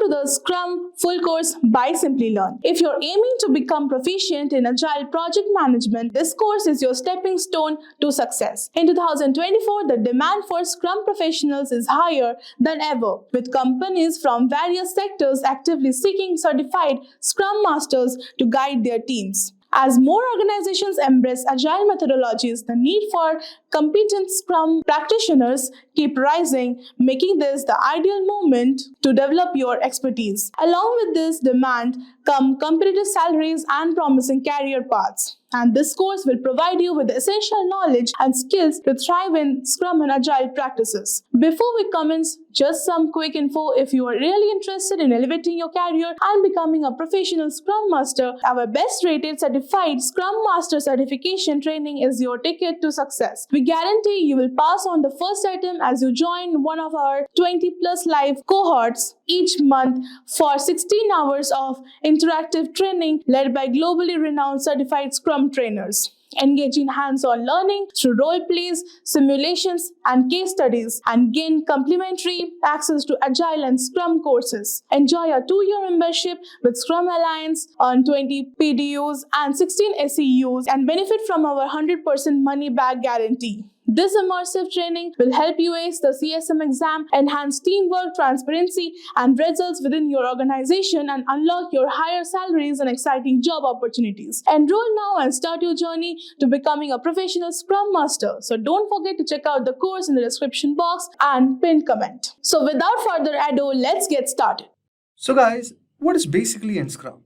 to the Scrum Full Course by Simplilearn. If you're aiming to become proficient in Agile project management, this course is your stepping stone to success. In 2024, the demand for Scrum professionals is higher than ever, with companies from various sectors actively seeking certified Scrum Masters to guide their teams. As more organizations embrace agile methodologies, the need for competent Scrum practitioners keep rising, making this the ideal moment to develop your expertise. Along with this demand come competitive salaries and promising career paths. And this course will provide you with the essential knowledge and skills to thrive in Scrum and Agile practices. Before we commence, just some quick info. If you are really interested in elevating your career and becoming a professional Scrum Master, our best rated Certified Scrum Master Certification training is your ticket to success. We guarantee you will pass on the first item as you join one of our 20+ live cohorts each month for 16 hours of interactive training led by globally renowned certified Scrum trainers. Engage in hands-on learning through role plays, simulations, and case studies, and gain complimentary access to Agile and Scrum courses. Enjoy a 2-year membership with Scrum Alliance on 20 PDUs and 16 SEUs, and benefit from our 100% money-back guarantee. This immersive training will help you ace the CSM exam, enhance teamwork, transparency, and results within your organization, and unlock your higher salaries and exciting job opportunities. Enroll now and start your journey to becoming a professional Scrum Master. So don't forget to check out the course in the description box and pinned comment. So without further ado, let's get started. So guys, what is basically in Scrum?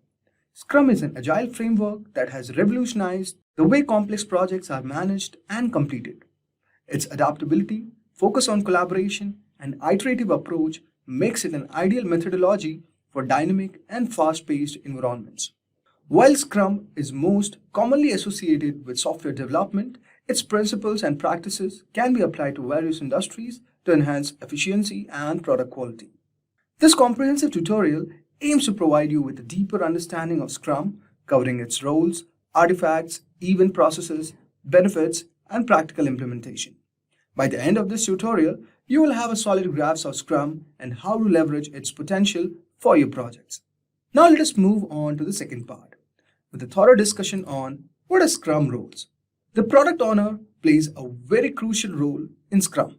Scrum is an agile framework that has revolutionized the way complex projects are managed and completed. Its adaptability, focus on collaboration, and iterative approach makes it an ideal methodology for dynamic and fast-paced environments. While Scrum is most commonly associated with software development, its principles and practices can be applied to various industries to enhance efficiency and product quality. This comprehensive tutorial aims to provide you with a deeper understanding of Scrum, covering its roles, artifacts, event processes, benefits, and practical implementation. By the end of this tutorial, you will have a solid grasp of Scrum and how to leverage its potential for your projects. Now let us move on to the second part, with a thorough discussion on what are Scrum roles. The product owner plays a very crucial role in Scrum,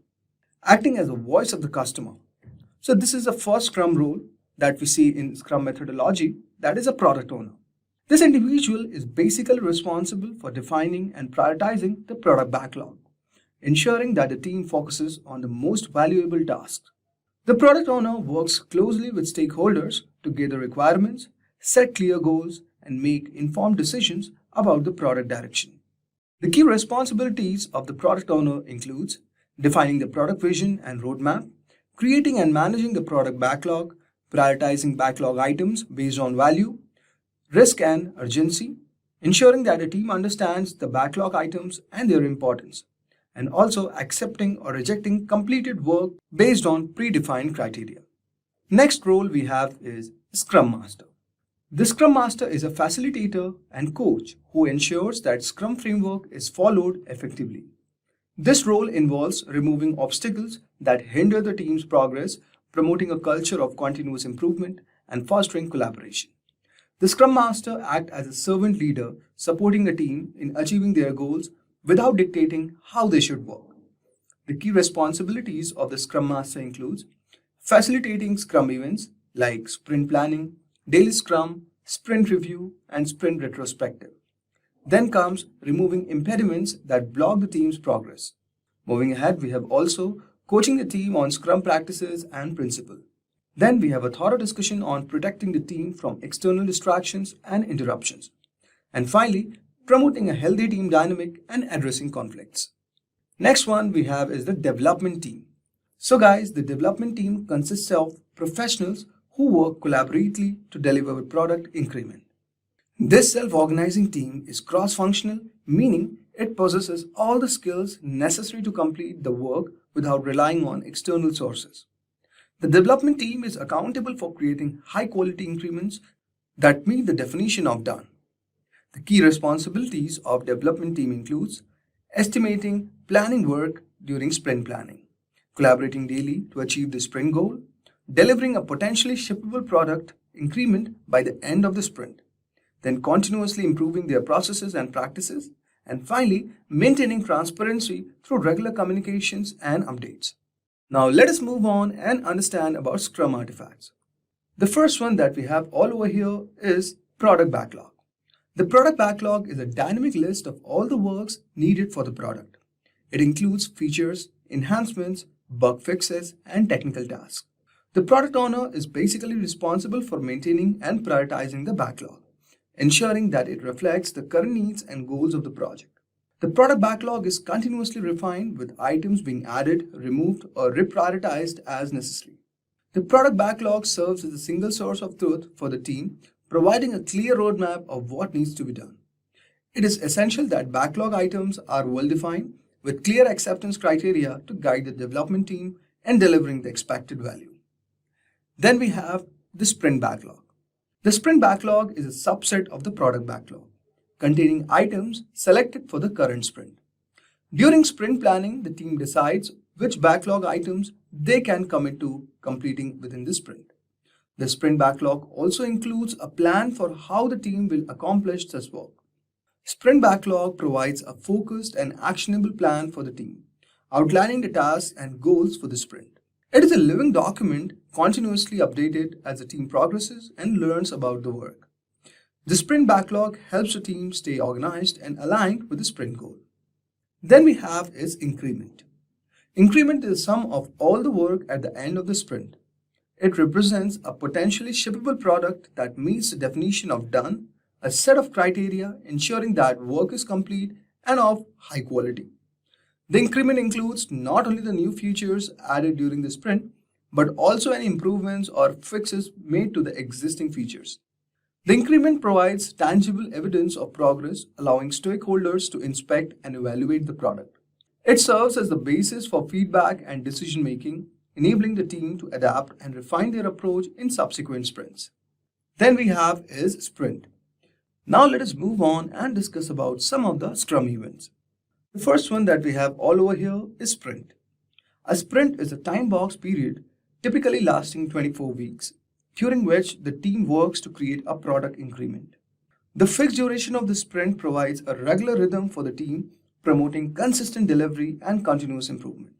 acting as a voice of the customer. So this is the first Scrum role that we see in Scrum methodology, that is a product owner. This individual is basically responsible for defining and prioritizing the product backlog, ensuring that the team focuses on the most valuable tasks. The product owner works closely with stakeholders to gather requirements, set clear goals, and make informed decisions about the product direction. The key responsibilities of the product owner includes defining the product vision and roadmap, creating and managing the product backlog, prioritizing backlog items based on value, risk and urgency, ensuring that the team understands the backlog items and their importance, and also accepting or rejecting completed work based on predefined criteria. Next role we have is Scrum Master. The Scrum Master is a facilitator and coach who ensures that Scrum framework is followed effectively. This role involves removing obstacles that hinder the team's progress, promoting a culture of continuous improvement, and fostering collaboration. The Scrum Master acts as a servant leader, supporting the team in achieving their goals without dictating how they should work. The key responsibilities of the Scrum Master includes facilitating Scrum events like sprint planning, daily Scrum, sprint review, and sprint retrospective. Then comes removing impediments that block the team's progress. Moving ahead, we have also coaching the team on Scrum practices and principles. Then we have a thorough discussion on protecting the team from external distractions and interruptions. And finally, promoting a healthy team dynamic and addressing conflicts. Next one we have is the development team. So guys, the development team consists of professionals who work collaboratively to deliver a product increment. This self-organizing team is cross-functional, meaning it possesses all the skills necessary to complete the work without relying on external sources. The development team is accountable for creating high-quality increments that meet the definition of done. The key responsibilities of development team includes estimating planning work during sprint planning, collaborating daily to achieve the sprint goal, delivering a potentially shippable product increment by the end of the sprint, then continuously improving their processes and practices, and finally, maintaining transparency through regular communications and updates. Now let us move on and understand about Scrum artifacts. The first one that we have all over here is Product Backlog. The Product Backlog is a dynamic list of all the works needed for the product. It includes features, enhancements, bug fixes, and technical tasks. The product owner is basically responsible for maintaining and prioritizing the backlog, ensuring that it reflects the current needs and goals of the project. The product backlog is continuously refined with items being added, removed, or reprioritized as necessary. The product backlog serves as a single source of truth for the team, providing a clear roadmap of what needs to be done. It is essential that backlog items are well defined with clear acceptance criteria to guide the development team in delivering the expected value. Then we have the sprint backlog. The sprint backlog is a subset of the product backlog, containing items selected for the current sprint. During sprint planning, the team decides which backlog items they can commit to completing within the sprint. The sprint backlog also includes a plan for how the team will accomplish such work. Sprint backlog provides a focused and actionable plan for the team, outlining the tasks and goals for the sprint. It is a living document continuously updated as the team progresses and learns about the work. The sprint backlog helps the team stay organized and aligned with the sprint goal. Then we have is increment. Increment is the sum of all the work at the end of the sprint. It represents a potentially shippable product that meets the definition of done, a set of criteria ensuring that work is complete and of high quality. The increment includes not only the new features added during the sprint, but also any improvements or fixes made to the existing features. The increment provides tangible evidence of progress, allowing stakeholders to inspect and evaluate the product. It serves as the basis for feedback and decision making, enabling the team to adapt and refine their approach in subsequent sprints. Then we have is sprint. Now let us move on and discuss about some of the Scrum events. The first one that we have all over here is sprint. A sprint is a time-boxed period typically lasting 24 weeks, during which the team works to create a product increment. The fixed duration of the sprint provides a regular rhythm for the team, promoting consistent delivery and continuous improvement.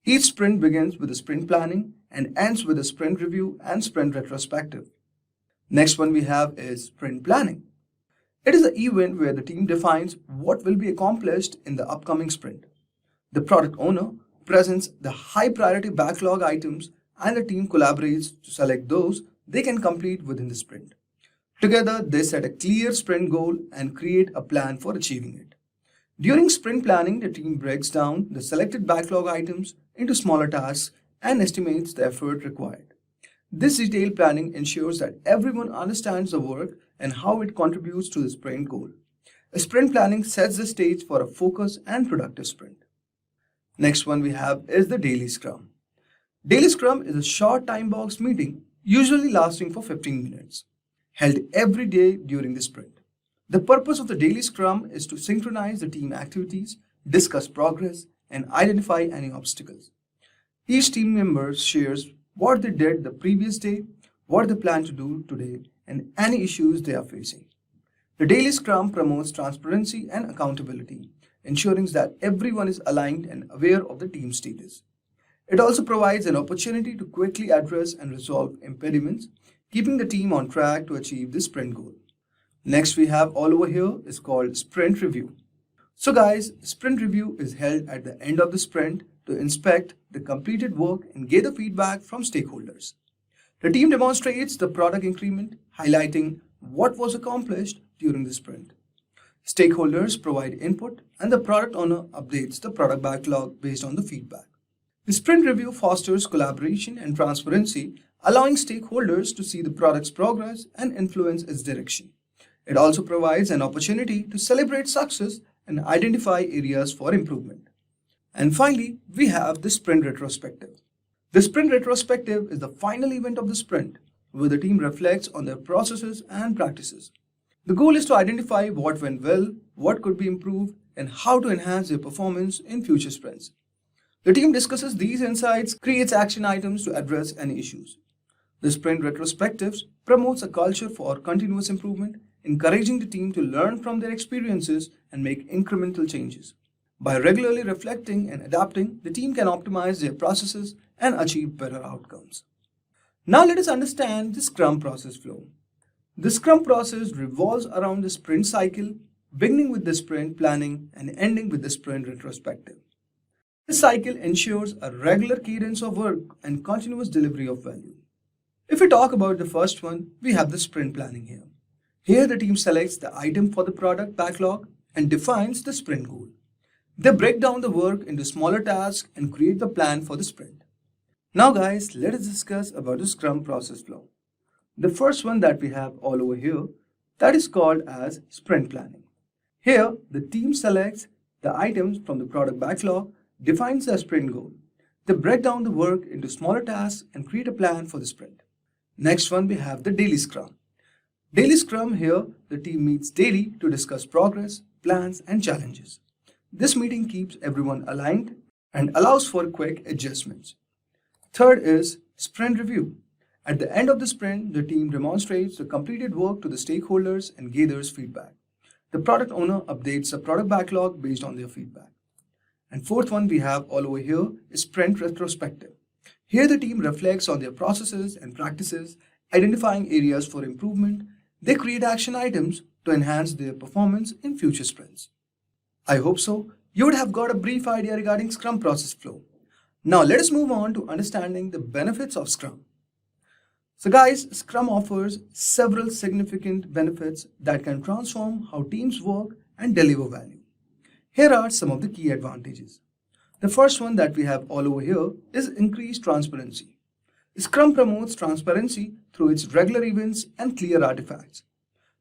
Each sprint begins with a sprint planning and ends with a sprint review and sprint retrospective. Next one we have is sprint planning. It is an event where the team defines what will be accomplished in the upcoming sprint. The product owner presents the high priority backlog items and the team collaborates to select those they can complete within the sprint. Together, they set a clear sprint goal and create a plan for achieving it. During sprint planning, the team breaks down the selected backlog items into smaller tasks and estimates the effort required. This detailed planning ensures that everyone understands the work and how it contributes to the sprint goal. A sprint planning sets the stage for a focused and productive sprint. Next one we have is the daily scrum. Daily scrum is a short time-boxed meeting, usually lasting for 15 minutes, held every day during the sprint. The purpose of the daily scrum is to synchronize the team activities, discuss progress, and identify any obstacles. Each team member shares what they did the previous day, what they plan to do today, and any issues they are facing. The daily scrum promotes transparency and accountability, ensuring that everyone is aligned and aware of the team status. It also provides an opportunity to quickly address and resolve impediments, keeping the team on track to achieve the sprint goal. Next we have all over here is called sprint review. So guys, sprint review is held at the end of the sprint to inspect the completed work and gather feedback from stakeholders. The team demonstrates the product increment, highlighting what was accomplished during the sprint. Stakeholders provide input and the product owner updates the product backlog based on the feedback. The sprint review fosters collaboration and transparency, allowing stakeholders to see the product's progress and influence its direction. It also provides an opportunity to celebrate success and identify areas for improvement. And finally, we have the sprint retrospective. The sprint retrospective is the final event of the sprint, where the team reflects on their processes and practices. The goal is to identify what went well, what could be improved, and how to enhance their performance in future sprints. The team discusses these insights, creates action items to address any issues, The sprint retrospectives promotes a culture for continuous improvement, encouraging the team to learn from their experiences and make incremental changes. By regularly reflecting and adapting, the team can optimize their processes and achieve better outcomes. Now let us understand the Scrum process flow. The Scrum process revolves around the sprint cycle, beginning with the sprint planning and ending with the sprint retrospective. This cycle ensures a regular cadence of work and continuous delivery of value. If we talk about the first one, we have the sprint planning here. Here the team selects the item for the product backlog and defines the sprint goal. They break down the work into smaller tasks and create the plan for the sprint. Now guys, let us discuss about the Scrum process flow. The first one that we have all over here, that is called as sprint planning. Here, the team selects the items from the product backlog, defines the sprint goal. They break down the work into smaller tasks and create a plan for the sprint. Next one, we have the daily Scrum. Daily Scrum here, the team meets daily to discuss progress, plans, and challenges. This meeting keeps everyone aligned and allows for quick adjustments. Third is sprint review. At the end of the sprint, the team demonstrates the completed work to the stakeholders and gathers feedback. The product owner updates the product backlog based on their feedback. And fourth one we have all over here is sprint retrospective. Here the team reflects on their processes and practices, identifying areas for improvement. They create action items to enhance their performance in future sprints. I hope so. You would have got a brief idea regarding Scrum process flow. Now let us move on to understanding the benefits of Scrum. So guys, Scrum offers several significant benefits that can transform how teams work and deliver value. Here are some of the key advantages. The first one that we have all over here is increased transparency. Scrum promotes transparency through its regular events and clear artifacts.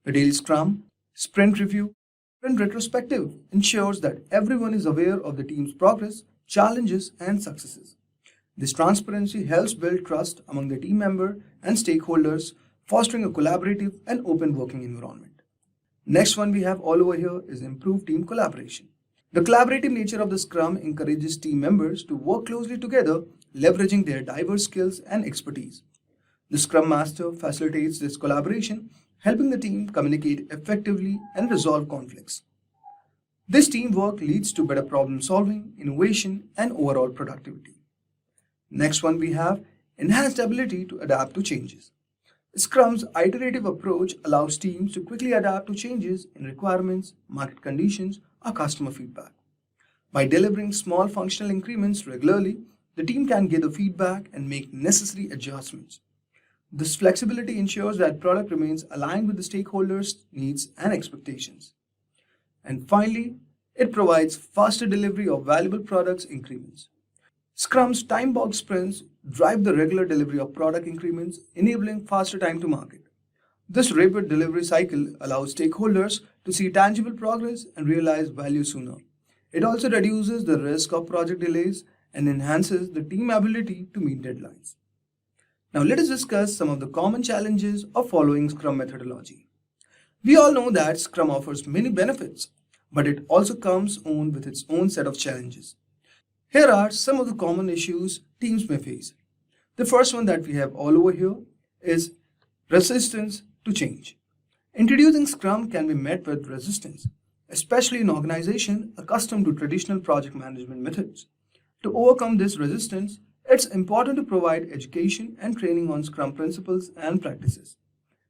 The daily Scrum, sprint review, sprint retrospective ensures that everyone is aware of the team's progress, challenges, and successes. This transparency helps build trust among the team member and stakeholders, fostering a collaborative and open working environment. Next one we have all over here is improved team collaboration. The collaborative nature of the Scrum encourages team members to work closely together, leveraging their diverse skills and expertise. The Scrum Master facilitates this collaboration, helping the team communicate effectively and resolve conflicts. This teamwork leads to better problem solving, innovation, and overall productivity. Next one we have enhanced ability to adapt to changes. Scrum's iterative approach allows teams to quickly adapt to changes in requirements, market conditions, or customer feedback. By delivering small functional increments regularly, the team can gather feedback and make necessary adjustments. This flexibility ensures that product remains aligned with the stakeholders' needs and expectations. And finally, it provides faster delivery of valuable products increments. Scrum's time-boxed sprints drive the regular delivery of product increments, enabling faster time to market. This rapid delivery cycle allows stakeholders to see tangible progress and realize value sooner. It also reduces the risk of project delays and enhances the team ability to meet deadlines. Now let us discuss some of the common challenges of following Scrum methodology. We all know that Scrum offers many benefits, but it also comes with its own set of challenges. Here are some of the common issues teams may face. The first one that we have all over here is resistance to change. Introducing Scrum can be met with resistance, especially in organizations accustomed to traditional project management methods. To overcome this resistance, it's important to provide education and training on Scrum principles and practices.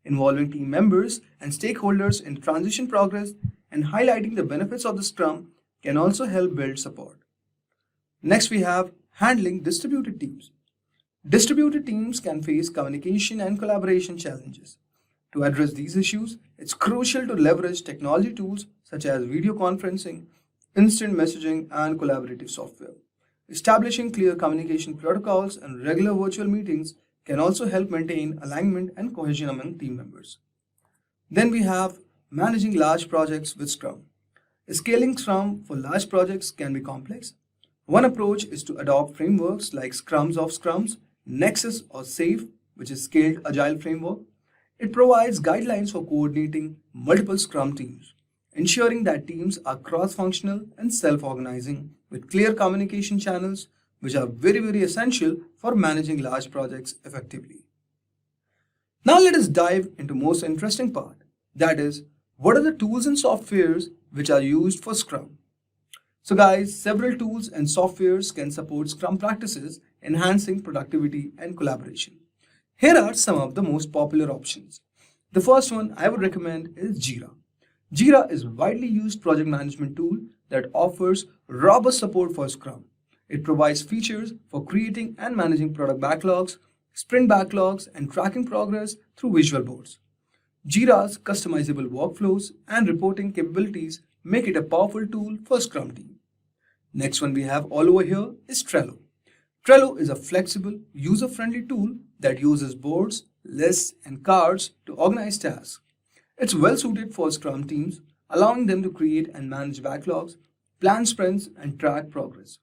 Involving team members and stakeholders in transition progress and highlighting the benefits of the Scrum can also help build support. Next, we have handling distributed teams. Distributed teams can face communication and collaboration challenges. To address these issues, it's crucial to leverage technology tools such as video conferencing, instant messaging, and collaborative software. Establishing clear communication protocols and regular virtual meetings can also help maintain alignment and cohesion among team members. Then we have managing large projects with Scrum. Scaling Scrum for large projects can be complex. One approach is to adopt frameworks like Scrums of Scrums, Nexus or SAFe, which is Scaled Agile Framework. It provides guidelines for coordinating multiple Scrum teams, ensuring that teams are cross-functional and self-organizing with clear communication channels, which are very essential for managing large projects effectively. Now let us dive into most interesting part. That is, what are the tools and softwares which are used for Scrum? So guys, several tools and softwares can support Scrum practices, enhancing productivity and collaboration. Here are some of the most popular options. The first one I would recommend is Jira. Jira is a widely used project management tool that offers robust support for Scrum. It provides features for creating and managing product backlogs, sprint backlogs, and tracking progress through visual boards. Jira's customizable workflows and reporting capabilities make it a powerful tool for Scrum team. Next one we have all over here is Trello. Trello is a flexible, user-friendly tool that uses boards, lists, and cards to organize tasks. It's well suited for Scrum teams, allowing them to create and manage backlogs, plan sprints, and track progress.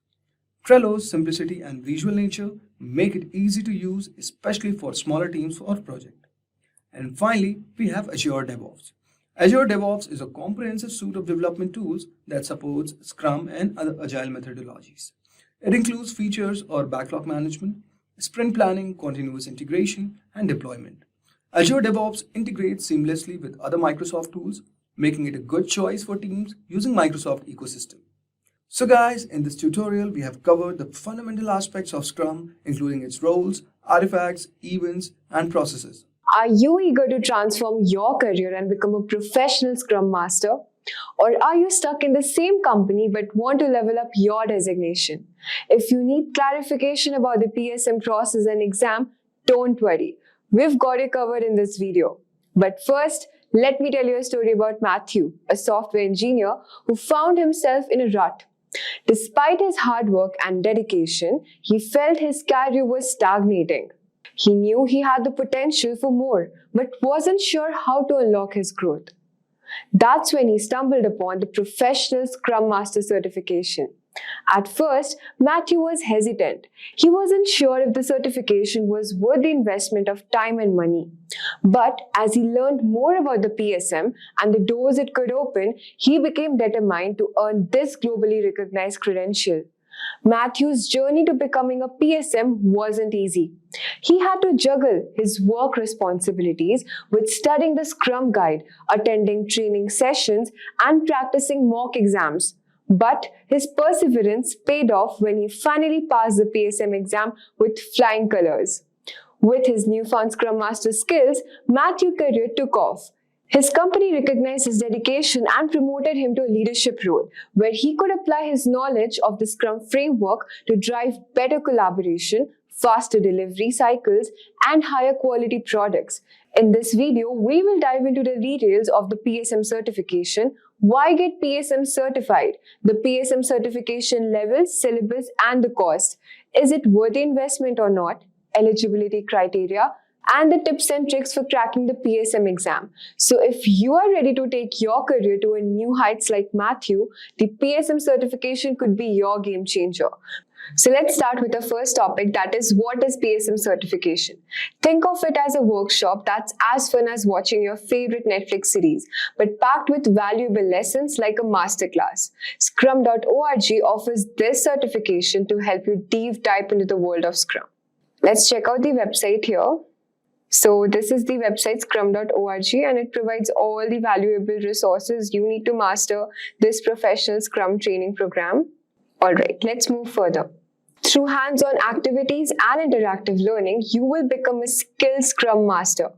Trello's simplicity and visual nature make it easy to use, especially for smaller teams or projects. And finally, we have Azure DevOps. Azure DevOps is a comprehensive suite of development tools that supports Scrum and other agile methodologies. It includes features or backlog management, sprint planning, continuous integration, and deployment. Azure DevOps integrates seamlessly with other Microsoft tools, making it a good choice for teams using Microsoft ecosystem. So guys, in this tutorial, we have covered the fundamental aspects of Scrum, including its roles, artifacts, events, and processes. Are you eager to transform your career and become a professional Scrum Master? Or are you stuck in the same company but want to level up your designation? If you need clarification about the PSM process and exam, don't worry. We've got it covered in this video. But first, let me tell you a story about Matthew, a software engineer who found himself in a rut. Despite his hard work and dedication, he felt his career was stagnating. He knew he had the potential for more, but wasn't sure how to unlock his growth. That's when he stumbled upon the Professional Scrum Master Certification. At first, Matthew was hesitant. He wasn't sure if the certification was worth the investment of time and money. But as he learned more about the PSM and the doors it could open, he became determined to earn this globally recognized credential. Matthew's journey to becoming a PSM wasn't easy. He had to juggle his work responsibilities with studying the Scrum Guide, attending training sessions, and practicing mock exams. But his perseverance paid off when he finally passed the PSM exam with flying colors. With his newfound Scrum Master skills, Matthew's career took off. His company recognized his dedication and promoted him to a leadership role, where he could apply his knowledge of the Scrum framework to drive better collaboration, faster delivery cycles, and higher quality products. In this video, we will dive into the details of the PSM certification, why get PSM certified, the PSM certification level, syllabus, and the cost. Is it worth the investment or not? Eligibility criteria, and the tips and tricks for cracking the PSM exam. So if you are ready to take your career to a new heights like Matthew, the PSM certification could be your game changer. So let's start with the first topic, that is, what is PSM certification? Think of it as a workshop that's as fun as watching your favorite Netflix series, but packed with valuable lessons like a masterclass. Scrum.org offers this certification to help you deep dive into the world of Scrum. Let's check out the website here. So this is the website scrum.org, and it provides all the valuable resources you need to master this professional Scrum training program. Alright, let's move further. Through hands-on activities and interactive learning, you will become a skilled Scrum Master,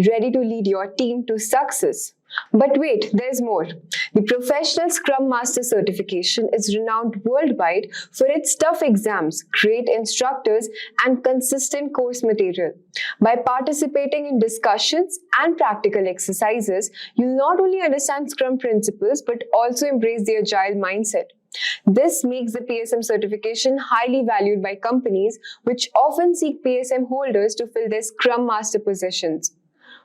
ready to lead your team to success. But wait, there's more. The Professional Scrum Master Certification is renowned worldwide for its tough exams, great instructors, and consistent course material. By participating in discussions and practical exercises, you'll not only understand Scrum principles but also embrace the Agile mindset. This makes the PSM certification highly valued by companies, which often seek PSM holders to fill their Scrum Master positions.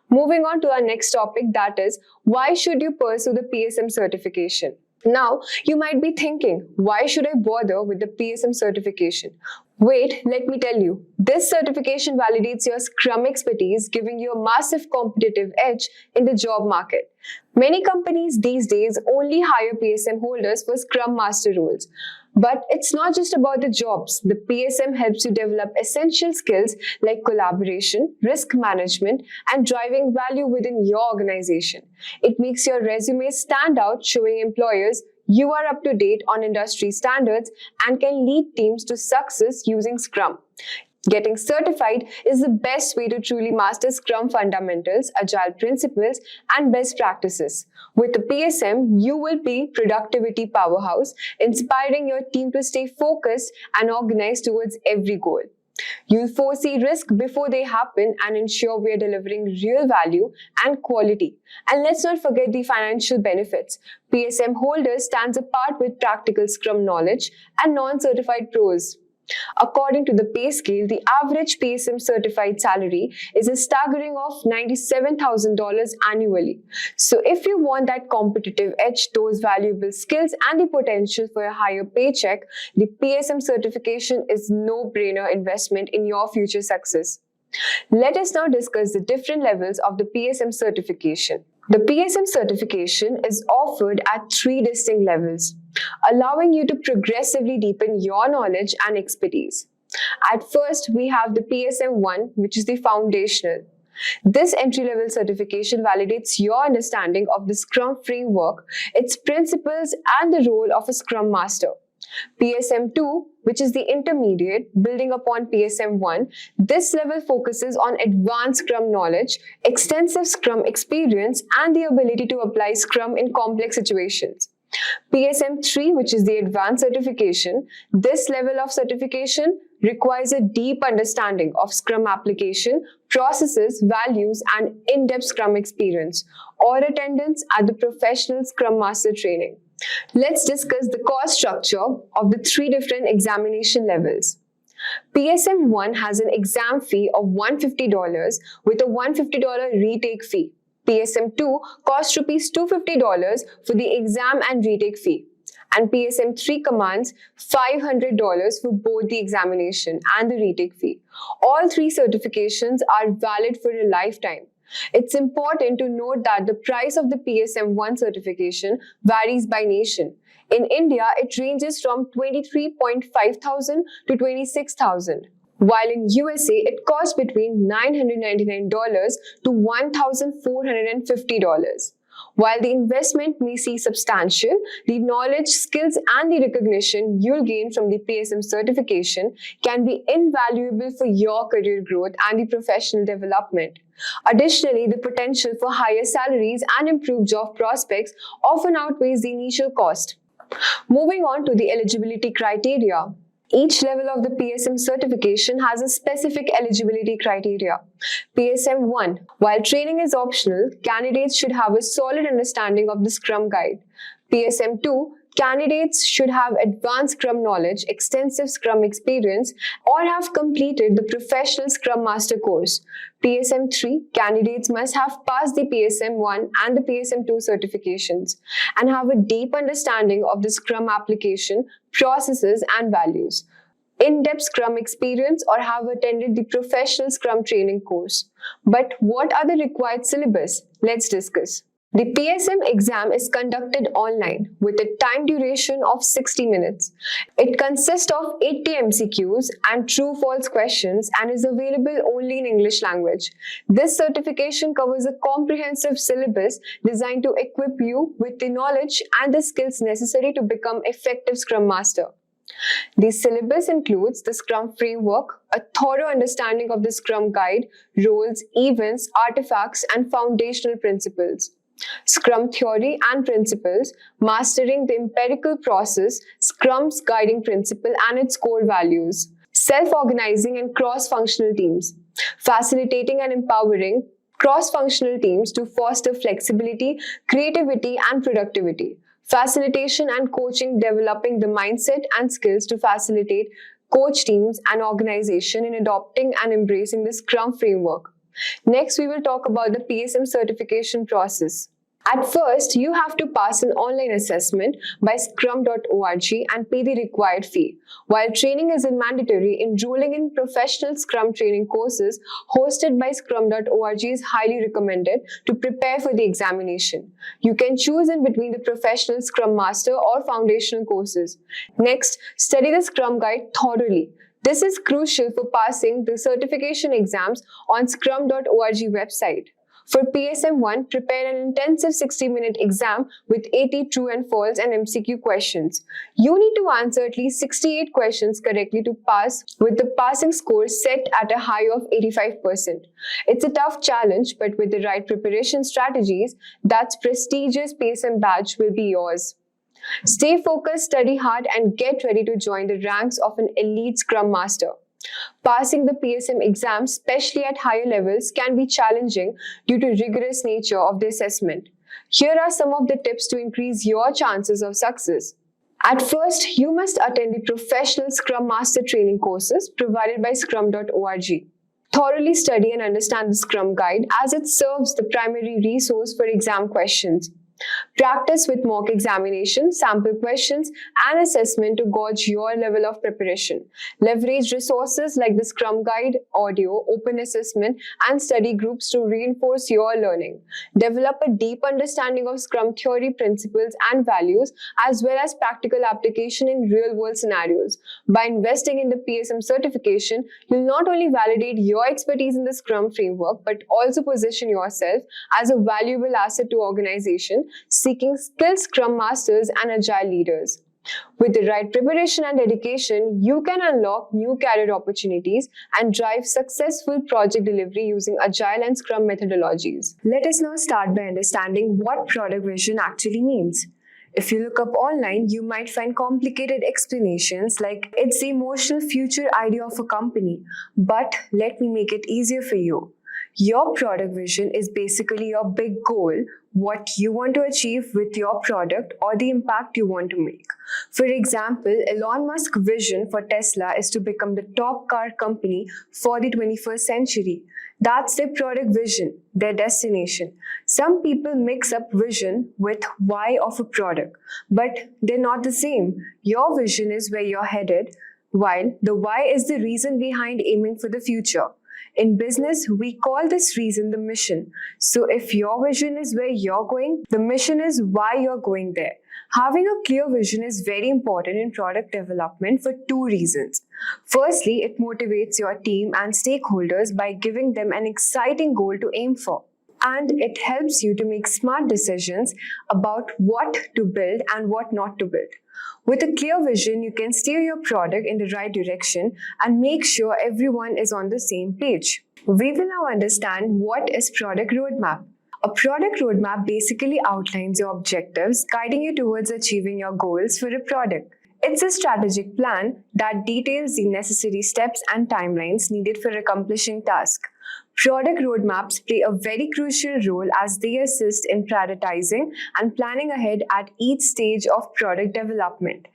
Moving on to our next topic, that is, why should you pursue the PSM certification? Now, you might be thinking, why should I bother with the PSM certification? Wait, let me tell you. This certification validates your Scrum expertise, giving you a massive competitive edge in the job market. Many companies these days only hire PSM holders for Scrum Master roles. But it's not just about the jobs. The PSM helps you develop essential skills like collaboration, risk management, and driving value within your organization. It makes your resume stand out, showing employers you are up to date on industry standards and can lead teams to success using Scrum. Getting certified is the best way to truly master Scrum fundamentals, Agile principles, and best practices. With the PSM, you will be productivity powerhouse, inspiring your team to stay focused and organized towards every goal. You'll foresee risk before they happen and ensure we are delivering real value and quality. And let's not forget the financial benefits. PSM holders stands apart with practical Scrum knowledge and non-certified pros. According to the pay scale, the average PSM certified salary is a staggering of $97,000 annually. So if you want that competitive edge, those valuable skills, and the potential for a higher paycheck, the PSM certification is no-brainer investment in your future success. Let us now discuss the different levels of the PSM certification. The PSM certification is offered at 3 distinct levels, allowing you to progressively deepen your knowledge and expertise. At first, we have the PSM-1, which is the foundational. This entry-level certification validates your understanding of the Scrum framework, its principles, and the role of a Scrum Master. PSM-2, which is the intermediate, building upon PSM-1, this level focuses on advanced Scrum knowledge, extensive Scrum experience, and the ability to apply Scrum in complex situations. PSM-3, which is the advanced certification, this level of certification requires a deep understanding of Scrum application, processes, values, and in-depth Scrum experience, or attendance at the Professional Scrum Master training. Let's discuss the cost structure of the 3 different examination levels. PSM-1 has an exam fee of $150 with a $150 retake fee. PSM-2 costs Rs $250 for the exam and retake fee. And PSM-3 commands $500 for both the examination and the retake fee. All 3 certifications are valid for a lifetime. It's important to note that the price of the PSM-1 certification varies by nation. In India, it ranges from $23,500 to $26,000, while in USA, it costs between $999 to $1,450. While the investment may seem substantial, the knowledge, skills, and the recognition you'll gain from the PSM certification can be invaluable for your career growth and the professional development. Additionally, the potential for higher salaries and improved job prospects often outweighs the initial cost. Moving on to the eligibility criteria. Each level of the PSM certification has a specific eligibility criteria. PSM-1. While training is optional, candidates should have a solid understanding of the Scrum Guide. PSM-2. Candidates should have advanced Scrum knowledge, extensive Scrum experience, or have completed the Professional Scrum Master course. PSM-3, candidates must have passed the PSM-1 and the PSM-2 certifications and have a deep understanding of the Scrum application, processes, and values. In-depth Scrum experience or have attended the Professional Scrum training course. But what are the required syllabus? Let's discuss. The PSM exam is conducted online with a time duration of 60 minutes. It consists of 80 MCQs and true-false questions and is available only in English language. This certification covers a comprehensive syllabus designed to equip you with the knowledge and the skills necessary to become effective Scrum Master. The syllabus includes the Scrum framework, a thorough understanding of the Scrum Guide, roles, events, artifacts, and foundational principles. Scrum theory and principles, mastering the empirical process, Scrum's guiding principle and its core values, self-organizing and cross-functional teams, facilitating and empowering cross-functional teams to foster flexibility, creativity, and productivity, facilitation and coaching, developing the mindset and skills to facilitate, coach teams and organization in adopting and embracing the Scrum framework. Next, we will talk about the PSM certification process. At first, you have to pass an online assessment by scrum.org and pay the required fee. While training isn't mandatory, enrolling in professional Scrum training courses hosted by scrum.org is highly recommended to prepare for the examination. You can choose in between the Professional Scrum Master or foundational courses. Next, study the Scrum Guide thoroughly. This is crucial for passing the certification exams on scrum.org website. For PSM 1, prepare an intensive 60-minute exam with 80 true and false and MCQ questions. You need to answer at least 68 questions correctly to pass, with the passing score set at a high of 85%. It's a tough challenge, but with the right preparation strategies, that prestigious PSM badge will be yours. Stay focused, study hard, and get ready to join the ranks of an elite Scrum Master. Passing the PSM exam, especially at higher levels, can be challenging due to rigorous nature of the assessment. Here are some of the tips to increase your chances of success. At first, you must attend the Professional Scrum Master training courses provided by scrum.org. Thoroughly study and understand the Scrum Guide as it serves the primary resource for exam questions. Practice with mock examination, sample questions, and assessment to gauge your level of preparation. Leverage resources like the Scrum Guide, audio, open assessment, and study groups to reinforce your learning. Develop a deep understanding of Scrum theory, principles, and values, as well as practical application in real-world scenarios. By investing in the PSM certification, you'll not only validate your expertise in the Scrum framework, but also position yourself as a valuable asset to organization seeking skilled Scrum Masters and Agile leaders. With the right preparation and dedication, you can unlock new career opportunities and drive successful project delivery using Agile and Scrum methodologies. Let us now start by understanding what product vision actually means. If you look up online, you might find complicated explanations like it's the emotional future idea of a company, but let me make it easier for you. Your product vision is basically your big goal, what you want to achieve with your product or the impact you want to make. For example, Elon Musk's vision for Tesla is to become the top car company for the 21st century. That's their product vision, their destination. Some people mix up vision with why of a product, but they're not the same. Your vision is where you're headed, while the why is the reason behind aiming for the future. In business, we call this reason the mission. So if your vision is where you're going, the mission is why you're going there. Having a clear vision is very important in product development for two reasons. Firstly, it motivates your team and stakeholders by giving them an exciting goal to aim for. And it helps you to make smart decisions about what to build and what not to build. With a clear vision, you can steer your product in the right direction and make sure everyone is on the same page. We will now understand what is product roadmap. A product roadmap basically outlines your objectives, guiding you towards achieving your goals for a product. It's a strategic plan that details the necessary steps and timelines needed for accomplishing tasks. Product roadmaps play a very crucial role as they assist in prioritizing and planning ahead at each stage of product development.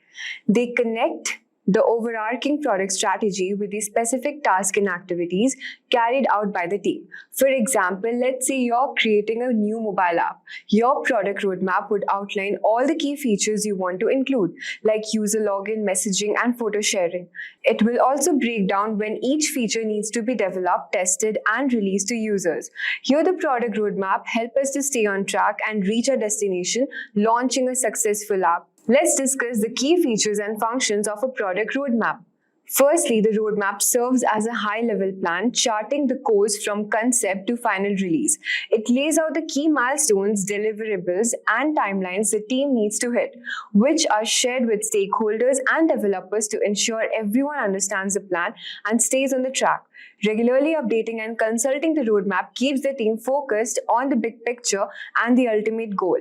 They connect the overarching product strategy with the specific tasks and activities carried out by the team. For example, let's say you're creating a new mobile app. Your product roadmap would outline all the key features you want to include, like user login, messaging, and photo sharing. It will also break down when each feature needs to be developed, tested, and released to users. Here, the product roadmap helps us to stay on track and reach our destination, launching a successful app. Let's discuss the key features and functions of a product roadmap. Firstly, the roadmap serves as a high-level plan, charting the course from concept to final release. It lays out the key milestones, deliverables, and timelines the team needs to hit, which are shared with stakeholders and developers to ensure everyone understands the plan and stays on the track. Regularly updating and consulting the roadmap keeps the team focused on the big picture and the ultimate goal.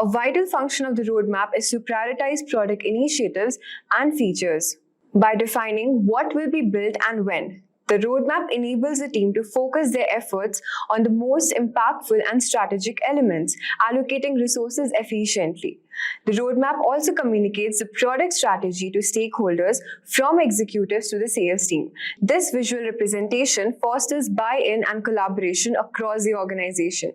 A vital function of the roadmap is to prioritize product initiatives and features. By defining what will be built and when, the roadmap enables the team to focus their efforts on the most impactful and strategic elements, allocating resources efficiently. The roadmap also communicates the product strategy to stakeholders from executives to the sales team. This visual representation fosters buy-in and collaboration across the organization.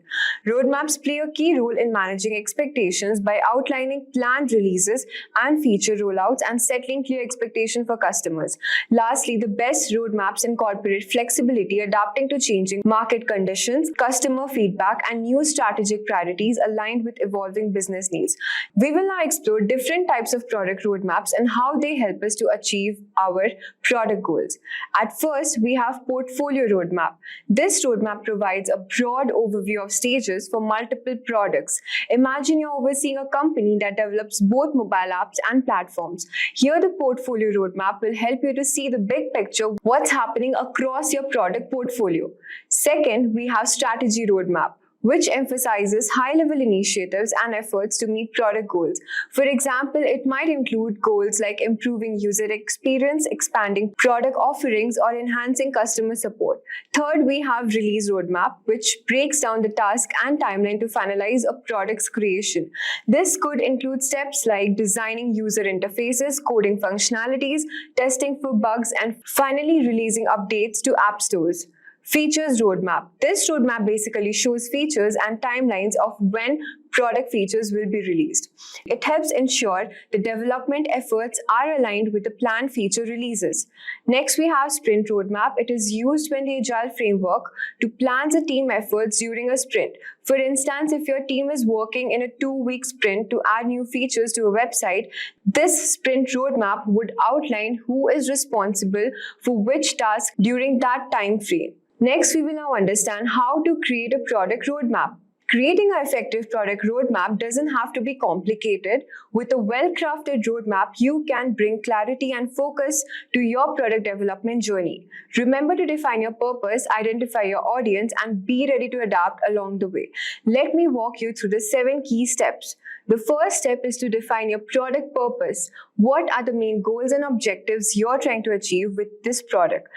Roadmaps play a key role in managing expectations by outlining planned releases and feature rollouts and settling clear expectations for customers. Lastly, the best roadmaps incorporate flexibility, adapting to changing market conditions, customer feedback, and new strategic priorities aligned with evolving business needs. We will now explore different types of product roadmaps and how they help us to achieve our product goals. At first, we have portfolio roadmap. This roadmap provides a broad overview of stages for multiple products. Imagine you're overseeing a company that develops both mobile apps and platforms. Here, the portfolio roadmap will help you to see the big picture, what's happening across your product portfolio. Second, we have strategy roadmap, which emphasizes high-level initiatives and efforts to meet product goals. For example, it might include goals like improving user experience, expanding product offerings, or enhancing customer support. Third, we have release roadmap, which breaks down the task and timeline to finalize a product's creation. This could include steps like designing user interfaces, coding functionalities, testing for bugs, and finally releasing updates to app stores. Features roadmap. This roadmap basically shows features and timelines of when product features will be released. It helps ensure the development efforts are aligned with the planned feature releases. Next, we have sprint roadmap. It is used when the Agile framework to plan the team efforts during a sprint. For instance, if your team is working in a 2-week sprint to add new features to a website, this sprint roadmap would outline who is responsible for which task during that time frame. Next, we will now understand how to create a product roadmap. Creating an effective product roadmap doesn't have to be complicated. With a well-crafted roadmap, you can bring clarity and focus to your product development journey. Remember to define your purpose, identify your audience, and be ready to adapt along the way. Let me walk you through the 7 key steps. The first step is to define your product purpose. What are the main goals and objectives you're trying to achieve with this product?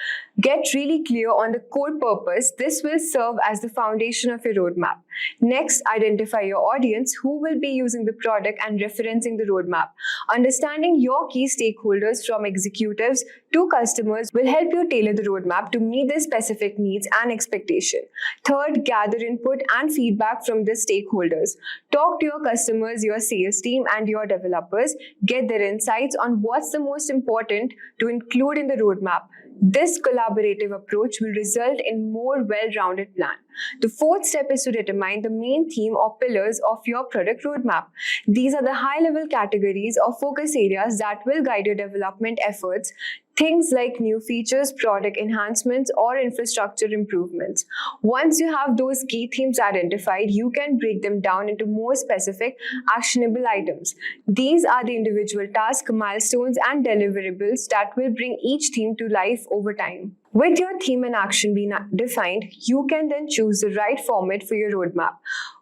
Get really clear on the core purpose. This will serve as the foundation of your roadmap. Next, identify your audience who will be using the product and referencing the roadmap. Understanding your key stakeholders from executives to customers will help you tailor the roadmap to meet their specific needs and expectations. Third, gather input and feedback from the stakeholders. Talk to your customers, your sales team, and your developers. Get their insights on what's the most important to include in the roadmap. This collaborative approach will result in more well-rounded plan. The fourth step is to determine the main theme or pillars of your product roadmap. These are the high-level categories or focus areas that will guide your development efforts. Things like new features, product enhancements, or infrastructure improvements. Once you have those key themes identified, you can break them down into more specific, actionable items. These are the individual tasks, milestones, and deliverables that will bring each theme to life over time. With your theme and action being defined, you can then choose the right format for your roadmap.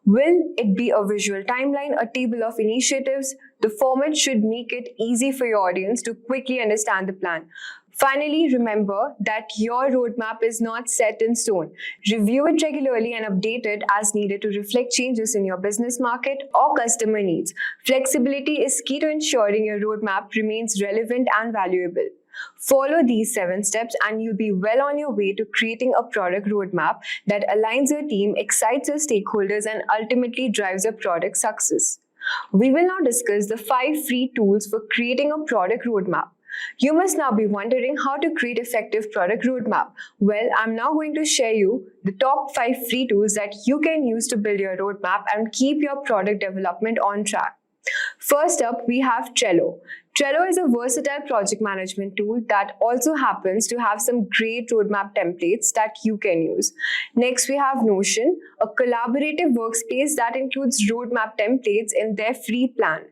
Will it be a visual timeline, a table of initiatives? The format should make it easy for your audience to quickly understand the plan. Finally, remember that your roadmap is not set in stone. Review it regularly and update it as needed to reflect changes in your business market or customer needs. Flexibility is key to ensuring your roadmap remains relevant and valuable. Follow these 7 steps and you'll be well on your way to creating a product roadmap that aligns your team, excites your stakeholders, and ultimately drives your product success. We will now discuss the 5 free tools for creating a product roadmap. You must now be wondering how to create effective product roadmap. Well, I'm now going to share you the top 5 free tools that you can use to build your roadmap and keep your product development on track. First up, we have Trello. Trello is a versatile project management tool that also happens to have some great roadmap templates that you can use. Next, we have Notion, a collaborative workspace that includes roadmap templates in their free plan.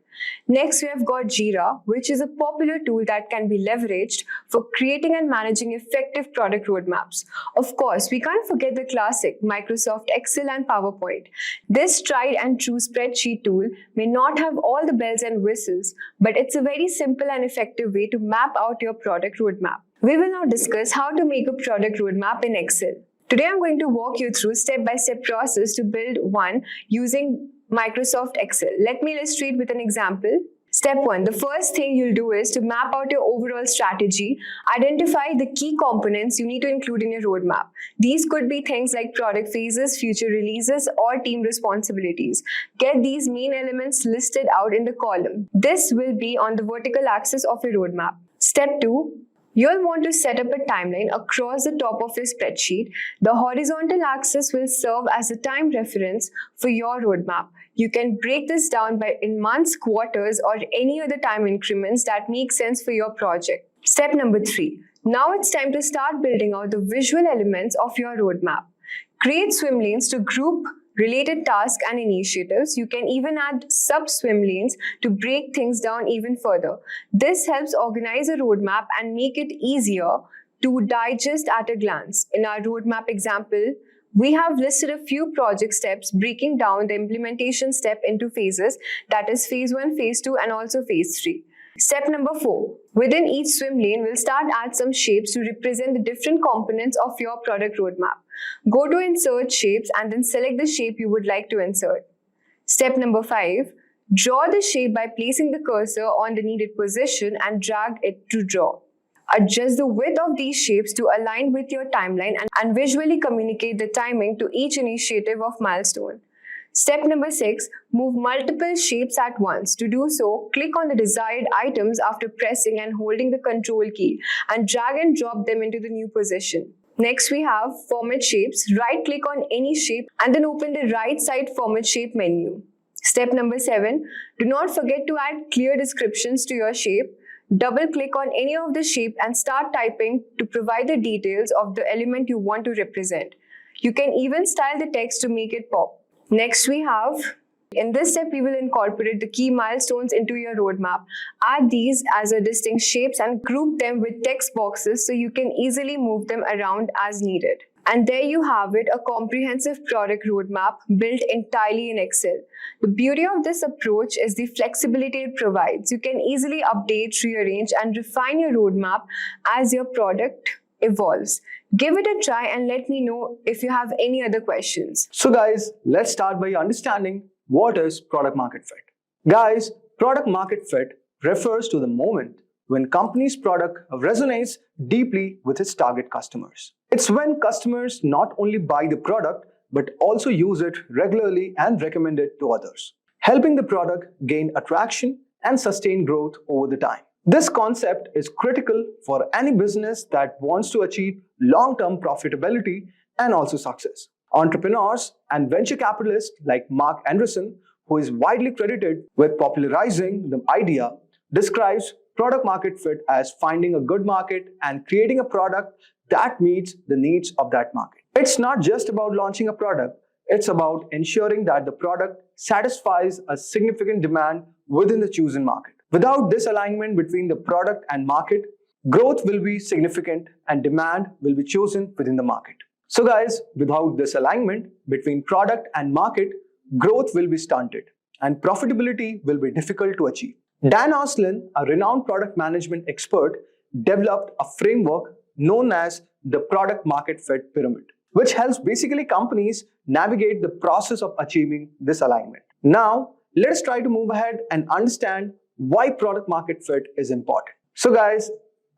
Next, we have got Jira, which is a popular tool that can be leveraged for creating and managing effective product roadmaps. Of course, we can't forget the classic Microsoft Excel and PowerPoint. This tried and true spreadsheet tool may not have all the bells and whistles, but it's a very simple and effective way to map out your product roadmap. We will now discuss how to make a product roadmap in Excel. Today, I'm going to walk you through step-by-step process to build one using Microsoft Excel. Let me illustrate with an example. Step 1. The first thing you'll do is to map out your overall strategy. Identify the key components you need to include in your roadmap. These could be things like product phases, future releases, or team responsibilities. Get these main elements listed out in the column. This will be on the vertical axis of your roadmap. Step 2. You'll want to set up a timeline across the top of your spreadsheet. The horizontal axis will serve as a time reference for your roadmap. You can break this down in months, quarters, or any other time increments that make sense for your project. Step number 3. Now it's time to start building out the visual elements of your roadmap. Create swim lanes to group related tasks and initiatives. You can even add sub-swim lanes to break things down even further. This helps organize a roadmap and make it easier to digest at a glance. In our roadmap example, we have listed a few project steps, breaking down the implementation step into phases, that is phase 1, phase 2, and also phase 3. Step number 4. Within each swim lane, we'll start add some shapes to represent the different components of your product roadmap. Go to Insert Shapes and then select the shape you would like to insert. Step number 5. Draw the shape by placing the cursor on the needed position and drag it to draw. Adjust the width of these shapes to align with your timeline and visually communicate the timing to each initiative of milestone. Step number 6. Move multiple shapes at once. To do so, click on the desired items after pressing and holding the Control key and drag and drop them into the new position. Next, we have Format Shapes. Right-click on any shape and then open the right side Format Shape menu. Step number 7. Do not forget to add clear descriptions to your shape. Double-click on any of the shape and start typing to provide the details of the element you want to represent. You can even style the text to make it pop. Next, we have, in this step, we will incorporate the key milestones into your roadmap. Add these as a distinct shapes and group them with text boxes so you can easily move them around as needed. And there you have it, a comprehensive product roadmap built entirely in Excel. The beauty of this approach is the flexibility it provides. You can easily update, rearrange, and refine your roadmap as your product evolves. Give it a try and let me know if you have any other questions. So guys, let's start by understanding what is product market fit. Guys, product market fit refers to the moment when company's product resonates deeply with its target customers. It's when customers not only buy the product but also use it regularly and recommend it to others, helping the product gain attraction and sustain growth over the time. This concept is critical for any business that wants to achieve long-term profitability and also success. Entrepreneurs and venture capitalists like Mark Anderson, who is widely credited with popularizing the idea, describes product market fit as finding a good market and creating a product that meets the needs of that market. It's not just about launching a product, it's about ensuring that the product satisfies a significant demand within the chosen market. Without this alignment between the product and market, growth will be significant and demand will be chosen within the market. So guys, without this alignment between product and market, growth will be stunted and profitability will be difficult to achieve. Dan Oslin, a renowned product management expert, developed a framework known as the product market fit pyramid, which helps basically companies navigate the process of achieving this alignment. Now, let's try to move ahead and understand why product market fit is important. So guys,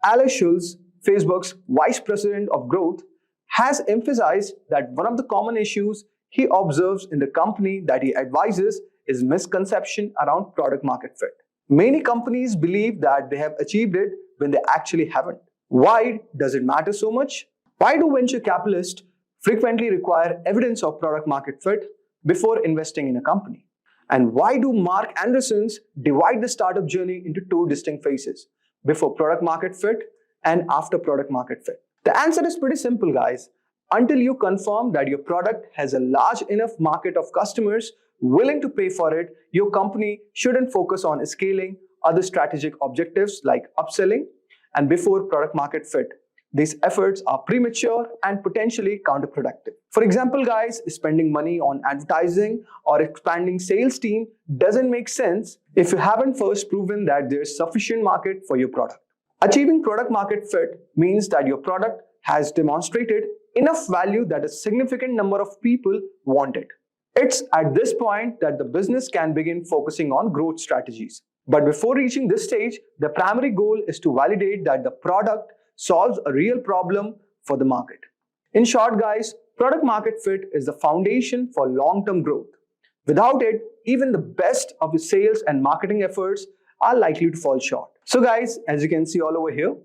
Alex Schulz, Facebook's Vice President of Growth, has emphasized that one of the common issues he observes in the company that he advises is misconception around product market fit. Many companies believe that they have achieved it when they actually haven't. Why does it matter so much? Why do venture capitalists frequently require evidence of product market fit before investing in a company? And why do Mark Andersons divide the startup journey into two distinct phases, before product market fit and after product market fit? The answer is pretty simple, guys. Until you confirm that your product has a large enough market of customers willing to pay for it, your company shouldn't focus on scaling other strategic objectives like upselling and before product market fit. These efforts are premature and potentially counterproductive. For example, guys, spending money on advertising or expanding sales team doesn't make sense if you haven't first proven that there's sufficient market for your product. Achieving product market fit means that your product has demonstrated enough value that a significant number of people want it. It's at this point that the business can begin focusing on growth strategies. But before reaching this stage, the primary goal is to validate that the product solves a real problem for the market. In short, guys, product market fit is the foundation for long-term growth. Without it, even the best of the sales and marketing efforts are likely to fall short. So guys, as you can see all over here,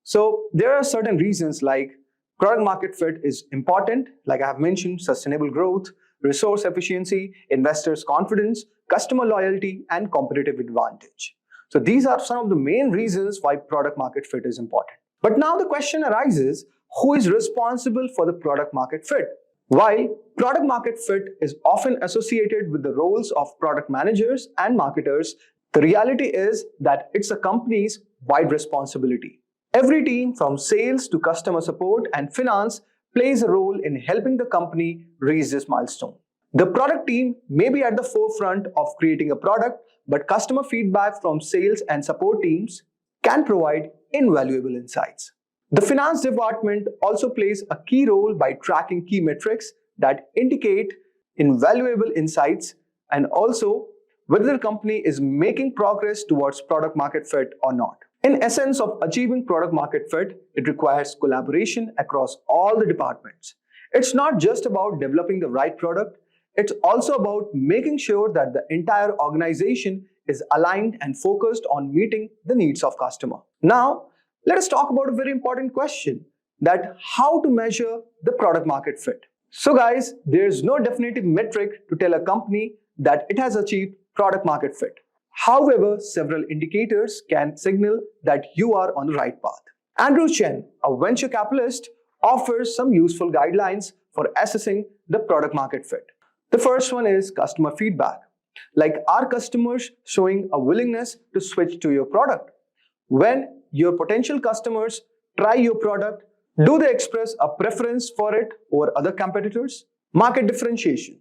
so there are certain reasons like product market fit is important, like I have mentioned, sustainable growth, resource efficiency, investors' confidence, customer loyalty, and competitive advantage. So these are some of the main reasons why product market fit is important. But now the question arises, who is responsible for the product market fit? While product market fit is often associated with the roles of product managers and marketers, the reality is that it's a company's wide responsibility. Every team from sales to customer support and finance plays a role in helping the company reach this milestone. The product team may be at the forefront of creating a product, but customer feedback from sales and support teams can provide invaluable insights. The finance department also plays a key role by tracking key metrics that indicate invaluable insights and also whether the company is making progress towards product market fit or not. In essence of achieving product market fit, it requires collaboration across all the departments. It's not just about developing the right product, it's also about making sure that the entire organization is aligned and focused on meeting the needs of customer. Now, let us talk about a very important question, that how to measure the product market fit. So guys, there's no definitive metric to tell a company that it has achieved product market fit. However, several indicators can signal that you are on the right path. Andrew Chen, a venture capitalist, offers some useful guidelines for assessing the product market fit. The first one is customer feedback. Like, are customers showing a willingness to switch to your product? When your potential customers try your product, do they express a preference for it over other competitors? Market differentiation.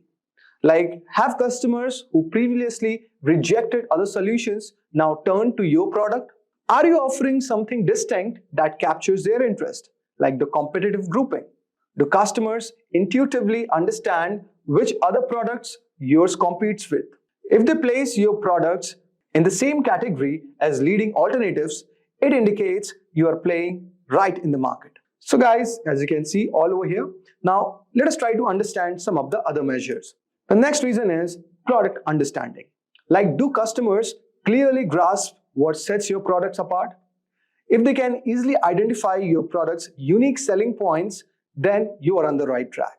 Like, have customers who previously rejected other solutions now turn to your product? Are you offering something distinct that captures their interest, like the competitive grouping? Do customers intuitively understand which other products yours competes with? If they place your products in the same category as leading alternatives, it indicates you are playing right in the market. So guys, as you can see all over here, now let us try to understand some of the other measures. The next reason is product understanding. Like, do customers clearly grasp what sets your products apart? If they can easily identify your product's unique selling points, then you are on the right track.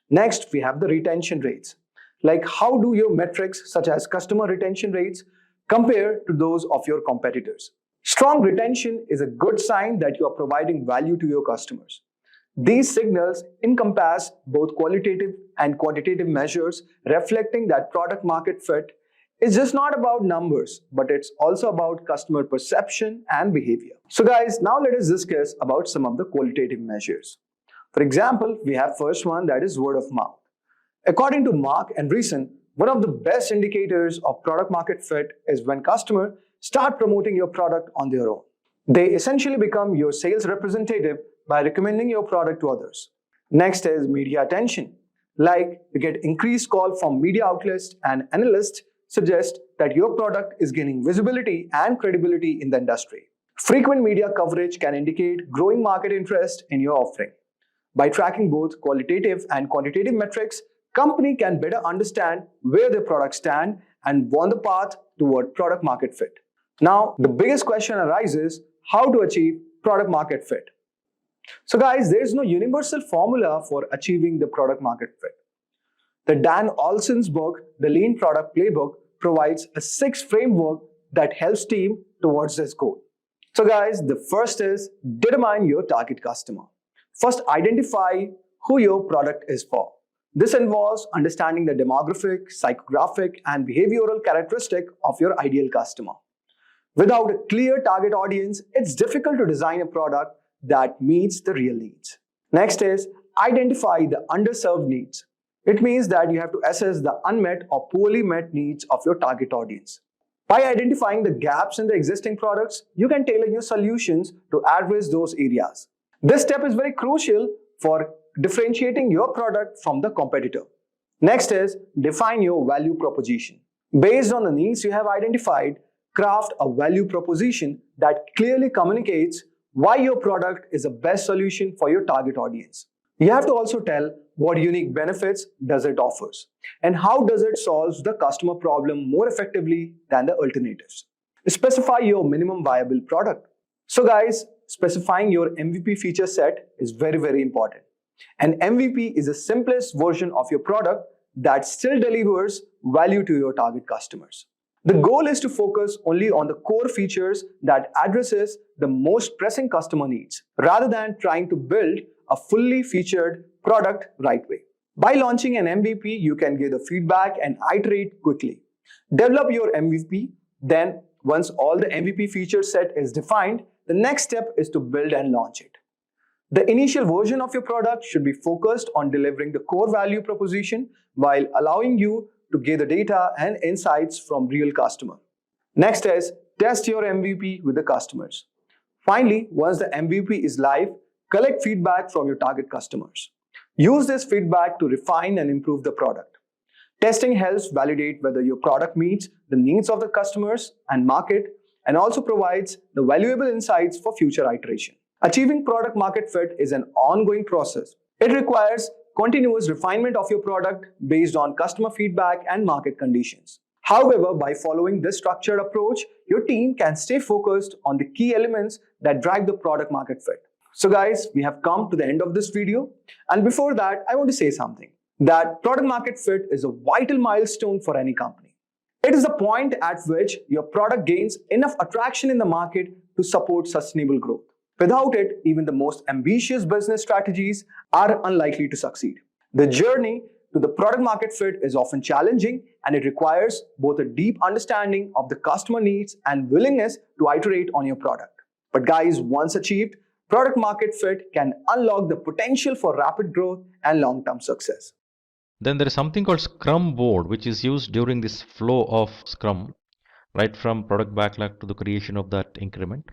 Next, we have the retention rates. Like, how do your metrics such as customer retention rates compare to those of your competitors? Strong retention is a good sign that you are providing value to your customers. These signals encompass both qualitative and quantitative measures, reflecting that product market fit is just not about numbers, but it's also about customer perception and behavior. So guys, now let us discuss about some of the qualitative measures. For example, we have first one, that is word of mouth. According to Mark and Reason, one of the best indicators of product market fit is when customers start promoting your product on their own. They essentially become your sales representative by recommending your product to others. Next is media attention. Like, you get increased call from media outlets and analysts suggest that your product is gaining visibility and credibility in the industry. Frequent media coverage can indicate growing market interest in your offering. By tracking both qualitative and quantitative metrics, company can better understand where their products stand and on the path toward product market fit. Now, the biggest question arises, how to achieve product market fit? So guys, there is no universal formula for achieving the product market fit. The Dan Olson's book, The Lean Product Playbook, provides a 6 framework that helps team towards this goal. So guys, the first is determine your target customer. First, identify who your product is for. This involves understanding the demographic, psychographic, and behavioral characteristic of your ideal customer. Without a clear target audience, it's difficult to design a product that meets the real needs. Next is identify the underserved needs. It means that you have to assess the unmet or poorly met needs of your target audience. By identifying the gaps in the existing products, you can tailor your solutions to address those areas. This step is very crucial for differentiating your product from the competitor. Next is define your value proposition. Based on the needs you have identified, craft a value proposition that clearly communicates why your product is the best solution for your target audience. You have to also tell what unique benefits does it offers and how does it solve the customer problem more effectively than the alternatives. Specify your minimum viable product. So guys, specifying your MVP feature set is very important. An MVP is the simplest version of your product that still delivers value to your target customers. The goal is to focus only on the core features that addresses the most pressing customer needs, rather than trying to build a fully featured product right way. By launching an MVP, you can get the feedback and iterate quickly. Develop your MVP, then once all the MVP feature set is defined, the next step is to build and launch it. The initial version of your product should be focused on delivering the core value proposition while allowing you to gather data and insights from real customer. Next is test your MVP with the customers. Finally, once the MVP is live, collect feedback from your target customers. Use this feedback to refine and improve the product. Testing helps validate whether your product meets the needs of the customers and market, and also provides the valuable insights for future iteration. Achieving product market fit is an ongoing process. It requires continuous refinement of your product based on customer feedback and market conditions. However, by following this structured approach, your team can stay focused on the key elements that drive the product market fit. So guys, we have come to the end of this video. And before that, I want to say something. That product market fit is a vital milestone for any company. It is the point at which your product gains enough attraction in the market to support sustainable growth. Without it, even the most ambitious business strategies are unlikely to succeed. The journey to the product market fit is often challenging, and it requires both a deep understanding of the customer needs and willingness to iterate on your product. But guys, once achieved, product market fit can unlock the potential for rapid growth and long-term success. Then there is something called Scrum board, which is used during this flow of Scrum, right from product backlog to the creation of that increment.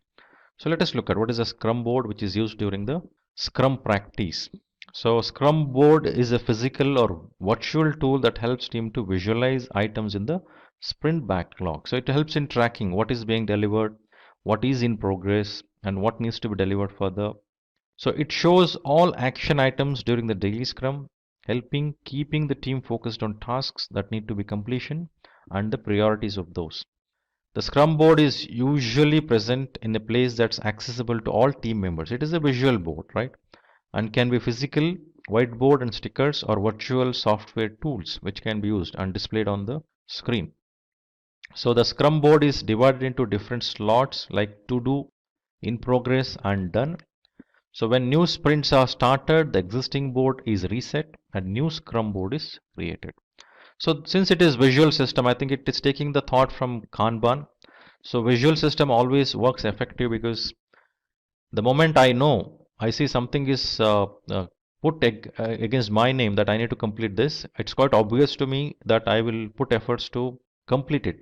So let us look at what is a Scrum board, which is used during the Scrum practice. So Scrum board is a physical or virtual tool that helps team to visualize items in the sprint backlog. So it helps in tracking what is being delivered, what is in progress, and what needs to be delivered further. So it shows all action items during the daily Scrum, helping keeping the team focused on tasks that need to be completion and the priorities of those. The Scrum board is usually present in a place that's accessible to all team members. It is a visual board, right? And can be physical, whiteboard and stickers, or virtual software tools which can be used and displayed on the screen. So the Scrum board is divided into different slots like to do, in progress and done. So when new sprints are started, the existing board is reset and new Scrum board is created. So since it is visual system, I think it is taking the thought from Kanban. So visual system always works effective because the moment I see something is put against my name that I need to complete this, it's quite obvious to me that I will put efforts to complete it.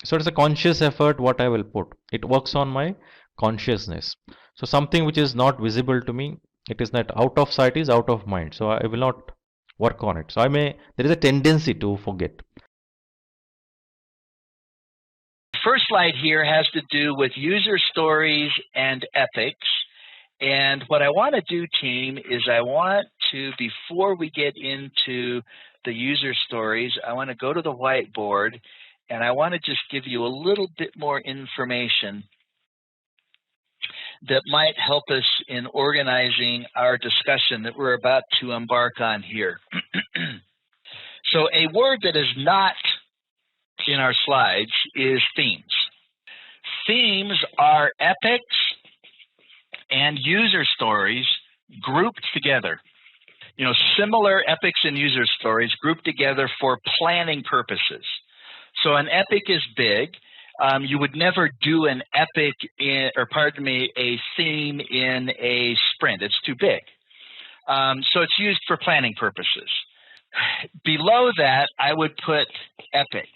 So it's a conscious effort what I will put. It works on my consciousness. So something which is not visible to me, it is not out of sight is out of mind. So I will not work on it. So there is a tendency to forget. First slide here has to do with user stories and epics. And what I want to do, team, is I want to, before we get into the user stories, I want to go to the whiteboard and I want to just give you a little bit more information that might help us in organizing our discussion that we're about to embark on here. So a word that is not in our slides is themes. Themes are epics and user stories grouped together. You know, similar epics and user stories grouped together for planning purposes. So an epic is big. You would never do an epic a theme in a sprint. It's too big. So it's used for planning purposes. Below that, I would put epics.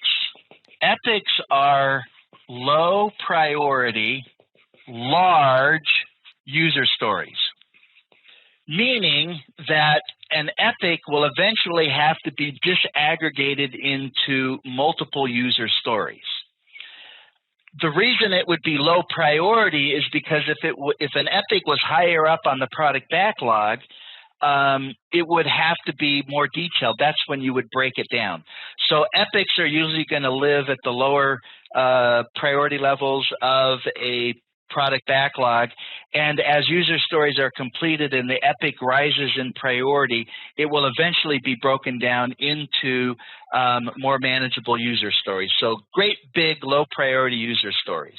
Epics are low priority, large user stories, meaning that an epic will eventually have to be disaggregated into multiple user stories. The reason it would be low priority is because if an epic was higher up on the product backlog, it would have to be more detailed. That's when you would break it down. So epics are usually going to live at the lower priority levels of a product backlog, and as user stories are completed and the epic rises in priority, it will eventually be broken down into more manageable user stories. So great big low priority user stories.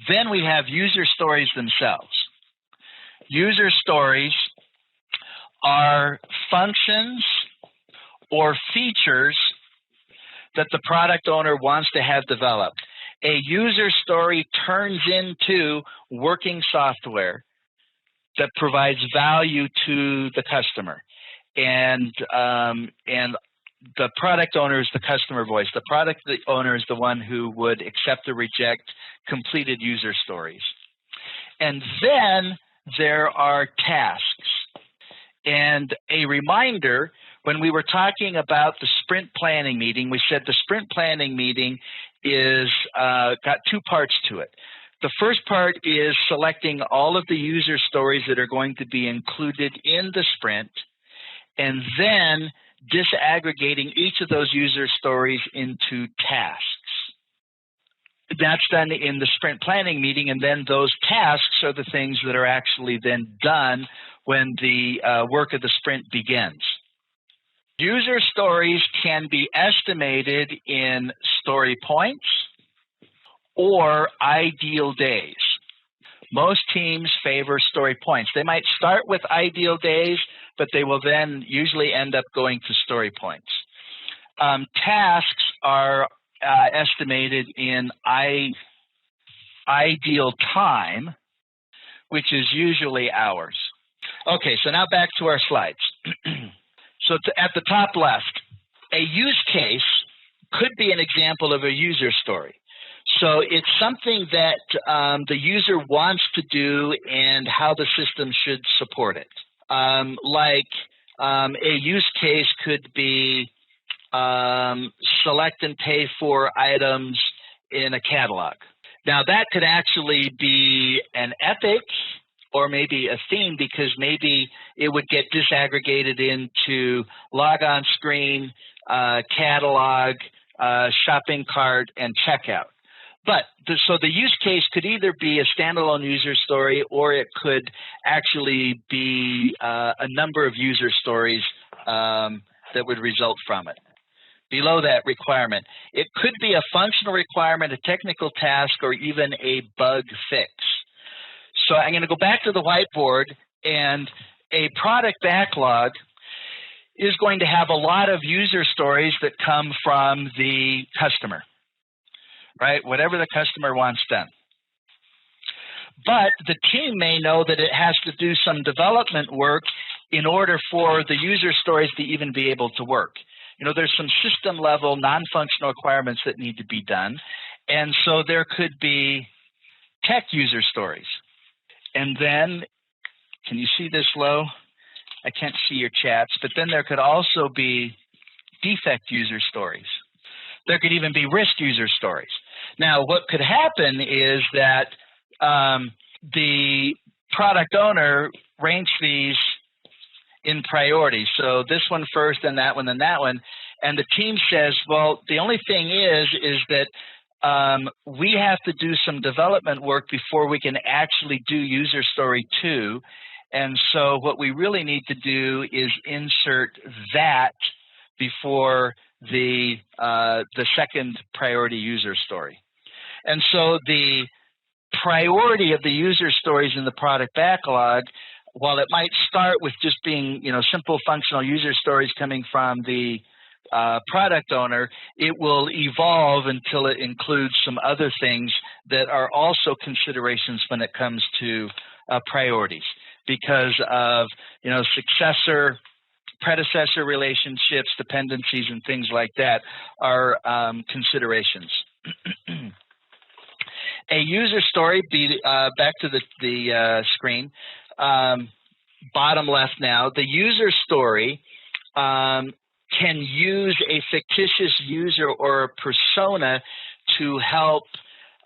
Then we have user stories themselves. User stories are functions or features that the product owner wants to have developed. A user story turns into working software that provides value to the customer, and the product owner is the customer voice. The product owner is the one who would accept or reject completed user stories. And then there are tasks. And a reminder, when we were talking about the sprint planning meeting, we said the sprint planning meeting is got two parts to it. The first part is selecting all of the user stories that are going to be included in the sprint, and then disaggregating each of those user stories into tasks. That's done in the sprint planning meeting, and then those tasks are the things that are actually then done when the work of the sprint begins. User stories can be estimated in story points or ideal days. Most teams favor story points. They might start with ideal days, but they will then usually end up going to story points. Tasks are estimated in ideal time, which is usually hours. Okay, so now back to our slides. So at the top left, a use case could be an example of a user story. So it's something that the user wants to do and how the system should support it. A use case could be select and pay for items in a catalog. Now that could actually be an epic or maybe a theme, because maybe it would get disaggregated into log on screen, catalog, shopping cart, and checkout. But so the use case could either be a standalone user story, or it could actually be a number of user stories that would result from it. Below that requirement, it could be a functional requirement, a technical task, or even a bug fix. So I'm going to go back to the whiteboard, and a product backlog is going to have a lot of user stories that come from the customer, right? Whatever the customer wants done. But the team may know that it has to do some development work in order for the user stories to even be able to work. You know, there's some system level non-functional requirements that need to be done. And so there could be tech user stories. And then, can you see this low? I can't see your chats, but then there could also be defect user stories. There could even be risk user stories. Now, what could happen is that the product owner ranks these in priority. So this one first, then that one, then that one. And the team says, well, the only thing is that we have to do some development work before we can actually do user story 2. And so what we really need to do is insert that before the second priority user story. And so the priority of the user stories in the product backlog, while it might start with just being, you know, simple functional user stories coming from the product owner, it will evolve until it includes some other things that are also considerations when it comes to priorities, because of, you know, successor, predecessor relationships, dependencies, and things like that are considerations. A user story, back to the screen, bottom left now, the user story can use a fictitious user or a persona to help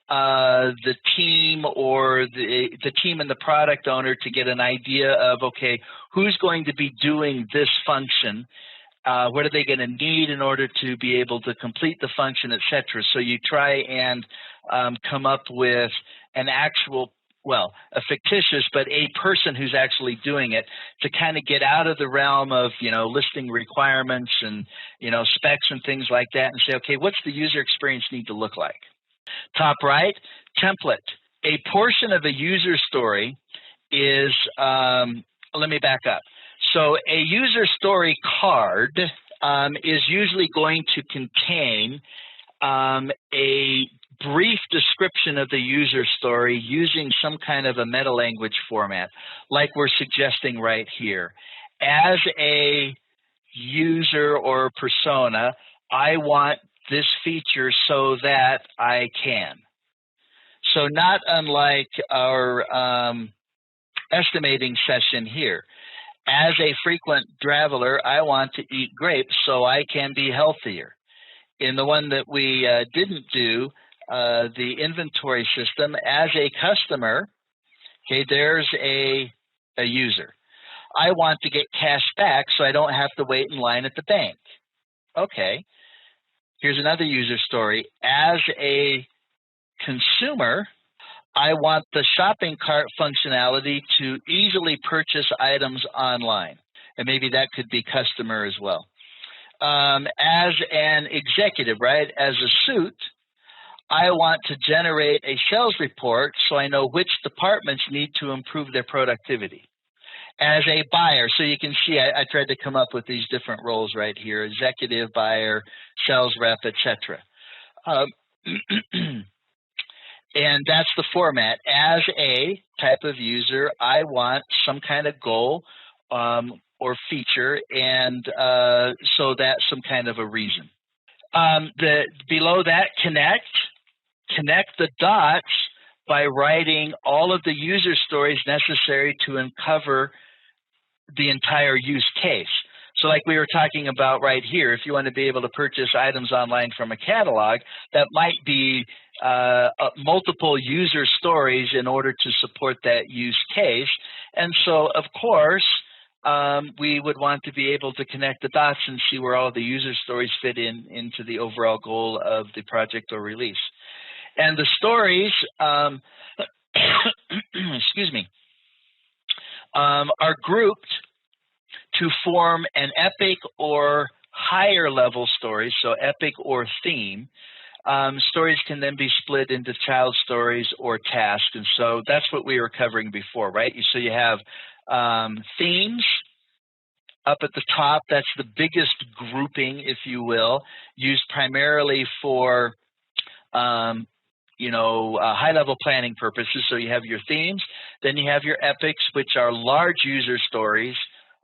the team or the team and the product owner to get an idea of, okay, who's going to be doing this function, what are they going to need in order to be able to complete the function, etc. So you try and come up with an actual, well, a fictitious, but a person who's actually doing it to kind of get out of the realm of, listing requirements and, specs and things like that and say, okay, what's the user experience need to look like? Top right, template. A portion of a user story is, let me back up. So a user story card is usually going to contain a brief description of the user story using some kind of a meta-language format, like we're suggesting right here. As a user or persona, I want this feature so that I can. So not unlike our estimating session here. As a frequent traveler, I want to eat grapes so I can be healthier. In the one that we didn't do, the inventory system, as a customer, okay, there's a user. I want to get cash back so I don't have to wait in line at the bank. Okay, here's another user story. As a consumer, I want the shopping cart functionality to easily purchase items online. And maybe that could be customer as well. As an executive, right, as a suit, I want to generate a sales report so I know which departments need to improve their productivity. As a buyer, so you can see I tried to come up with these different roles right here, executive, buyer, sales rep, etc. And that's the format. As a type of user, I want some kind of goal or feature, and so that's some kind of a reason. Below that, connect the dots by writing all of the user stories necessary to uncover the entire use case. So like we were talking about right here, if you want to be able to purchase items online from a catalog, that might be multiple user stories in order to support that use case. And so, of course, we would want to be able to connect the dots and see where all the user stories fit into the overall goal of the project or release. And the stories, excuse me, are grouped to form an epic or higher level stories, so epic or theme. Stories can then be split into child stories or tasks, and so that's what we were covering before, right? So you have themes up at the top. That's the biggest grouping, if you will, used primarily for high-level planning purposes. So you have your themes, then you have your epics, which are large user stories,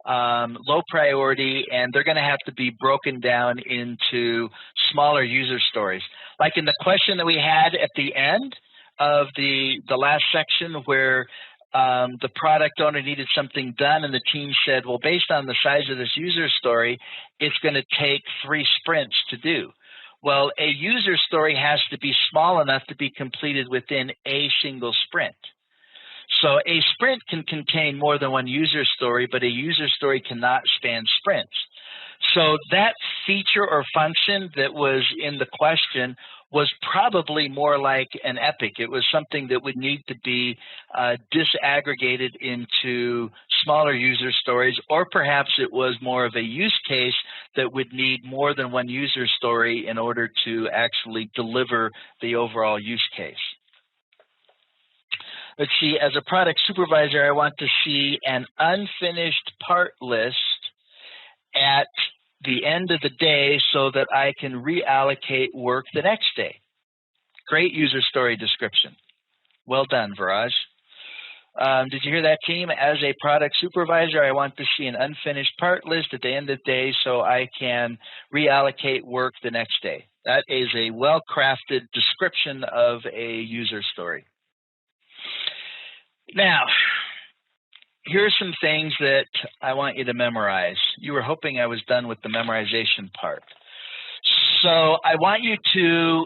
low priority, and they're going to have to be broken down into smaller user stories. Like in the question that we had at the end of the last section where the product owner needed something done and the team said, well, based on the size of this user story, it's going to take 3 sprints to do. Well, a user story has to be small enough to be completed within a single sprint. So a sprint can contain more than one user story, but a user story cannot span sprints. So that feature or function that was in the question was probably more like an epic. It was something that would need to be disaggregated into smaller user stories, or perhaps it was more of a use case that would need more than one user story in order to actually deliver the overall use case. Let's see, as a product supervisor, I want to see an unfinished part list at the end of the day so that I can reallocate work the next day. Great user story description. Well done, Viraj. Did you hear that, team? As a product supervisor, I want to see an unfinished part list at the end of the day so I can reallocate work the next day. That is a well-crafted description of a user story. Now, here are some things that I want you to memorize. You were hoping I was done with the memorization part. So I want you to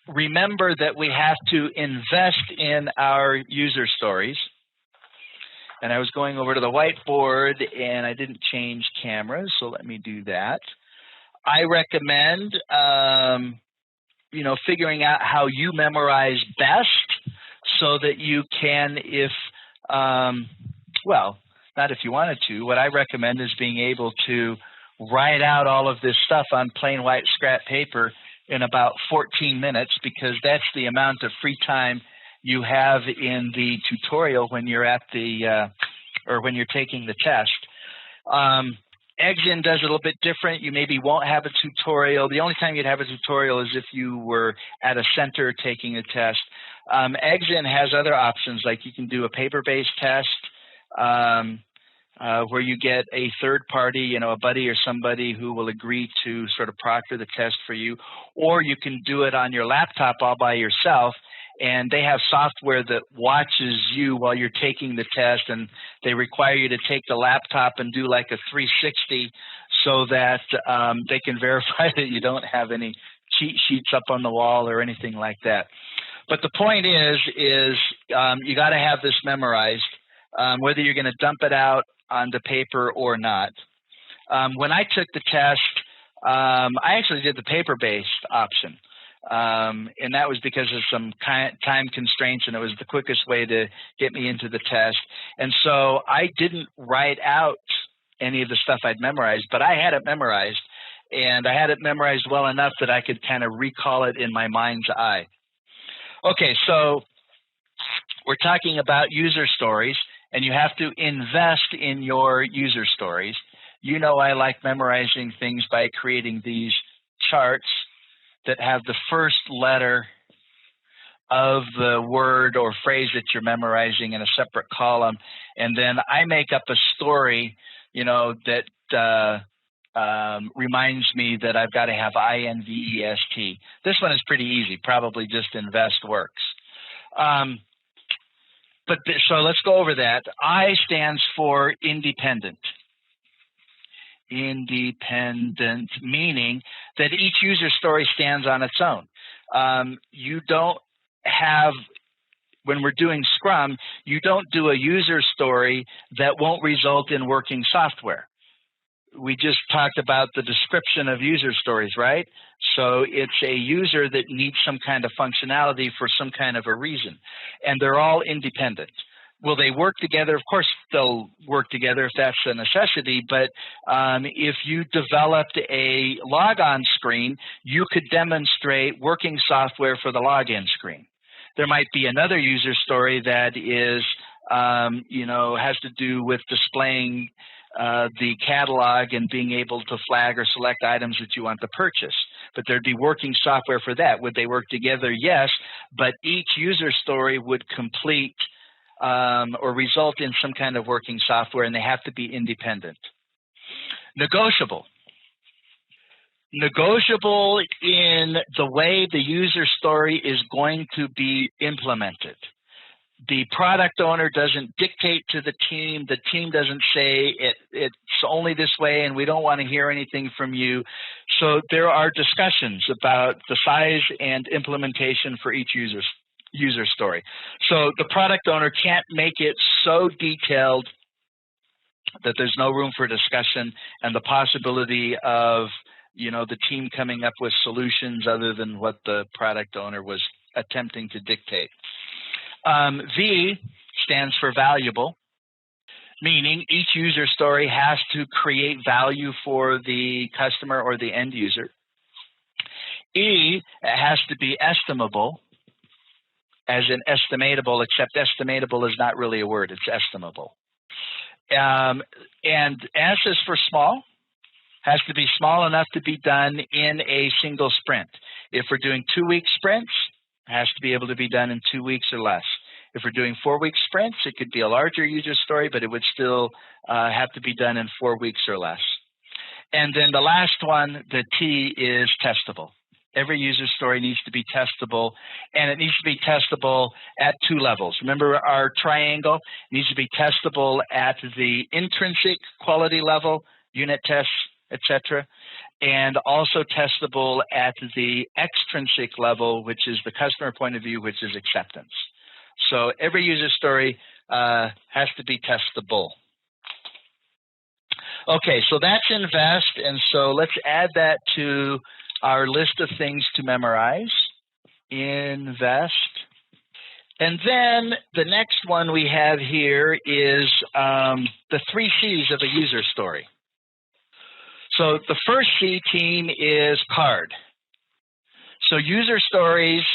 remember that we have to invest in our user stories. And I was going over to the whiteboard and I didn't change cameras, so let me do that. I recommend, figuring out how you memorize best so that you can, not if you wanted to, what I recommend is being able to write out all of this stuff on plain white scrap paper in about 14 minutes, because that's the amount of free time you have in the tutorial when you're at the or when you're taking the test. Exin does it a little bit different. You maybe won't have a tutorial. The only time you'd have a tutorial is if you were at a center taking a test. Exin has other options, like you can do a paper-based test where you get a third party, a buddy or somebody who will agree to sort of proctor the test for you, or you can do it on your laptop all by yourself, and they have software that watches you while you're taking the test, and they require you to take the laptop and do like a 360 so that they can verify that you don't have any cheat sheets up on the wall or anything like that. But the point is you got to have this memorized, whether you're going to dump it out onto paper or not. When I took the test, I actually did the paper-based option. And that was because of some time constraints, and it was the quickest way to get me into the test. And so I didn't write out any of the stuff I'd memorized, but I had it memorized, and I had it memorized well enough that I could kind of recall it in my mind's eye. Okay, so we're talking about user stories, and you have to invest in your user stories. You know I like memorizing things by creating these charts that have the first letter of the word or phrase that you're memorizing in a separate column, and then I make up a story, that reminds me that I've got to have INVEST. This one is pretty easy. Probably just invest works. So let's go over that. I stands for independent. Independent, meaning that each user story stands on its own. You don't have, when we're doing Scrum, you don't do a user story that won't result in working software. We just talked about the description of user stories, right? So it's a user that needs some kind of functionality for some kind of a reason, and they're all independent. Will they work together? Of course they'll work together if that's a necessity, but if you developed a logon screen, you could demonstrate working software for the login screen. There might be another user story that is, has to do with displaying the catalog and being able to flag or select items that you want to purchase. But there'd be working software for that. Would they work together? Yes, but each user story would complete or result in some kind of working software, and they have to be independent. Negotiable. Negotiable in the way the user story is going to be implemented. The product owner doesn't dictate to the team doesn't say it's only this way and we don't want to hear anything from you. So there are discussions about the size and implementation for each user story. So the product owner can't make it so detailed that there's no room for discussion and the possibility of the team coming up with solutions other than what the product owner was attempting to dictate. V stands for valuable, meaning each user story has to create value for the customer or the end user. E has to be estimable, as in estimatable, except estimatable is not really a word, it's estimable. And S is for small, has to be small enough to be done in a single sprint. If we're doing 2-week sprints, it has to be able to be done in 2 weeks or less. If we're doing 4-week sprints, it could be a larger user story, but it would still have to be done in 4 weeks or less. And then the last one, the T, is testable. Every user story needs to be testable, and it needs to be testable at 2 levels. Remember our triangle? It needs to be testable at the intrinsic quality level, unit tests, etc., and also testable at the extrinsic level, which is the customer point of view, which is acceptance. So every user story has to be testable. Okay, so that's invest, and so let's add that to our list of things to memorize. Invest. And then the next one we have here is the 3 C's of a user story. So the first C, team, is card. So user stories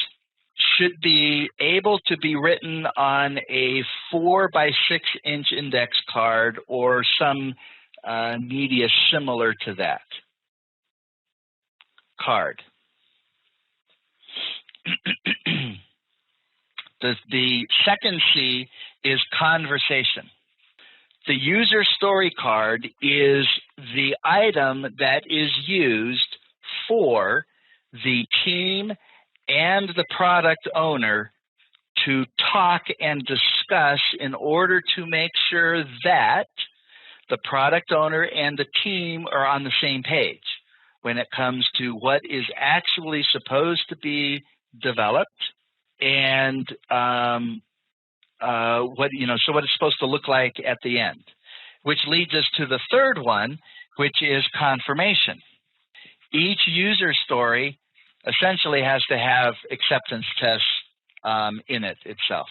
should be able to be written on a 4 by 6 inch index card or some media similar to that. Card. The second C is conversation. The user story card is the item that is used for the team and the product owner to talk and discuss in order to make sure that the product owner and the team are on the same page when it comes to what is actually supposed to be developed and what it's supposed to look like at the end, which leads us to the third one, which is confirmation. Each user story essentially has to have acceptance tests in it itself.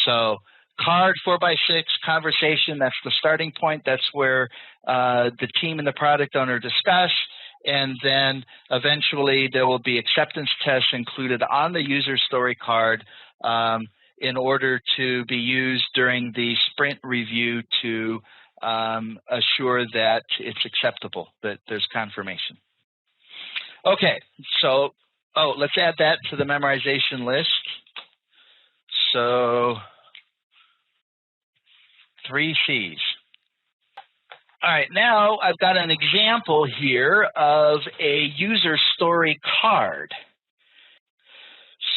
So card 4 by 6, conversation, that's the starting point. That's where the team and the product owner discuss, and then eventually there will be acceptance tests included on the user story card in order to be used during the sprint review to assure that it's acceptable, that there's confirmation. Okay, so let's add that to the memorization list. So 3 C's. All right, now I've got an example here of a user story card.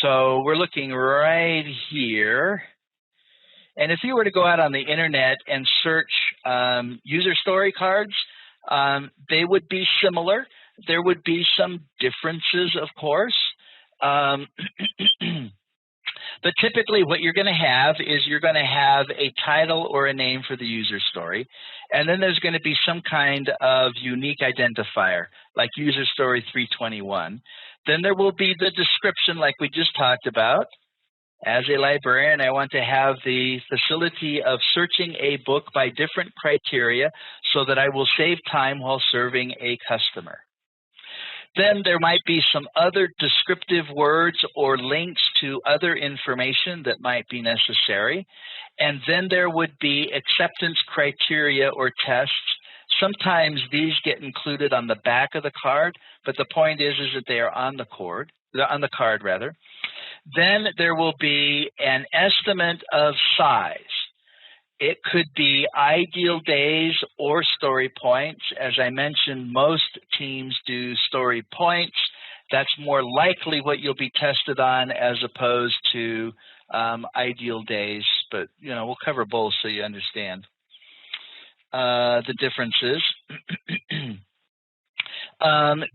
So we're looking right here. And if you were to go out on the internet and search user story cards, they would be similar. There would be some differences, of course. But typically what you're going to have is you're going to have a title or a name for the user story, and then there's going to be some kind of unique identifier, like user story 321. Then there will be the description like we just talked about. As a librarian, I want to have the facility of searching a book by different criteria so that I will save time while serving a customer. Then there might be some other descriptive words or links to other information that might be necessary. And then there would be acceptance criteria or tests. Sometimes these get included on the back of the card, but the point is that they are on the card rather. Then there will be an estimate of size. It could be ideal days or story points. As I mentioned, most teams do story points. That's more likely what you'll be tested on as opposed to ideal days. But, we'll cover both so you understand the differences.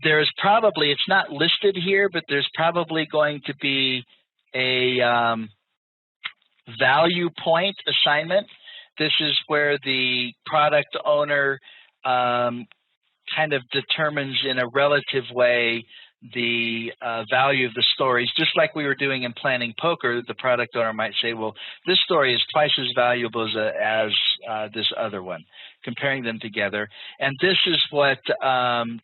There's probably, it's not listed here, but there's probably going to be a value point assignment. This is where the product owner kind of determines in a relative way the value of the stories. Just like we were doing in planning poker, the product owner might say, well, this story is twice as valuable as this other one, comparing them together. And this is what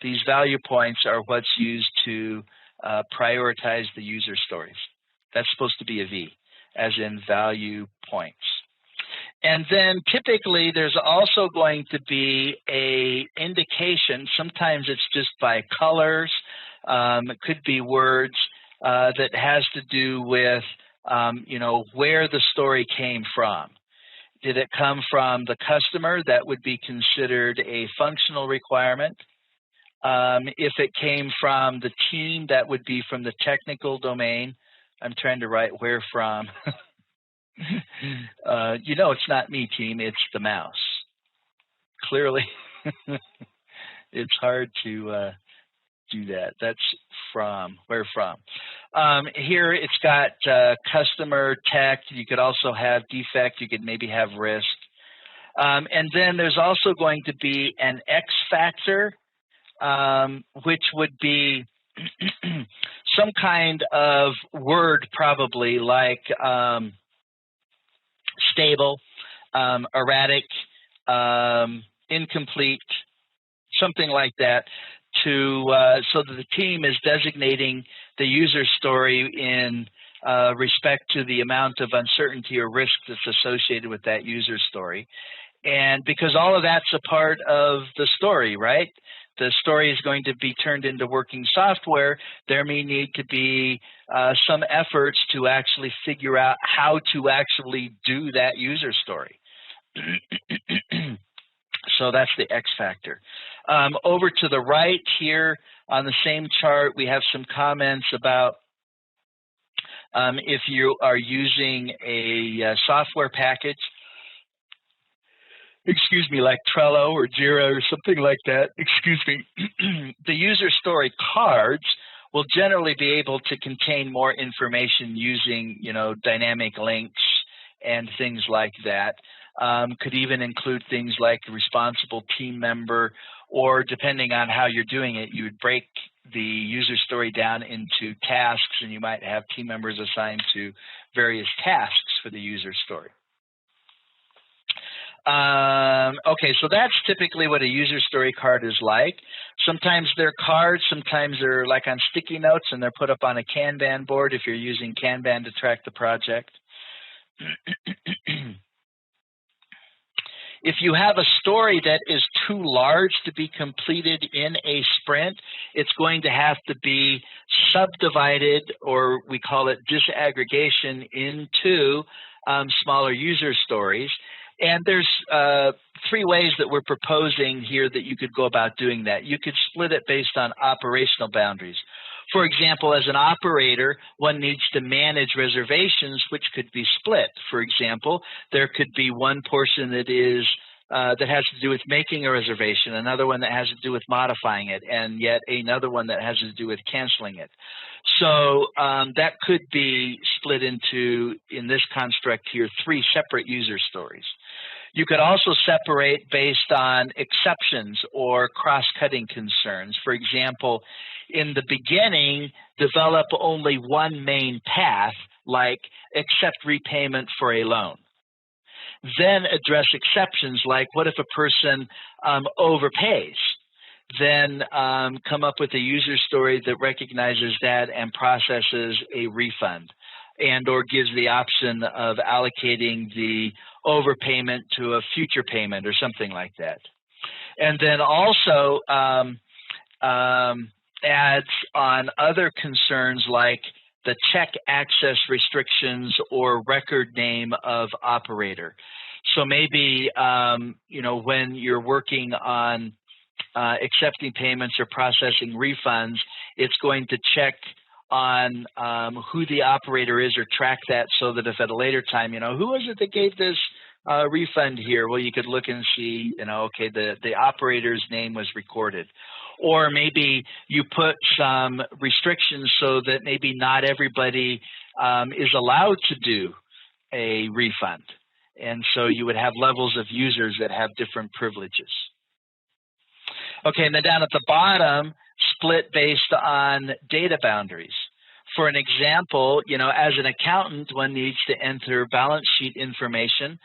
these value points are what's used to prioritize the user stories. That's supposed to be a V, as in value points. And then typically there's also going to be a indication. Sometimes it's just by colors. It could be words that has to do with, where the story came from. Did it come from the customer? That would be considered a functional requirement. If it came from the team, that would be from the technical domain. I'm trying to write where from. It's not me, team, it's the mouse. Clearly, it's hard to do that. That's from, where from. Here it's got customer, tech. You could also have defect. You could maybe have risk. And then there's also going to be an X factor, which would be some kind of word, probably like stable, erratic, incomplete, something like that, so that the team is designating the user story in respect to the amount of uncertainty or risk that's associated with that user story. And because all of that's a part of the story, right? The story is going to be turned into working software. There may need to be some efforts to actually figure out how to actually do that user story. So that's the X factor. Over to the right here on the same chart, we have some comments about if you are using a software package, like Trello or Jira or something like that, the user story cards will generally be able to contain more information using, dynamic links and things like that. Could even include things like responsible team member, or depending on how you're doing it, you would break the user story down into tasks, and you might have team members assigned to various tasks for the user story. Okay, so that's typically what a user story card is like. Sometimes they're cards, sometimes they're like on sticky notes, and they're put up on a Kanban board if you're using Kanban to track the project. If you have a story that is too large to be completed in a sprint, it's going to have to be subdivided, or we call it disaggregation, into smaller user stories. And there's 3 ways that we're proposing here that you could go about doing that. You could split it based on operational boundaries. For example, as an operator, one needs to manage reservations, which could be split. For example, there could be one portion that is that has to do with making a reservation, another one that has to do with modifying it, and yet another one that has to do with canceling it. So that could be split into, in this construct here, 3 separate user stories. You could also separate based on exceptions or cross-cutting concerns. For example, in the beginning, develop only one main path, like accept repayment for a loan. Then address exceptions, like what if a person overpays? Then come up with a user story that recognizes that and processes a refund, and or gives the option of allocating the overpayment to a future payment or something like that. And then also adds on other concerns like the check access restrictions or record name of operator. So maybe, when you're working on accepting payments or processing refunds, it's going to check on who the operator is or track that, so that if at a later time, who was it that gave this refund here? Well, you could look and see, okay, the operator's name was recorded. Or maybe you put some restrictions so that maybe not everybody is allowed to do a refund. And so you would have levels of users that have different privileges. Okay, and then down at the bottom, split based on data boundaries. For an example, as an accountant, one needs to enter balance sheet information,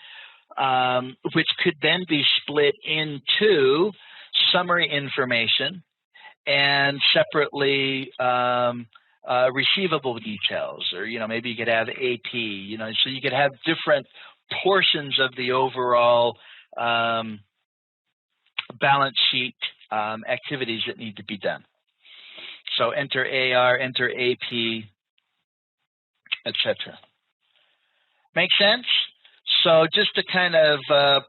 which could then be split into summary information and separately receivable details, or maybe you could have AP, so you could have different portions of the overall balance sheet activities that need to be done. So enter AR, enter AP, etc. Make sense? So just to kind of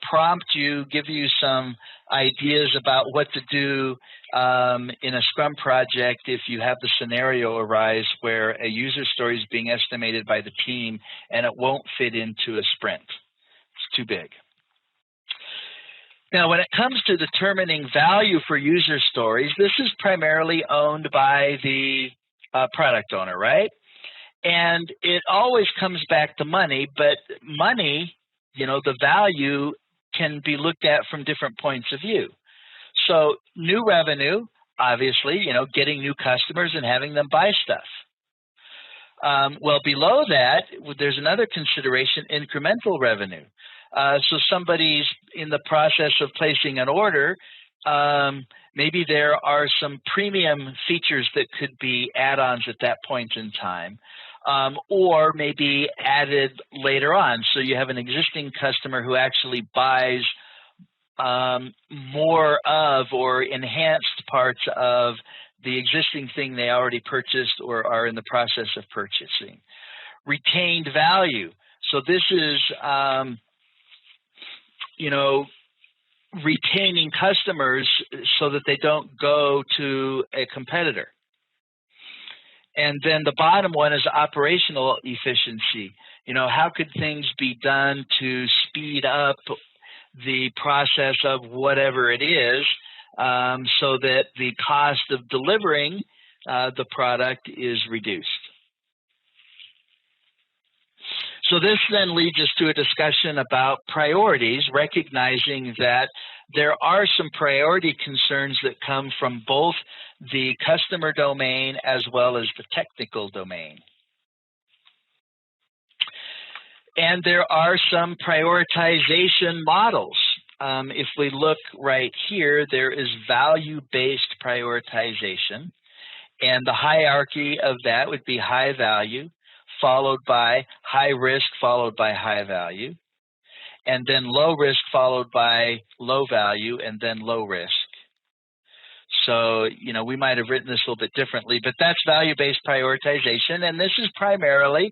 prompt you, give you some ideas about what to do in a Scrum project if you have the scenario arise where a user story is being estimated by the team and it won't fit into a sprint. It's too big. Now, when it comes to determining value for user stories, this is primarily owned by the product owner, right? And it always comes back to money, but money, the value can be looked at from different points of view. So new revenue, obviously, getting new customers and having them buy stuff. Well, below that, there's another consideration, incremental revenue. So somebody's in the process of placing an order, maybe there are some premium features that could be add-ons at that point in time, or maybe added later on. So you have an existing customer who actually buys more of or enhanced parts of the existing thing they already purchased or are in the process of purchasing. Retained value. So this is retaining customers so that they don't go to a competitor. And then the bottom one is operational efficiency. How could things be done to speed up the process of whatever it is so that the cost of delivering the product is reduced? So this then leads us to a discussion about priorities, recognizing that there are some priority concerns that come from both the customer domain as well as the technical domain. And there are some prioritization models. If we look right here, there is value-based prioritization, and the hierarchy of that would be high value, followed by high risk, followed by high value, and then low risk, followed by low value, and then low risk. So, we might have written this a little bit differently, but that's value-based prioritization, and this is primarily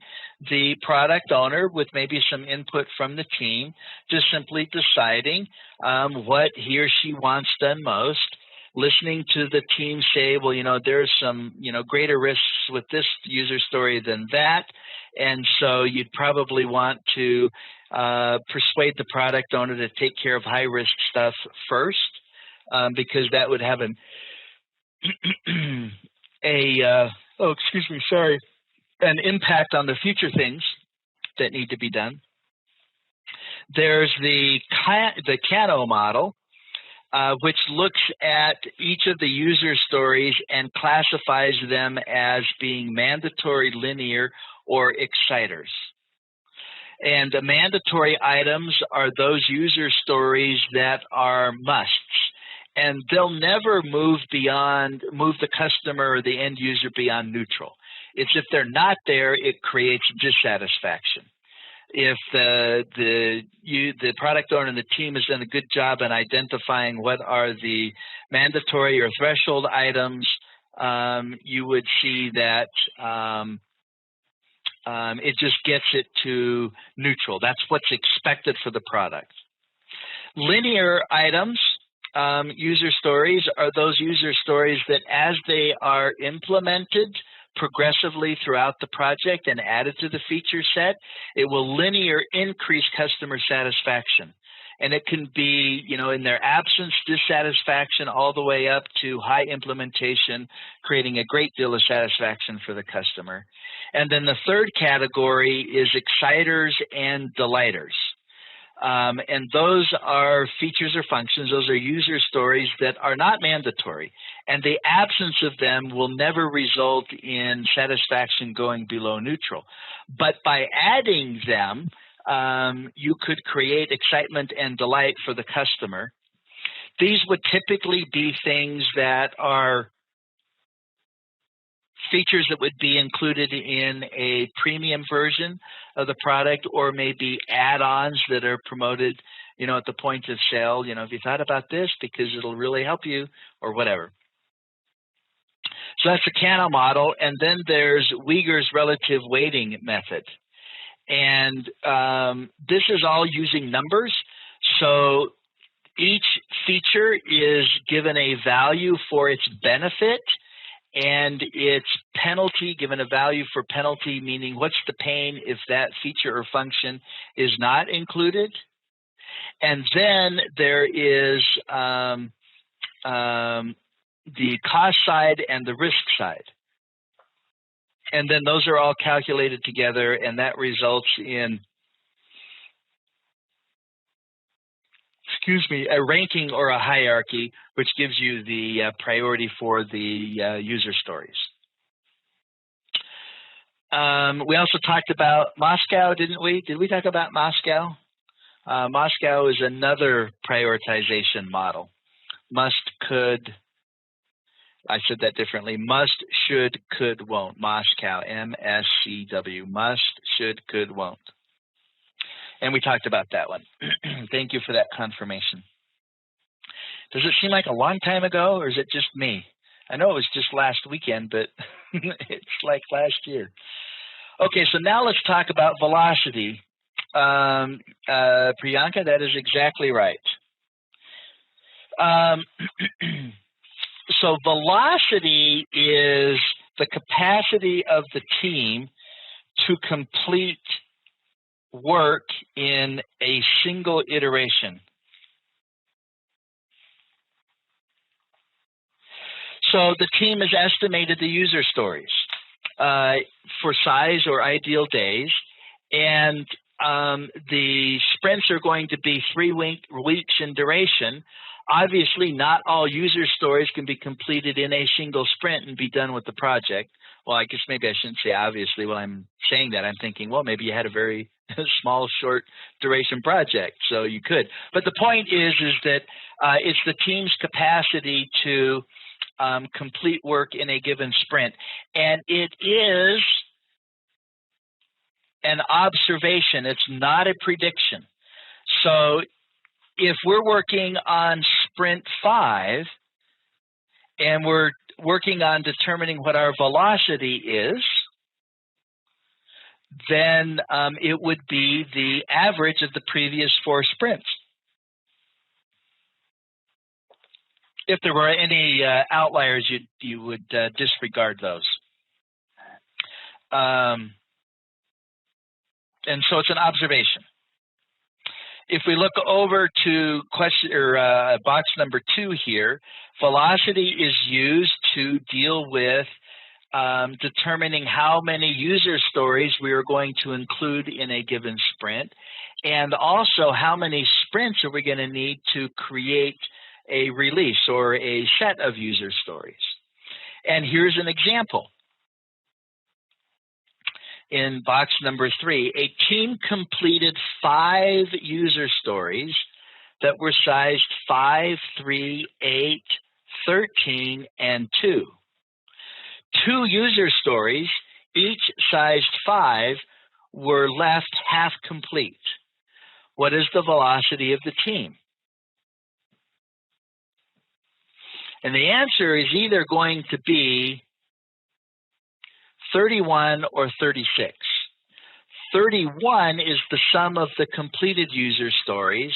the product owner with maybe some input from the team, just simply deciding what he or she wants done most, listening to the team say, well, there's some, greater risks with this user story than that. And so you'd probably want to persuade the product owner to take care of high risk stuff first, because that would have an impact on the future things that need to be done. There's the Kano model, which looks at each of the user stories and classifies them as being mandatory, linear, or exciters. And the mandatory items are those user stories that are musts. And they'll never move the customer or the end user beyond neutral. It's if they're not there, it creates dissatisfaction. If the product owner and the team has done a good job in identifying what are the mandatory or threshold items, you would see that it just gets it to neutral. That's what's expected for the product. Linear items, user stories, are those user stories that as they are implemented progressively throughout the project and added to the feature set, it will linear increase customer satisfaction. And it can be, in their absence, dissatisfaction, all the way up to high implementation, creating a great deal of satisfaction for the customer. And then the third category is exciters and delighters. And those are features or functions. Those are user stories that are not mandatory. And the absence of them will never result in satisfaction going below neutral. But by adding them, you could create excitement and delight for the customer. These would typically be things that are features that would be included in a premium version of the product, or maybe add-ons that are promoted, at the point of sale. Have you thought about this because it'll really help you, or whatever. So that's the Kano model. And then there's Uyghur's relative weighting method. And this is all using numbers. So each feature is given a value for its benefit, and its penalty given a value for penalty, meaning what's the pain if that feature or function is not included. And then there is the cost side and the risk side. And then those are all calculated together, and that results in, a ranking or a hierarchy, which gives you the priority for the user stories. We also talked about Moscow, didn't we? Did we talk about Moscow? Moscow is another prioritization model. Must, could, I said that differently. Must, should, could, won't. Moscow, MSCW. Must, should, could, won't. And we talked about that one. Thank you for that confirmation. Does it seem like a long time ago, or is it just me? I know it was just last weekend, but it's like last year. Okay, so now let's talk about velocity. Priyanka, that is exactly right. So velocity is the capacity of the team to complete work in a single iteration. So the team has estimated the user stories for size or ideal days, and the sprints are going to be 3 weeks in duration. Obviously, not all user stories can be completed in a single sprint and be done with the project. Well, I guess maybe I shouldn't say obviously. While I'm saying that, I'm thinking, well, maybe you had a very small, short duration project, so you could. But the point is that it's the team's capacity to complete work in a given sprint. And it is an observation. It's not a prediction. So if we're working on sprint 5 and we're working on determining what our velocity is, then it would be the average of the previous 4 sprints. If there were any outliers, you would disregard those. And so it's an observation. If we look over to box number 2 here, velocity is used to deal with determining how many user stories we are going to include in a given sprint, and also how many sprints are we going to need to create a release or a set of user stories. And here's an example. In box number 3, a team completed 5 user stories that were sized 5, 3, 8, 13, and 2. 2 user stories, each sized 5, were left half complete. What is the velocity of the team? And the answer is either going to be 31 or 36. 31 is the sum of the completed user stories.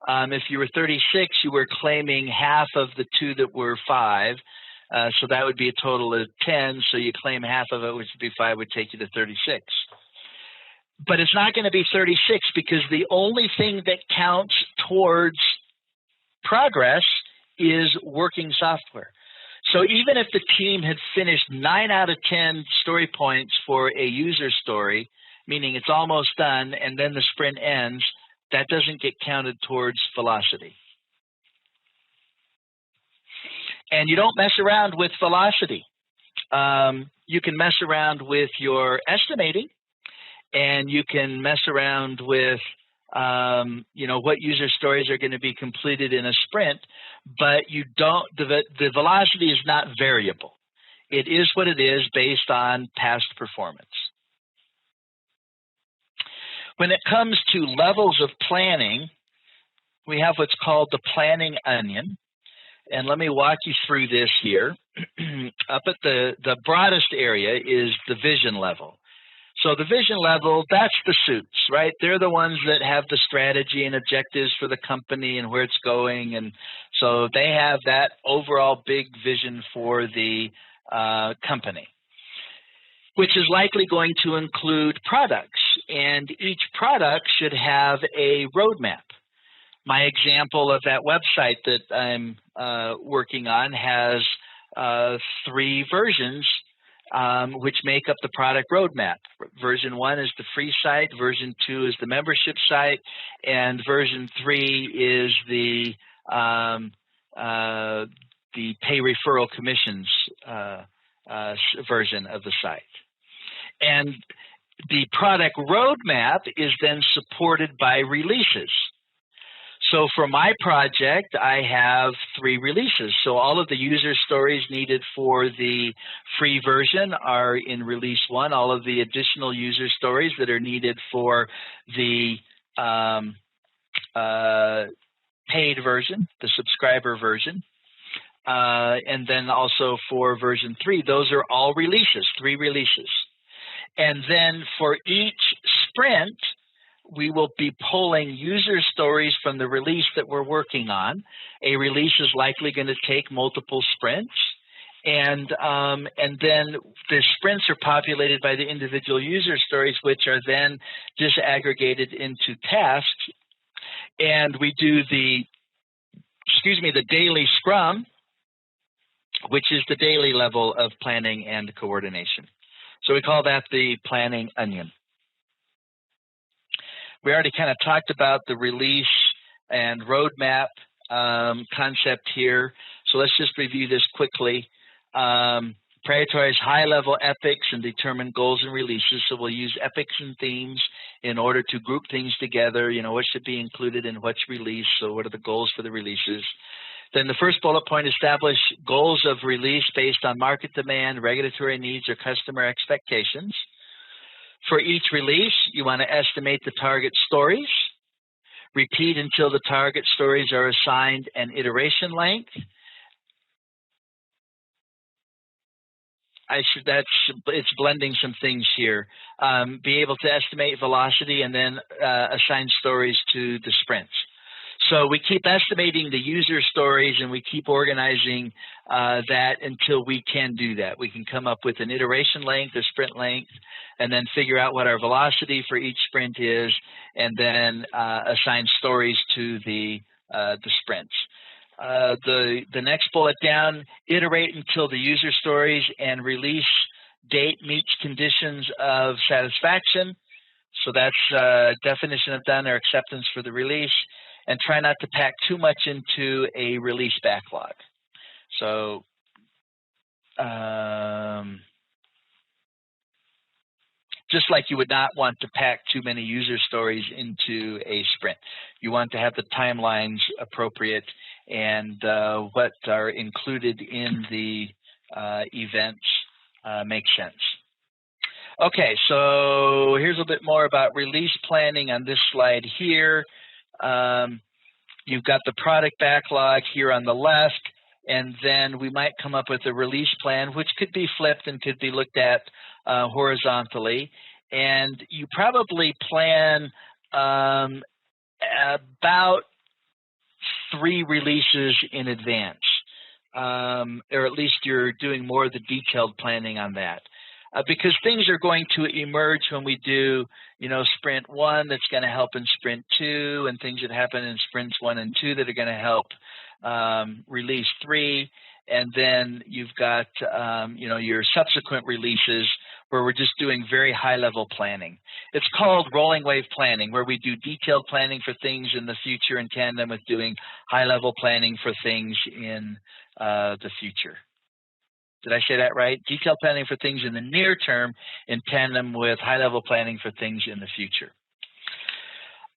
If you were 36, you were claiming half of the 2 that were 5. So that would be a total of 10. So you claim half of it, which would be 5, would take you to 36. But it's not going to be 36 because the only thing that counts towards progress is working software. So even if the team had finished 9 out of 10 story points for a user story, meaning it's almost done, and then the sprint ends, that doesn't get counted towards velocity. And you don't mess around with velocity. You can mess around with your estimating, and you can mess around with what user stories are going to be completed in a sprint, but you don't. The velocity is not variable. It is what it is based on past performance. When it comes to levels of planning, we have what's called the planning onion. And let me walk you through this here. Up at the broadest area is the vision level. So the vision level, that's the suits, right? They're the ones that have the strategy and objectives for the company and where it's going. And so they have that overall big vision for the company, which is likely going to include products. And each product should have a roadmap. My example of that website that I'm working on has 3 versions which make up the product roadmap. Version 1 is the free site, version 2 is the membership site, and version 3 is the pay referral commissions version of the site. And the product roadmap is then supported by releases. So for my project, I have 3 releases. So all of the user stories needed for the free version are in release 1. All of the additional user stories that are needed for the paid version, the subscriber version, and then also for version 3, those are all releases, 3 releases. And then for each sprint, we will be pulling user stories from the release that we're working on. A release is likely going to take multiple sprints. And then the sprints are populated by the individual user stories, which are then disaggregated into tasks. And we do the daily Scrum, which is the daily level of planning and coordination. So we call that the planning onion. We already kind of talked about the release and roadmap concept here. So let's just review this quickly. Prioritize high-level epics and determine goals and releases. So we'll use epics and themes in order to group things together. You know, what should be included in what's released. So what are the goals for the releases? Then the first bullet point, establish goals of release based on market demand, regulatory needs, or customer expectations. For each release, you want to estimate the target stories. Repeat until the target stories are assigned an iteration length. It's blending some things here. Be able to estimate velocity and then assign stories to the sprints. So we keep estimating the user stories and we keep organizing that until we can do that. We can come up with an iteration length, a sprint length, and then figure out what our velocity for each sprint is, and then assign stories to the sprints. The next bullet down, iterate until the user stories and release date meets conditions of satisfaction. So that's definition of done or acceptance for the release. And try not to pack too much into a release backlog. So just like you would not want to pack too many user stories into a sprint. You want to have the timelines appropriate and what are included in the events make sense. Okay, so here's a bit more about release planning on this slide here. You've got the product backlog here on the left, and then we might come up with a release plan, which could be flipped and could be looked at horizontally. And you probably plan about 3 releases in advance, or at least you're doing more of the detailed planning on that. Because things are going to emerge when we do, sprint 1 that's going to help in sprint 2, and things that happen in sprints 1 and 2 that are going to help release 3. And then you've got, your subsequent releases where we're just doing very high-level planning. It's called rolling wave planning, where we do detailed planning for things in the future in tandem with doing high-level planning for things in the future. Did I say that right? Detailed planning for things in the near term in tandem with high-level planning for things in the future.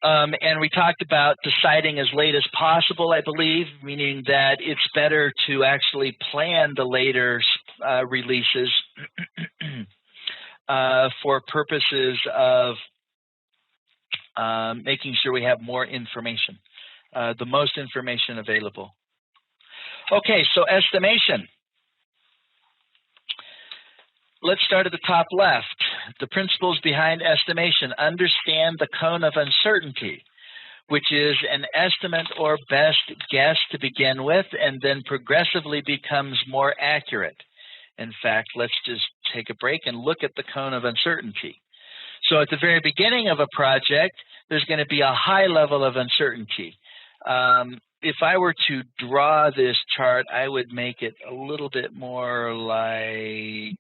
And we talked about deciding as late as possible, I believe, meaning that it's better to actually plan the later releases for purposes of making sure we have more information, the most information available. Okay, so estimation. Let's start at the top left. the principles behind estimation. Understand the cone of uncertainty, which is an estimate or best guess to begin with and then progressively becomes more accurate. In fact, let's just take a break and look at the cone of uncertainty. So at the very beginning of a project, there's going to be a high level of uncertainty. If I were to draw this chart, I would make it a little bit more like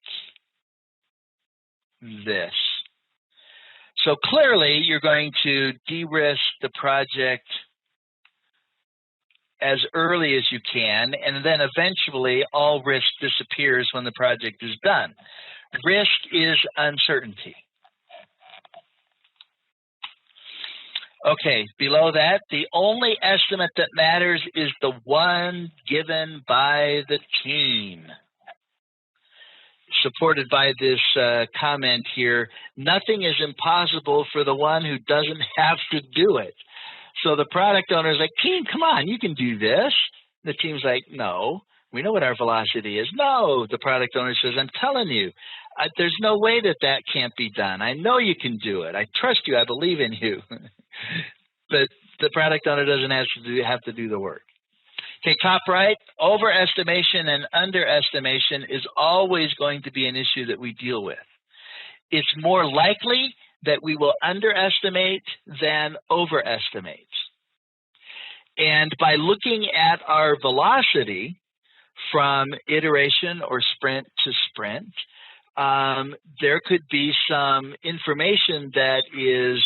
this. So clearly, you're going to de-risk the project as early as you can, and then eventually all risk disappears when the project is done. Risk is uncertainty. Okay, below that, the only estimate that matters is the one given by the team. Supported by this comment here, nothing is impossible for the one who doesn't have to do it. So the product owner is like, team, come on, you can do this. The team's like, no, we know what our velocity is. No, the product owner says, I'm telling you, there's no way that that can't be done. I know you can do it. I trust you. I believe in you. But the product owner doesn't have to do the work. Okay, top right, overestimation and underestimation is always going to be an issue that we deal with. It's more likely that we will underestimate than overestimate. And by looking at our velocity from iteration or sprint to sprint, there could be some information that is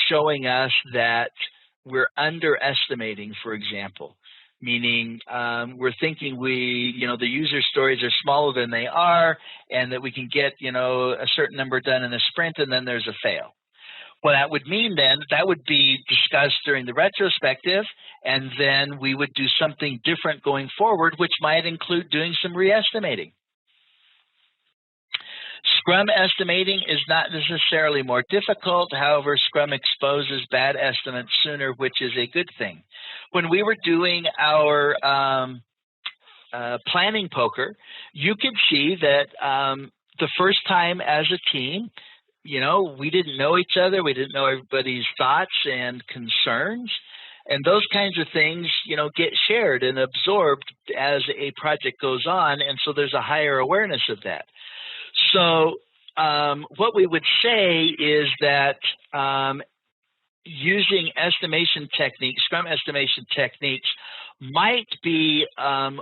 showing us that we're underestimating, for example, meaning we're thinking the user stories are smaller than they are, and that we can get, a certain number done in a sprint, and then there's a fail. Well, that would mean then that would be discussed during the retrospective, and then we would do something different going forward, which might include doing some re-estimating. Scrum estimating is not necessarily more difficult. However, Scrum exposes bad estimates sooner, which is a good thing. When we were doing our planning poker, you could see that the first time as a team, we didn't know each other. We didn't know everybody's thoughts and concerns. And those kinds of things, get shared and absorbed as a project goes on. And so there's a higher awareness of that. So what we would say is that using estimation techniques, Scrum estimation techniques, might be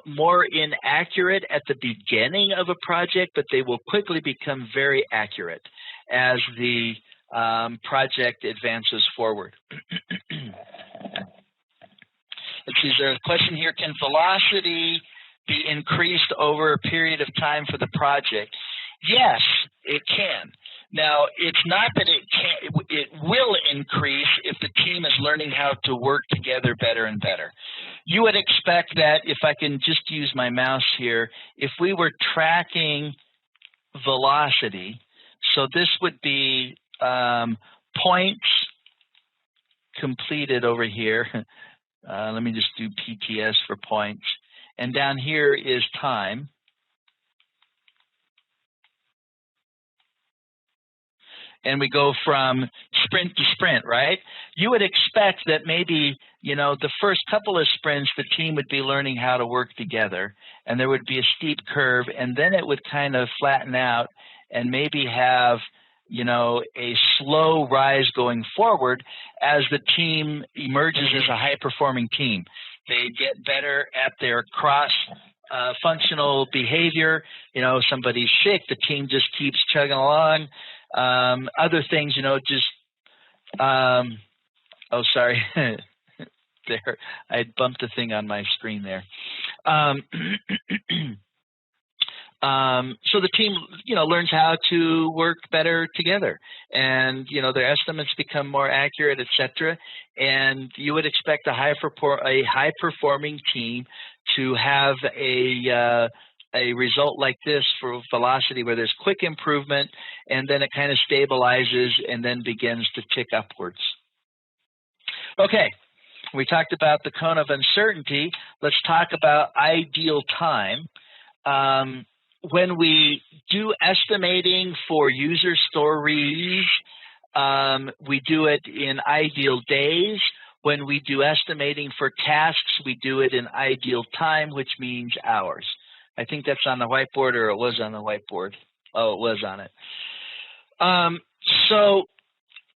more inaccurate at the beginning of a project, but they will quickly become very accurate as the project advances forward. Let's see, there's a question here. Can velocity be increased over a period of time for the project? Yes, it can. Now, it's not that it will increase if the team is learning how to work together better and better. You would expect that, if I can just use my mouse here, if we were tracking velocity, so this would be points completed over here. Let me just do PTS for points. And down here is time. And we go from sprint to sprint, right? You would expect that maybe, the first couple of sprints, the team would be learning how to work together, and there would be a steep curve, and then it would kind of flatten out and maybe have, a slow rise going forward as the team emerges as a high-performing team. They get better at their cross-functional behavior. Somebody's sick, the team just keeps chugging along. Other things, oh, sorry. There, I had bumped a thing on my screen there. So the team, learns how to work better together, and their estimates become more accurate, etc. And you would expect a high-performing team to have a result like this for velocity, where there's quick improvement, and then it kind of stabilizes and then begins to tick upwards. Okay, we talked about the cone of uncertainty. Let's talk about ideal time. when we do estimating for user stories, we do it in ideal days. When we do estimating for tasks, we do it in ideal time, which means hours. I think that's on the whiteboard, or it was on the whiteboard. Oh, it was on it. So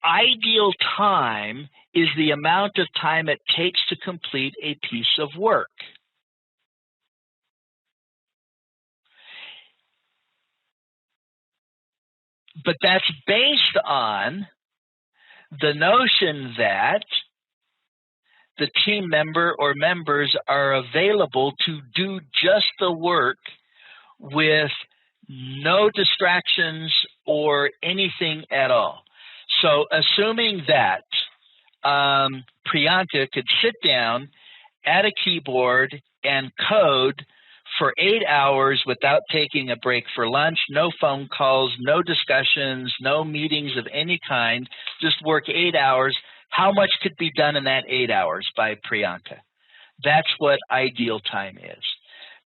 ideal time is the amount of time it takes to complete a piece of work. But that's based on the notion that the team member or members are available to do just the work with no distractions or anything at all. So assuming that Priyanka could sit down at a keyboard and code for 8 hours without taking a break for lunch, no phone calls, no discussions, no meetings of any kind, just work 8 hours, how much could be done in that 8 hours by Priyanka? That's what ideal time is.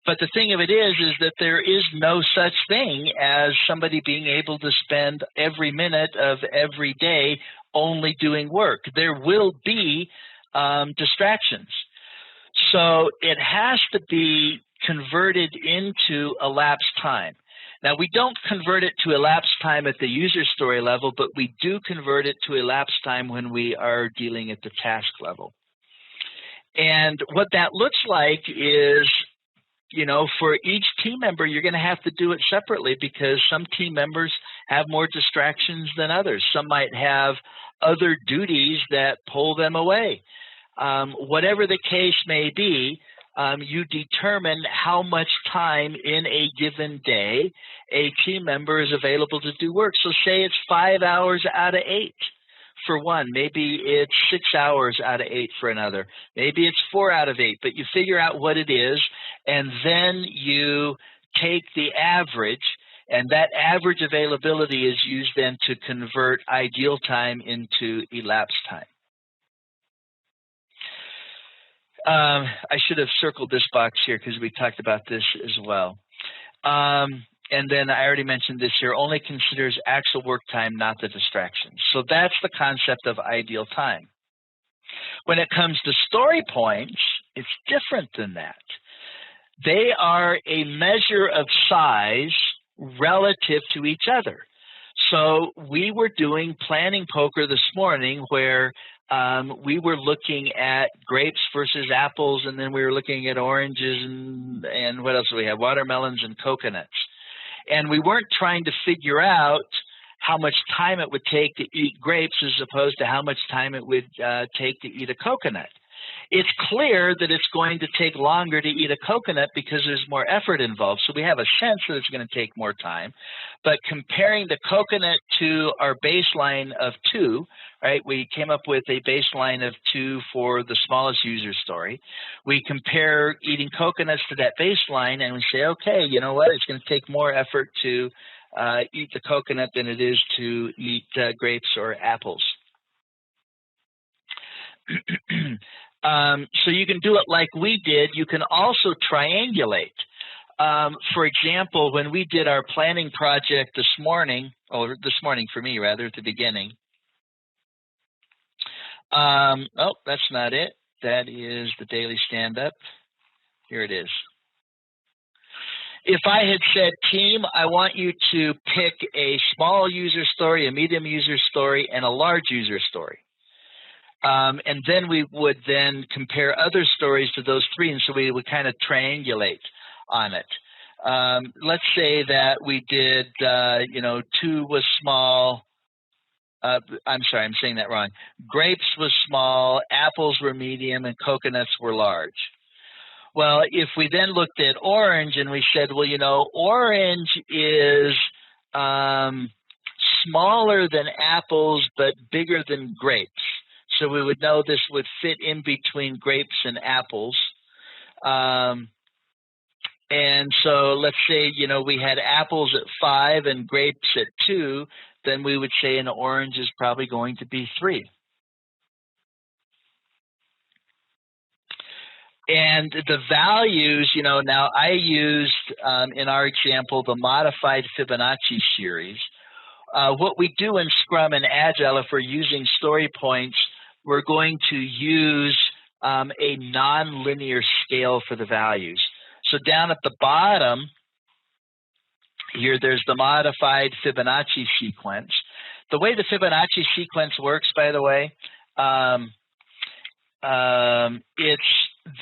But the thing of it is that there is no such thing as somebody being able to spend every minute of every day only doing work. There will be distractions. So it has to be converted into elapsed time. Now, we don't convert it to elapsed time at the user story level, but we do convert it to elapsed time when we are dealing at the task level. And what that looks like is, you know, for each team member, you're going to have to do it separately because some team members have more distractions than others. Some might have other duties that pull them away. Whatever the case may be, you determine how much time in a given day a team member is available to do work. So say it's 5 hours out of 8 for one. Maybe it's 6 hours out of 8 for another. Maybe it's 4 out of 8, but you figure out what it is, and then you take the average, and that average availability is used then to convert ideal time into elapsed time. I should have circled this box here because we talked about this as well. And then I already mentioned this here, only considers actual work time, not the distractions. So that's the concept of ideal time. When it comes to story points, it's different than that. They are a measure of size relative to each other. So we were doing planning poker this morning where we were looking at grapes versus apples, and then we were looking at oranges and what else do we have? Watermelons and coconuts. And we weren't trying to figure out how much time it would take to eat grapes as opposed to how much time it would take to eat a coconut. It's clear that it's going to take longer to eat a coconut because there's more effort involved. So we have a sense that it's going to take more time. But comparing the coconut to our baseline of 2, right? We came up with a baseline of 2 for the smallest user story. We compare eating coconuts to that baseline, and we say, okay, you know what? It's going to take more effort to eat the coconut than it is to eat grapes or apples. So you can do it like we did. You can also triangulate. For example, when we did our planning project this morning, or this morning for me rather, at the beginning. Oh, that's not it. That is the daily stand-up. Here it is. If I had said, team, I want you to pick a small user story, a medium user story, and a large user story. And then we would then compare other stories to those 3, and so we would kind of triangulate on it. Let's say that we did, 2 was small. I'm sorry, I'm saying that wrong. Grapes was small, apples were medium, and coconuts were large. Well, if we then looked at orange and we said, well, you know, orange is smaller than apples but bigger than grapes. So we would know this would fit in between grapes and apples. And so let's say, you know, we had apples at 5 and grapes at 2, then we would say an orange is probably going to be 3. And the values, now I used, in our example, the modified Fibonacci series. What we do in Scrum and Agile, if we're using story points, we're going to use a non-linear scale for the values. So down at the bottom here, there's the modified Fibonacci sequence. The way the Fibonacci sequence works, by the way, it's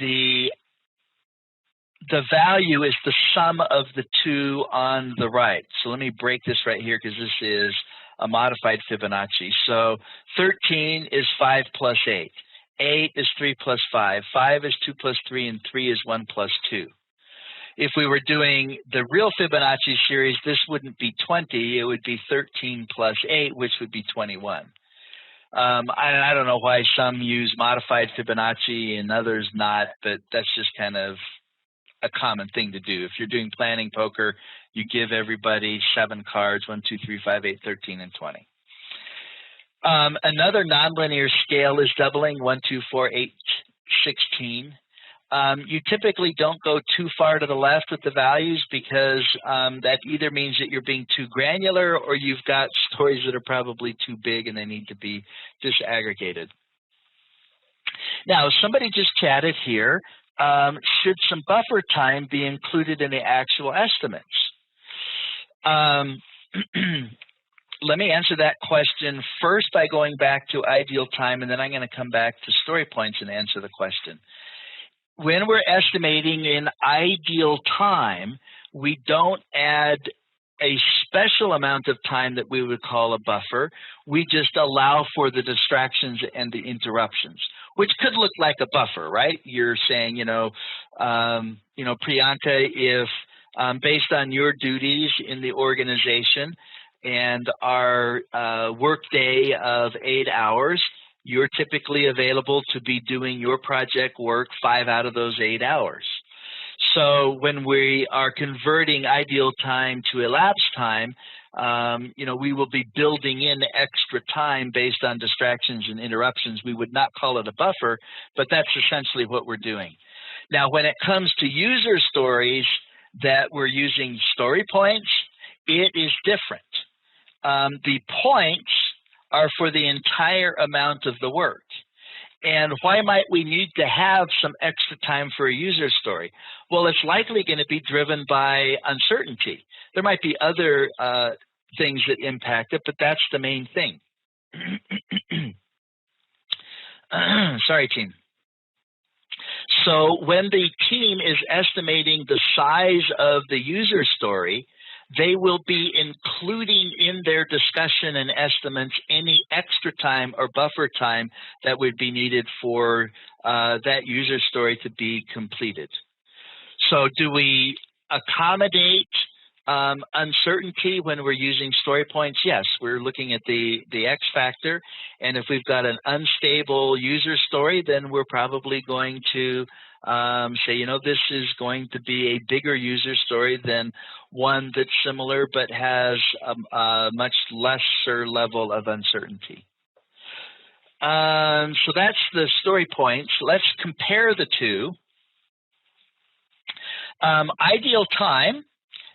the value is the sum of the two on the right. So let me break this right here because this is a modified Fibonacci. So 13 is 5 plus 8. 8 is 3 plus 5. 5 is 2 plus 3, and 3 is 1 plus 2. If we were doing the real Fibonacci series, this wouldn't be 20. It would be 13 plus 8, which would be 21. I don't know why some use modified Fibonacci and others not, but that's just kind of a common thing to do. If you're doing planning poker, you give everybody 7 cards, 1, 2, 3, 5, 8, 13, and 20. Another nonlinear scale is doubling, 1, 2, 4, 8, 16. You typically don't go too far to the left with the values because that either means that you're being too granular or you've got stories that are probably too big and they need to be disaggregated. Now, somebody just chatted here. Should some buffer time be included in the actual estimates? Let me answer that question first by going back to ideal time, and then I'm going to come back to story points and answer the question. When we're estimating in ideal time, we don't add a special amount of time that we would call a buffer. We just allow for the distractions and the interruptions, which could look like a buffer, right? You're saying, Priyanka, if based on your duties in the organization and our workday of 8 hours, you're typically available to be doing your project work 5 out of those 8 hours. So when we are converting ideal time to elapsed time, we will be building in extra time based on distractions and interruptions. We would not call it a buffer, but that's essentially what we're doing. Now, when it comes to user stories that we're using story points, it is different. The points are for the entire amount of the work. And why might we need to have some extra time for a user story? Well, it's likely going to be driven by uncertainty. There might be other things that impact it, but that's the main thing. Sorry, team. So when the team is estimating the size of the user story, they will be including in their discussion and estimates any extra time or buffer time that would be needed for that user story to be completed. So do we accommodate uncertainty when we're using story points? Yes, we're looking at the X factor, and if we've got an unstable user story, then we're probably going to say, this is going to be a bigger user story than one that's similar but has a much lesser level of uncertainty. So that's the story points. Let's compare the two. Ideal time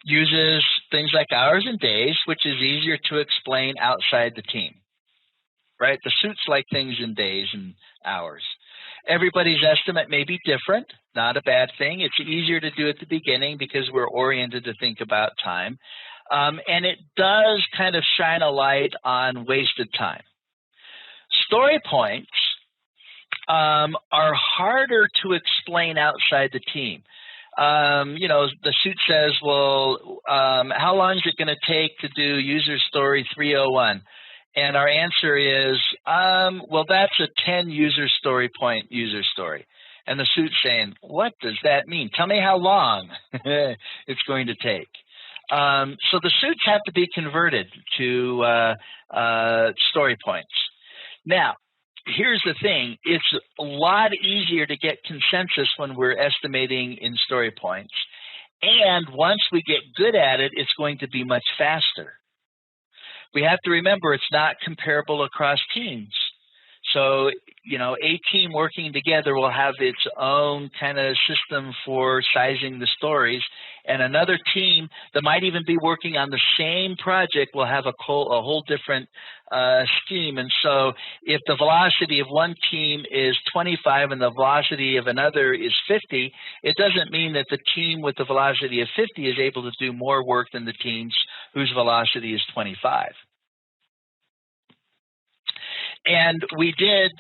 uses things like hours and days, which is easier to explain outside the team, right? The suits like things in days and hours. Everybody's estimate may be different, not a bad thing. It's easier to do at the beginning because we're oriented to think about time. And it does kind of shine a light on wasted time. Story points are harder to explain outside the team. The suit says, well, how long is it going to take to do user story 301? And our answer is, well, that's a 10 user story point user story. And the suit's saying, what does that mean? Tell me how long it's going to take. So the suits have to be converted to story points. Now, here's the thing. It's a lot easier to get consensus when we're estimating in story points. And once we get good at it, it's going to be much faster. We have to remember it's not comparable across teams. So, a team working together will have its own kind of system for sizing the stories, and another team that might even be working on the same project will have a whole different scheme. And so if the velocity of one team is 25 and the velocity of another is 50, it doesn't mean that the team with the velocity of 50 is able to do more work than the teams whose velocity is 25. And we did,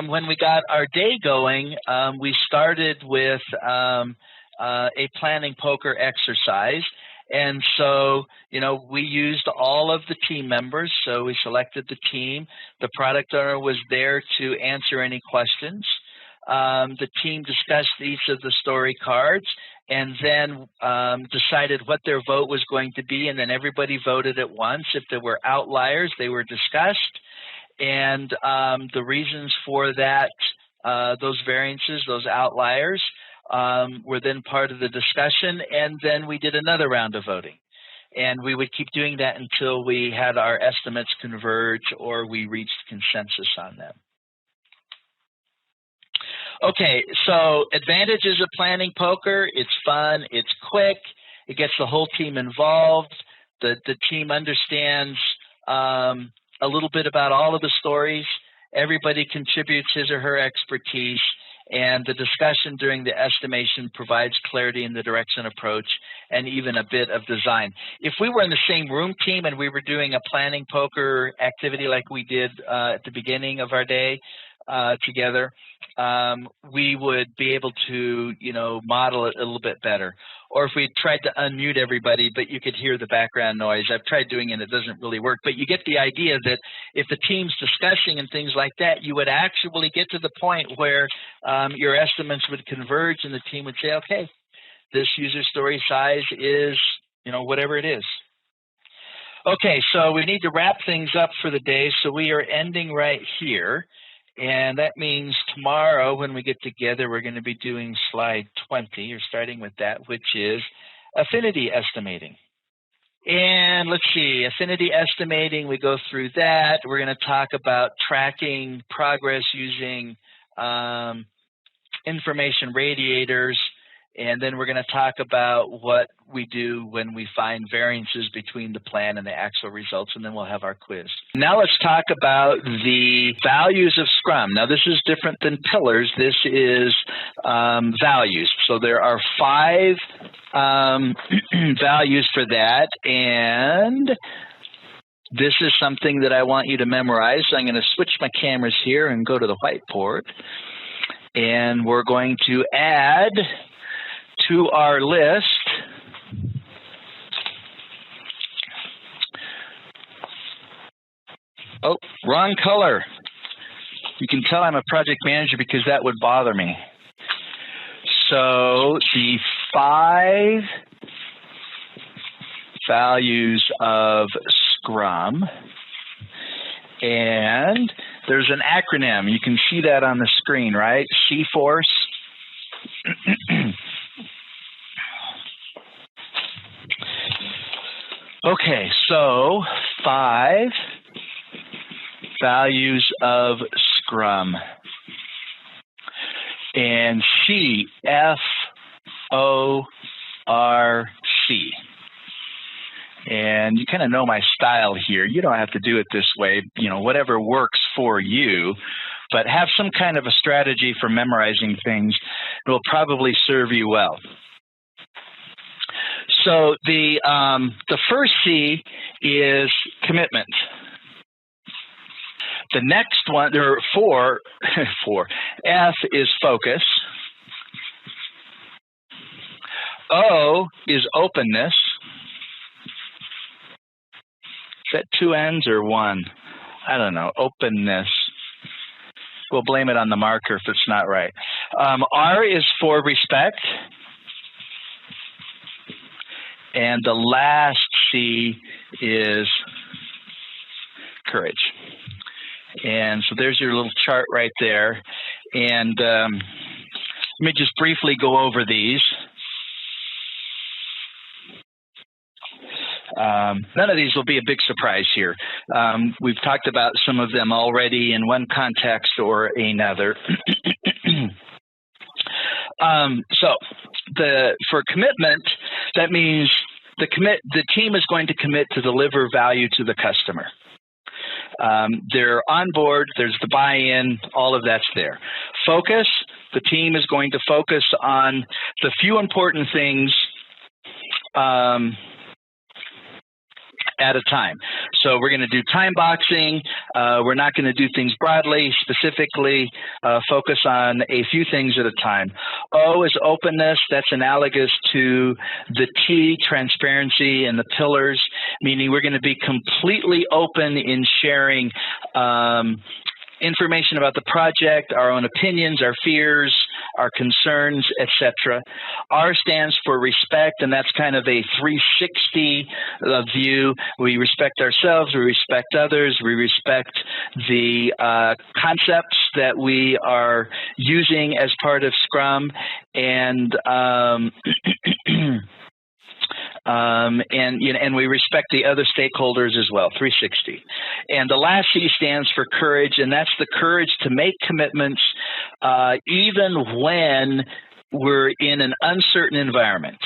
when we got our day going, we started with a planning poker exercise. And so, we used all of the team members. So we selected the team. The product owner was there to answer any questions. The team discussed each of the story cards and then decided what their vote was going to be. And then everybody voted at once. If there were outliers, they were discussed. And the reasons for that, those variances, those outliers, were then part of the discussion. And then we did another round of voting. And we would keep doing that until we had our estimates converge or we reached consensus on them. Okay, so advantages of planning poker: it's fun, it's quick, it gets the whole team involved, the team understands a little bit about all of the stories, everybody contributes his or her expertise, and the discussion during the estimation provides clarity in the direction approach and even a bit of design. If we were in the same room team and we were doing a planning poker activity like we did at the beginning of our day together, we would be able to, model it a little bit better. Or if we tried to unmute everybody, but you could hear the background noise. I've tried doing it, it doesn't really work. But you get the idea that if the team's discussing and things like that, you would actually get to the point where your estimates would converge and the team would say, okay, this user story size is, whatever it is. Okay, so we need to wrap things up for the day. So we are ending right here. And that means tomorrow when we get together, we're going to be doing slide 20, or starting with that, which is affinity estimating. And let's see, affinity estimating, we go through that. We're going to talk about tracking progress using information radiators. And then we're going to talk about what we do when we find variances between the plan and the actual results, and then we'll have our quiz. Now let's talk about the values of Scrum. Now this is different than pillars. This is values. So there are 5 values for that, and this is something that I want you to memorize. So I'm going to switch my cameras here and go to the whiteboard, and we're going to add to our list oh, wrong color. You can tell I'm a project manager because that would bother me. So the 5 values of Scrum, and there's an acronym. You can see that on the screen, right? C-Force. Okay, so 5 values of Scrum. And C, F-O-R-C. And you kind of know my style here. You don't have to do it this way, whatever works for you, but have some kind of a strategy for memorizing things. It will probably serve you well. So the first C is commitment. The next one, there are 4. F is focus. O is openness. Is that 2 N's or 1? I don't know. Openness. We'll blame it on the marker if it's not right. R is for respect. And the last C is courage. And so there's your little chart right there. And let me just briefly go over these. None of these will be a big surprise here. We've talked about some of them already in one context or another. For commitment, that means the team is going to commit to deliver value to the customer. They're on board, there's the buy-in, all of that's there. Focus, the team is going to focus on the few important things at a time. So we're going to do time boxing. We're not going to do things broadly, specifically, focus on a few things at a time. O is openness. That's analogous to the T, transparency, and the pillars, meaning we're going to be completely open in sharing information about the project, our own opinions, our fears, our concerns, etc. R stands for respect, and that's kind of a 360 view. We respect ourselves, we respect others, we respect the concepts that we are using as part of Scrum, and and we respect the other stakeholders as well, 360. And the last C stands for courage, and that's the courage to make commitments even when we're in an uncertain environment.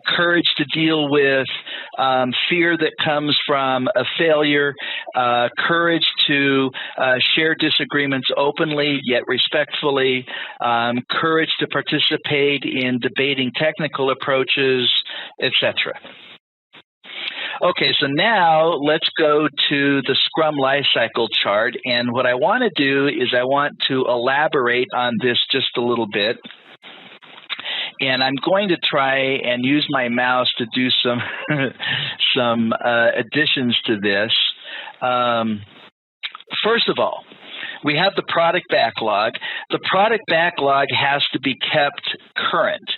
Courage to deal with fear that comes from a failure, courage to share disagreements openly yet respectfully, courage to participate in debating technical approaches, etc. Okay, so now let's go to the Scrum Lifecycle chart, and what I want to do is I want to elaborate on this just a little bit. And I'm going to try and use my mouse to do some additions to this. First of all, we have the product backlog. The product backlog has to be kept current,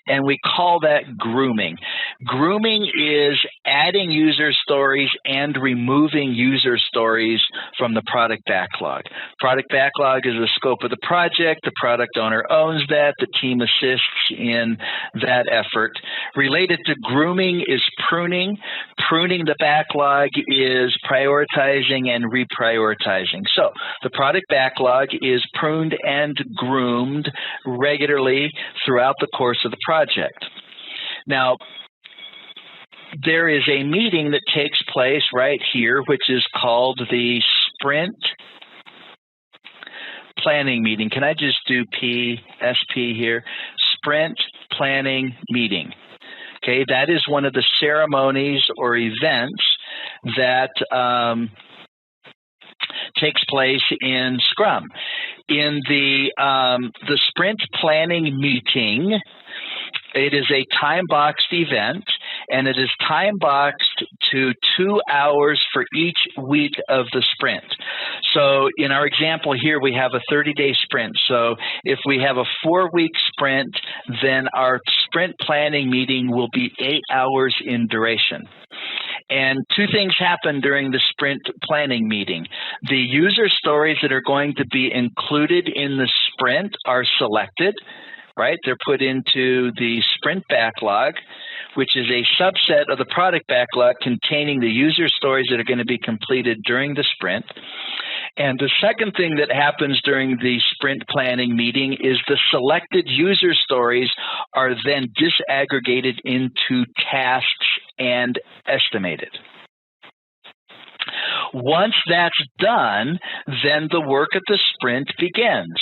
and we call that grooming. Grooming is adding user stories and removing user stories from the product backlog. Product backlog is the scope of the project. The product owner owns that. The team assists in that effort. Related to grooming is pruning. Pruning the backlog is prioritizing and reprioritizing. So the product backlog is pruned and groomed regularly throughout the course of the project. Now, there is a meeting that takes place right here, which is called the Sprint Planning Meeting. Can I just do PSP here? Sprint Planning Meeting. Okay, that is one of the ceremonies or events that takes place in Scrum. In the Sprint Planning Meeting, it is a time-boxed event, and it is time-boxed to 2 hours for each week of the sprint. So in our example here, we have a 30-day sprint. So if we have a 4-week sprint, then our sprint planning meeting will be 8 hours in duration. And two things happen during the sprint planning meeting. The user stories that are going to be included in the sprint are selected, right? They're put into the sprint backlog, which is a subset of the product backlog containing the user stories that are going to be completed during the sprint. And the second thing that happens during the sprint planning meeting is the selected user stories are then disaggregated into tasks and estimated. Once that's done, then the work of the sprint begins.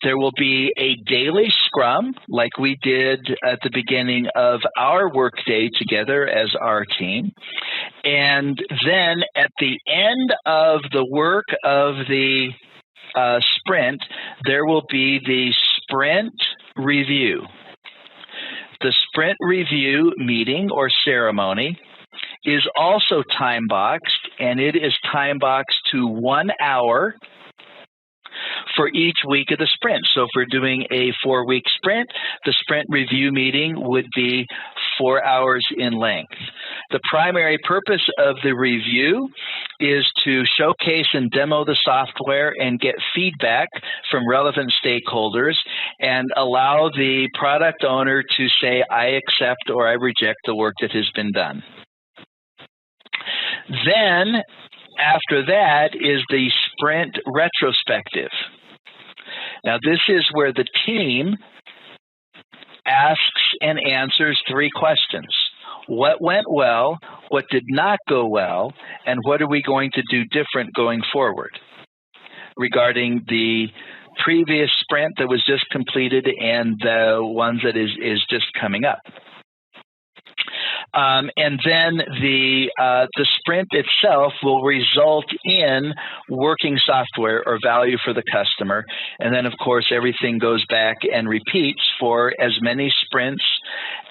There will be a daily scrum like we did at the beginning of our workday together as our team. And then at the end of the work of the sprint, there will be the sprint review. The sprint review meeting or ceremony is also time-boxed, and it is time-boxed to 1 hour for each week of the sprint. So if we're doing a 4-week sprint, the sprint review meeting would be 4 hours in length. The primary purpose of the review is to showcase and demo the software and get feedback from relevant stakeholders and allow the product owner to say, I accept or I reject the work that has been done. Then, after that, is the sprint retrospective. Now, this is where the team asks and answers 3 questions. What went well, what did not go well, and what are we going to do different going forward regarding the previous sprint that was just completed and the ones that is just coming up. And then the sprint itself will result in working software or value for the customer. And then, of course, everything goes back and repeats for as many sprints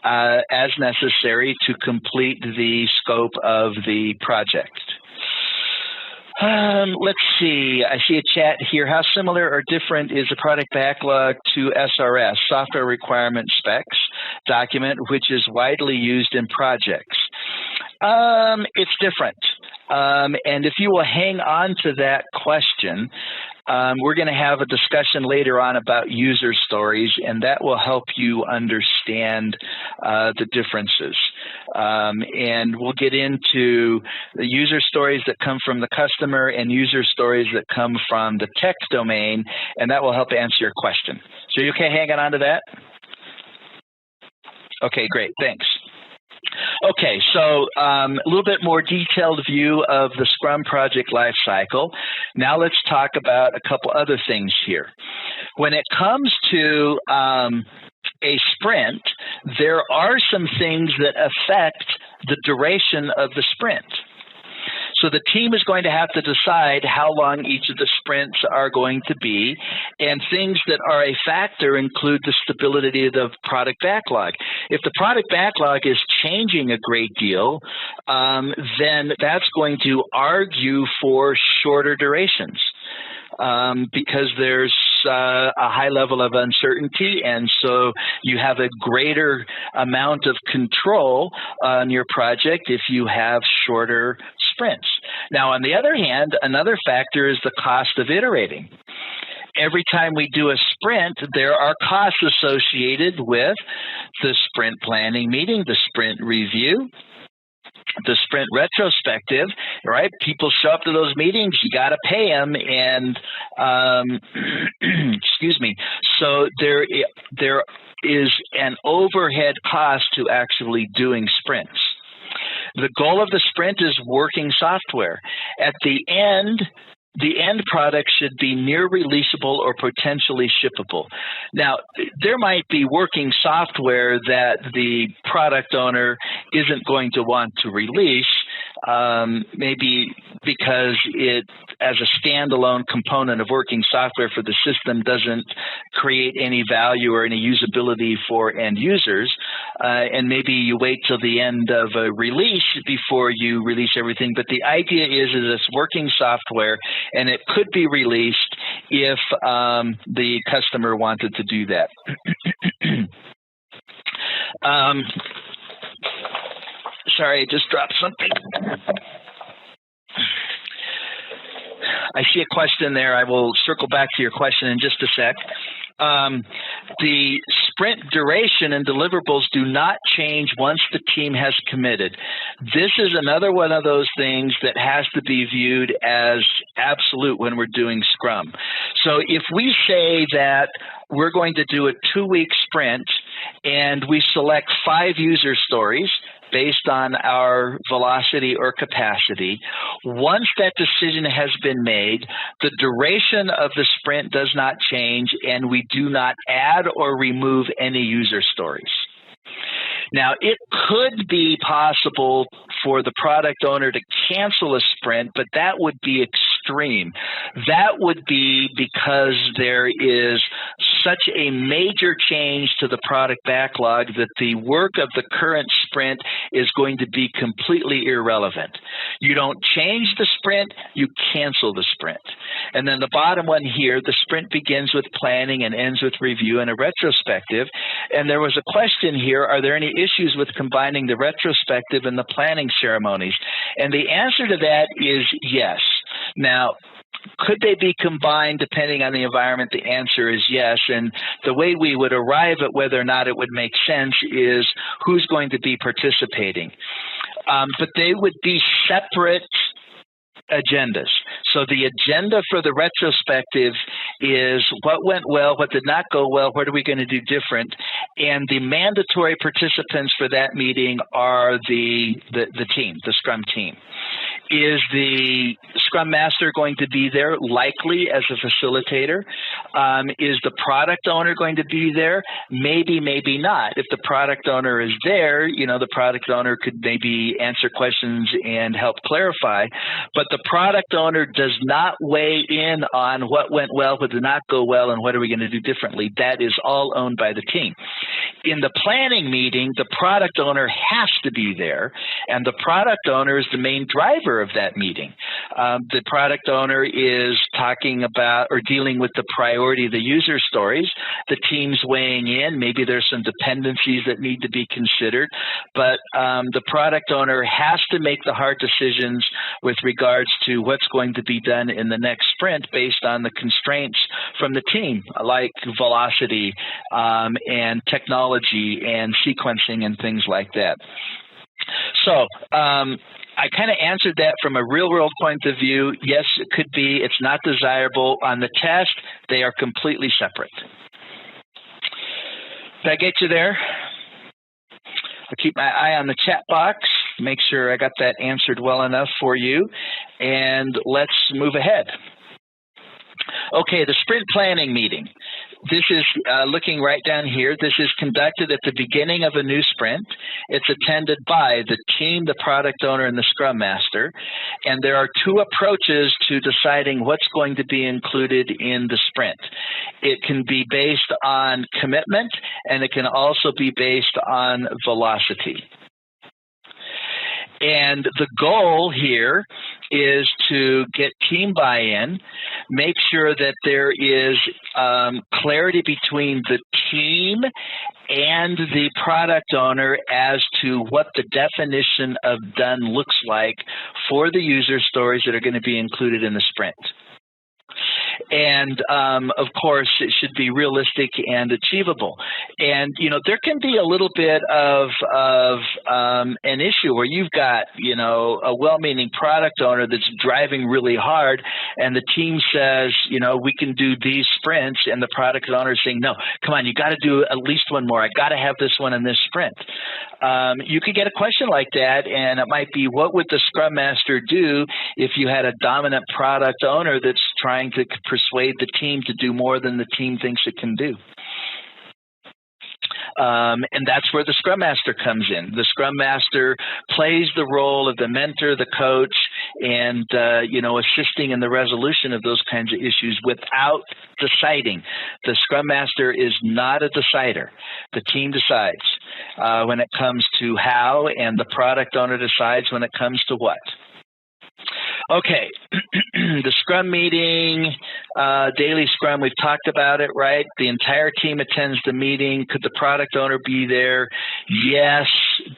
as necessary to complete the scope of the project. Let's see. I see a chat here. How similar or different is the product backlog to SRS, Software Requirement Specs document, which is widely used in projects? It's different. And if you will hang on to that question, we're going to have a discussion later on about user stories, and that will help you understand the differences. And we'll get into the user stories that come from the customer and user stories that come from the tech domain, and that will help answer your question. So you okay hanging on to that? Okay, great. Thanks. Okay, so a little bit more detailed view of the Scrum project lifecycle. Now let's talk about a couple other things here. When it comes to a sprint, there are some things that affect the duration of the sprint. So the team is going to have to decide how long each of the sprints are going to be, and things that are a factor include the stability of the product backlog. If the product backlog is changing a great deal, then that's going to argue for shorter durations. Because there's a high level of uncertainty, and so you have a greater amount of control on your project if you have shorter sprints. Now, on the other hand, another factor is the cost of iterating. Every time we do a sprint, there are costs associated with the sprint planning meeting, the sprint review, the sprint retrospective, right? People show up to those meetings, you got to pay them, and excuse me. So there is an overhead cost to actually doing sprints. The goal of the sprint is working software. At the end product should be near releasable or potentially shippable. Now, there might be working software that the product owner isn't going to want to release, maybe because it, as a standalone component of working software for the system, doesn't create any value or any usability for end users. And maybe you wait till the end of a release before you release everything. But the idea is it's working software, and it could be released if the customer wanted to do that. Sorry, I just dropped something. I see a question there. I will circle back to your question in just a sec. The sprint duration and deliverables do not change once the team has committed. This is another one of those things that has to be viewed as absolute when we're doing Scrum. So if we say that we're going to do a 2-week sprint and we select 5 user stories based on our velocity or capacity, once that decision has been made, the duration of the sprint does not change, and we do not add or remove any user stories. Now, it could be possible for the product owner to cancel a sprint, but that would be extreme. That would be because there is such a major change to the product backlog that the work of the current sprint is going to be completely irrelevant. You don't change the sprint, you cancel the sprint. And then the bottom one here, the sprint begins with planning and ends with review and a retrospective. And there was a question here, are there any issues with combining the retrospective and the planning ceremonies? And the answer to that is yes. Now, could they be combined depending on the environment? The answer is yes. And the way we would arrive at whether or not it would make sense is who's going to be participating. But they would be separate agendas. So the agenda for the retrospective is what went well, what did not go well, what are we going to do different? And the mandatory participants for that meeting are the team, the Scrum team. Is the Scrum Master going to be there, likely as a facilitator? Is the product owner going to be there? Maybe, maybe not. If the product owner is there, the product owner could maybe answer questions and help clarify. But the product owner does not weigh in on what went well, what did not go well, and what are we going to do differently. That is all owned by the team. In the planning meeting, the product owner has to be there, and the product owner is the main driver of that meeting. The product owner is talking about or dealing with the priority of the user stories. The team's weighing in. Maybe there's some dependencies that need to be considered, but the product owner has to make the hard decisions with regards to what's going to be done in the next sprint based on the constraints from the team, like velocity and technology and sequencing and things like that. So I kind of answered that from a real-world point of view. Yes, it could be. It's not desirable. On the test, they are completely separate. Did I get you there? I'll keep my eye on the chat box, make sure I got that answered well enough for you, and let's move ahead. Okay, the sprint planning meeting. This is looking right down here. This is conducted at the beginning of a new sprint. It's attended by the team, the product owner, and the Scrum Master. And there are two approaches to deciding what's going to be included in the sprint. It can be based on commitment, and it can also be based on velocity. And the goal here is to get team buy-in, make sure that there is clarity between the team and the product owner as to what the definition of done looks like for the user stories that are going to be included in the sprint. And, of course, it should be realistic and achievable. And, there can be a little bit of an issue where you've got, a well-meaning product owner that's driving really hard, and the team says, we can do these sprints, and the product owner is saying, no, come on, you got to do at least one more. I got to have this one in this sprint. You could get a question like that, and it might be, what would the Scrum Master do if you had a dominant product owner that's trying to persuade the team to do more than the team thinks it can do? And that's where the Scrum Master comes in. The Scrum Master plays the role of the mentor, the coach, and, assisting in the resolution of those kinds of issues without deciding. The Scrum Master is not a decider. The team decides when it comes to how, and the product owner decides when it comes to what. Okay, the Scrum meeting, daily Scrum, we've talked about it, right? The entire team attends the meeting. Could the product owner be there? Yes.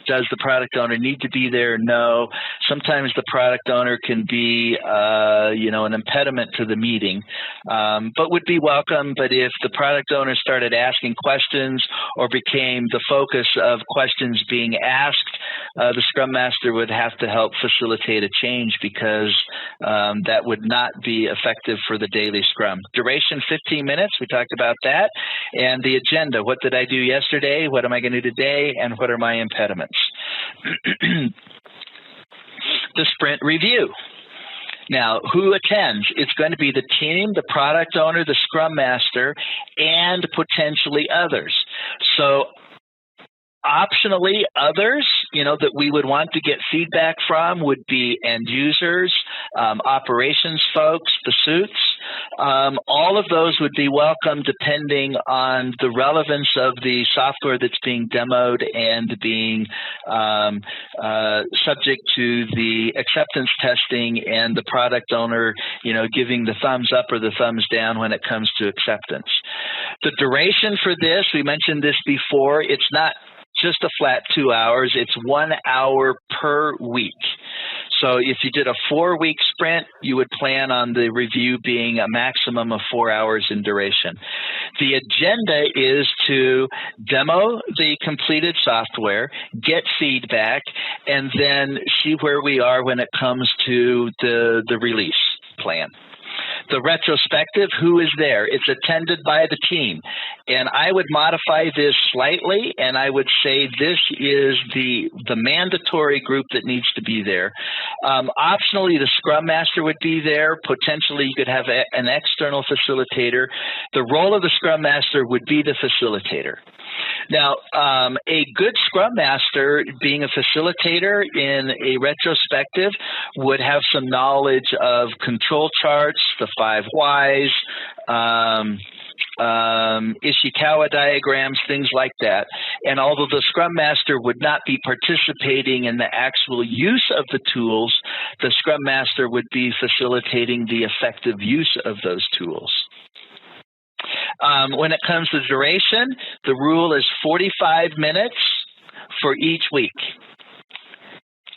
Does the product owner need to be there? No. Sometimes the product owner can be, an impediment to the meeting, but would be welcome. But if the product owner started asking questions or became the focus of questions being asked, the Scrum Master would have to help facilitate a change, because that would not be effective for the daily Scrum. Duration, 15 minutes. We talked about that. And the agenda. What did I do yesterday? What am I going to do today? And what are my impediments? The sprint review. Now, who attends? It's going to be the team, the product owner, the Scrum Master, and potentially others. So, optionally, others that we would want to get feedback from would be end users, operations folks, the suits. All of those would be welcome depending on the relevance of the software that's being demoed and being subject to the acceptance testing and the product owner, giving the thumbs up or the thumbs down when it comes to acceptance. The duration for this, we mentioned this before, it's not just a flat 2 hours, it's 1 hour per week. So if you did a 4-week sprint, you would plan on the review being a maximum of 4 hours in duration. The agenda is to demo the completed software, get feedback, and then see where we are when it comes to the release plan. The retrospective, who is there? It's attended by the team. And I would modify this slightly, and I would say this is the mandatory group that needs to be there. Optionally, the Scrum Master would be there. Potentially, you could have an external facilitator. The role of the Scrum Master would be the facilitator. Now, a good Scrum Master, being a facilitator in a retrospective, would have some knowledge of control charts, the 5 whys, Ishikawa diagrams, things like that. And although the Scrum Master would not be participating in the actual use of the tools, the Scrum Master would be facilitating the effective use of those tools. When it comes to duration, the rule is 45 minutes for each week.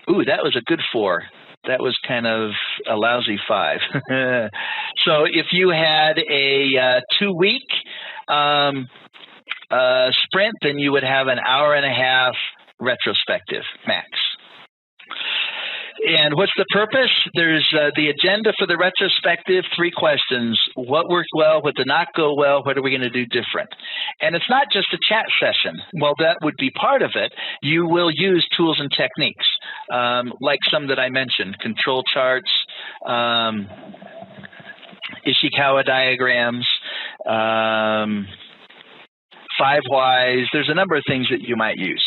Ooh, that was a good 4. That was kind of a lousy 5. So if you had a 2-week sprint, then you would have an hour and a half retrospective max. And what's the purpose? There's the agenda for the retrospective, 3 questions. What worked well? What did not go well? What are we going to do different? And it's not just a chat session. Well, that would be part of it. You will use tools and techniques, like some that I mentioned, control charts, Ishikawa diagrams, 5 whys. There's a number of things that you might use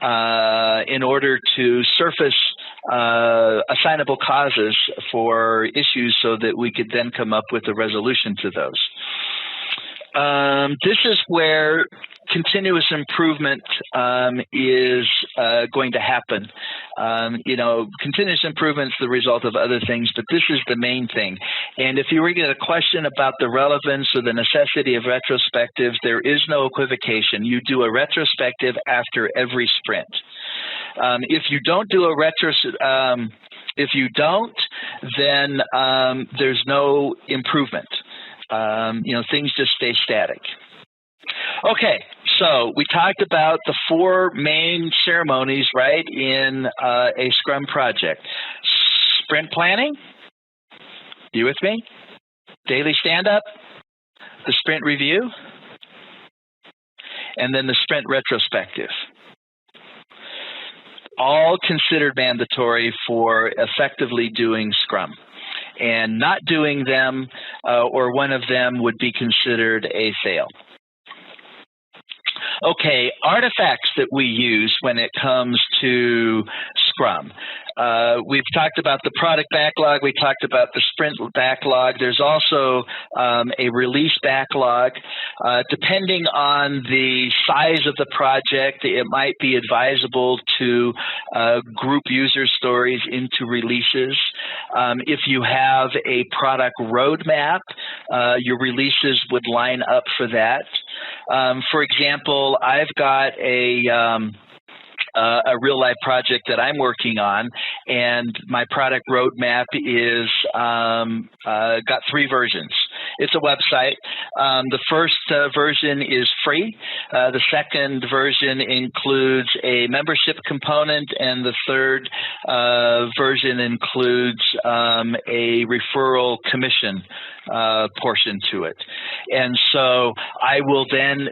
in order to surface assignable causes for issues so that we could then come up with a resolution to those. This is where continuous improvement is going to happen. Continuous improvement is the result of other things, but this is the main thing. And if you were to get a question about the relevance or the necessity of retrospectives, there is no equivocation. You do a retrospective after every sprint. If you don't do a then there's no improvement. Things just stay static. Okay, so we talked about the 4 main ceremonies, right, in a Scrum project. Sprint planning, you with me? Daily stand-up, the sprint review, and then the sprint retrospective. All considered mandatory for effectively doing Scrum. And not doing them or one of them would be considered a fail. Okay, artifacts that we use when it comes to Scrum. We've talked about the product backlog. We talked about the sprint backlog. There's also a release backlog. Depending on the size of the project, it might be advisable to group user stories into releases. If you have a product roadmap, your releases would line up for that. For example, I've got a real-life project that I'm working on, and my product roadmap is got 3 versions. It's a website. The first version is free. The second version includes a membership component, and the third version includes a referral commission portion to it. And so I will then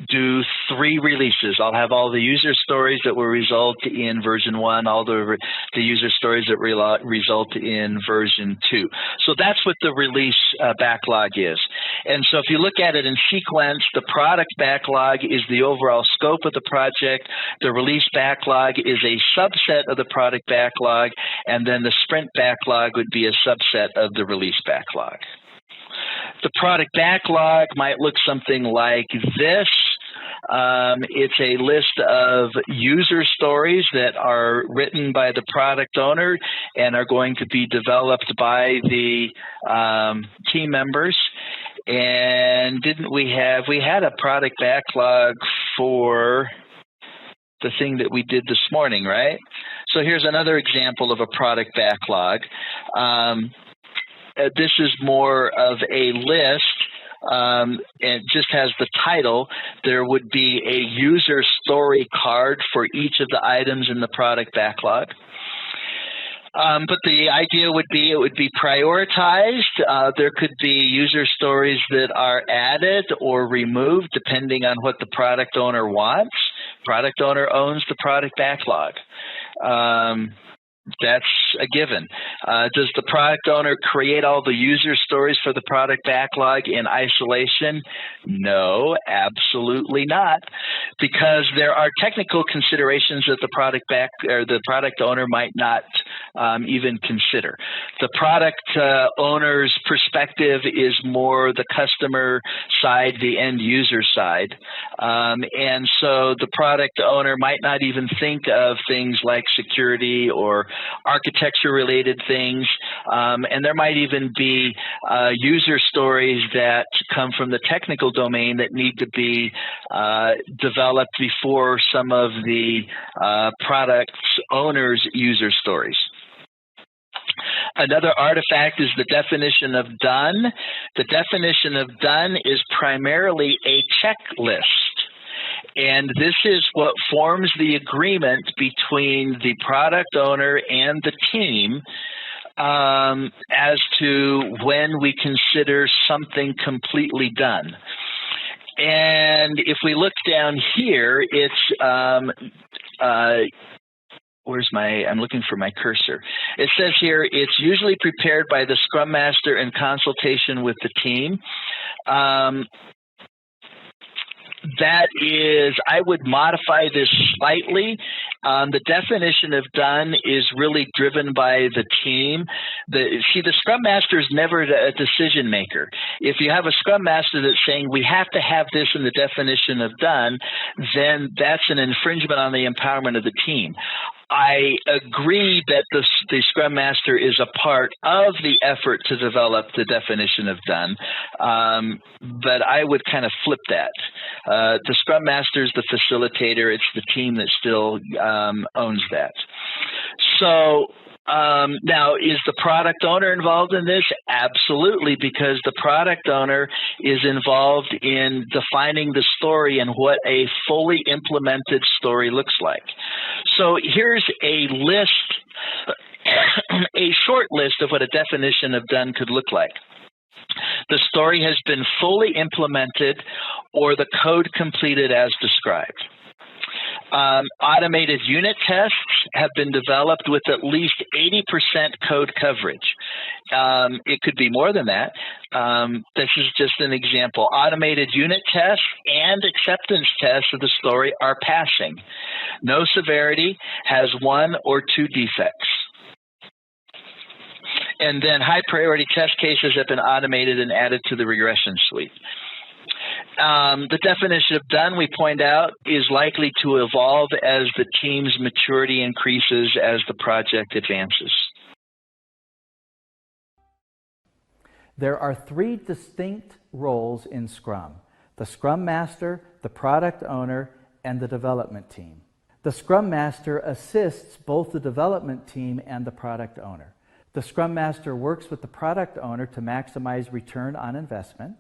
do 3 releases. I'll have all the user stories that will result in version 1, all the user stories that result in version 2. So that's what the release backlog is. And so if you look at it in sequence, the product backlog is the overall scope of the project. The release backlog is a subset of the product backlog, and then the sprint backlog would be a subset of the release backlog. The product backlog might look something like this. It's a list of user stories that are written by the product owner and are going to be developed by the team members. And we had a product backlog for the thing that we did this morning, right? So here's another example of a product backlog. This is more of a list. It just has the title. There would be a user story card for each of the items in the product backlog. But the idea would be it would be prioritized. There could be user stories that are added or removed depending on what the product owner wants. Product owner owns the product backlog. That's a given. Does the product owner create all the user stories for the product backlog in isolation? No, absolutely not, because there are technical considerations that the product owner might not even consider. The product owner's perspective is more the customer side, the end user side, and so the product owner might not even think of things like security or architecture-related things, and there might even be user stories that come from the technical domain that need to be developed before some of the product owner's user stories. Another artifact is the definition of done. The definition of done is primarily a checklist. And this is what forms the agreement between the product owner and the team as to when we consider something completely done. And if we look down here, it's I'm looking for my cursor. It says here, it's usually prepared by the Scrum Master in consultation with the team. That is, I would modify this slightly. The definition of done is really driven by the team. The Scrum Master is never a decision maker. If you have a Scrum Master that's saying we have to have this in the definition of done, then that's an infringement on the empowerment of the team. I agree that the Scrum Master is a part of the effort to develop the definition of done, but I would kind of flip that. The Scrum Master is the facilitator. It's the team that still owns that. So now, is the product owner involved in this? Absolutely, because the product owner is involved in defining the story and what a fully implemented story looks like. So here's a list, a short list of what a definition of done could look like. The story has been fully implemented or the code completed as described. Automated unit tests have been developed with at least 80% code coverage. It could be more than that. This is just an example. Automated unit tests and acceptance tests of the story are passing. No severity, has 1 or 2 defects. And then high priority test cases have been automated and added to the regression suite. The definition of done, we point out, is likely to evolve as the team's maturity increases as the project advances. There are 3 distinct roles in Scrum: the Scrum Master, the Product Owner, and the Development Team. The Scrum Master assists both the Development Team and the Product Owner. The Scrum Master works with the Product Owner to maximize return on investment.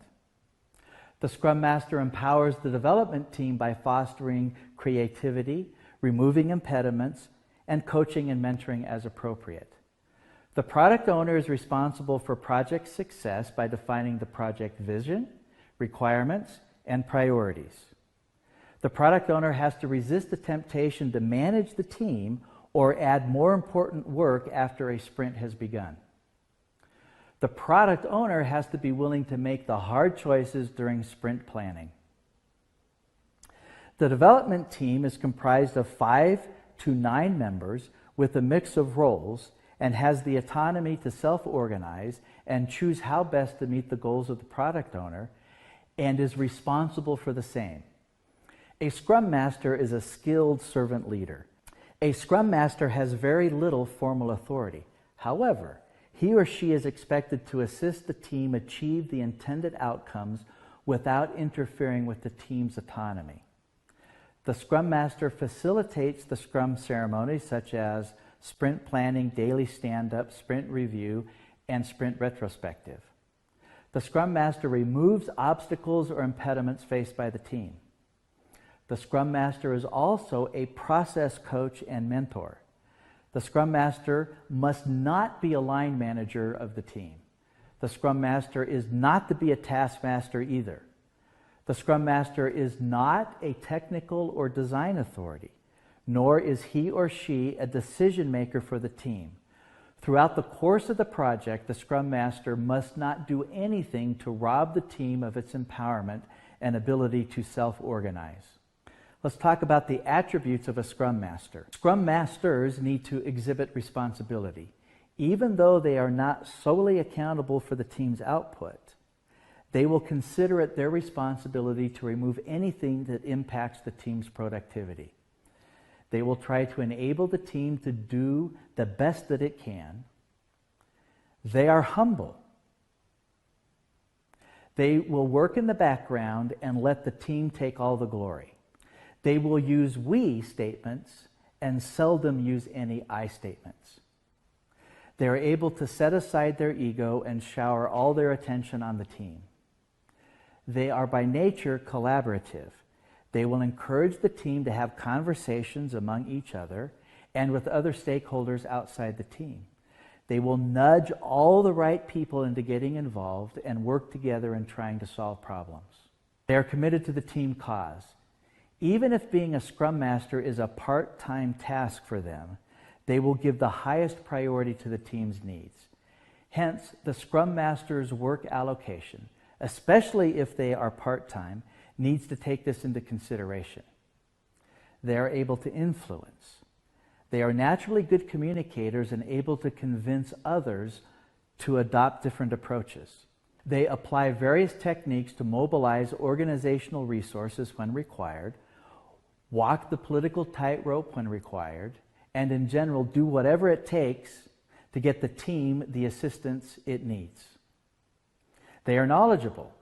The Scrum Master empowers the development team by fostering creativity, removing impediments, and coaching and mentoring as appropriate. The Product Owner is responsible for project success by defining the project vision, requirements, and priorities. The Product Owner has to resist the temptation to manage the team or add more important work after a sprint has begun. The product owner has to be willing to make the hard choices during sprint planning. The development team is comprised of 5 to 9 members with a mix of roles and has the autonomy to self-organize and choose how best to meet the goals of the product owner and is responsible for the same. A Scrum Master is a skilled servant leader. A Scrum Master has very little formal authority. However, he or she is expected to assist the team achieve the intended outcomes without interfering with the team's autonomy. The Scrum Master facilitates the Scrum ceremonies such as sprint planning, daily stand-up, sprint review, and sprint retrospective. The Scrum Master removes obstacles or impediments faced by the team. The Scrum Master is also a process coach and mentor. The Scrum Master must not be a line manager of the team. The Scrum Master is not to be a taskmaster either. The Scrum Master is not a technical or design authority, nor is he or she a decision maker for the team. Throughout the course of the project, the Scrum Master must not do anything to rob the team of its empowerment and ability to self-organize. Let's talk about the attributes of a Scrum Master. Scrum Masters need to exhibit responsibility. Even though they are not solely accountable for the team's output, they will consider it their responsibility to remove anything that impacts the team's productivity. They will try to enable the team to do the best that it can. They are humble. They will work in the background and let the team take all the glory. They will use we statements and seldom use any I statements. They are able to set aside their ego and shower all their attention on the team. They are by nature collaborative. They will encourage the team to have conversations among each other and with other stakeholders outside the team. They will nudge all the right people into getting involved and work together in trying to solve problems. They are committed to the team cause. Even if being a Scrum Master is a part-time task for them, they will give the highest priority to the team's needs. Hence, the Scrum Master's work allocation, especially if they are part-time, needs to take this into consideration. They are able to influence. They are naturally good communicators and able to convince others to adopt different approaches. They apply various techniques to mobilize organizational resources when required, walk the political tightrope when required, and in general do whatever it takes to get the team the assistance it needs. They are knowledgeable.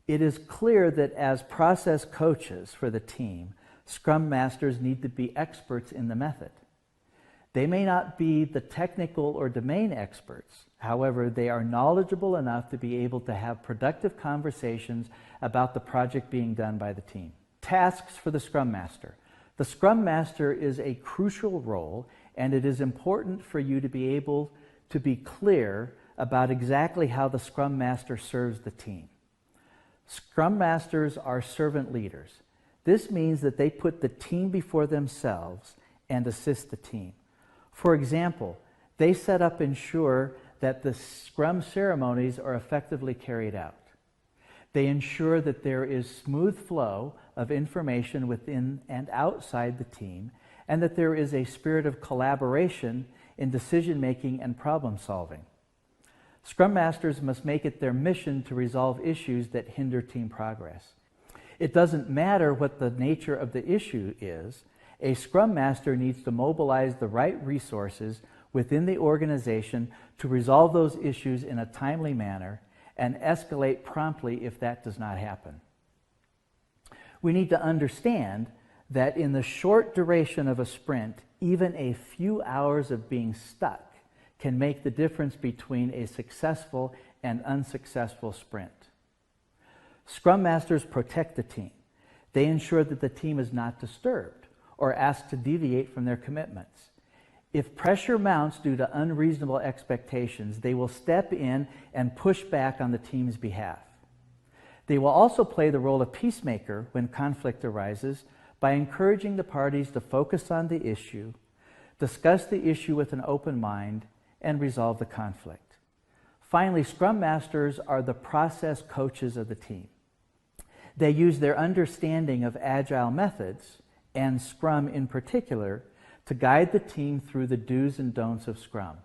It is clear that as process coaches for the team, Scrum Masters need to be experts in the method. They may not be the technical or domain experts. However, they are knowledgeable enough to be able to have productive conversations about the project being done by the team. Tasks for the Scrum Master. The Scrum Master is a crucial role, and it is important for you to be able to be clear about exactly how the Scrum Master serves the team. Scrum Masters are servant leaders. This means that they put the team before themselves and assist the team. For example, they set up and ensure that the Scrum ceremonies are effectively carried out. They ensure that there is smooth flow of information within and outside the team, and that there is a spirit of collaboration in decision-making and problem-solving. Scrum Masters must make it their mission to resolve issues that hinder team progress. It doesn't matter what the nature of the issue is. A Scrum Master needs to mobilize the right resources within the organization to resolve those issues in a timely manner and escalate promptly if that does not happen. We need to understand that in the short duration of a sprint, even a few hours of being stuck can make the difference between a successful and unsuccessful sprint. Scrum Masters protect the team. They ensure that the team is not disturbed or asked to deviate from their commitments. If pressure mounts due to unreasonable expectations, they will step in and push back on the team's behalf. They will also play the role of peacemaker when conflict arises by encouraging the parties to focus on the issue, discuss the issue with an open mind, and resolve the conflict. Finally, Scrum Masters are the process coaches of the team. They use their understanding of Agile methods, and Scrum in particular, to guide the team through the do's and don'ts of Scrum.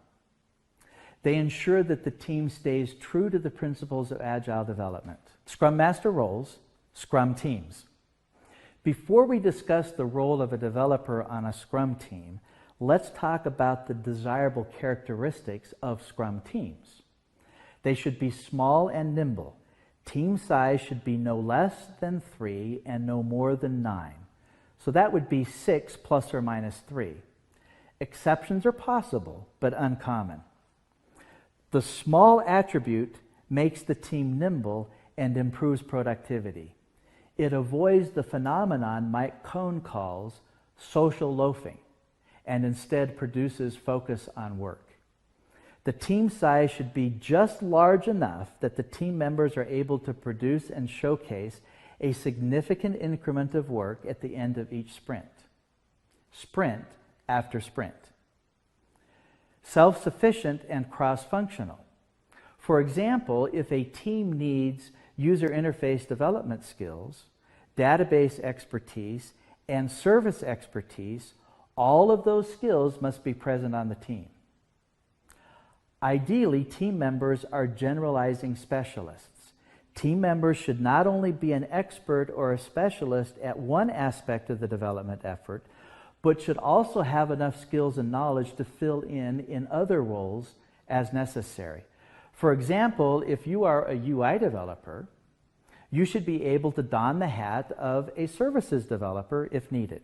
They ensure that the team stays true to the principles of Agile development. Scrum Master roles, Scrum teams. Before we discuss the role of a developer on a Scrum team, let's talk about the desirable characteristics of Scrum teams. They should be small and nimble. Team size should be no less than 3 and no more than 9. So that would be 6 plus or minus 3. Exceptions are possible, but uncommon. The small attribute makes the team nimble and improves productivity. It avoids the phenomenon Mike Cohn calls social loafing, and instead produces focus on work. The team size should be just large enough that the team members are able to produce and showcase a significant increment of work at the end of each sprint. Sprint after sprint. Self-sufficient and cross-functional. For example, if a team needs user interface development skills, database expertise, and service expertise, all of those skills must be present on the team. Ideally, team members are generalizing specialists. Team members should not only be an expert or a specialist at one aspect of the development effort, but should also have enough skills and knowledge to fill in other roles as necessary. For example, if you are a UI developer, you should be able to don the hat of a services developer if needed.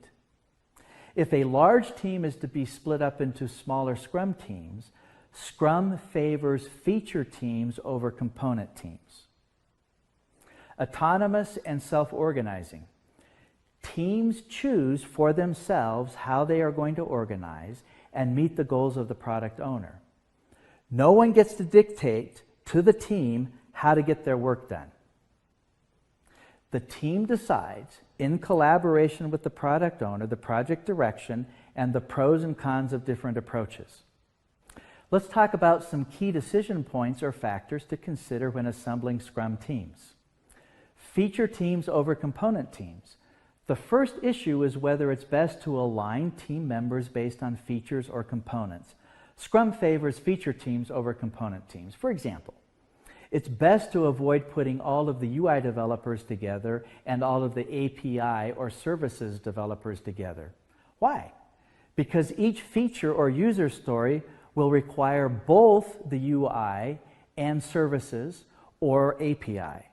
If a large team is to be split up into smaller Scrum teams, Scrum favors feature teams over component teams. Autonomous and self-organizing. Teams choose for themselves how they are going to organize and meet the goals of the product owner. No one gets to dictate to the team how to get their work done. The team decides, in collaboration with the product owner, the project direction, and the pros and cons of different approaches. Let's talk about some key decision points or factors to consider when assembling Scrum teams. Feature teams over component teams. The first issue is whether it's best to align team members based on features or components. Scrum favors feature teams over component teams. For example, it's best to avoid putting all of the UI developers together and all of the API or services developers together. Why? Because each feature or user story will require both the UI and services or API.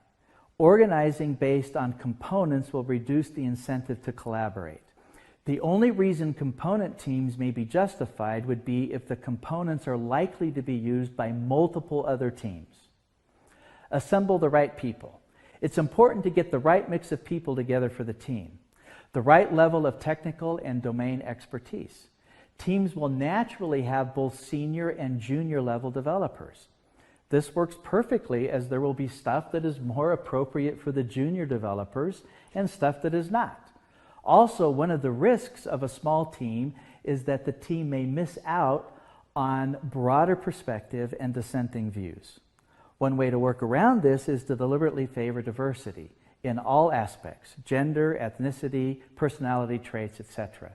Organizing based on components will reduce the incentive to collaborate. The only reason component teams may be justified would be if the components are likely to be used by multiple other teams. Assemble the right people. It's important to get the right mix of people together for the team, the right level of technical and domain expertise. Teams will naturally have both senior and junior level developers. This works perfectly, as there will be stuff that is more appropriate for the junior developers and stuff that is not. Also, one of the risks of a small team is that the team may miss out on broader perspective and dissenting views. One way to work around this is to deliberately favor diversity in all aspects: gender, ethnicity, personality traits, etc.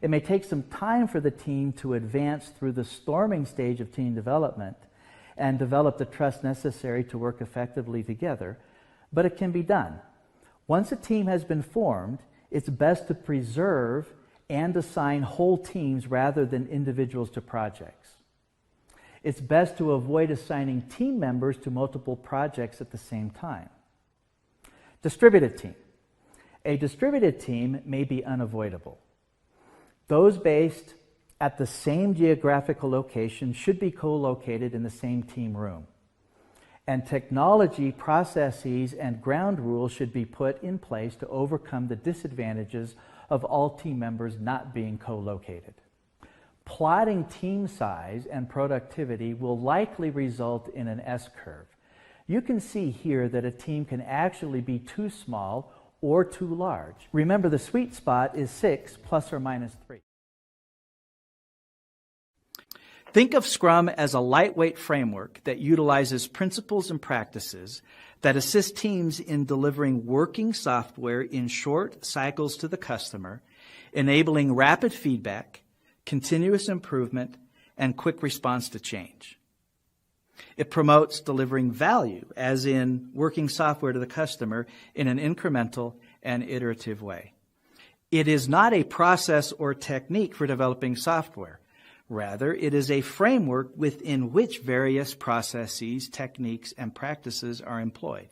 It may take some time for the team to advance through the storming stage of team development and develop the trust necessary to work effectively together, but it can be done. Once a team has been formed, it's best to preserve and assign whole teams rather than individuals to projects. It's best to avoid assigning team members to multiple projects at the same time. Distributed team. A distributed team may be unavoidable. Those based at the same geographical location should be co-located in the same team room. And technology, processes, and ground rules should be put in place to overcome the disadvantages of all team members not being co-located. Plotting team size and productivity will likely result in an S-curve. You can see here that a team can actually be too small or too large. Remember, the sweet spot is 6 plus or minus 3. Think of Scrum as a lightweight framework that utilizes principles and practices that assist teams in delivering working software in short cycles to the customer, enabling rapid feedback, continuous improvement, and quick response to change. It promotes delivering value, as in working software to the customer, in an incremental and iterative way. It is not a process or technique for developing software. Rather, it is a framework within which various processes, techniques, and practices are employed.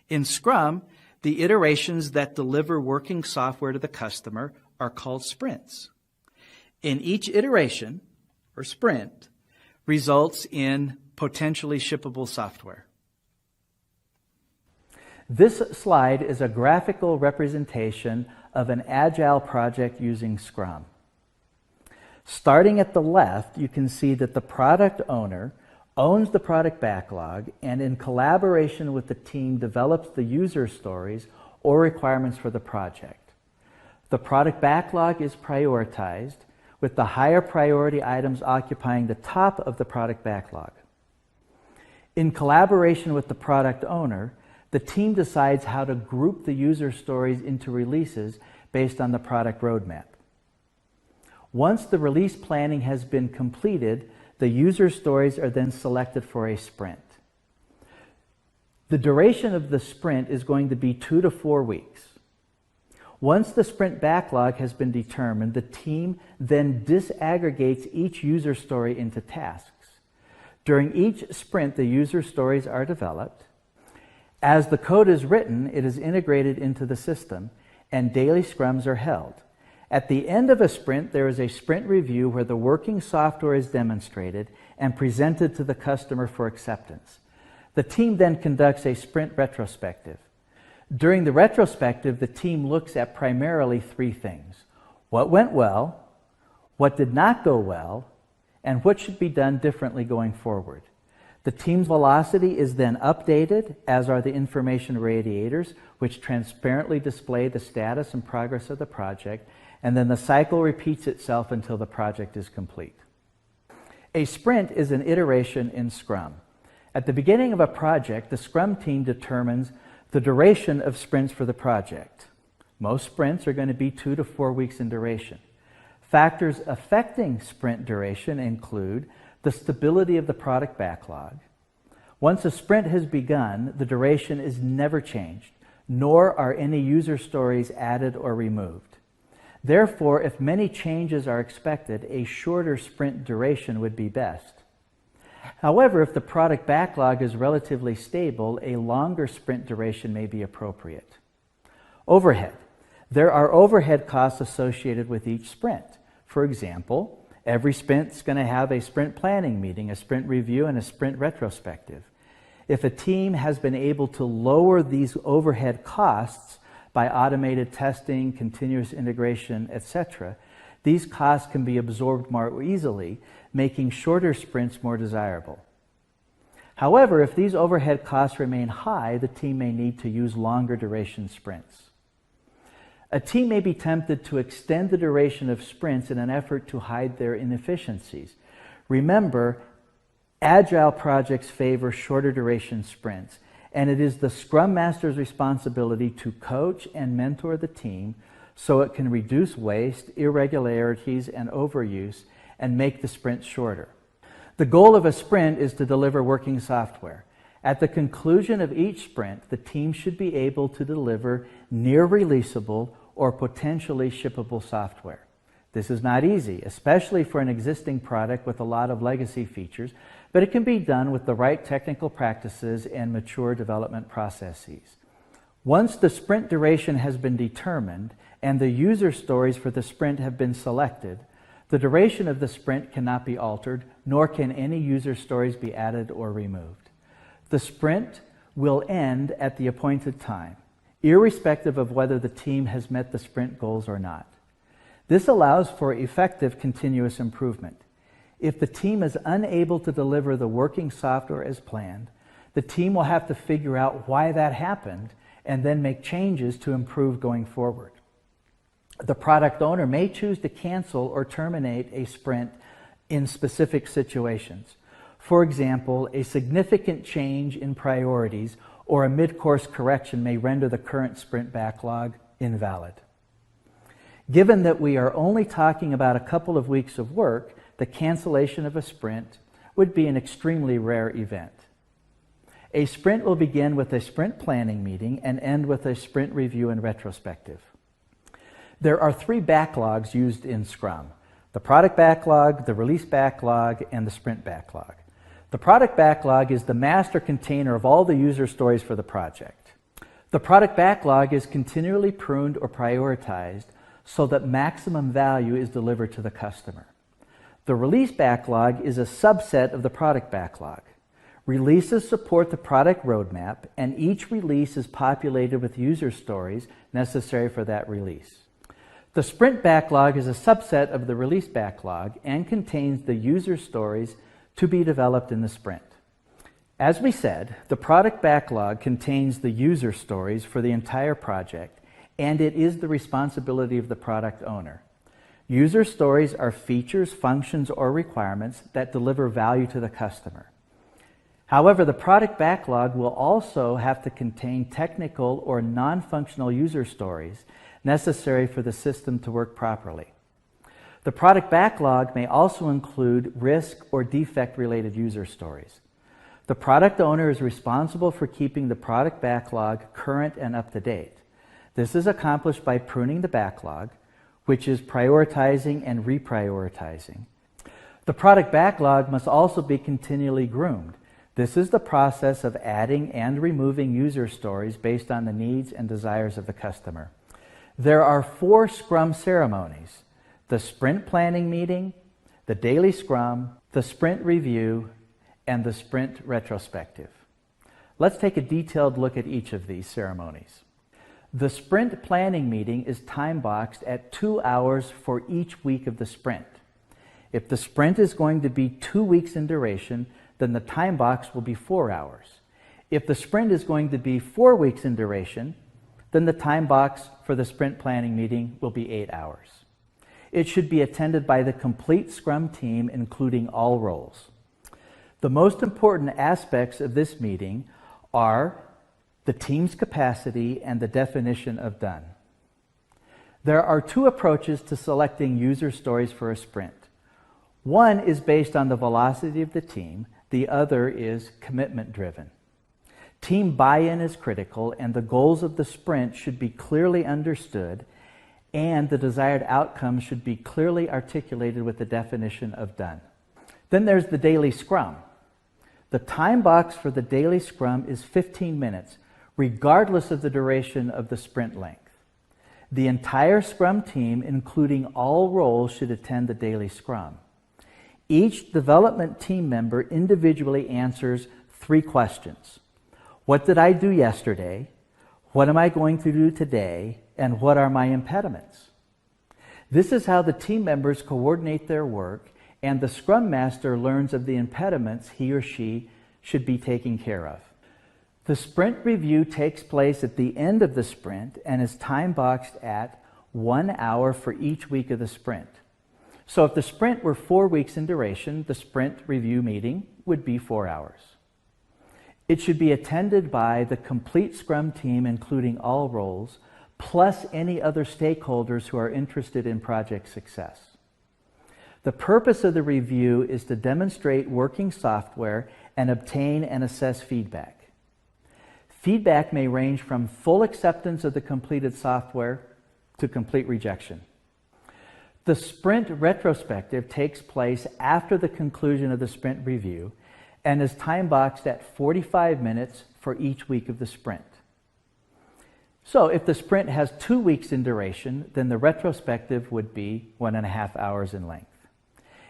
In Scrum, the iterations that deliver working software to the customer are called sprints. In each iteration, or sprint, results in potentially shippable software. This slide is a graphical representation of an Agile project using Scrum. Starting at the left, you can see that the product owner owns the product backlog and in collaboration with the team develops the user stories or requirements for the project. The product backlog is prioritized, with the higher priority items occupying the top of the product backlog. In collaboration with the product owner, the team decides how to group the user stories into releases based on the product roadmap. Once the release planning has been completed, the user stories are then selected for a sprint. The duration of the sprint is going to be 2 to 4 weeks. Once the sprint backlog has been determined, the team then disaggregates each user story into tasks. During each sprint, the user stories are developed. As the code is written, it is integrated into the system, and daily scrums are held. At the end of a sprint, there is a sprint review where the working software is demonstrated and presented to the customer for acceptance. The team then conducts a sprint retrospective. During the retrospective, the team looks at primarily 3 things: what went well, what did not go well, and what should be done differently going forward. The team's velocity is then updated, as are the information radiators, which transparently display the status and progress of the project, and then the cycle repeats itself until the project is complete. A sprint is an iteration in Scrum. At the beginning of a project, the Scrum team determines the duration of sprints for the project. Most sprints are going to be 2 to 4 weeks in duration. Factors affecting sprint duration include the stability of the product backlog. Once a sprint has begun, the duration is never changed, nor are any user stories added or removed. Therefore, if many changes are expected, a shorter sprint duration would be best. However, if the product backlog is relatively stable, a longer sprint duration may be appropriate. Overhead. There are overhead costs associated with each sprint. For example, every sprint is going to have a sprint planning meeting, a sprint review, and a sprint retrospective. If a team has been able to lower these overhead costs by automated testing, continuous integration, etc., these costs can be absorbed more easily, making shorter sprints more desirable. However, if these overhead costs remain high, the team may need to use longer duration sprints. A team may be tempted to extend the duration of sprints in an effort to hide their inefficiencies. Remember, Agile projects favor shorter duration sprints, and it is the Scrum Master's responsibility to coach and mentor the team so it can reduce waste, irregularities, and overuse and make the sprint shorter. The goal of a sprint is to deliver working software. At the conclusion of each sprint, the team should be able to deliver near-releasable or potentially shippable software. This is not easy, especially for an existing product with a lot of legacy features, but it can be done with the right technical practices and mature development processes. Once the sprint duration has been determined and the user stories for the sprint have been selected, the duration of the sprint cannot be altered, nor can any user stories be added or removed. The sprint will end at the appointed time, irrespective of whether the team has met the sprint goals or not. This allows for effective continuous improvement. If the team is unable to deliver the working software as planned, the team will have to figure out why that happened and then make changes to improve going forward. The product owner may choose to cancel or terminate a sprint in specific situations. For example, a significant change in priorities or a mid-course correction may render the current sprint backlog invalid. Given that we are only talking about a couple of weeks of work, the cancellation of a sprint would be an extremely rare event. A sprint will begin with a sprint planning meeting and end with a sprint review and retrospective. There are 3 backlogs used in Scrum: the product backlog, the release backlog, and the sprint backlog. The product backlog is the master container of all the user stories for the project. The product backlog is continually pruned or prioritized so that maximum value is delivered to the customer. The release backlog is a subset of the product backlog. Releases support the product roadmap, and each release is populated with user stories necessary for that release. The sprint backlog is a subset of the release backlog and contains the user stories to be developed in the sprint. As we said, the product backlog contains the user stories for the entire project, and it is the responsibility of the product owner. User stories are features, functions, or requirements that deliver value to the customer. However, the product backlog will also have to contain technical or non-functional user stories necessary for the system to work properly. The product backlog may also include risk or defect-related user stories. The product owner is responsible for keeping the product backlog current and up to date. This is accomplished by pruning the backlog, which is prioritizing and reprioritizing. The product backlog must also be continually groomed. This is the process of adding and removing user stories based on the needs and desires of the customer. There are 4 Scrum ceremonies: the sprint planning meeting, the daily Scrum, the sprint review, and the sprint retrospective. Let's take a detailed look at each of these ceremonies. The sprint planning meeting is time-boxed at 2 hours for each week of the sprint. If the sprint is going to be 2 weeks in duration, then the time box will be 4 hours. If the sprint is going to be 4 weeks in duration, then the time box for the sprint planning meeting will be 8 hours. It should be attended by the complete Scrum team, including all roles. The most important aspects of this meeting are the team's capacity and the definition of done. There are 2 approaches to selecting user stories for a sprint. One is based on the velocity of the team, the other is commitment driven. Team buy-in is critical, and the goals of the sprint should be clearly understood, and the desired outcomes should be clearly articulated with the definition of done. Then there's the daily Scrum. The time box for the daily Scrum is 15 minutes, regardless of the duration of the sprint length. The entire Scrum team, including all roles, should attend the daily Scrum. Each development team member individually answers 3 questions. What did I do yesterday? What am I going to do today? And what are my impediments? This is how the team members coordinate their work, and the Scrum Master learns of the impediments he or she should be taking care of. The sprint review takes place at the end of the sprint and is time-boxed at 1 hour for each week of the sprint. So if the sprint were 4 weeks in duration, the sprint review meeting would be 4 hours. It should be attended by the complete Scrum team, including all roles, plus any other stakeholders who are interested in project success. The purpose of the review is to demonstrate working software and obtain and assess feedback. Feedback may range from full acceptance of the completed software to complete rejection. The sprint retrospective takes place after the conclusion of the sprint review and is time-boxed at 45 minutes for each week of the sprint. So if the sprint has 2 weeks in duration, then the retrospective would be 1.5 hours in length.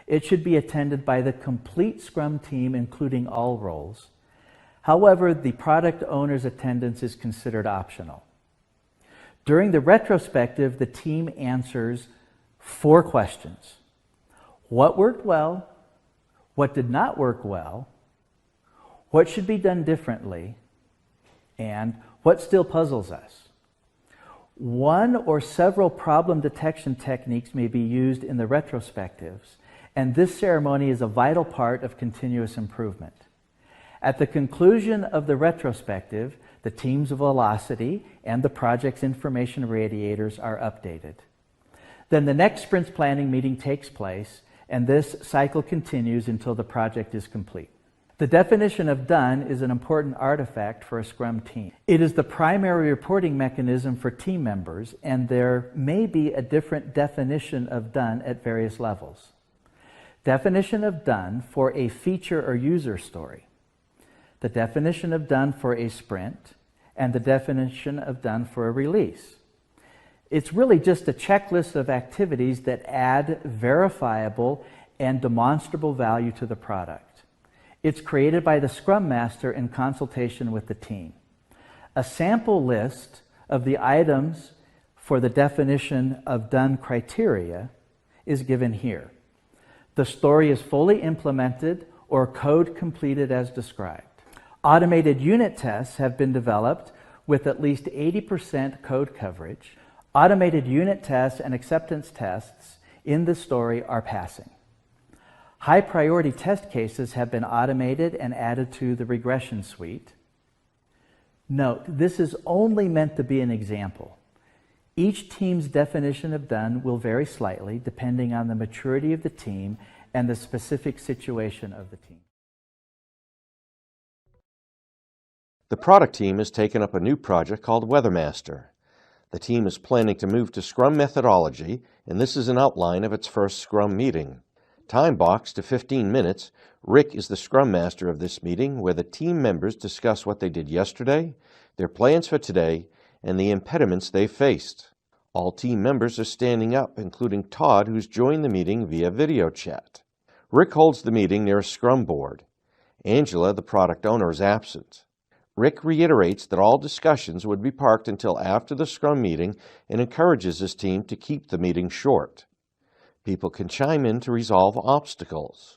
It should be attended by the complete Scrum team, including all roles. However, the product owner's attendance is considered optional. During the retrospective, the team answers 4 questions. What worked well? What did not work well? What should be done differently? And what still puzzles us? One or several problem detection techniques may be used in the retrospectives, and this ceremony is a vital part of continuous improvement. At the conclusion of the retrospective, the team's velocity and the project's information radiators are updated. Then the next sprint planning meeting takes place, and this cycle continues until the project is complete. The definition of done is an important artifact for a Scrum team. It is the primary reporting mechanism for team members, and there may be a different definition of done at various levels. Definition of done for a feature or user story. The definition of done for a sprint, and the definition of done for a release. It's really just a checklist of activities that add verifiable and demonstrable value to the product. It's created by the Scrum Master in consultation with the team. A sample list of the items for the definition of done criteria is given here. The story is fully implemented or code completed as described. Automated unit tests have been developed with at least 80% code coverage. Automated unit tests and acceptance tests in the story are passing. High priority test cases have been automated and added to the regression suite. Note, this is only meant to be an example. Each team's definition of done will vary slightly depending on the maturity of the team and the specific situation of the team. The product team has taken up a new project called Weathermaster. The team is planning to move to Scrum methodology, and this is an outline of its first Scrum meeting. Time boxed to 15 minutes, Rick is the Scrum Master of this meeting where the team members discuss what they did yesterday, their plans for today, and the impediments they faced. All team members are standing up, including Todd, who's joined the meeting via video chat. Rick holds the meeting near a Scrum board. Angela, the product owner, is absent. Rick reiterates that all discussions would be parked until after the Scrum meeting and encourages his team to keep the meeting short. People can chime in to resolve obstacles.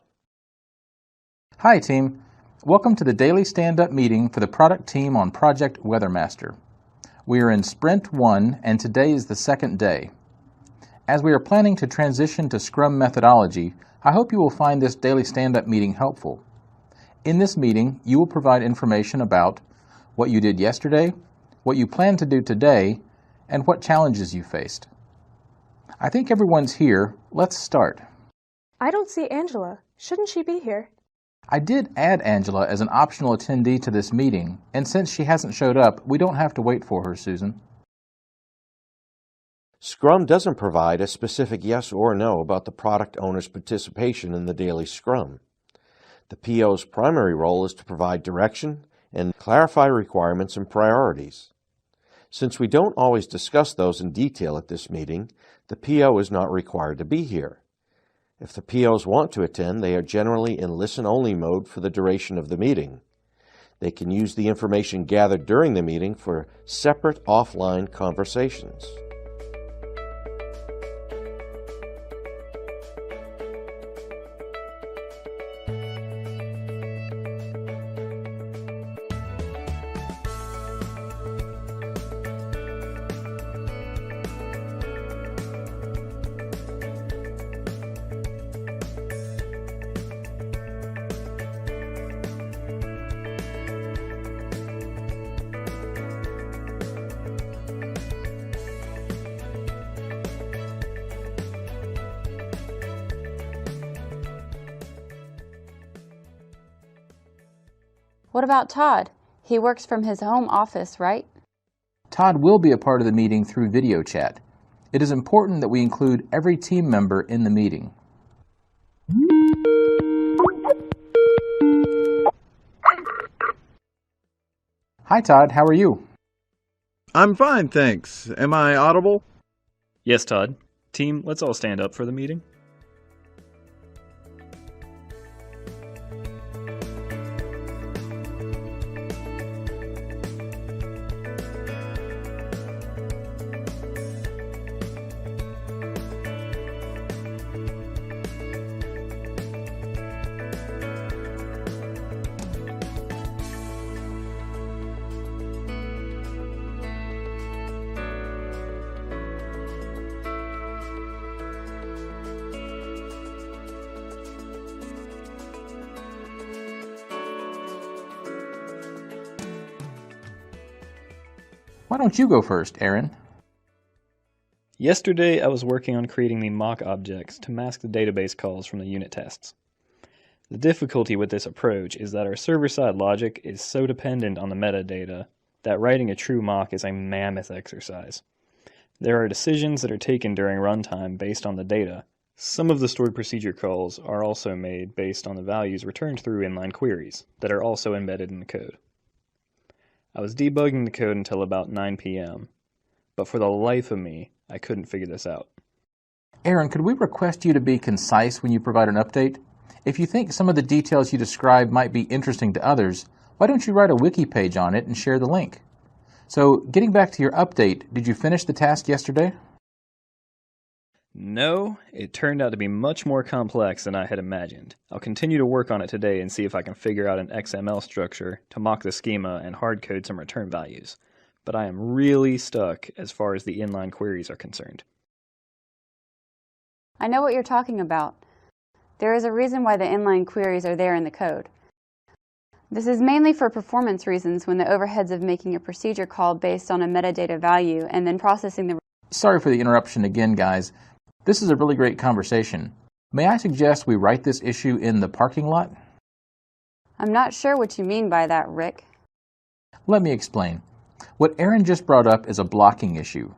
Hi team, welcome to the daily stand-up meeting for the product team on Project Weathermaster. We are in Sprint 1 and today is the second day. As we are planning to transition to Scrum methodology, I hope you will find this daily stand-up meeting helpful. In this meeting, you will provide information about what you did yesterday, what you plan to do today, and what challenges you faced. I think everyone's here. Let's start. I don't see Angela. Shouldn't she be here? I did add Angela as an optional attendee to this meeting, and since she hasn't showed up, we don't have to wait for her, Susan. Scrum doesn't provide a specific yes or no about the product owner's participation in the daily Scrum. The PO's primary role is to provide direction and clarify requirements and priorities. Since we don't always discuss those in detail at this meeting, the PO is not required to be here. If the POs want to attend, they are generally in listen-only mode for the duration of the meeting. They can use the information gathered during the meeting for separate offline conversations. What about Todd? He works from his home office, right? Todd will be a part of the meeting through video chat. It is important that we include every team member in the meeting. Hi Todd, how are you? I'm fine, thanks. Am I audible? Yes, Todd. Team, let's all stand up for the meeting. Why don't you go first, Aaron? Yesterday, I was working on creating the mock objects to mask the database calls from the unit tests. The difficulty with this approach is that our server-side logic is so dependent on the metadata that writing a true mock is a mammoth exercise. There are decisions that are taken during runtime based on the data. Some of the stored procedure calls are also made based on the values returned through inline queries that are also embedded in the code. I was debugging the code until about 9 p.m., but for the life of me, I couldn't figure this out. Aaron, could we request you to be concise when you provide an update? If you think some of the details you describe might be interesting to others, why don't you write a wiki page on it and share the link? So, getting back to your update, did you finish the task yesterday? No, it turned out to be much more complex than I had imagined. I'll continue to work on it today and see if I can figure out an XML structure to mock the schema and hard-code some return values. But I am really stuck as far as the inline queries are concerned. I know what you're talking about. There is a reason why the inline queries are there in the code. This is mainly for performance reasons when the overheads of making a procedure call based on a metadata value and then processing the... Sorry for the interruption again, guys. This is a really great conversation. May I suggest we write this issue in the parking lot? I'm not sure what you mean by that, Rick. Let me explain. What Aaron just brought up is a blocking issue.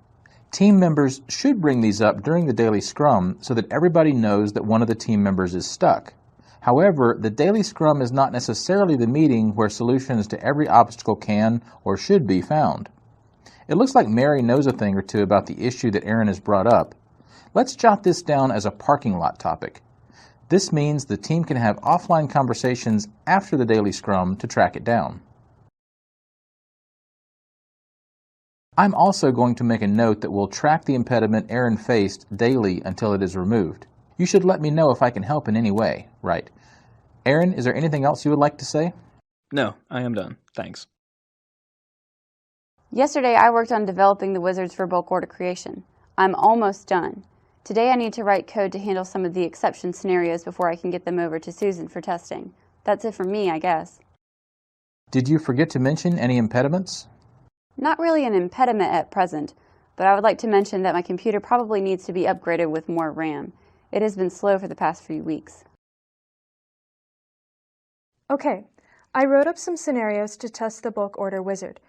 Team members should bring these up during the daily scrum so that everybody knows that one of the team members is stuck. However, the daily scrum is not necessarily the meeting where solutions to every obstacle can or should be found. It looks like Mary knows a thing or two about the issue that Aaron has brought up. Let's jot this down as a parking lot topic. This means the team can have offline conversations after the daily scrum to track it down. I'm also going to make a note that we'll track the impediment Aaron faced daily until it is removed. You should let me know if I can help in any way, right? Aaron, is there anything else you would like to say? No, I am done. Thanks. Yesterday I worked on developing the wizards for bulk order creation. I'm almost done. Today I need to write code to handle some of the exception scenarios before I can get them over to Susan for testing. That's it for me, I guess. Did you forget to mention any impediments? Not really an impediment at present, but I would like to mention that my computer probably needs to be upgraded with more RAM. It has been slow for the past few weeks. Okay, I wrote up some scenarios to test the bulk order wizard.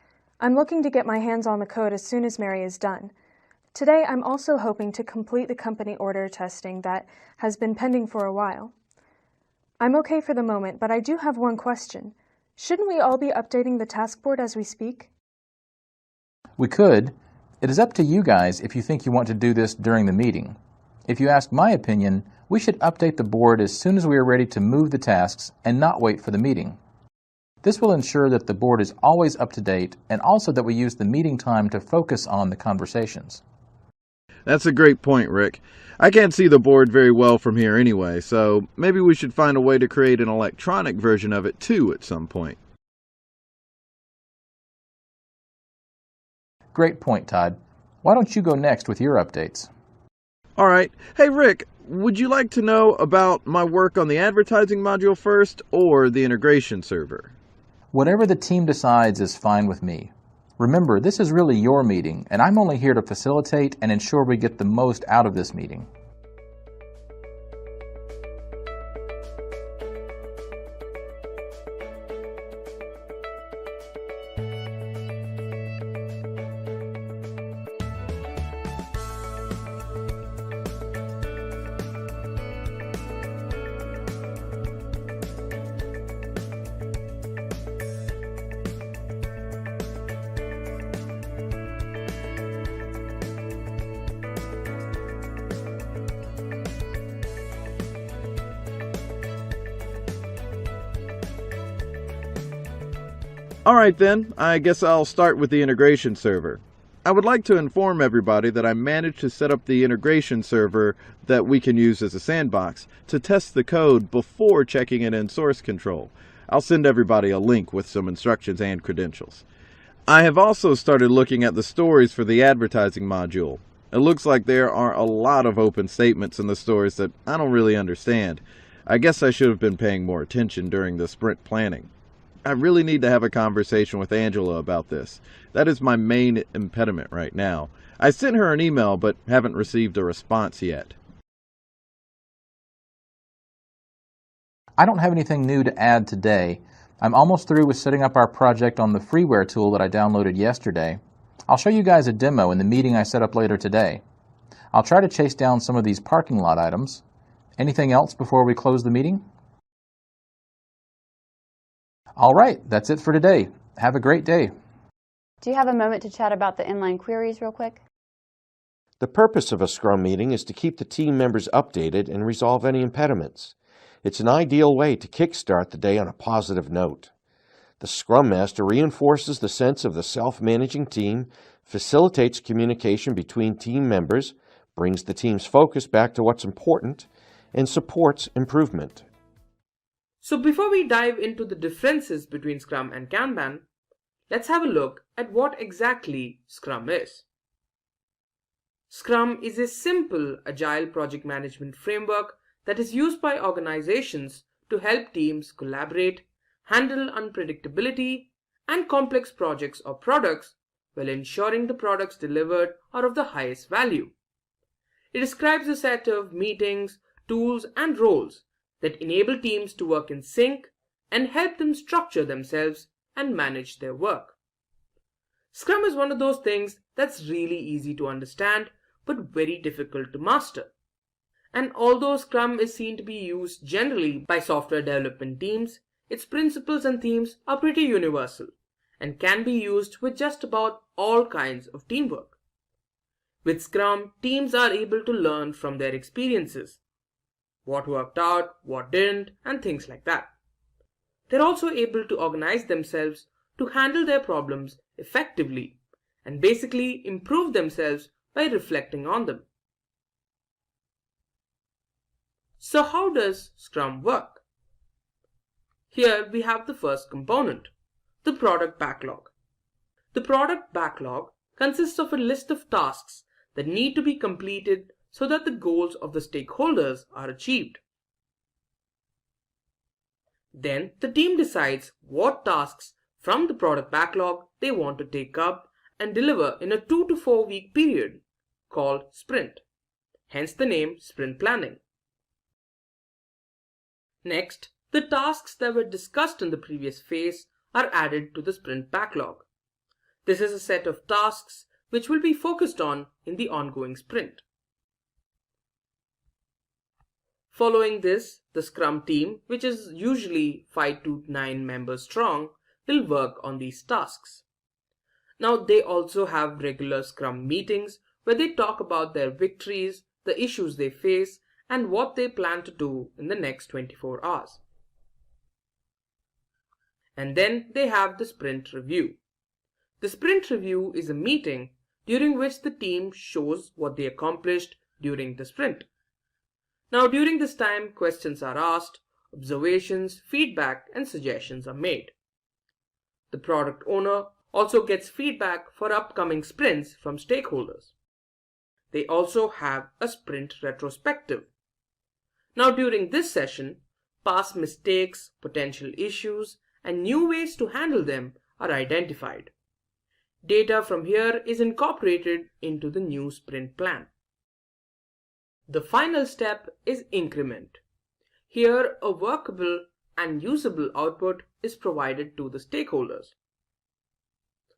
I'm looking to get my hands on the code as soon as Mary is done. Today, I'm also hoping to complete the company order testing that has been pending for a while. I'm okay for the moment, but I do have one question. Shouldn't we all be updating the task board as we speak? We could. It is up to you guys if you think you want to do this during the meeting. If you ask my opinion, we should update the board as soon as we are ready to move the tasks and not wait for the meeting. This will ensure that the board is always up to date and also that we use the meeting time to focus on the conversations. That's a great point, Rick. I can't see the board very well from here anyway, so maybe we should find a way to create an electronic version of it too at some point. Great point, Todd. Why don't you go next with your updates? All right. Hey, Rick, would you like to know about my work on the advertising module first or the integration server? Whatever the team decides is fine with me. Remember, this is really your meeting, and I'm only here to facilitate and ensure we get the most out of this meeting. Alright then, I guess I'll start with the integration server. I would like to inform everybody that I managed to set up the integration server that we can use as a sandbox to test the code before checking it in source control. I'll send everybody a link with some instructions and credentials. I have also started looking at the stories for the advertising module. It looks like there are a lot of open statements in the stories that I don't really understand. I guess I should have been paying more attention during the sprint planning. I really need to have a conversation with Angela about this. That is my main impediment right now. I sent her an email but haven't received a response yet. I don't have anything new to add today. I'm almost through with setting up our project on the freeware tool that I downloaded yesterday. I'll show you guys a demo in the meeting I set up later today. I'll try to chase down some of these parking lot items. Anything else before we close the meeting? All right, that's it for today. Have a great day. Do you have a moment to chat about the inline queries real quick? The purpose of a Scrum meeting is to keep the team members updated and resolve any impediments. It's an ideal way to kickstart the day on a positive note. The Scrum Master reinforces the sense of the self-managing team, facilitates communication between team members, brings the team's focus back to what's important, and supports improvement. So before we dive into the differences between Scrum and Kanban, let's have a look at what exactly Scrum is. Scrum is a simple agile project management framework that is used by organizations to help teams collaborate, handle unpredictability and complex projects or products while ensuring the products delivered are of the highest value. It describes a set of meetings, tools, and roles that enable teams to work in sync and help them structure themselves and manage their work. Scrum is one of those things that's really easy to understand but very difficult to master. And although Scrum is seen to be used generally by software development teams, its principles and themes are pretty universal and can be used with just about all kinds of teamwork. With Scrum, teams are able to learn from their experiences, what worked out, what didn't, and things like that. They're also able to organize themselves to handle their problems effectively and basically improve themselves by reflecting on them. So how does Scrum work? Here we have the first component, the product backlog. The product backlog consists of a list of tasks that need to be completed so that the goals of the stakeholders are achieved. Then the team decides what tasks from the product backlog they want to take up and deliver in a 2 to 4 week period called sprint, hence the name sprint planning. Next, the tasks that were discussed in the previous phase are added to the sprint backlog. This is a set of tasks which will be focused on in the ongoing sprint. Following this, the Scrum team, which is usually 5 to 9 members strong, will work on these tasks. Now they also have regular Scrum meetings where they talk about their victories, the issues they face, and what they plan to do in the next 24 hours. And then they have the sprint review. The sprint review is a meeting during which the team shows what they accomplished during the sprint. Now during this time, questions are asked, observations, feedback, and suggestions are made. The product owner also gets feedback for upcoming sprints from stakeholders. They also have a sprint retrospective. Now during this session, past mistakes, potential issues, and new ways to handle them are identified. Data from here is incorporated into the new sprint plan. The final step is increment. Here, a workable and usable output is provided to the stakeholders.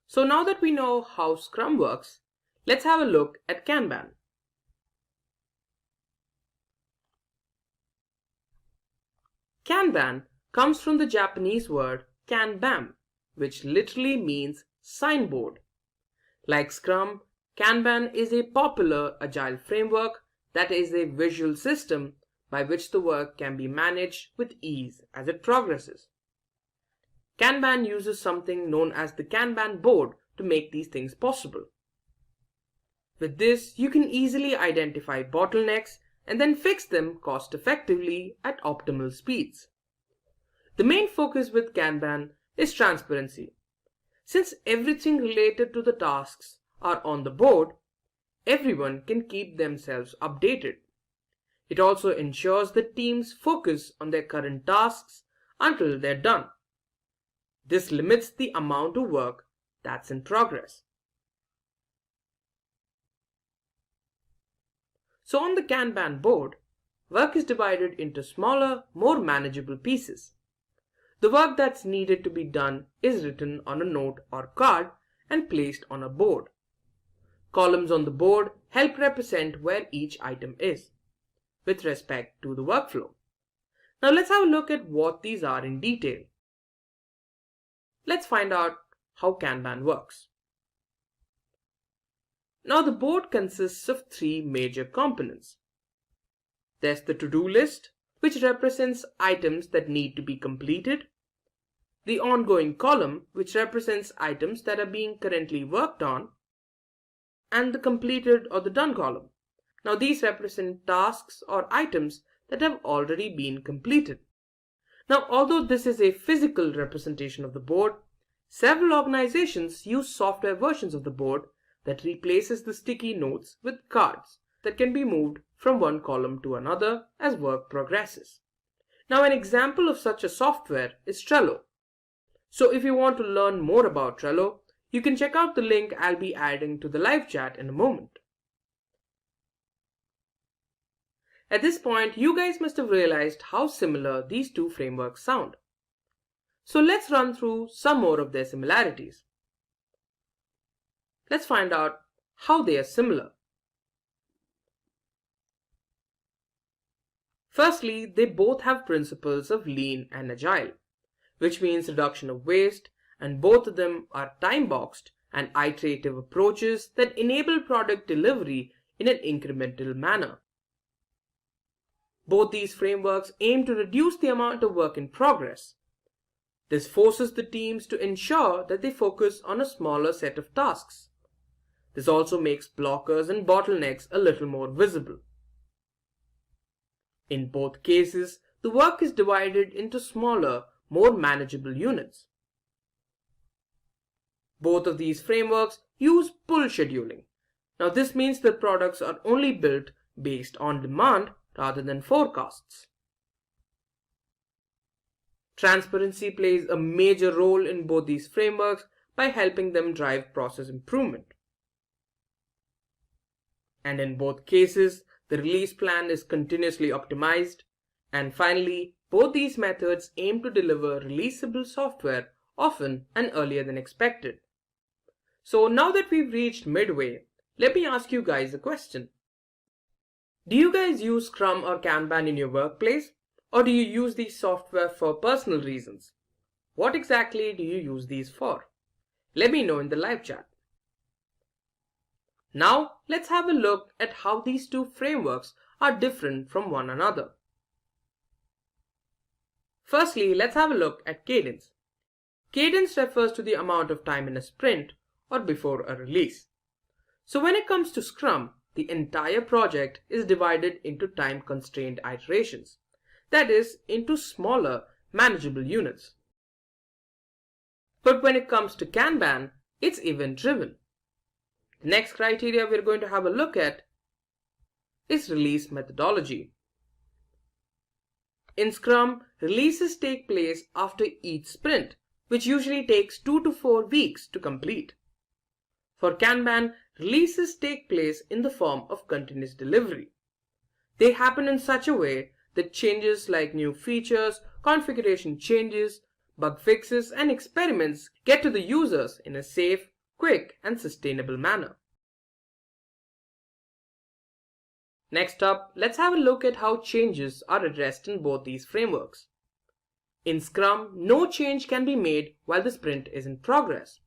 So now that we know how Scrum works, let's have a look at Kanban. Kanban comes from the Japanese word kanban, which literally means signboard. Like Scrum, Kanban is a popular agile framework that is a visual system by which the work can be managed with ease as it progresses. Kanban uses something known as the Kanban board to make these things possible. With this, you can easily identify bottlenecks and then fix them cost effectively at optimal speeds. The main focus with Kanban is transparency. Since everything related to the tasks are on the board, everyone can keep themselves updated. It also ensures that teams focus on their current tasks until they're done. This limits the amount of work that's in progress. So on the Kanban board, work is divided into smaller, more manageable pieces. The work that's needed to be done is written on a note or card and placed on a board. Columns on the board help represent where each item is with respect to the workflow. Now let's have a look at what these are in detail. Let's find out how Kanban works. Now the board consists of three major components. There's the to-do list, which represents items that need to be completed. The ongoing column, which represents items that are being currently worked on. And the completed or the done column. Now these represent tasks or items that have already been completed. Now although this is a physical representation of the board, several organizations use software versions of the board that replaces the sticky notes with cards that can be moved from one column to another as work progresses. Now an example of such a software is Trello. So if you want to learn more about Trello, you can check out the link I'll be adding to the live chat in a moment. At this point, you guys must have realized how similar these two frameworks sound. So let's run through some more of their similarities. Let's find out how they are similar. Firstly, they both have principles of lean and agile, which means reduction of waste, and both of them are time-boxed and iterative approaches that enable product delivery in an incremental manner. Both these frameworks aim to reduce the amount of work in progress. This forces the teams to ensure that they focus on a smaller set of tasks. This also makes blockers and bottlenecks a little more visible. In both cases, the work is divided into smaller, more manageable units. Both of these frameworks use pull scheduling. Now this means that products are only built based on demand rather than forecasts. Transparency plays a major role in both these frameworks by helping them drive process improvement. And in both cases, the release plan is continuously optimized. And finally, both these methods aim to deliver releasable software often and earlier than expected. So now that we've reached midway, let me ask you guys a question. Do you guys use Scrum or Kanban in your workplace? Or do you use these software for personal reasons? What exactly do you use these for? Let me know in the live chat. Now let's have a look at how these two frameworks are different from one another. Firstly, let's have a look at cadence. Cadence refers to the amount of time in a sprint or before a release. So when it comes to Scrum, the entire project is divided into time-constrained iterations. That is, into smaller, manageable units. But when it comes to Kanban, it's event-driven. The next criteria we're going to have a look at is release methodology. In Scrum, releases take place after each sprint, which usually takes 2 to 4 weeks to complete. For Kanban, releases take place in the form of continuous delivery. They happen in such a way that changes like new features, configuration changes, bug fixes, and experiments get to the users in a safe, quick, and sustainable manner. Next up, let's have a look at how changes are addressed in both these frameworks. In Scrum, no change can be made while the sprint is in progress.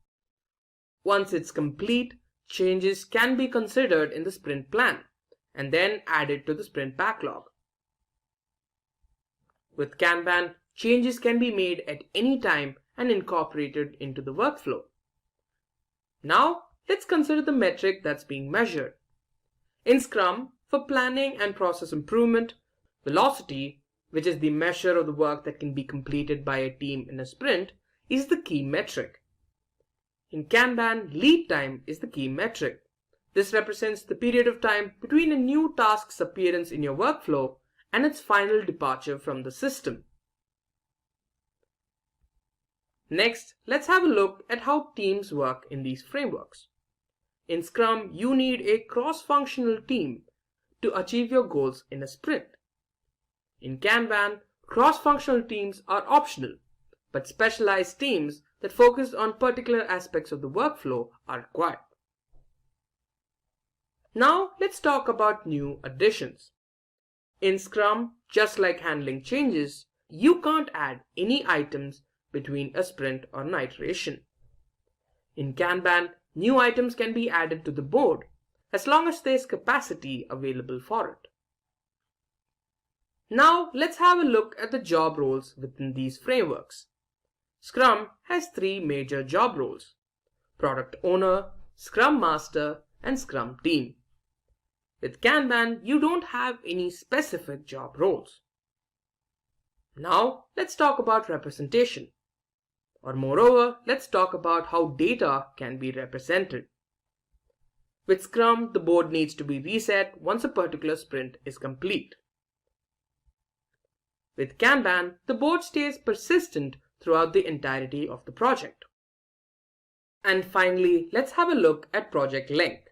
Once it's complete, changes can be considered in the sprint plan and then added to the sprint backlog. With Kanban, changes can be made at any time and incorporated into the workflow. Now, let's consider the metric that's being measured. In Scrum, for planning and process improvement, velocity, which is the measure of the work that can be completed by a team in a sprint, is the key metric. In Kanban, lead time is the key metric. This represents the period of time between a new task's appearance in your workflow and its final departure from the system. Next, let's have a look at how teams work in these frameworks. In Scrum, you need a cross-functional team to achieve your goals in a sprint. In Kanban, cross-functional teams are optional, but specialized teams that focus on particular aspects of the workflow are required. Now, let's talk about new additions. In Scrum, just like handling changes, you can't add any items between a sprint or an iteration. In Kanban, new items can be added to the board as long as there is capacity available for it. Now let's have a look at the job roles within these frameworks. Scrum has three major job roles: Product Owner, Scrum Master, and Scrum Team. With Kanban, you don't have any specific job roles. Now let's talk about representation. Or moreover, let's talk about how data can be represented. With Scrum, the board needs to be reset once a particular sprint is complete. With Kanban, the board stays persistent throughout the entirety of the project. And finally, let's have a look at project length.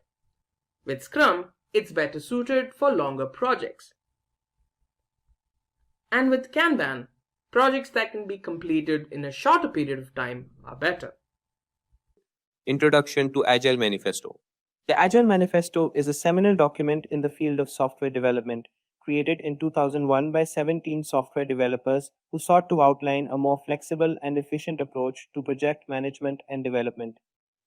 With Scrum, it's better suited for longer projects. And with Kanban, projects that can be completed in a shorter period of time are better. Introduction to Agile Manifesto. The Agile Manifesto is a seminal document in the field of software development, created in 2001 by 17 software developers who sought to outline a more flexible and efficient approach to project management and development.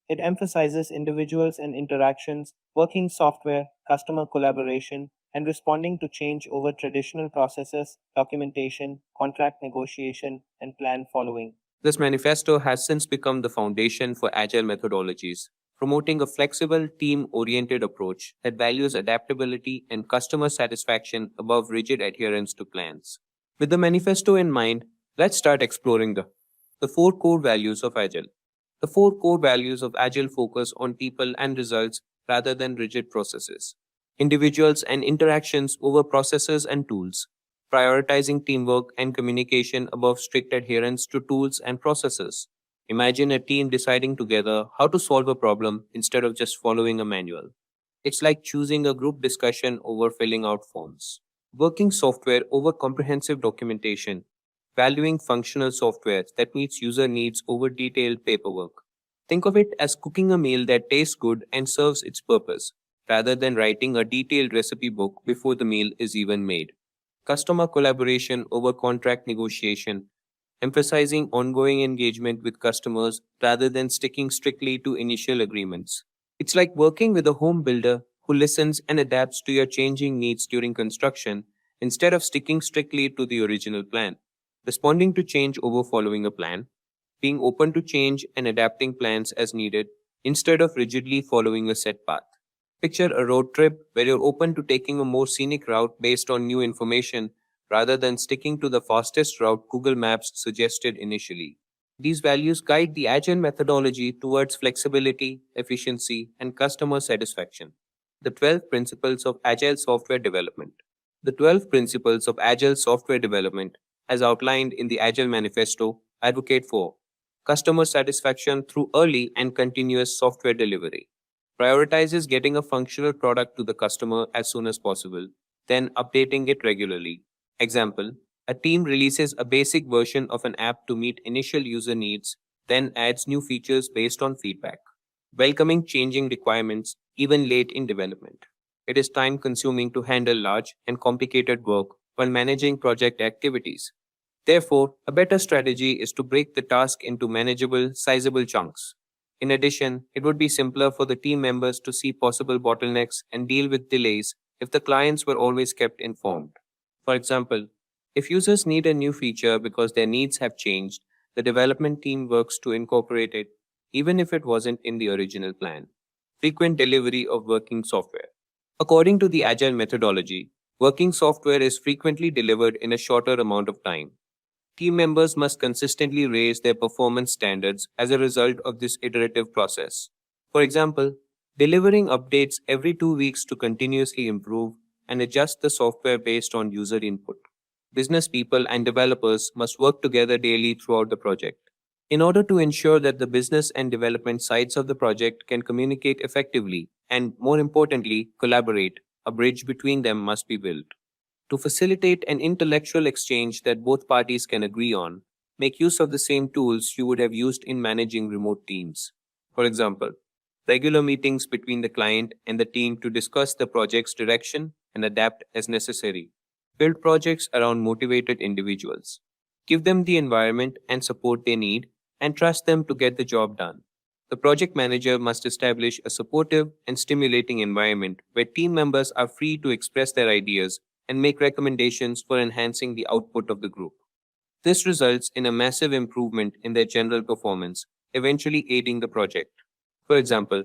It emphasizes individuals and interactions, working software, customer collaboration, and responding to change over traditional processes, documentation, contract negotiation, and plan following. This manifesto has since become the foundation for Agile methodologies, promoting a flexible, team-oriented approach that values adaptability and customer satisfaction above rigid adherence to plans. With the manifesto in mind, let's start exploring the four core values of Agile. The four core values of Agile focus on people and results rather than rigid processes, individuals and interactions over processes and tools, prioritizing teamwork and communication above strict adherence to tools and processes. Imagine a team deciding together how to solve a problem instead of just following a manual. It's like choosing a group discussion over filling out forms. Working software over comprehensive documentation, valuing functional software that meets user needs over detailed paperwork. Think of it as cooking a meal that tastes good and serves its purpose, rather than writing a detailed recipe book before the meal is even made. Customer collaboration over contract negotiation, emphasizing ongoing engagement with customers rather than sticking strictly to initial agreements. It's like working with a home builder who listens and adapts to your changing needs during construction instead of sticking strictly to the original plan. Responding to change over following a plan, being open to change and adapting plans as needed instead of rigidly following a set path. Picture a road trip where you're open to taking a more scenic route based on new information rather than sticking to the fastest route Google Maps suggested initially. These values guide the Agile methodology towards flexibility, efficiency, and customer satisfaction. The 12 Principles of Agile Software Development. The 12 Principles of Agile Software Development, as outlined in the Agile Manifesto, advocate for customer satisfaction through early and continuous software delivery. Prioritizes getting a functional product to the customer as soon as possible, then updating it regularly. Example, a team releases a basic version of an app to meet initial user needs, then adds new features based on feedback. Welcoming changing requirements even late in development. It is time-consuming to handle large and complicated work while managing project activities. Therefore, a better strategy is to break the task into manageable, sizable chunks. In addition, it would be simpler for the team members to see possible bottlenecks and deal with delays if the clients were always kept informed. For example, if users need a new feature because their needs have changed, the development team works to incorporate it, even if it wasn't in the original plan. Frequent delivery of working software. According to the Agile methodology, working software is frequently delivered in a shorter amount of time. Team members must consistently raise their performance standards as a result of this iterative process. For example, delivering updates every 2 weeks to continuously improve and adjust the software based on user input. Business people and developers must work together daily throughout the project. in order to ensure that the business and development sides of the project can communicate effectively and, more importantly, collaborate. A bridge between them must be built. To facilitate an intellectual exchange that both parties can agree on, make use of the same tools you would have used in managing remote teams. For example, regular meetings between the client and the team to discuss the project's direction and adapt as necessary. Build projects around motivated individuals. Give them the environment and support they need, and trust them to get the job done. The project manager must establish a supportive and stimulating environment where team members are free to express their ideas and make recommendations for enhancing the output of the group. This results in a massive improvement in their general performance, eventually aiding the project. For example,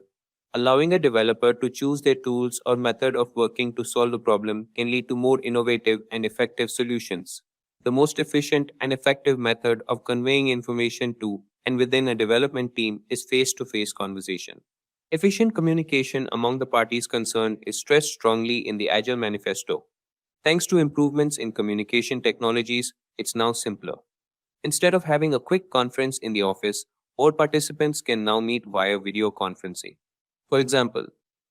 allowing a developer to choose their tools or method of working to solve the problem can lead to more innovative and effective solutions. The most efficient and effective method of conveying information to and within a development team is face-to-face conversation. Efficient communication among the parties concerned is stressed strongly in the Agile Manifesto. Thanks to improvements in communication technologies, it's now simpler. Instead of having a quick conference in the office, all participants can now meet via video conferencing. For example,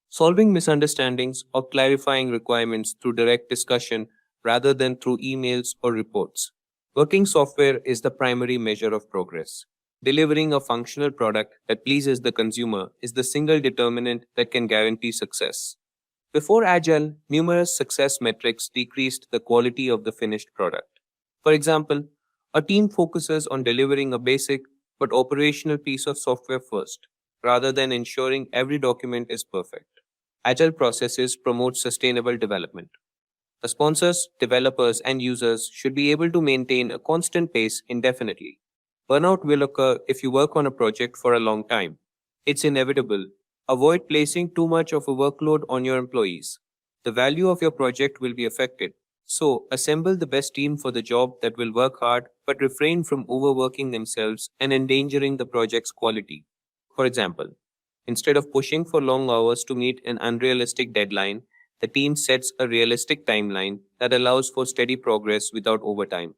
solving misunderstandings or clarifying requirements through direct discussion rather than through emails or reports. Working software is the primary measure of progress. Delivering a functional product that pleases the consumer is the single determinant that can guarantee success. Before Agile, numerous success metrics decreased the quality of the finished product. For example, a team focuses on delivering a basic but operational piece of software first, rather than ensuring every document is perfect. Agile processes promote sustainable development. The sponsors, developers, and users should be able to maintain a constant pace indefinitely. Burnout will occur if you work on a project for a long time. It's inevitable. Avoid placing too much of a workload on your employees. The value of your project will be affected. So, assemble the best team for the job that will work hard but refrain from overworking themselves and endangering the project's quality. For example, instead of pushing for long hours to meet an unrealistic deadline, the team sets a realistic timeline that allows for steady progress without overtime.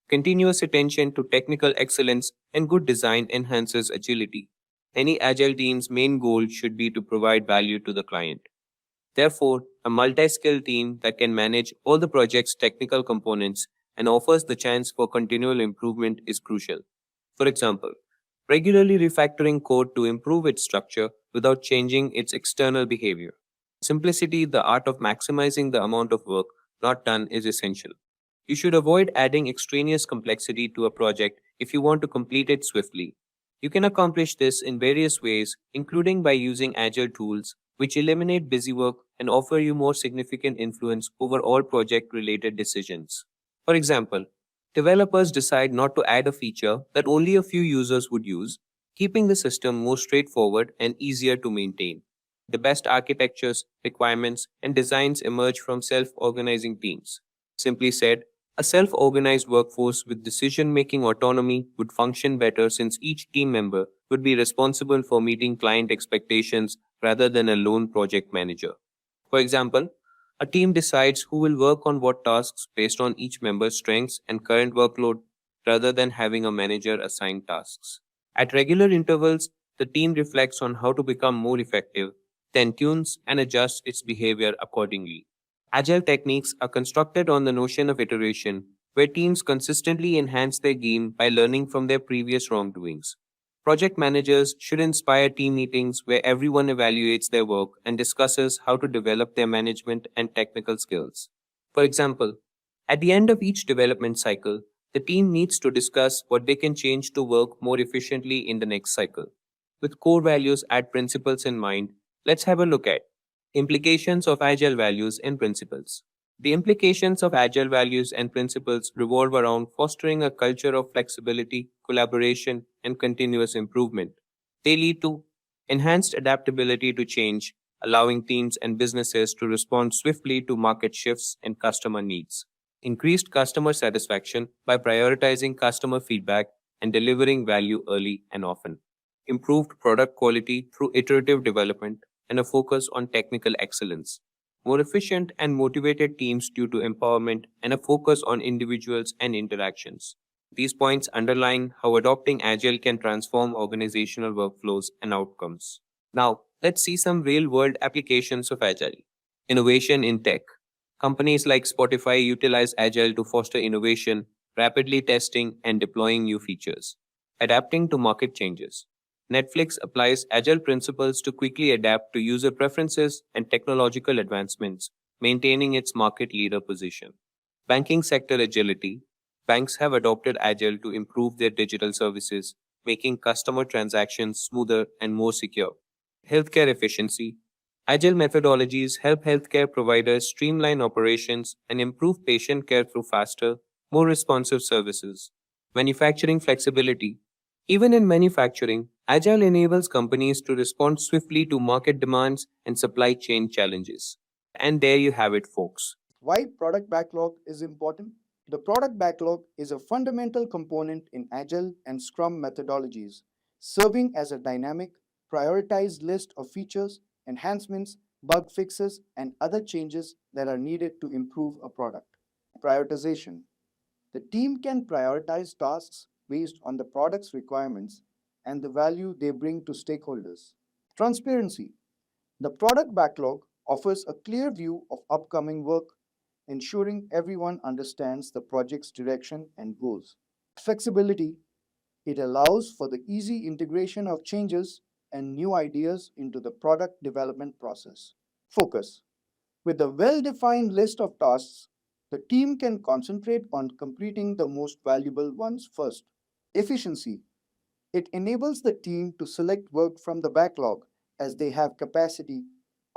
Continuous attention to technical excellence and good design enhances agility. Any Agile team's main goal should be to provide value to the client. Therefore, a multi-skilled team that can manage all the project's technical components and offers the chance for continual improvement is crucial. For example, regularly refactoring code to improve its structure without changing its external behavior. Simplicity, the art of maximizing the amount of work not done, is essential. You should avoid adding extraneous complexity to a project if you want to complete it swiftly. You can accomplish this in various ways, including by using Agile tools, which eliminate busy work and offer you more significant influence over all project-related decisions. For example, developers decide not to add a feature that only a few users would use, keeping the system more straightforward and easier to maintain. The best architectures, requirements, and designs emerge from self-organizing teams. Simply said, a self-organized workforce with decision-making autonomy would function better since each team member would be responsible for meeting client expectations rather than a lone project manager. For example, a team decides who will work on what tasks based on each member's strengths and current workload rather than having a manager assign tasks. At regular intervals, the team reflects on how to become more effective, then tunes and adjusts its behavior accordingly. Agile techniques are constructed on the notion of iteration, where teams consistently enhance their game by learning from their previous wrongdoings. Project managers should inspire team meetings where everyone evaluates their work and discusses how to develop their management and technical skills. For example, at the end of each development cycle, the team needs to discuss what they can change to work more efficiently in the next cycle. With core values and principles in mind, let's have a look at implications of Agile values and principles. The implications of Agile values and principles revolve around fostering a culture of flexibility, collaboration, and continuous improvement. They lead to enhanced adaptability to change, allowing teams and businesses to respond swiftly to market shifts and customer needs. Increased customer satisfaction by prioritizing customer feedback and delivering value early and often. Improved product quality through iterative development and a focus on technical excellence. More efficient and motivated teams due to empowerment and a focus on individuals and interactions. These points underline how adopting Agile can transform organizational workflows and outcomes. Now, let's see some real-world applications of Agile. Innovation in tech. Companies like Spotify utilize Agile to foster innovation, rapidly testing and deploying new features. Adapting to market changes. Netflix applies Agile principles to quickly adapt to user preferences and technological advancements, maintaining its market leader position. Banking sector agility. Banks have adopted Agile to improve their digital services, making customer transactions smoother and more secure. Healthcare efficiency. Agile methodologies help healthcare providers streamline operations and improve patient care through faster, more responsive services. Manufacturing flexibility. Even in manufacturing, Agile enables companies to respond swiftly to market demands and supply chain challenges. And there you have it, folks. Why product backlog is important? The product backlog is a fundamental component in Agile and Scrum methodologies, serving as a dynamic, prioritized list of features, enhancements, bug fixes, and other changes that are needed to improve a product. Prioritization. The team can prioritize tasks based on the product's requirements and the value they bring to stakeholders. Transparency. The product backlog offers a clear view of upcoming work, ensuring everyone understands the project's direction and goals. Flexibility. It allows for the easy integration of changes and new ideas into the product development process. Focus. With a well-defined list of tasks, the team can concentrate on completing the most valuable ones first. Efficiency. It enables the team to select work from the backlog as they have capacity,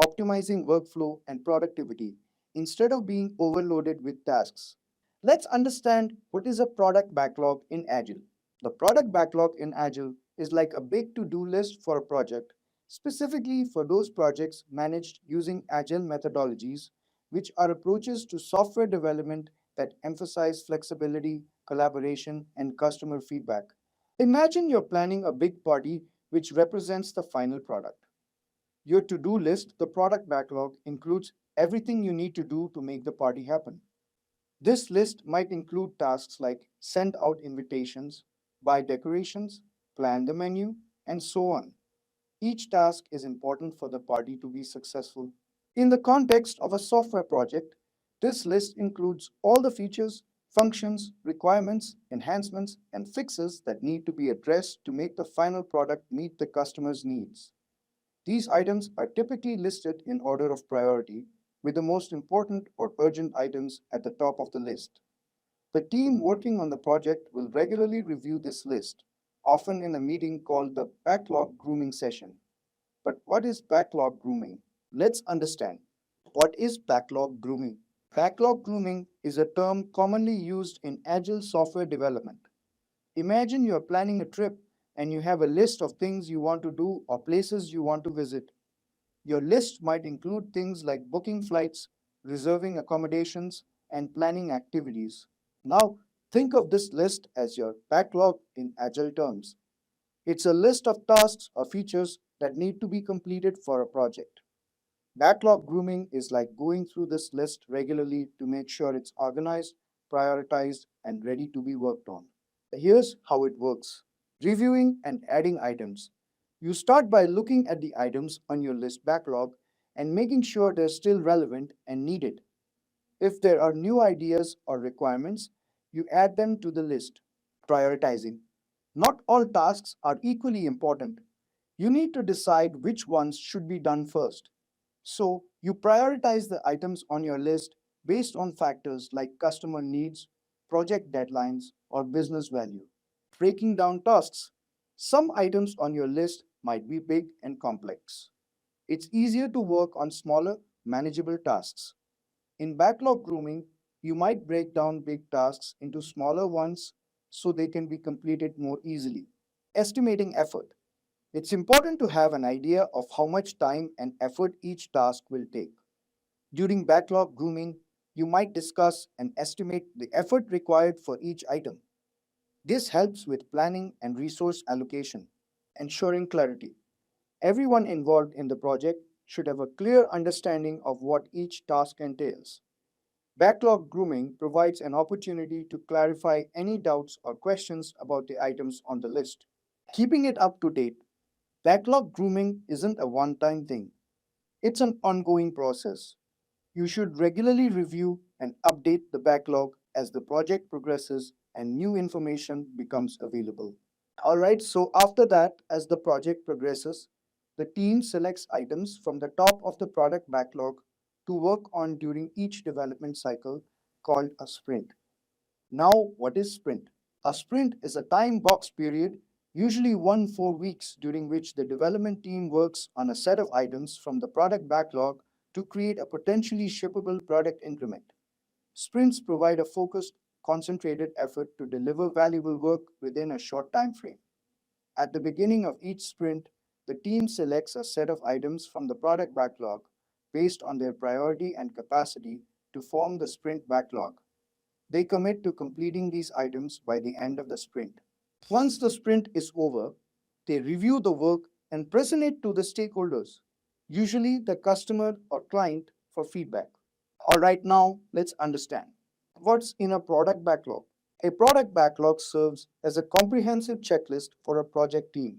optimizing workflow and productivity instead of being overloaded with tasks. Let's understand what is a product backlog in Agile. The product backlog in Agile is like a big to-do list for a project, specifically for those projects managed using Agile methodologies, which are approaches to software development that emphasize flexibility, collaboration, and customer feedback. Imagine you're planning a big party which represents the final product. Your to-do list, the product backlog, includes everything you need to do to make the party happen. This list might include tasks like send out invitations, buy decorations, plan the menu, and so on. Each task is important for the party to be successful. In the context of a software project, this list includes all the features, functions, requirements, enhancements, and fixes that need to be addressed to make the final product meet the customer's needs. These items are typically listed in order of priority, with the most important or urgent items at the top of the list. The team working on the project will regularly review this list, often in a meeting called the backlog grooming session. But what is backlog grooming? Let's understand. What is backlog grooming? Backlog grooming is a term commonly used in agile software development. Imagine you're planning a trip and you have a list of things you want to do or places you want to visit. Your list might include things like booking flights, reserving accommodations, and planning activities. Now, think of this list as your backlog in agile terms. It's a list of tasks or features that need to be completed for a project. Backlog grooming is like going through this list regularly to make sure it's organized, prioritized, and ready to be worked on. Here's how it works. Reviewing and adding items. You start by looking at the items on your list backlog and making sure they're still relevant and needed. If there are new ideas or requirements, you add them to the list. Prioritizing. Not all tasks are equally important. You need to decide which ones should be done first. So, you prioritize the items on your list based on factors like customer needs, project deadlines, or business value. Breaking down tasks. Some items on your list might be big and complex. It's easier to work on smaller, manageable tasks. In backlog grooming, you might break down big tasks into smaller ones so they can be completed more easily. Estimating effort. It's important to have an idea of how much time and effort each task will take. During backlog grooming, you might discuss and estimate the effort required for each item. This helps with planning and resource allocation, ensuring clarity. Everyone involved in the project should have a clear understanding of what each task entails. Backlog grooming provides an opportunity to clarify any doubts or questions about the items on the list. Keeping it up to date, backlog grooming isn't a one-time thing. It's an ongoing process. You should regularly review and update the backlog as the project progresses and new information becomes available. Alright, so after that, as the project progresses, the team selects items from the top of the product backlog to work on during each development cycle called a sprint. Now, what is sprint? A sprint is a time box period, usually 4 weeks, during which the development team works on a set of items from the product backlog to create a potentially shippable product increment. Sprints provide a focused, concentrated effort to deliver valuable work within a short time frame. At the beginning of each sprint, the team selects a set of items from the product backlog based on their priority and capacity to form the sprint backlog. They commit to completing these items by the end of the sprint. Once the sprint is over, they review the work and present it to the stakeholders, usually the customer or client, for feedback. Alright, now let's understand. What's in a product backlog? A product backlog serves as a comprehensive checklist for a project team,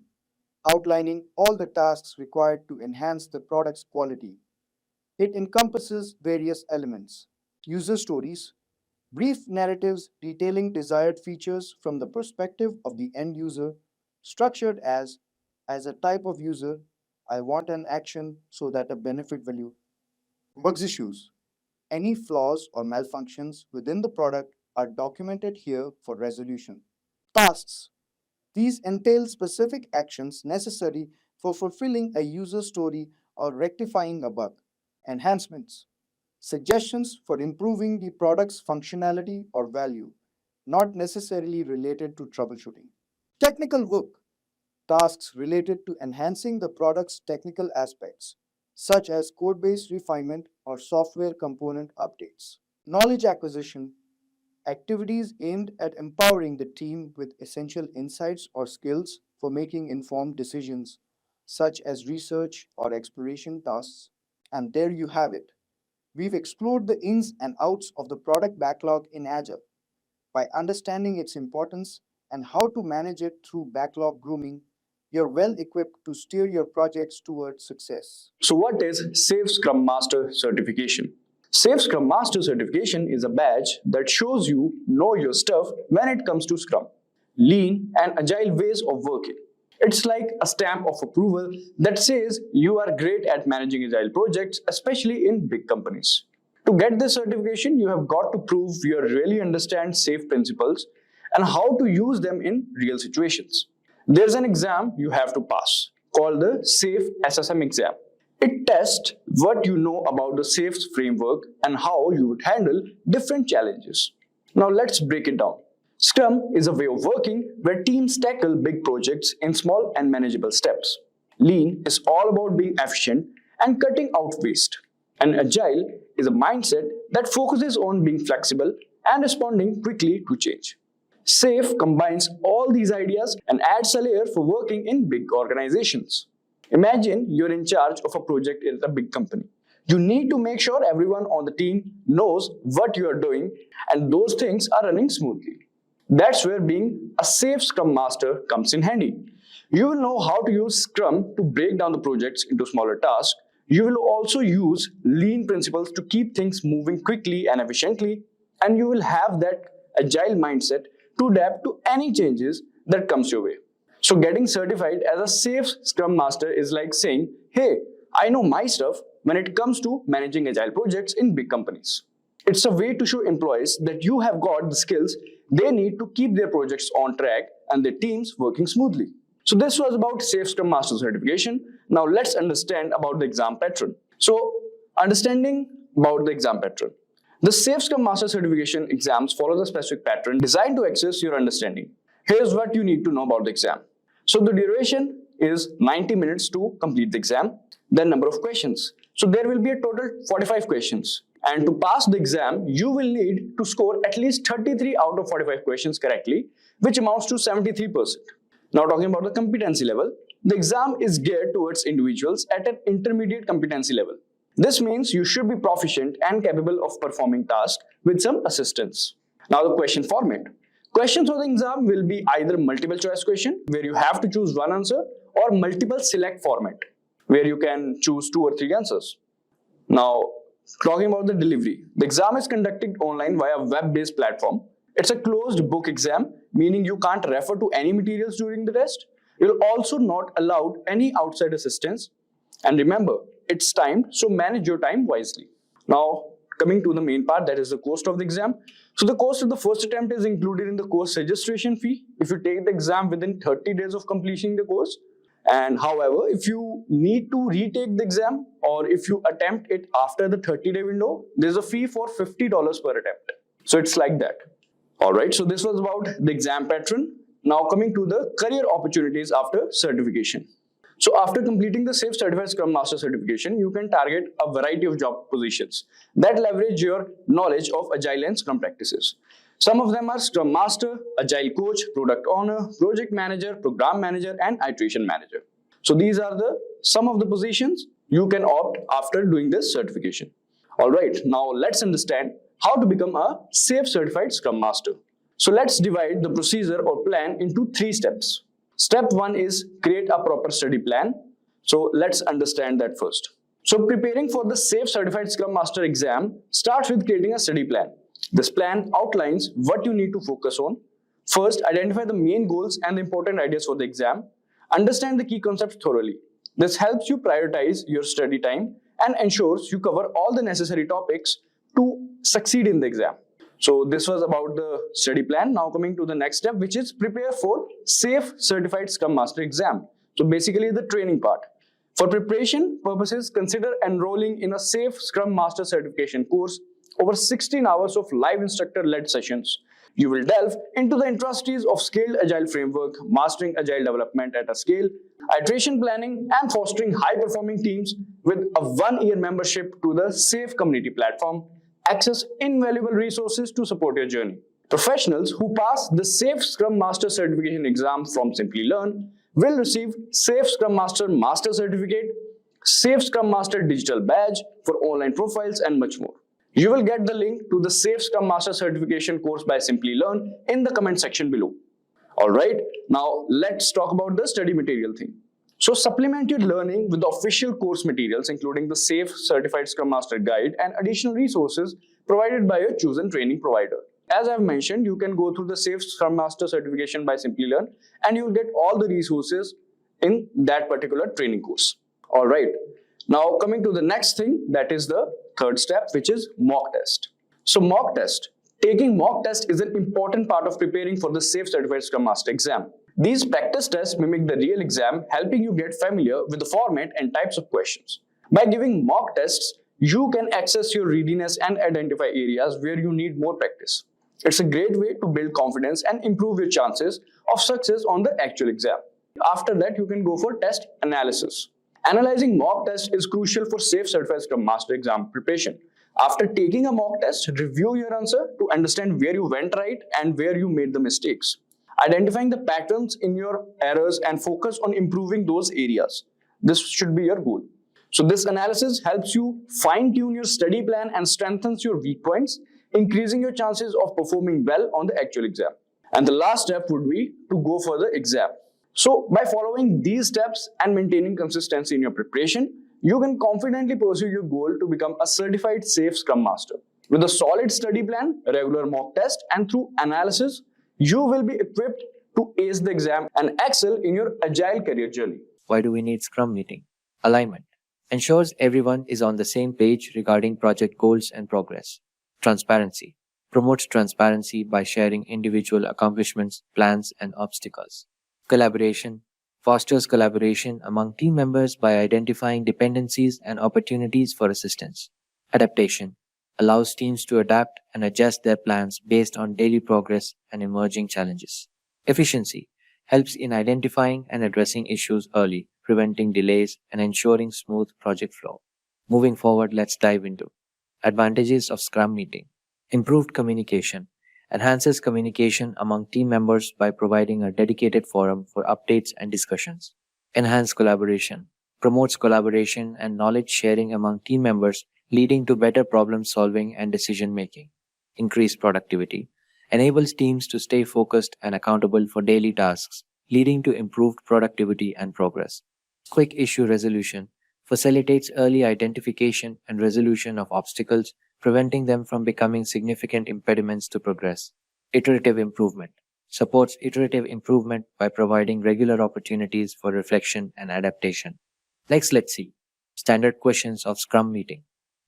outlining all the tasks required to enhance the product's quality. It encompasses various elements: user stories, brief narratives detailing desired features from the perspective of the end user, structured as a type of user, I want an action so that a benefit value. Bugs issues. Any flaws or malfunctions within the product are documented here for resolution. Tasks. These entail specific actions necessary for fulfilling a user story or rectifying a bug. Enhancements. Suggestions for improving the product's functionality or value, not necessarily related to troubleshooting. Technical work. Tasks related to enhancing the product's technical aspects, such as code-based refinement or software component updates. Knowledge acquisition. Activities aimed at empowering the team with essential insights or skills for making informed decisions, such as research or exploration tasks. And there you have it. We've explored the ins and outs of the product backlog in Agile. By understanding its importance and how to manage it through backlog grooming, you're well equipped to steer your projects towards success. So what is Safe Scrum Master Certification? Safe Scrum Master Certification is a badge that shows you know your stuff when it comes to Scrum, Lean and Agile ways of working. It's like a stamp of approval that says you are great at managing Agile projects, especially in big companies. To get this certification, you have got to prove you really understand SAFe principles and how to use them in real situations. There's an exam you have to pass called the SAFe SSM exam. It tests what you know about the SAFe framework and how you would handle different challenges. Now let's break it down. Scrum is a way of working where teams tackle big projects in small and manageable steps. Lean is all about being efficient and cutting out waste. And Agile is a mindset that focuses on being flexible and responding quickly to change. SAFe combines all these ideas and adds a layer for working in big organizations. Imagine you're in charge of a project in a big company. You need to make sure everyone on the team knows what you are doing and those things are running smoothly. That's where being a safe Scrum Master comes in handy. You will know how to use Scrum to break down the projects into smaller tasks. You will also use Lean principles to keep things moving quickly and efficiently. And you will have that Agile mindset to adapt to any changes that comes your way. So getting certified as a safe Scrum Master is like saying, hey, I know my stuff when it comes to managing Agile projects in big companies. It's a way to show employees that you have got the skills they need to keep their projects on track and their teams working smoothly. So this was about Safe Scrum Master Certification. Now let's understand about the exam pattern. So understanding about the exam pattern. The Safe Scrum Master Certification exams follow the specific pattern designed to access your understanding. Here's what you need to know about the exam. So the duration is 90 minutes to complete the exam. Then number of questions. So there will be a total 45 questions. And to pass the exam, you will need to score at least 33 out of 45 questions correctly, which amounts to 73%. Now talking about the competency level, the exam is geared towards individuals at an intermediate competency level. This means you should be proficient and capable of performing tasks with some assistance. Now the question format. Questions for the exam will be either multiple choice question where you have to choose one answer, or multiple select format where you can choose 2 or 3 answers. Now, talking about the delivery, the exam is conducted online via web-based platform. It's a closed book exam, meaning you can't refer to any materials during the test. You'll also not allowed any outside assistance. And remember, it's timed, so manage your time wisely. Now, coming to the main part, that is the cost of the exam. So the cost of the first attempt is included in the course registration fee if you take the exam within 30 days of completing the course. And however, if you need to retake the exam or if you attempt it after the 30-day window, there's a fee for $50 per attempt. So it's like that. Alright, so this was about the exam pattern. Now coming to the career opportunities after certification. So after completing the SAFe Certified Scrum Master Certification, you can target a variety of job positions that leverage your knowledge of Agile and Scrum practices. Some of them are Scrum Master, Agile Coach, Product Owner, Project Manager, Program Manager, and Iteration Manager. So these are some of the positions you can opt after doing this certification. Alright, now let's understand how to become a SAFe Certified Scrum Master. So let's divide the procedure or plan into 3 steps. Step 1 is create a proper study plan. So let's understand that first. So preparing for the SAFe Certified Scrum Master exam starts with creating a study plan. This plan outlines what you need to focus on. First, identify the main goals and the important ideas for the exam. Understand the key concepts thoroughly. This helps you prioritize your study time and ensures you cover all the necessary topics to succeed in the exam. So this was about the study plan. Now coming to the next step, which is prepare for SAFe Certified Scrum Master exam. So basically the training part. For preparation purposes, consider enrolling in a SAFe Scrum Master Certification course. Over 16 hours of live instructor-led sessions. You will delve into the intricacies of scaled Agile framework, mastering Agile development at a scale, iteration planning, and fostering high-performing teams with a 1-year membership to the SAFe community platform. Access invaluable resources to support your journey. Professionals who pass the SAFe Scrum Master Certification exam from Simplilearn will receive SAFe Scrum Master Master Certificate, SAFe Scrum Master Digital Badge for online profiles, and much more. You will get the link to the SAFe Scrum Master Certification course by Simplilearn in the comment section below. Alright, now let's talk about the study material thing. So supplement your learning with the official course materials, including the SAFe Certified Scrum Master Guide and additional resources provided by your chosen training provider. As I've mentioned, you can go through the SAFe Scrum Master Certification by Simplilearn and you'll get all the resources in that particular training course. Alright, now coming to the next thing, that is the third step, which is mock test. So mock test. Taking mock test is an important part of preparing for the SAFe Certified Scrum Master exam. These practice tests mimic the real exam, helping you get familiar with the format and types of questions. By giving mock tests, you can access your readiness and identify areas where you need more practice. It's a great way to build confidence and improve your chances of success on the actual exam. After that, you can go for test analysis. Analyzing mock test is crucial for SAFe Certified Scrum Master exam preparation. After taking a mock test, review your answer to understand where you went right and where you made the mistakes. Identifying the patterns in your errors and focus on improving those areas. This should be your goal. So this analysis helps you fine-tune your study plan and strengthens your weak points, increasing your chances of performing well on the actual exam. And the last step would be to go for the exam. So by following these steps and maintaining consistency in your preparation, you can confidently pursue your goal to become a certified SAFe Scrum Master. With a solid study plan, regular mock test, and through analysis, you will be equipped to ace the exam and excel in your Agile career journey. Why do we need Scrum meeting? Alignment. Ensures everyone is on the same page regarding project goals and progress. Transparency. Promotes transparency by sharing individual accomplishments, plans, and obstacles. Collaboration. Fosters collaboration among team members by identifying dependencies and opportunities for assistance. Adaptation. Allows teams to adapt and adjust their plans based on daily progress and emerging challenges. Efficiency helps in identifying and addressing issues early, preventing delays and ensuring smooth project flow. Moving forward, let's dive into advantages of Scrum meeting. Improved communication enhances communication among team members by providing a dedicated forum for updates and discussions. Enhanced collaboration promotes collaboration and knowledge sharing among team members, leading to better problem solving and decision making. Increased productivity enables teams to stay focused and accountable for daily tasks, leading to improved productivity and progress. Quick issue resolution facilitates early identification and resolution of obstacles, preventing them from becoming significant impediments to progress. Iterative improvement supports iterative improvement by providing regular opportunities for reflection and adaptation. Next, let's see standard questions of Scrum meeting.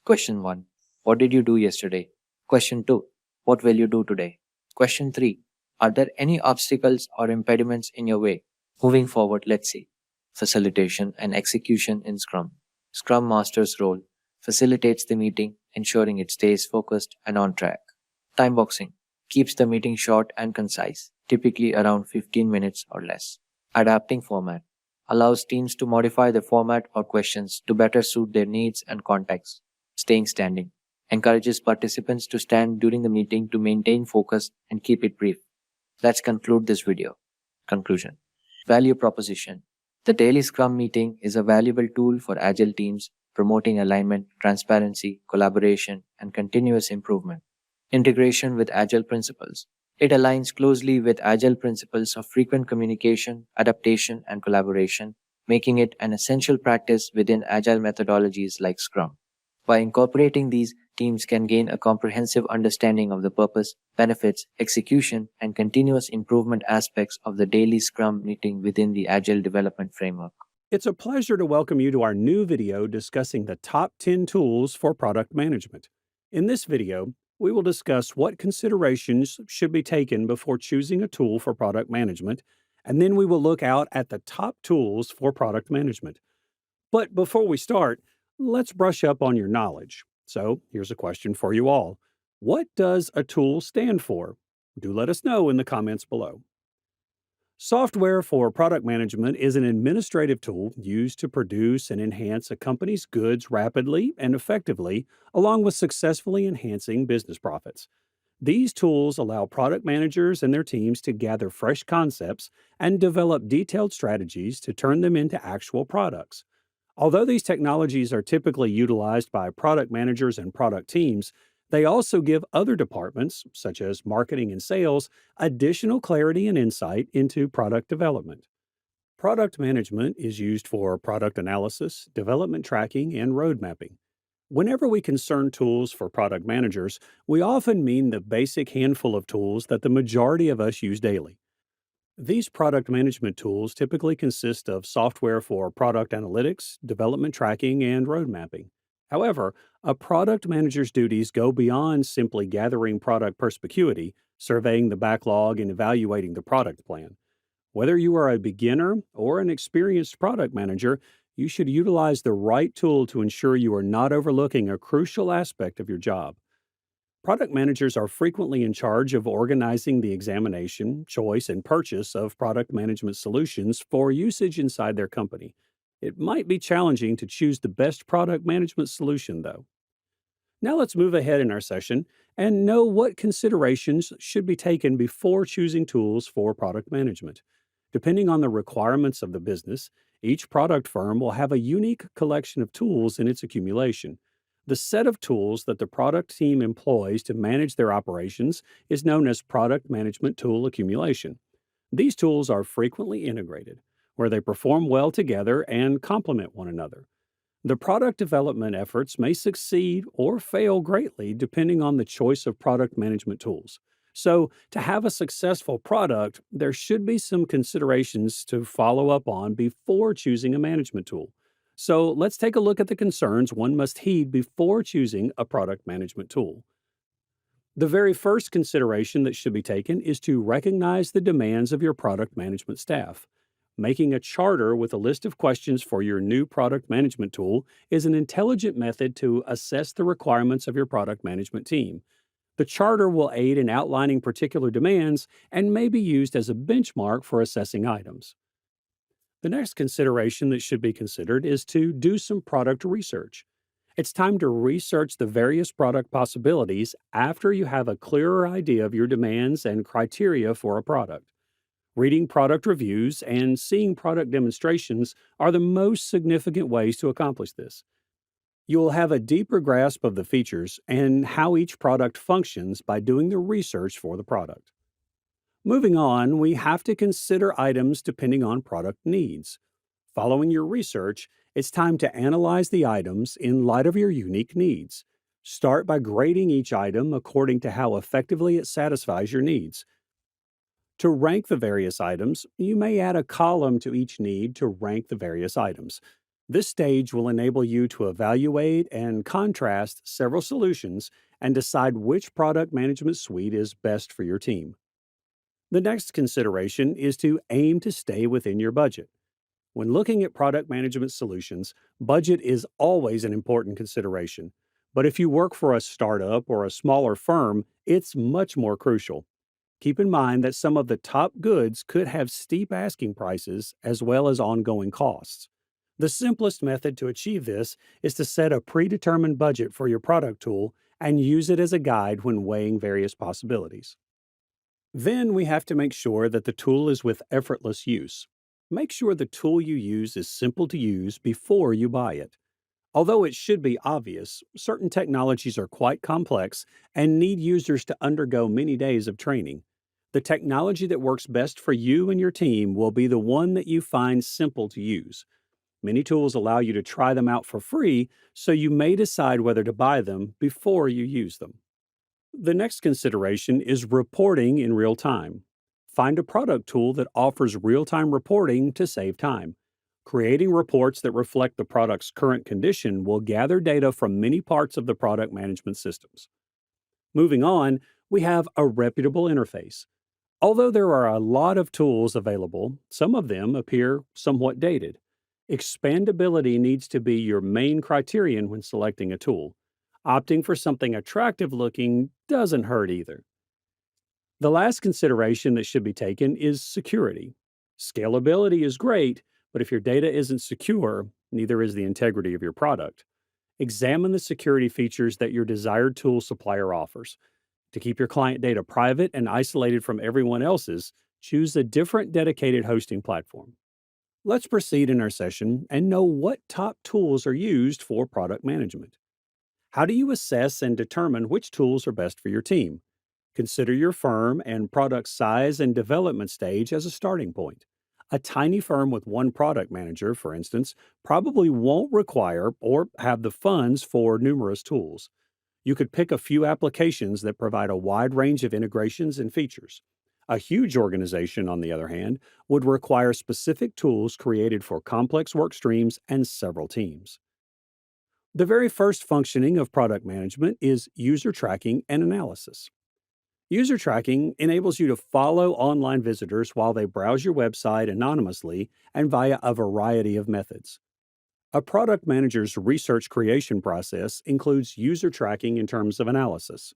Question 1. What did you do yesterday? Question 2. What will you do today? Question 3. Are there any obstacles or impediments in your way? Moving forward, let's see facilitation and execution in Scrum. Scrum Master's role facilitates the meeting, ensuring it stays focused and on track. Time boxing keeps the meeting short and concise, typically around 15 minutes or less. Adapting format allows teams to modify the format or questions to better suit their needs and context. Staying standing encourages participants to stand during the meeting to maintain focus and keep it brief. Let's conclude this video. Conclusion. Value proposition. The daily Scrum meeting is a valuable tool for Agile teams, promoting alignment, transparency, collaboration, and continuous improvement. Integration with Agile Principles. It aligns closely with Agile principles of frequent communication, adaptation, and collaboration, making it an essential practice within Agile methodologies like Scrum. By incorporating these, teams can gain a comprehensive understanding of the purpose, benefits, execution, and continuous improvement aspects of the daily Scrum meeting within the Agile development framework. It's a pleasure to welcome you to our new video discussing the top 10 tools for product management. In this video, we will discuss what considerations should be taken before choosing a tool for product management, and then we will look out at the top tools for product management. But before we start, let's brush up on your knowledge. So here's a question for you all. What does a tool stand for? Do let us know in the comments below. Software for product management is an administrative tool used to produce and enhance a company's goods rapidly and effectively, along with successfully enhancing business profits. These tools allow product managers and their teams to gather fresh concepts and develop detailed strategies to turn them into actual products. Although these technologies are typically utilized by product managers and product teams, they also give other departments, such as marketing and sales, additional clarity and insight into product development. Product management is used for product analysis, development tracking, and road mapping. Whenever we concern tools for product managers, we often mean the basic handful of tools that the majority of us use daily. These product management tools typically consist of software for product analytics, development tracking, and road mapping. However, a product manager's duties go beyond simply gathering product perspicuity, surveying the backlog, and evaluating the product plan. Whether you are a beginner or an experienced product manager, you should utilize the right tool to ensure you are not overlooking a crucial aspect of your job. Product managers are frequently in charge of organizing the examination, choice, and purchase of product management solutions for usage inside their company. It might be challenging to choose the best product management solution, though. Now let's move ahead in our session and know what considerations should be taken before choosing tools for product management. Depending on the requirements of the business, each product firm will have a unique collection of tools in its accumulation. The set of tools that the product team employs to manage their operations is known as product management tool accumulation. These tools are frequently integrated, where they perform well together and complement one another. The product development efforts may succeed or fail greatly depending on the choice of product management tools. So, to have a successful product, there should be some considerations to follow up on before choosing a management tool. So let's take a look at the concerns one must heed before choosing a product management tool. The very first consideration that should be taken is to recognize the demands of your product management staff. Making a charter with a list of questions for your new product management tool is an intelligent method to assess the requirements of your product management team. The charter will aid in outlining particular demands and may be used as a benchmark for assessing items. The next consideration that should be considered is to do some product research. It's time to research the various product possibilities after you have a clearer idea of your demands and criteria for a product. Reading product reviews and seeing product demonstrations are the most significant ways to accomplish this. You'll have a deeper grasp of the features and how each product functions by doing the research for the product. Moving on, we have to consider items depending on product needs. Following your research, it's time to analyze the items in light of your unique needs. Start by grading each item according to how effectively it satisfies your needs. To rank the various items, you may add a column to each need to rank the various items. This stage will enable you to evaluate and contrast several solutions and decide which product management suite is best for your team. The next consideration is to aim to stay within your budget. When looking at product management solutions, budget is always an important consideration. But if you work for a startup or a smaller firm, it's much more crucial. Keep in mind that some of the top goods could have steep asking prices as well as ongoing costs. The simplest method to achieve this is to set a predetermined budget for your product tool and use it as a guide when weighing various possibilities. Then we have to make sure that the tool is with effortless use. Make sure the tool you use is simple to use before you buy it. Although it should be obvious, certain technologies are quite complex and need users to undergo many days of training. The technology that works best for you and your team will be the one that you find simple to use. Many tools allow you to try them out for free, so you may decide whether to buy them before you use them. The next consideration is reporting in real time. Find a product tool that offers real-time reporting to save time. Creating reports that reflect the product's current condition will gather data from many parts of the product management systems. Moving on, we have a reputable interface. Although there are a lot of tools available, some of them appear somewhat dated. Expandability needs to be your main criterion when selecting a tool. Opting for something attractive looking doesn't hurt either. The last consideration that should be taken is security. Scalability is great, but if your data isn't secure, neither is the integrity of your product. Examine the security features that your desired tool supplier offers. To keep your client data private and isolated from everyone else's, choose a different dedicated hosting platform. Let's proceed in our session and know what top tools are used for product management. How do you assess and determine which tools are best for your team? Consider your firm and product size and development stage as a starting point. A tiny firm with one product manager, for instance, probably won't require or have the funds for numerous tools. You could pick a few applications that provide a wide range of integrations and features. A huge organization, on the other hand, would require specific tools created for complex work streams and several teams. The very first functioning of product management is user tracking and analysis. User tracking enables you to follow online visitors while they browse your website anonymously and via a variety of methods. A product manager's research creation process includes user tracking in terms of analysis.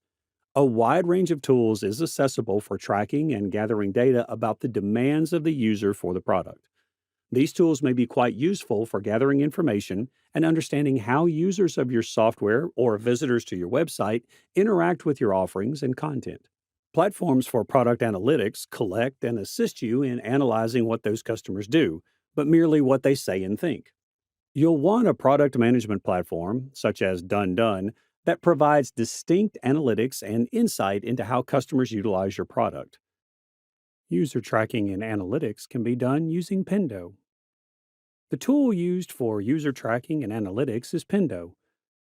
A wide range of tools is accessible for tracking and gathering data about the demands of the user for the product. These tools may be quite useful for gathering information and understanding how users of your software or visitors to your website interact with your offerings and content. Platforms for product analytics collect and assist you in analyzing what those customers do, but merely what they say and think. You'll want a product management platform, such as Done, that provides distinct analytics and insight into how customers utilize your product. User tracking and analytics can be done using Pendo. The tool used for user tracking and analytics is Pendo.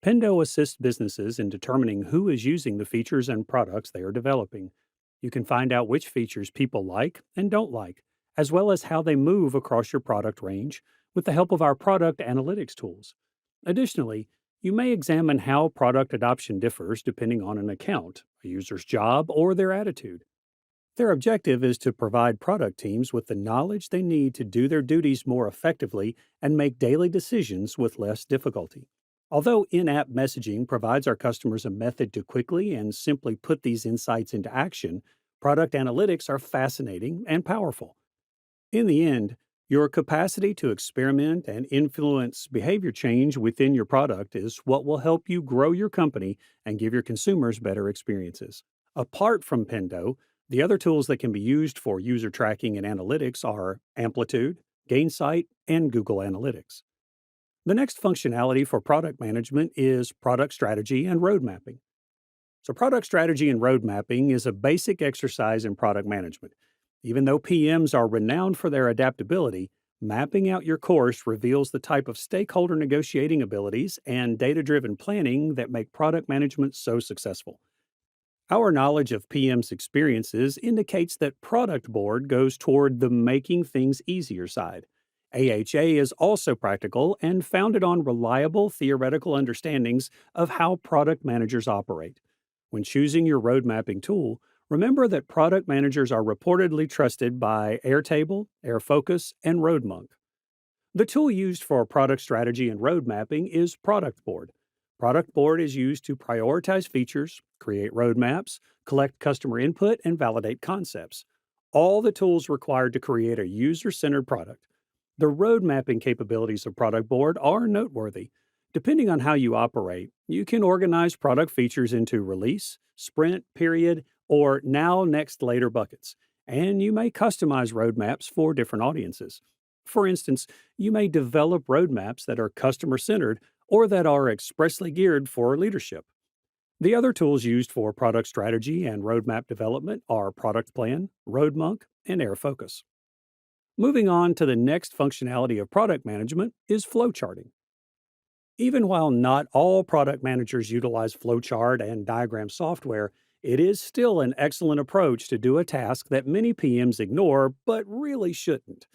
Pendo assists businesses in determining who is using the features and products they are developing. You can find out which features people like and don't like, as well as how they move across your product range with the help of our product analytics tools. Additionally, you may examine how product adoption differs depending on an account, a user's job, or their attitude. Their objective is to provide product teams with the knowledge they need to do their duties more effectively and make daily decisions with less difficulty. Although in-app messaging provides our customers a method to quickly and simply put these insights into action, product analytics are fascinating and powerful. In the end, your capacity to experiment and influence behavior change within your product is what will help you grow your company and give your consumers better experiences. Apart from Pendo, The other tools that can be used for user tracking and analytics are Amplitude, Gainsight, and Google Analytics. The next functionality for product management is product strategy and road mapping. So, product strategy and road mapping is a basic exercise in product management. Even though PMs are renowned for their adaptability, mapping out your course reveals the type of stakeholder negotiating abilities and data driven planning that make product management so successful. Our knowledge of PM's experiences indicates that Product Board goes toward the making things easier side. AHA is also practical and founded on reliable theoretical understandings of how product managers operate. When choosing your road mapping tool, remember that product managers are reportedly trusted by Airtable, Airfocus, and RoadMonk. The tool used for product strategy and road mapping is Product Board. Product Board is used to prioritize features, create roadmaps, collect customer input, and validate concepts. All the tools required to create a user-centered product. The road mapping capabilities of Product Board are noteworthy. Depending on how you operate, you can organize product features into release, sprint, period, or now, next, later buckets, and you may customize roadmaps for different audiences. For instance, you may develop roadmaps that are customer-centered or that are expressly geared for leadership. The other tools used for product strategy and roadmap development are Product Plan, RoadMonk, and Airfocus. Moving on to the next functionality of product management is flowcharting. Even while not all product managers utilize flowchart and diagram software, it is still an excellent approach to do a task that many PMs ignore but really shouldn't.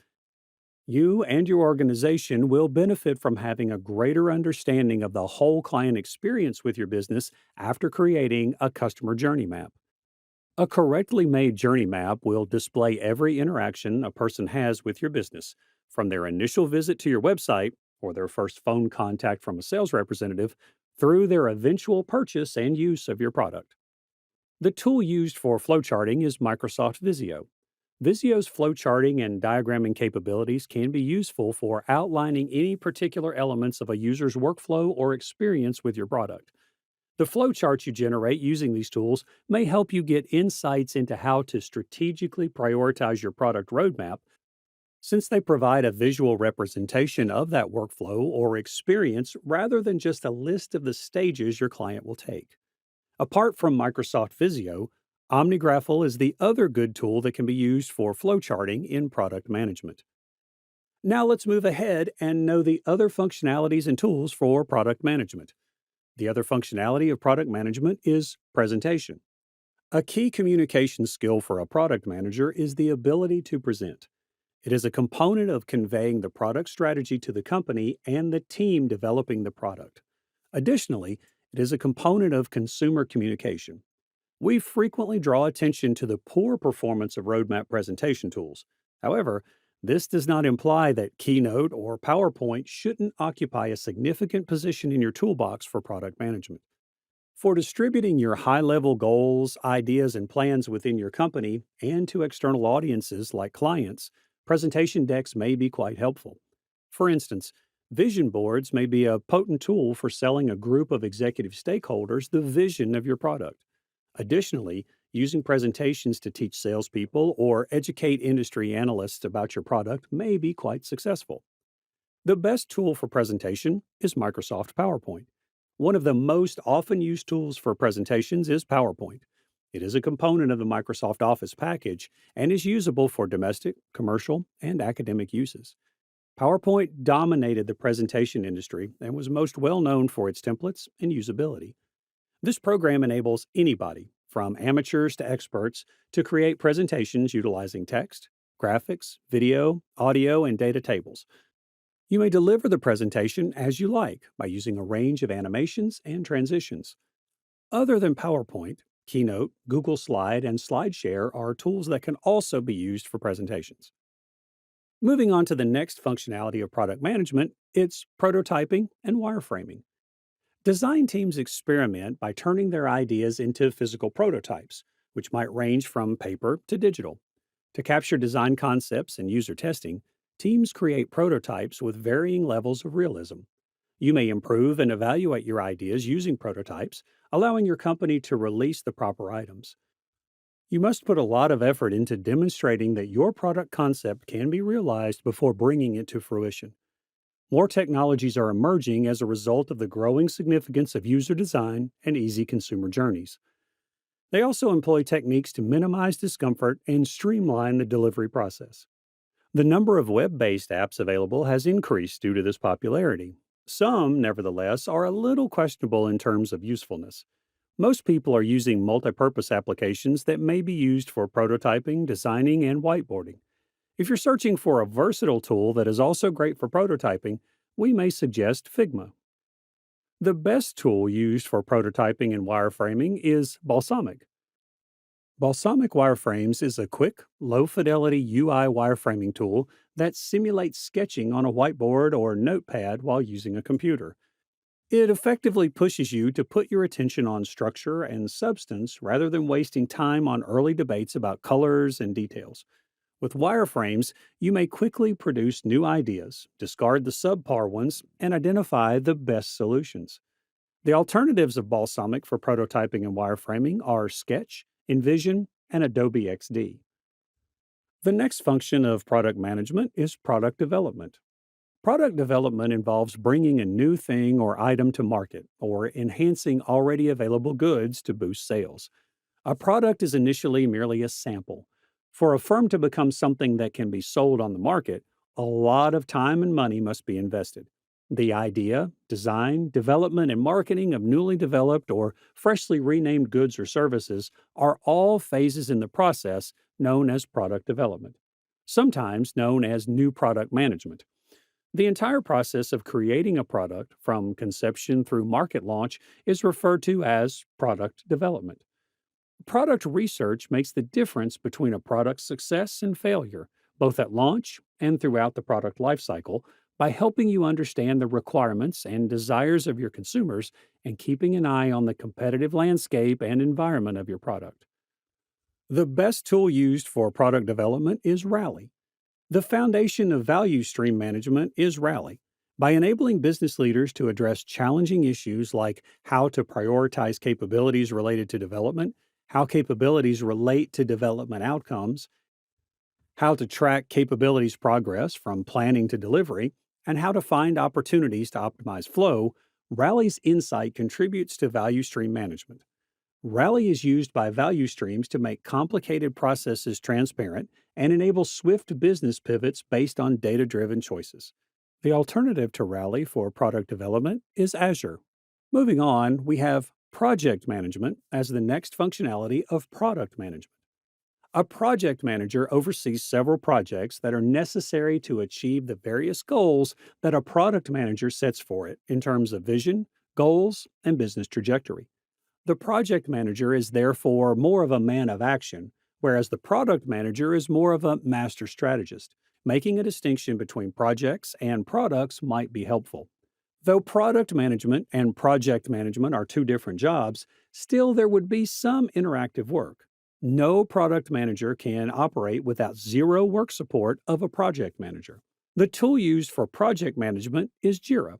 You and your organization will benefit from having a greater understanding of the whole client experience with your business after creating a customer journey map. A correctly made journey map will display every interaction a person has with your business, from their initial visit to your website or their first phone contact from a sales representative through their eventual purchase and use of your product. The tool used for flowcharting is Microsoft Visio. Visio's flowcharting and diagramming capabilities can be useful for outlining any particular elements of a user's workflow or experience with your product. The flowcharts you generate using these tools may help you get insights into how to strategically prioritize your product roadmap, since they provide a visual representation of that workflow or experience rather than just a list of the stages your client will take. Apart from Microsoft Visio, OmniGraffle is the other good tool that can be used for flowcharting in product management. Now let's move ahead and know the other functionalities and tools for product management. The other functionality of product management is presentation. A key communication skill for a product manager is the ability to present. It is a component of conveying the product strategy to the company and the team developing the product. Additionally, it is a component of consumer communication. We frequently draw attention to the poor performance of roadmap presentation tools. However, this does not imply that Keynote or PowerPoint shouldn't occupy a significant position in your toolbox for product management. For distributing your high-level goals, ideas, and plans within your company and to external audiences like clients, presentation decks may be quite helpful. For instance, vision boards may be a potent tool for selling a group of executive stakeholders the vision of your product. Additionally, using presentations to teach salespeople or educate industry analysts about your product may be quite successful. The best tool for presentation is Microsoft PowerPoint. One of the most often used tools for presentations is PowerPoint. It is a component of the Microsoft Office package and is usable for domestic, commercial, and academic uses. PowerPoint dominated the presentation industry and was most well known for its templates and usability. This program enables anybody, from amateurs to experts, to create presentations utilizing text, graphics, video, audio, and data tables. You may deliver the presentation as you like by using a range of animations and transitions. Other than PowerPoint, Keynote, Google Slide, and SlideShare are tools that can also be used for presentations. Moving on to the next functionality of product management, it's prototyping and wireframing. Design teams experiment by turning their ideas into physical prototypes, which might range from paper to digital. To capture design concepts and user testing, teams create prototypes with varying levels of realism. You may improve and evaluate your ideas using prototypes, allowing your company to release the proper items. You must put a lot of effort into demonstrating that your product concept can be realized before bringing it to fruition. More technologies are emerging as a result of the growing significance of user design and easy consumer journeys. They also employ techniques to minimize discomfort and streamline the delivery process. The number of web based apps available has increased due to this popularity. Some, nevertheless, are a little questionable in terms of usefulness. Most people are using multi-purpose applications that may be used for prototyping, designing, and whiteboarding. If you're searching for a versatile tool that is also great for prototyping, we may suggest Figma. The best tool used for prototyping and wireframing is Balsamiq. Balsamiq Wireframes is a quick, low-fidelity UI wireframing tool that simulates sketching on a whiteboard or notepad while using a computer. It effectively pushes you to put your attention on structure and substance rather than wasting time on early debates about colors and details. With wireframes, you may quickly produce new ideas, discard the subpar ones, and identify the best solutions. The alternatives of Balsamiq for prototyping and wireframing are Sketch, InVision, and Adobe XD. The next function of product management is product development. Product development involves bringing a new thing or item to market or enhancing already available goods to boost sales. A product is initially merely a sample. For a firm to become something that can be sold on the market, a lot of time and money must be invested. The idea, design, development, and marketing of newly developed or freshly renamed goods or services are all phases in the process known as product development, sometimes known as new product management. The entire process of creating a product, from conception through market launch, is referred to as product development. Product research makes the difference between a product's success and failure, both at launch and throughout the product lifecycle, by helping you understand the requirements and desires of your consumers and keeping an eye on the competitive landscape and environment of your product. The best tool used for product development is Rally. The foundation of value stream management is Rally. By enabling business leaders to address challenging issues like how to prioritize capabilities related to development, how capabilities relate to development outcomes, how to track capabilities progress from planning to delivery, and how to find opportunities to optimize flow, Rally's insight contributes to value stream management. Rally is used by value streams to make complicated processes transparent and enable swift business pivots based on data-driven choices. The alternative to Rally for product development is Azure. Moving on, we have project management as the next functionality of product management. A project manager oversees several projects that are necessary to achieve the various goals that a product manager sets for it in terms of vision, goals, and business trajectory. The project manager is therefore more of a man of action, whereas the product manager is more of a master strategist. Making a distinction between projects and products might be helpful. Though product management and project management are two different jobs, still there would be some interactive work. No product manager can operate without zero work support of a project manager. The tool used for project management is Jira.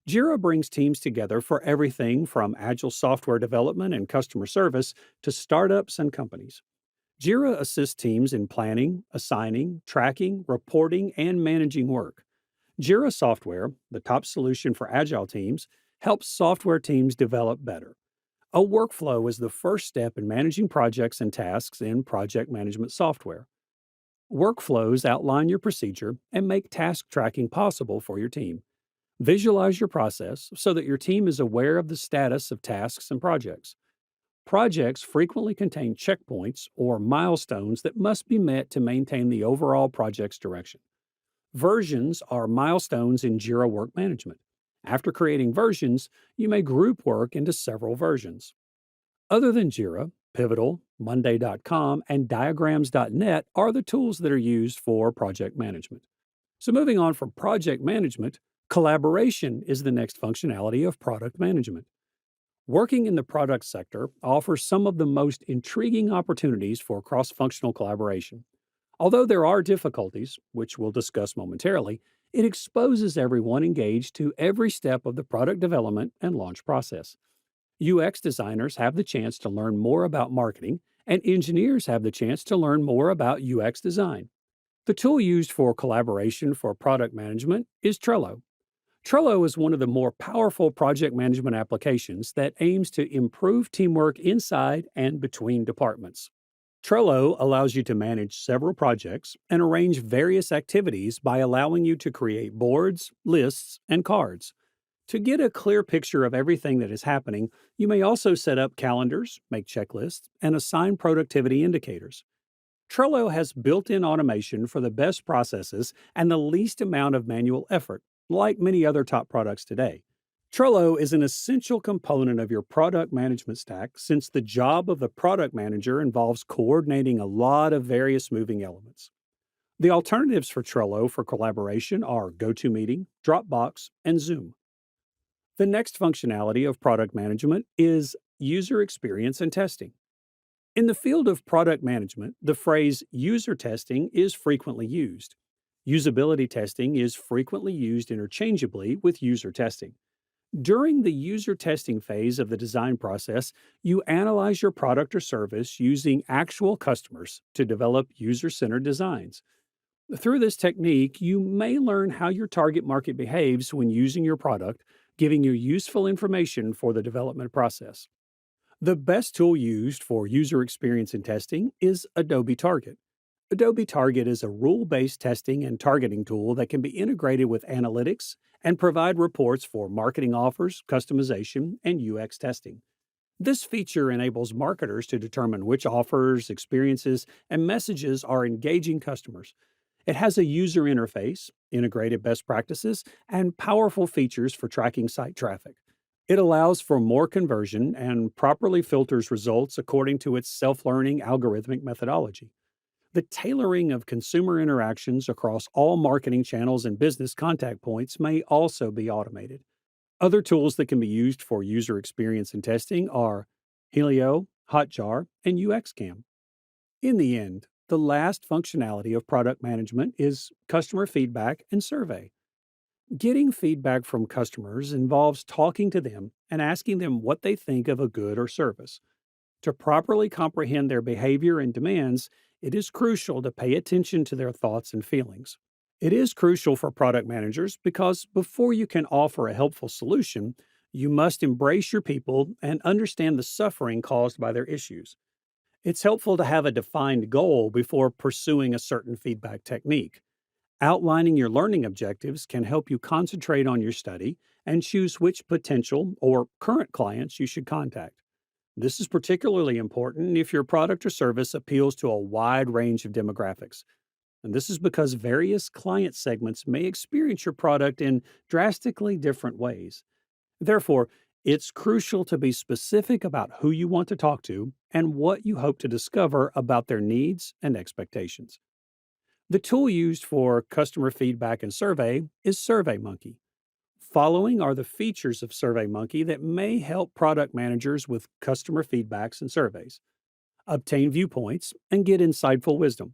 Jira brings teams together for everything from agile software development and customer service to startups and companies. Jira assists teams in planning, assigning, tracking, reporting, and managing work. Jira software, the top solution for agile teams, helps software teams develop better. A workflow is the first step in managing projects and tasks in project management software. Workflows outline your procedure and make task tracking possible for your team. Visualize your process so that your team is aware of the status of tasks and projects. Projects frequently contain checkpoints or milestones that must be met to maintain the overall project's direction. Versions are milestones in Jira Work Management. After creating versions, you may group work into several versions. Other than Jira, Pivotal, Monday.com, and Diagrams.net are the tools that are used for project management. So moving on from project management, collaboration is the next functionality of product management. Working in the product sector offers some of the most intriguing opportunities for cross-functional collaboration. Although there are difficulties, which we'll discuss momentarily, it exposes everyone engaged to every step of the product development and launch process. UX designers have the chance to learn more about marketing and engineers have the chance to learn more about UX design. The tool used for collaboration for product management is Trello. Trello is one of the more powerful project management applications that aims to improve teamwork inside and between departments. Trello allows you to manage several projects and arrange various activities by allowing you to create boards, lists, and cards. To get a clear picture of everything that is happening, you may also set up calendars, make checklists, and assign productivity indicators. Trello has built-in automation for the best processes and the least amount of manual effort, like many other top products today. Trello is an essential component of your product management stack since the job of the product manager involves coordinating a lot of various moving elements. The alternatives for Trello for collaboration are GoToMeeting, Dropbox, and Zoom. The next functionality of product management is user experience and testing. In the field of product management, the phrase user testing is frequently used. Usability testing is frequently used interchangeably with user testing. During the user testing phase of the design process, you analyze your product or service using actual customers to develop user-centered designs. Through this technique, you may learn how your target market behaves when using your product, giving you useful information for the development process. The best tool used for user experience and testing is Adobe Target. Adobe Target is a rule-based testing and targeting tool that can be integrated with analytics and provide reports for marketing offers, customization, and UX testing. This feature enables marketers to determine which offers, experiences, and messages are engaging customers. It has a user interface, integrated best practices, and powerful features for tracking site traffic. It allows for more conversion and properly filters results according to its self-learning algorithmic methodology. The tailoring of consumer interactions across all marketing channels and business contact points may also be automated. Other tools that can be used for user experience and testing are Helio, Hotjar, and UXCam. In the end, the last functionality of product management is customer feedback and survey. Getting feedback from customers involves talking to them and asking them what they think of a good or service. To properly comprehend their behavior and demands, it is crucial to pay attention to their thoughts and feelings. It is crucial for product managers because before you can offer a helpful solution, you must embrace your people and understand the suffering caused by their issues. It's helpful to have a defined goal before pursuing a certain feedback technique. Outlining your learning objectives can help you concentrate on your study and choose which potential or current clients you should contact. This is particularly important if your product or service appeals to a wide range of demographics. And this is because various client segments may experience your product in drastically different ways. Therefore, it's crucial to be specific about who you want to talk to and what you hope to discover about their needs and expectations. The tool used for customer feedback and survey is SurveyMonkey. Following are the features of SurveyMonkey that may help product managers with customer feedbacks and surveys. Obtain viewpoints and get insightful wisdom.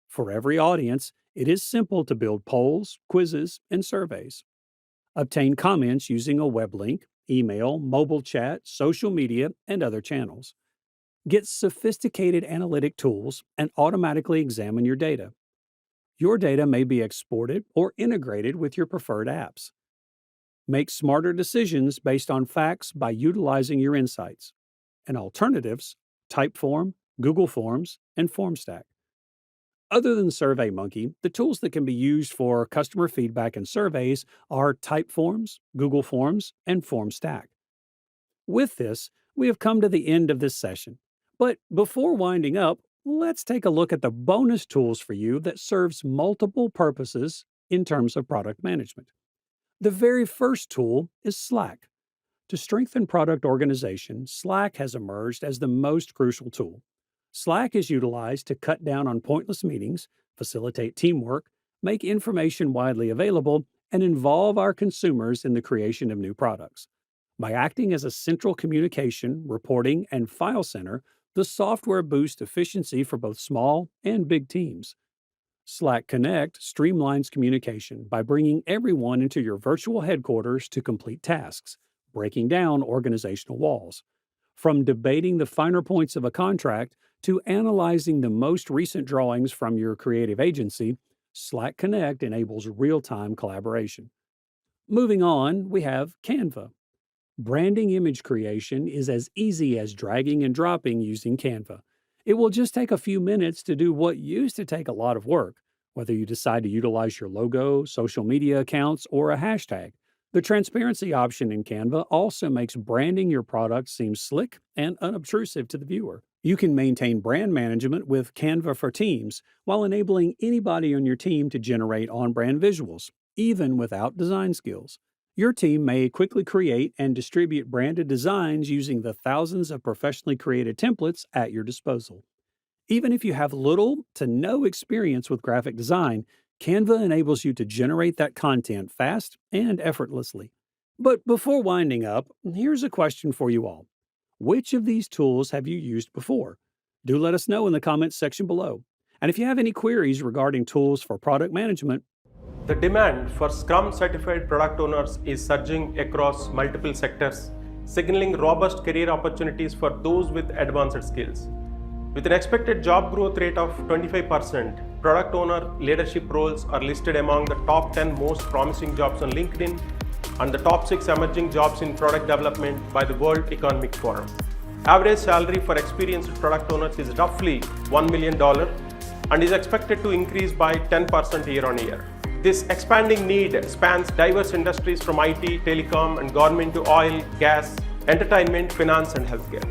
For every audience, it is simple to build polls, quizzes, and surveys. Obtain comments using a web link, email, mobile chat, social media, and other channels. Get sophisticated analytic tools and automatically examine your data. Your data may be exported or integrated with your preferred apps. Make smarter decisions based on facts by utilizing your insights. And alternatives, Typeform, Google Forms, and FormStack. Other than SurveyMonkey, the tools that can be used for customer feedback and surveys are Typeforms, Google Forms, and FormStack. With this, we have come to the end of this session. But before winding up, let's take a look at the bonus tools for you that serves multiple purposes in terms of product management. The very first tool is Slack. To strengthen product organization, Slack has emerged as the most crucial tool. Slack is utilized to cut down on pointless meetings, facilitate teamwork, make information widely available, and involve our consumers in the creation of new products. By acting as a central communication, reporting, and file center, the software boosts efficiency for both small and big teams. Slack Connect streamlines communication by bringing everyone into your virtual headquarters to complete tasks, breaking down organizational walls. From debating the finer points of a contract to analyzing the most recent drawings from your creative agency, Slack Connect enables real-time collaboration. Moving on, we have Canva. Branding image creation is as easy as dragging and dropping using Canva. It will just take a few minutes to do what used to take a lot of work, whether you decide to utilize your logo, social media accounts, or a hashtag. The transparency option in Canva also makes branding your product seem slick and unobtrusive to the viewer. You can maintain brand management with Canva for Teams while enabling anybody on your team to generate on-brand visuals, even without design skills. Your team may quickly create and distribute branded designs using the thousands of professionally created templates at your disposal. Even if you have little to no experience with graphic design, Canva enables you to generate that content fast and effortlessly. But before winding up, here's a question for you all. Which of these tools have you used before? Do let us know in the comments section below. And if you have any queries regarding tools for product management, the demand for Scrum certified product owners is surging across multiple sectors, signaling robust career opportunities for those with advanced skills. With an expected job growth rate of 25%, product owner leadership roles are listed among the top 10 most promising jobs on LinkedIn and the top 6 emerging jobs in product development by the World Economic Forum. Average salary for experienced product owners is roughly $1 million and is expected to increase by 10% year on year. This expanding need spans diverse industries from IT, telecom, and government to oil, gas, entertainment, finance, and healthcare.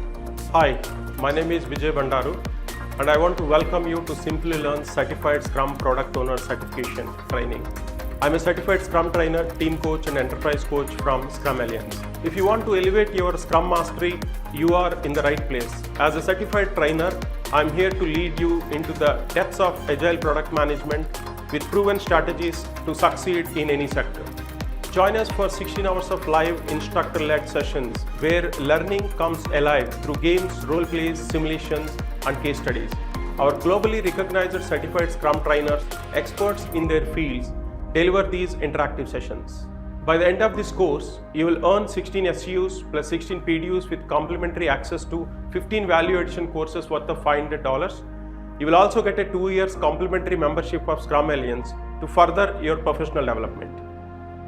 Hi, my name is Vijay Bandaru, and I want to welcome you to Simplilearn Certified Scrum Product Owner Certification training. I'm a certified Scrum trainer, team coach, and enterprise coach from Scrum Alliance. If you want to elevate your Scrum mastery, you are in the right place. As a certified trainer, I'm here to lead you into the depths of Agile Product Management with proven strategies to succeed in any sector. Join us for 16 hours of live instructor-led sessions where learning comes alive through games, role plays, simulations, and case studies. Our globally recognized certified Scrum trainers, experts in their fields, deliver these interactive sessions. By the end of this course, you will earn 16 SUs plus 16 PDUs with complimentary access to 15 value addition courses worth of $500. You will also get a 2 years complimentary membership of Scrum Alliance to further your professional development.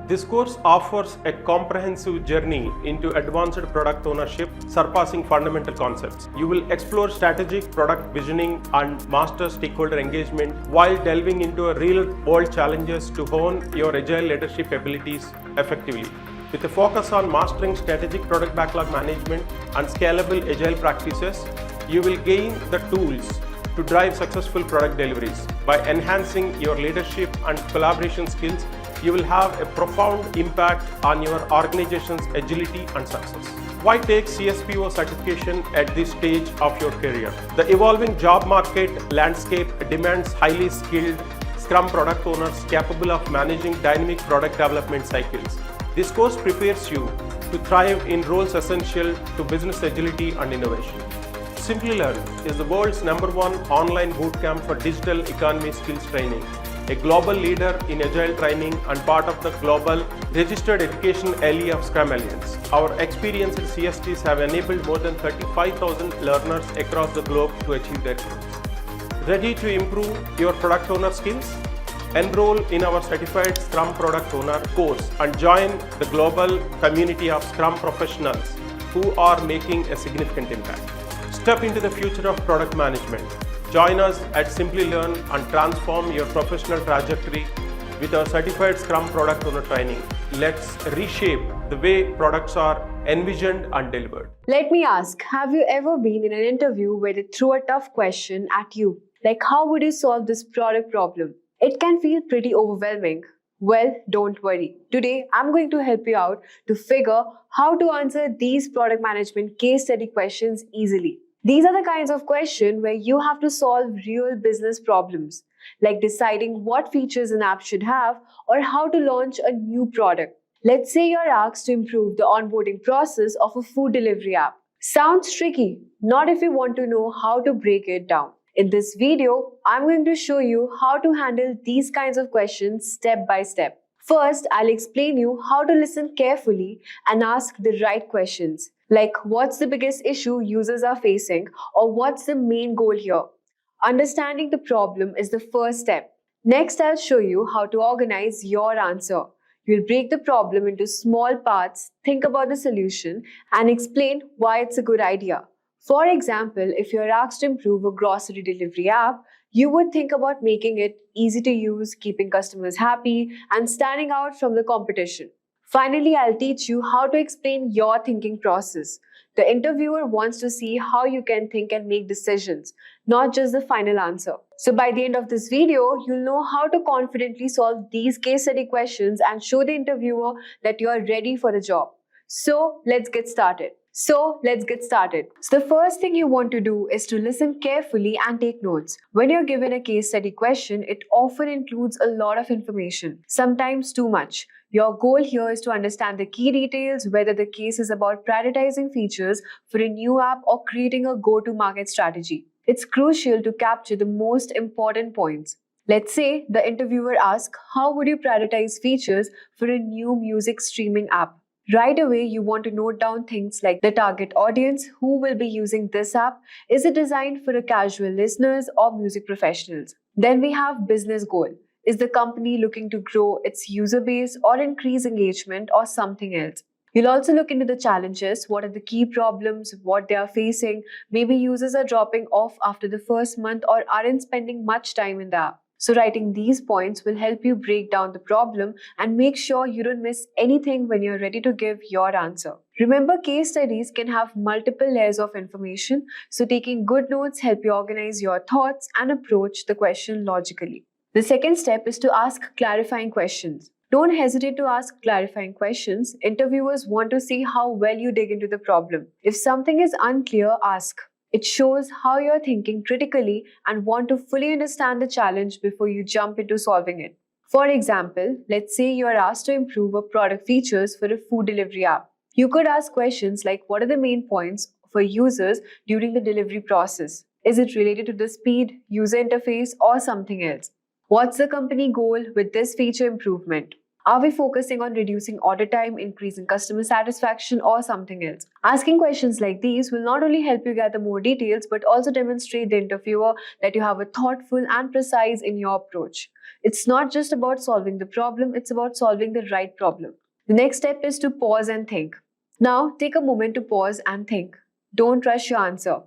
This course offers a comprehensive journey into advanced product ownership, surpassing fundamental concepts. You will explore strategic product visioning and master stakeholder engagement while delving into real-world challenges to hone your agile leadership abilities effectively. With a focus on mastering strategic product backlog management and scalable agile practices, you will gain the tools to drive successful product deliveries. By enhancing your leadership and collaboration skills, you will have a profound impact on your organization's agility and success. Why take CSPO certification at this stage of your career? The evolving job market landscape demands highly skilled Scrum product owners capable of managing dynamic product development cycles. This course prepares you to thrive in roles essential to business agility and innovation. Simplilearn is the world's #1 online bootcamp for digital economy skills training, a global leader in agile training and part of the global registered education ally of Scrum Alliance. Our experienced CSTs have enabled more than 35,000 learners across the globe to achieve their goals. Ready to improve your product owner skills? Enroll in our Certified Scrum Product Owner course and join the global community of Scrum professionals who are making a significant impact. Step into the future of product management. Join us at Simplilearn and transform your professional trajectory with our Certified Scrum Product Owner training. Let's reshape the way products are envisioned and delivered. Let me ask, have you ever been in an interview where they threw a tough question at you? Like, how would you solve this product problem? It can feel pretty overwhelming. Well, don't worry. Today, I'm going to help you out to figure how to answer these product management case study questions easily. These are the kinds of questions where you have to solve real business problems, like deciding what features an app should have or how to launch a new product. Let's say you're asked to improve the onboarding process of a food delivery app. Sounds tricky, not if you want to know how to break it down. In this video, I'm going to show you how to handle these kinds of questions step by step. First, I'll explain you how to listen carefully and ask the right questions, like what's the biggest issue users are facing or what's the main goal here. Understanding the problem is the first step. Next, I'll show you how to organize your answer. You'll break the problem into small parts, think about the solution, and explain why it's a good idea. For example, if you're asked to improve a grocery delivery app, you would think about making it easy to use, keeping customers happy, and standing out from the competition. Finally, I'll teach you how to explain your thinking process. The interviewer wants to see how you can think and make decisions, not just the final answer. So by the end of this video, you'll know how to confidently solve these case study questions and show the interviewer that you are ready for the job. So let's get started. So the first thing you want to do is to listen carefully and take notes. When you're given a case study question, it often includes a lot of information, sometimes too much. Your goal here is to understand the key details, whether the case is about prioritizing features for a new app or creating a go-to-market strategy. It's crucial to capture the most important points. Let's say the interviewer asks, how would you prioritize features for a new music streaming app? Right away, you want to note down things like the target audience, who will be using this app, is it designed for a casual listeners or music professionals? Then we have business goal. Is the company looking to grow its user base or increase engagement or something else? You'll also look into the challenges, what are the key problems, what they are facing. Maybe users are dropping off after the first month or aren't spending much time in the app. So writing these points will help you break down the problem and make sure you don't miss anything when you're ready to give your answer. Remember, case studies can have multiple layers of information, so taking good notes help you organize your thoughts and approach the question logically. The second step is to ask clarifying questions. Don't hesitate to ask clarifying questions. Interviewers want to see how well you dig into the problem. If something is unclear, ask. It shows how you're thinking critically and want to fully understand the challenge before you jump into solving it. For example, let's say you are asked to improve a product features for a food delivery app. You could ask questions like, what are the main points for users during the delivery process? Is it related to the speed, user interface, or something else? What's the company goal with this feature improvement? Are we focusing on reducing order time, increasing customer satisfaction, or something else? Asking questions like these will not only help you gather more details, but also demonstrate the interviewer that you have a thoughtful and precise in your approach. It's not just about solving the problem, it's about solving the right problem. The next step is to pause and think. Now, take a moment to pause and think. Don't rush your answer.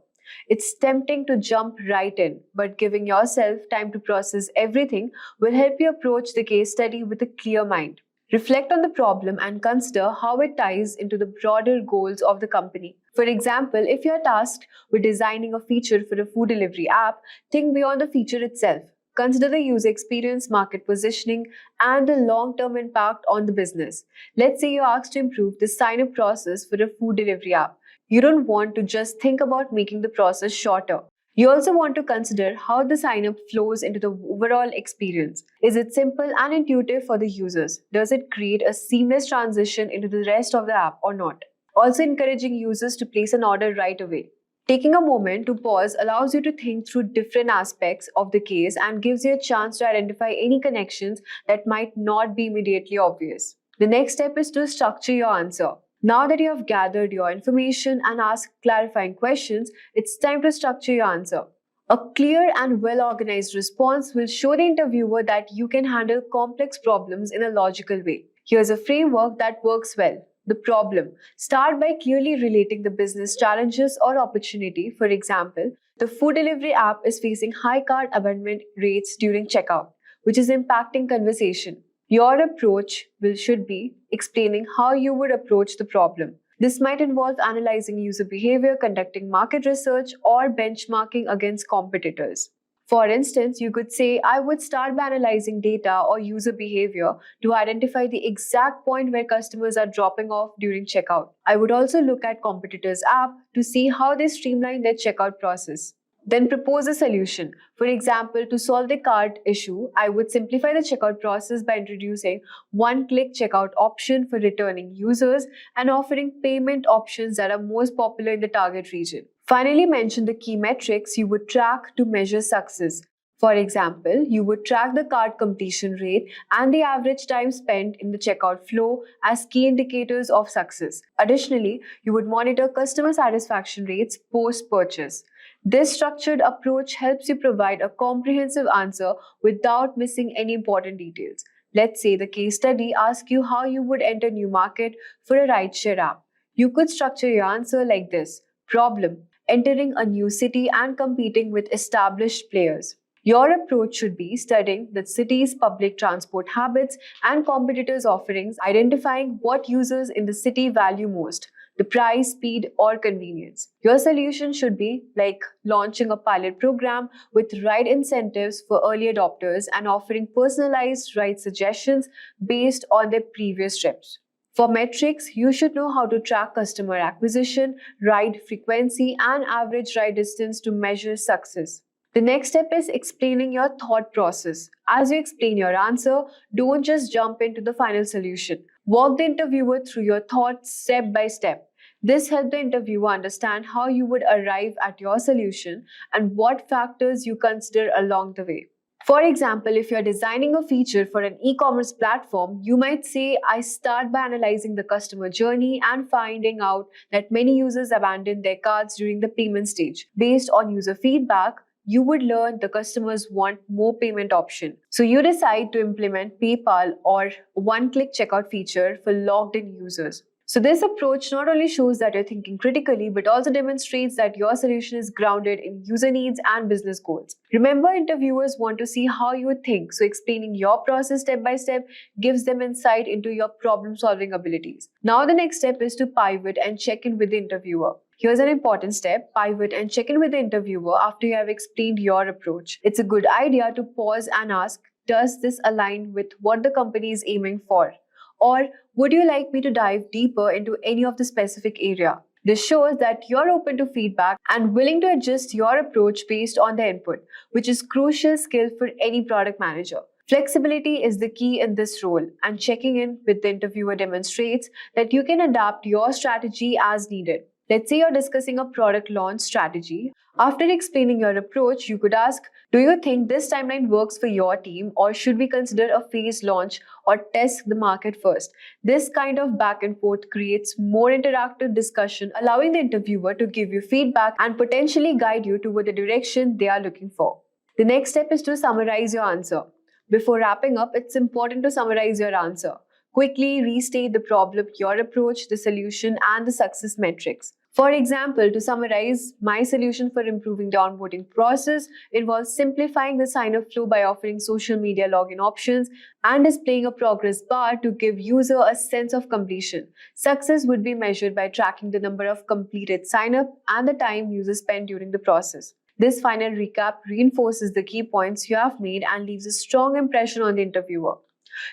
It's tempting to jump right in, but giving yourself time to process everything will help you approach the case study with a clear mind. Reflect on the problem and consider how it ties into the broader goals of the company. For example, if you're tasked with designing a feature for a food delivery app, think beyond the feature itself. Consider the user experience, market positioning, and the long-term impact on the business. Let's say you're asked to improve the sign-up process for a food delivery app. You don't want to just think about making the process shorter. You also want to consider how the sign-up flows into the overall experience. Is it simple and intuitive for the users? Does it create a seamless transition into the rest of the app or not? Also encouraging users to place an order right away. Taking a moment to pause allows you to think through different aspects of the case and gives you a chance to identify any connections that might not be immediately obvious. The next step is to structure your answer. Now that you have gathered your information and asked clarifying questions, it's time to structure your answer. A clear and well-organized response will show the interviewer that you can handle complex problems in a logical way. Here's a framework that works well. The problem. Start by clearly relating the business challenges or opportunity. For example, the food delivery app is facing high cart abandonment rates during checkout, which is impacting conversation. Your approach should be explaining how you would approach the problem. This might involve analyzing user behavior, conducting market research, or benchmarking against competitors. For instance, you could say, I would start by analyzing data or user behavior to identify the exact point where customers are dropping off during checkout. I would also look at competitors' app to see how they streamline their checkout process. Then propose a solution. For example, to solve the cart issue, I would simplify the checkout process by introducing one-click checkout option for returning users and offering payment options that are most popular in the target region. Finally, mention the key metrics you would track to measure success. For example, you would track the cart completion rate and the average time spent in the checkout flow as key indicators of success. Additionally, you would monitor customer satisfaction rates post-purchase. This structured approach helps you provide a comprehensive answer without missing any important details. Let's say the case study asks you how you would enter a new market for a rideshare app. You could structure your answer like this. Problem: entering a new city and competing with established players. Your approach should be studying the city's public transport habits and competitors' offerings, identifying what users in the city value most: the price, speed, or convenience. Your solution should be like launching a pilot program with ride incentives for early adopters and offering personalized ride suggestions based on their previous trips. For metrics, you should know how to track customer acquisition, ride frequency, and average ride distance to measure success. The next step is explaining your thought process. As you explain your answer, don't just jump into the final solution. Walk the interviewer through your thoughts step by step. This helps the interviewer understand how you would arrive at your solution and what factors you consider along the way. For example, if you're designing a feature for an e-commerce platform, you might say, I start by analyzing the customer journey and finding out that many users abandon their carts during the payment stage. Based on user feedback, you would learn the customers want more payment option. So you decide to implement PayPal or one-click checkout feature for logged-in users. So this approach not only shows that you're thinking critically, but also demonstrates that your solution is grounded in user needs and business goals. Remember, interviewers want to see how you think, so explaining your process step by step gives them insight into your problem-solving abilities. Now the next step is to pivot and check in with the interviewer. Here's an important step: pivot and check in with the interviewer after you have explained your approach. It's a good idea to pause and ask, does this align with what the company is aiming for? Or would you like me to dive deeper into any of the specific area? This shows that you're open to feedback and willing to adjust your approach based on the input, which is a crucial skill for any product manager. Flexibility is the key in this role, and checking in with the interviewer demonstrates that you can adapt your strategy as needed. Let's say you're discussing a product launch strategy. After explaining your approach, you could ask, do you think this timeline works for your team, or should we consider a phased launch or test the market first? This kind of back and forth creates more interactive discussion, allowing the interviewer to give you feedback and potentially guide you toward the direction they are looking for. The next step is to summarize your answer. Before wrapping up, it's important to summarize your answer. Quickly restate the problem, your approach, the solution, and the success metrics. For example, to summarize, my solution for improving the onboarding process involves simplifying the sign-up flow by offering social media login options and displaying a progress bar to give user a sense of completion. Success would be measured by tracking the number of completed sign-up and the time users spent during the process. This final recap reinforces the key points you have made and leaves a strong impression on the interviewer.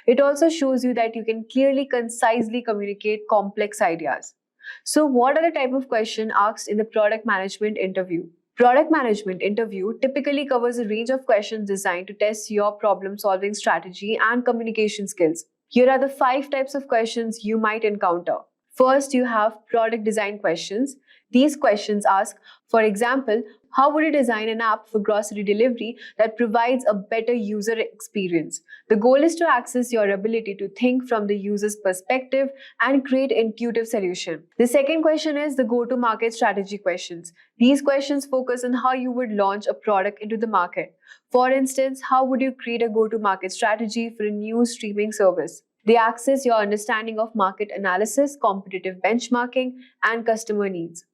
It also shows you that you can clearly, concisely communicate complex ideas. So what are the type of questions asked in the product management interview? Product management interview typically covers a range of questions designed to test your problem-solving strategy and communication skills. Here are the 5 types of questions you might encounter. First, you have product design questions. These questions ask, for example, how would you design an app for grocery delivery that provides a better user experience? The goal is to access your ability to think from the user's perspective and create an intuitive solution. The second question is the go-to-market strategy questions. These questions focus on how you would launch a product into the market. For instance, how would you create a go-to-market strategy for a new streaming service? They access your understanding of market analysis, competitive benchmarking, and customer needs.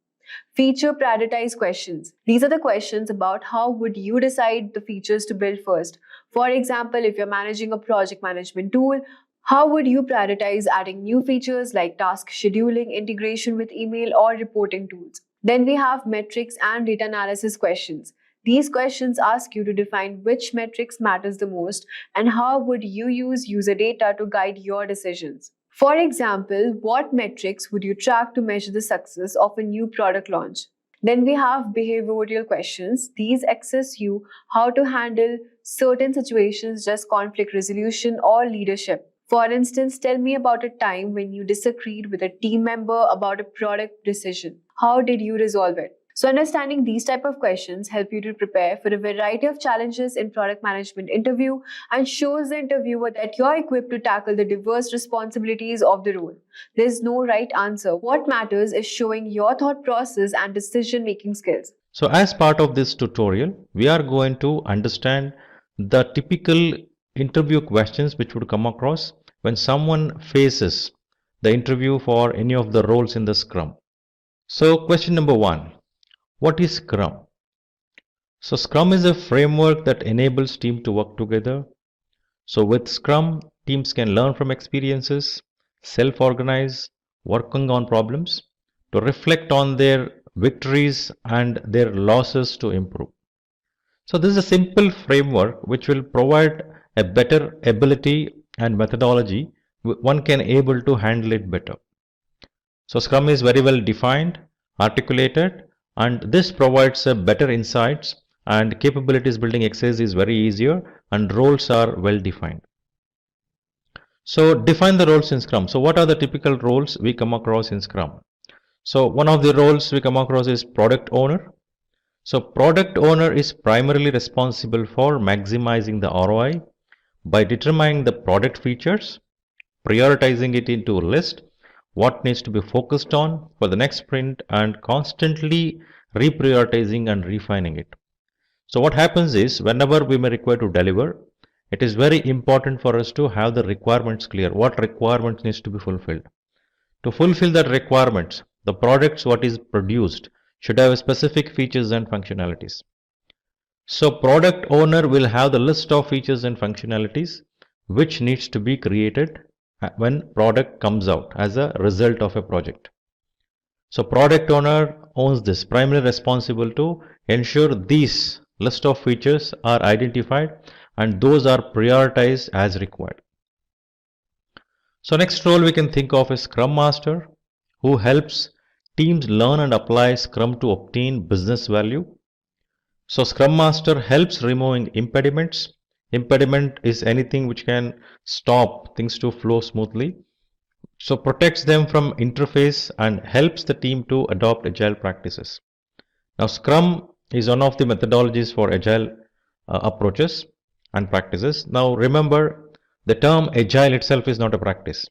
Feature prioritized questions. These are the questions about how would you decide the features to build first. For example, if you're managing a project management tool, how would you prioritize adding new features like task scheduling, integration with email, or reporting tools? Then we have metrics and data analysis questions. These questions ask you to define which metrics matters the most and how would you use user data to guide your decisions. For example, what metrics would you track to measure the success of a new product launch? Then we have behavioral questions. These assess you how to handle certain situations, just conflict resolution or leadership. For instance, tell me about a time when you disagreed with a team member about a product decision. How did you resolve it? So understanding these type of questions help you to prepare for a variety of challenges in product management interview and shows the interviewer that you're equipped to tackle the diverse responsibilities of the role. There's no right answer. What matters is showing your thought process and decision-making skills. So as part of this tutorial, we are going to understand the typical interview questions which would come across when someone faces the interview for any of the roles in the Scrum. So question number 1, what is Scrum? So Scrum is a framework that enables teams to work together. So with Scrum, teams can learn from experiences, self-organize, working on problems, to reflect on their victories and their losses to improve. So this is a simple framework which will provide a better ability and methodology. One can able to handle it better. So Scrum is very well defined, articulated, and this provides a better insights, and capabilities building exercise is very easier and roles are well defined. So define the roles in Scrum. So what are the typical roles we come across in Scrum? So one of the roles we come across is product owner. So product owner is primarily responsible for maximizing the ROI by determining the product features, prioritizing it into a list, what needs to be focused on for the next sprint, and constantly reprioritizing and refining it. So what happens is, whenever we may require to deliver, it is very important for us to have the requirements clear. What requirements needs to be fulfilled? To fulfill that requirements, the products what is produced should have specific features and functionalities. So product owner will have the list of features and functionalities which needs to be created when product comes out as a result of a project. So product owner owns this, primarily responsible to ensure these list of features are identified and those are prioritized as required. So next role we can think of is Scrum Master, who helps teams learn and apply Scrum to obtain business value. So Scrum Master helps removing impediments. Impediment is anything which can stop things to flow smoothly. So protects them from interface and helps the team to adopt agile practices. Now Scrum is one of the methodologies for agile approaches and practices. Now remember, the term agile itself is not a practice.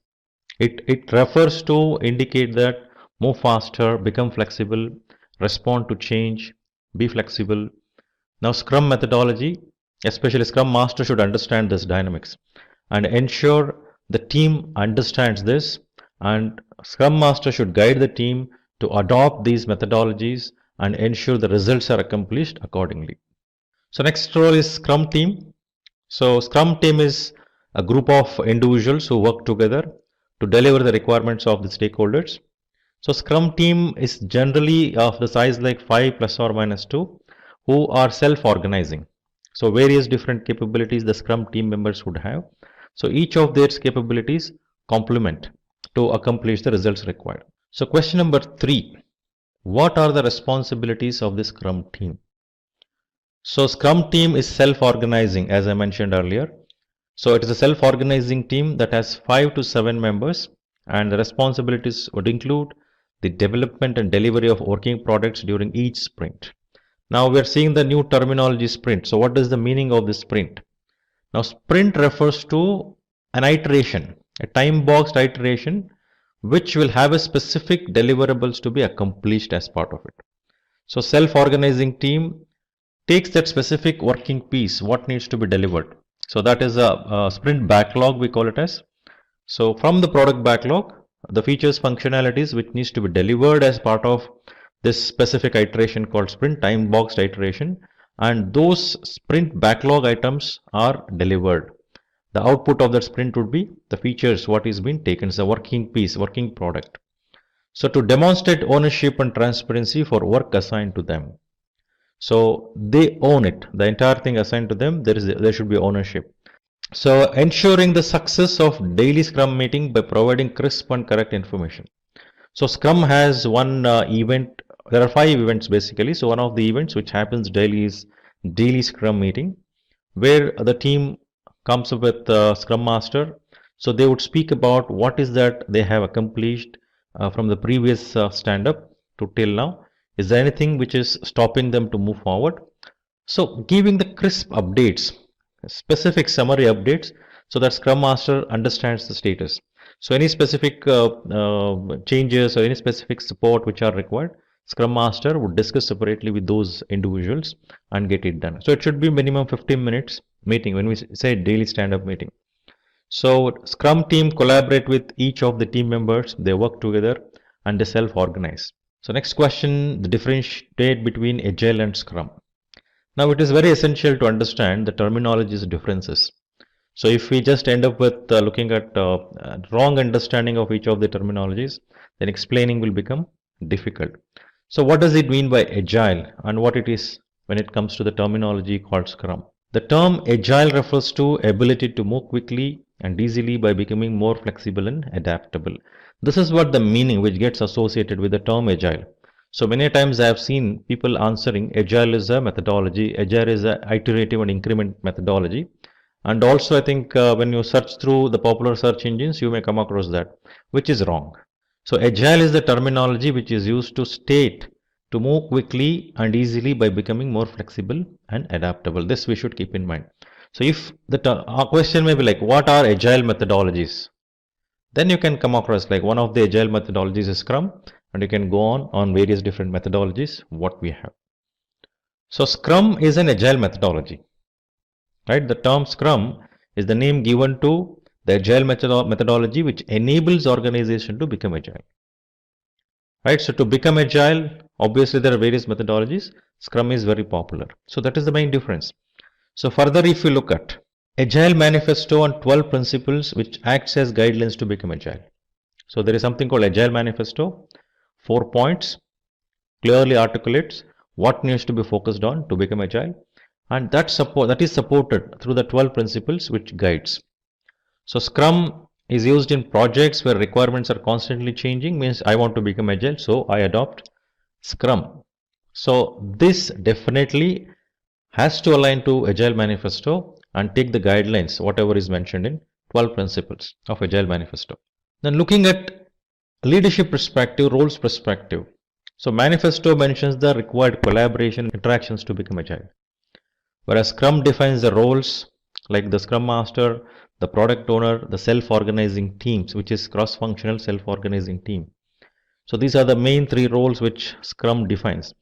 It refers to indicate that move faster, become flexible, respond to change, be flexible. Now Scrum methodology, especially Scrum Master, should understand this dynamics and ensure the team understands this, and Scrum Master should guide the team to adopt these methodologies and ensure the results are accomplished accordingly. So next role is Scrum team. So Scrum team is a group of individuals who work together to deliver the requirements of the stakeholders. So Scrum team is generally of the size like 5 plus or minus 2 who are self-organizing. So various different capabilities the Scrum team members would have. So each of their capabilities complement to accomplish the results required. So question number 3, what are the responsibilities of the Scrum team? So Scrum team is self-organizing, as I mentioned earlier. So it is a self-organizing team that has 5 to 7 members, and the responsibilities would include the development and delivery of working products during each sprint. Now we are seeing the new terminology sprint. So what is the meaning of this sprint? Now sprint refers to an iteration, a time-boxed iteration which will have a specific deliverables to be accomplished as part of it. So self-organizing team takes that specific working piece, what needs to be delivered. So that is a sprint backlog, we call it as. So from the product backlog, the features, functionalities which needs to be delivered as part of this specific iteration called sprint, time boxed iteration, and those sprint backlog items are delivered. The output of that sprint would be the features what is being taken as a working piece, working product. So to demonstrate ownership and transparency for work assigned to them. So they own it, the entire thing assigned to them, there should be ownership. So ensuring the success of daily Scrum meeting by providing crisp and correct information. So Scrum has one event, there are 5 events basically. So one of the events which happens daily is daily Scrum meeting, where the team comes up with Scrum Master. So they would speak about what is that they have accomplished from the previous stand-up to till now, Is there anything which is stopping them to move forward? So giving the crisp updates, specific summary updates, so that Scrum Master understands the status. So any specific changes or any specific support which are required, Scrum Master would discuss separately with those individuals and get it done. So it should be minimum 15 minutes meeting when we say daily stand-up meeting. So Scrum team collaborate with each of the team members, they work together and they self-organize. So next question, the differentiate between Agile and Scrum. Now it is very essential to understand the terminology's differences. So if we just end up with looking at wrong understanding of each of the terminologies, then explaining will become difficult. So what does it mean by Agile and what it is when it comes to the terminology called Scrum? The term Agile refers to ability to move quickly and easily by becoming more flexible and adaptable. This is what the meaning which gets associated with the term Agile. So many times I have seen people answering Agile is a methodology, Agile is a iterative and increment methodology. And also I think when you search through the popular search engines, you may come across that, which is wrong. So Agile is the terminology which is used to state to move quickly and easily by becoming more flexible and adaptable. This we should keep in mind. So if our question may be like, what are Agile methodologies? Then you can come across like one of the Agile methodologies is Scrum, and you can go on various different methodologies what we have. So Scrum is an Agile methodology, right? The term Scrum is the name given to the Agile methodology which enables organization to become Agile, right? So to become Agile, obviously there are various methodologies. Scrum is very popular. So that is the main difference. So further, if you look at Agile Manifesto and 12 principles which acts as guidelines to become Agile. So there is something called Agile Manifesto, 4 points, clearly articulates what needs to be focused on to become Agile, and that is supported through the 12 principles which guides. So Scrum is used in projects where requirements are constantly changing, means I want to become Agile, so I adopt Scrum. So this definitely has to align to Agile Manifesto and take the guidelines, whatever is mentioned in 12 principles of Agile Manifesto. Then looking at leadership perspective, roles perspective. So Manifesto mentions the required collaboration interactions to become Agile. Whereas Scrum defines the roles like the Scrum Master, the Product Owner, the self-organizing teams, which is cross-functional self-organizing team. So these are the main 3 roles which Scrum defines.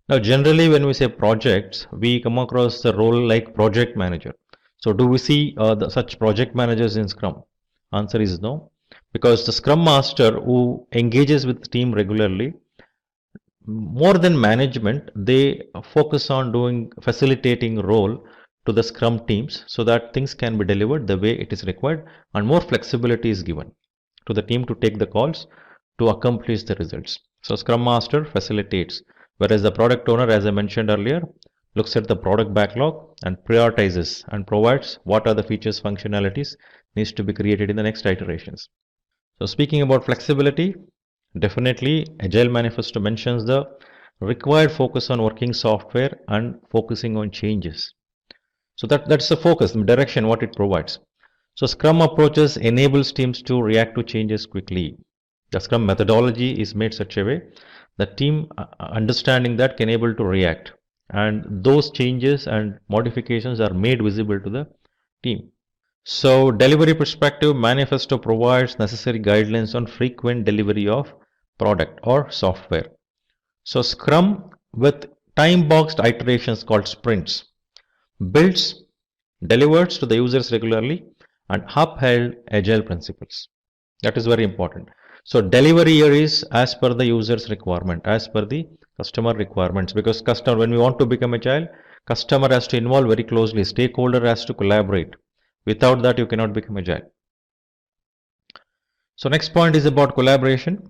Now generally when we say projects, we come across the role like project manager. So do we see such project managers in Scrum? Answer is no. Because the Scrum Master who engages with the team regularly, more than management, they focus on facilitating role to the Scrum teams so that things can be delivered the way it is required and more flexibility is given to the team to take the calls to accomplish the results. So Scrum Master facilitates, whereas the Product Owner, as I mentioned earlier, looks at the product backlog and prioritizes and provides what are the features, functionalities needs to be created in the next iterations. So speaking about flexibility, definitely Agile Manifesto mentions the required focus on working software and focusing on changes. So that's the focus, the direction what it provides. So Scrum approaches enables teams to react to changes quickly. The Scrum methodology is made such a way that team understanding that can able to react, and those changes and modifications are made visible to the team. So delivery perspective, Manifesto provides necessary guidelines on frequent delivery of product or software. So Scrum with time-boxed iterations called sprints builds, delivers to the users regularly and upheld Agile principles. That is very important. So delivery here is as per the user's requirement, as per the customer requirements, because when we want to become Agile, customer has to involve very closely, stakeholder has to collaborate. Without that, you cannot become Agile. So next point is about collaboration.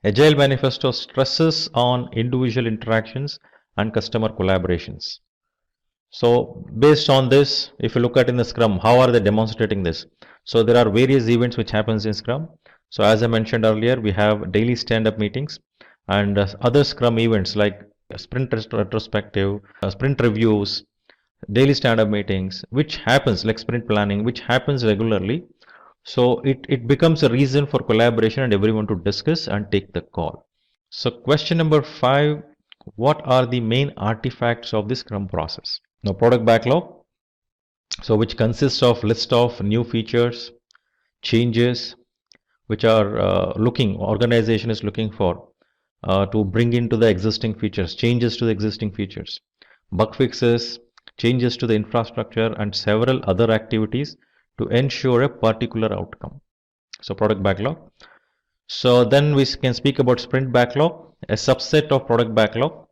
Agile Manifesto stresses on individual interactions and customer collaborations. So based on this, if you look at in the Scrum, how are they demonstrating this? So there are various events which happens in Scrum. So as I mentioned earlier, we have daily stand-up meetings and other Scrum events like sprint retrospective, sprint reviews, daily stand-up meetings, which happens like sprint planning, which happens regularly. So it becomes a reason for collaboration and everyone to discuss and take the call. So question number 5, what are the main artifacts of the Scrum process. Now, product backlog, so which consists of list of new features, changes, which are organization is looking for to bring into the existing features, changes to the existing features, bug fixes, changes to the infrastructure, and several other activities to ensure a particular outcome. So product backlog. So then we can speak about sprint backlog, a subset of product backlog.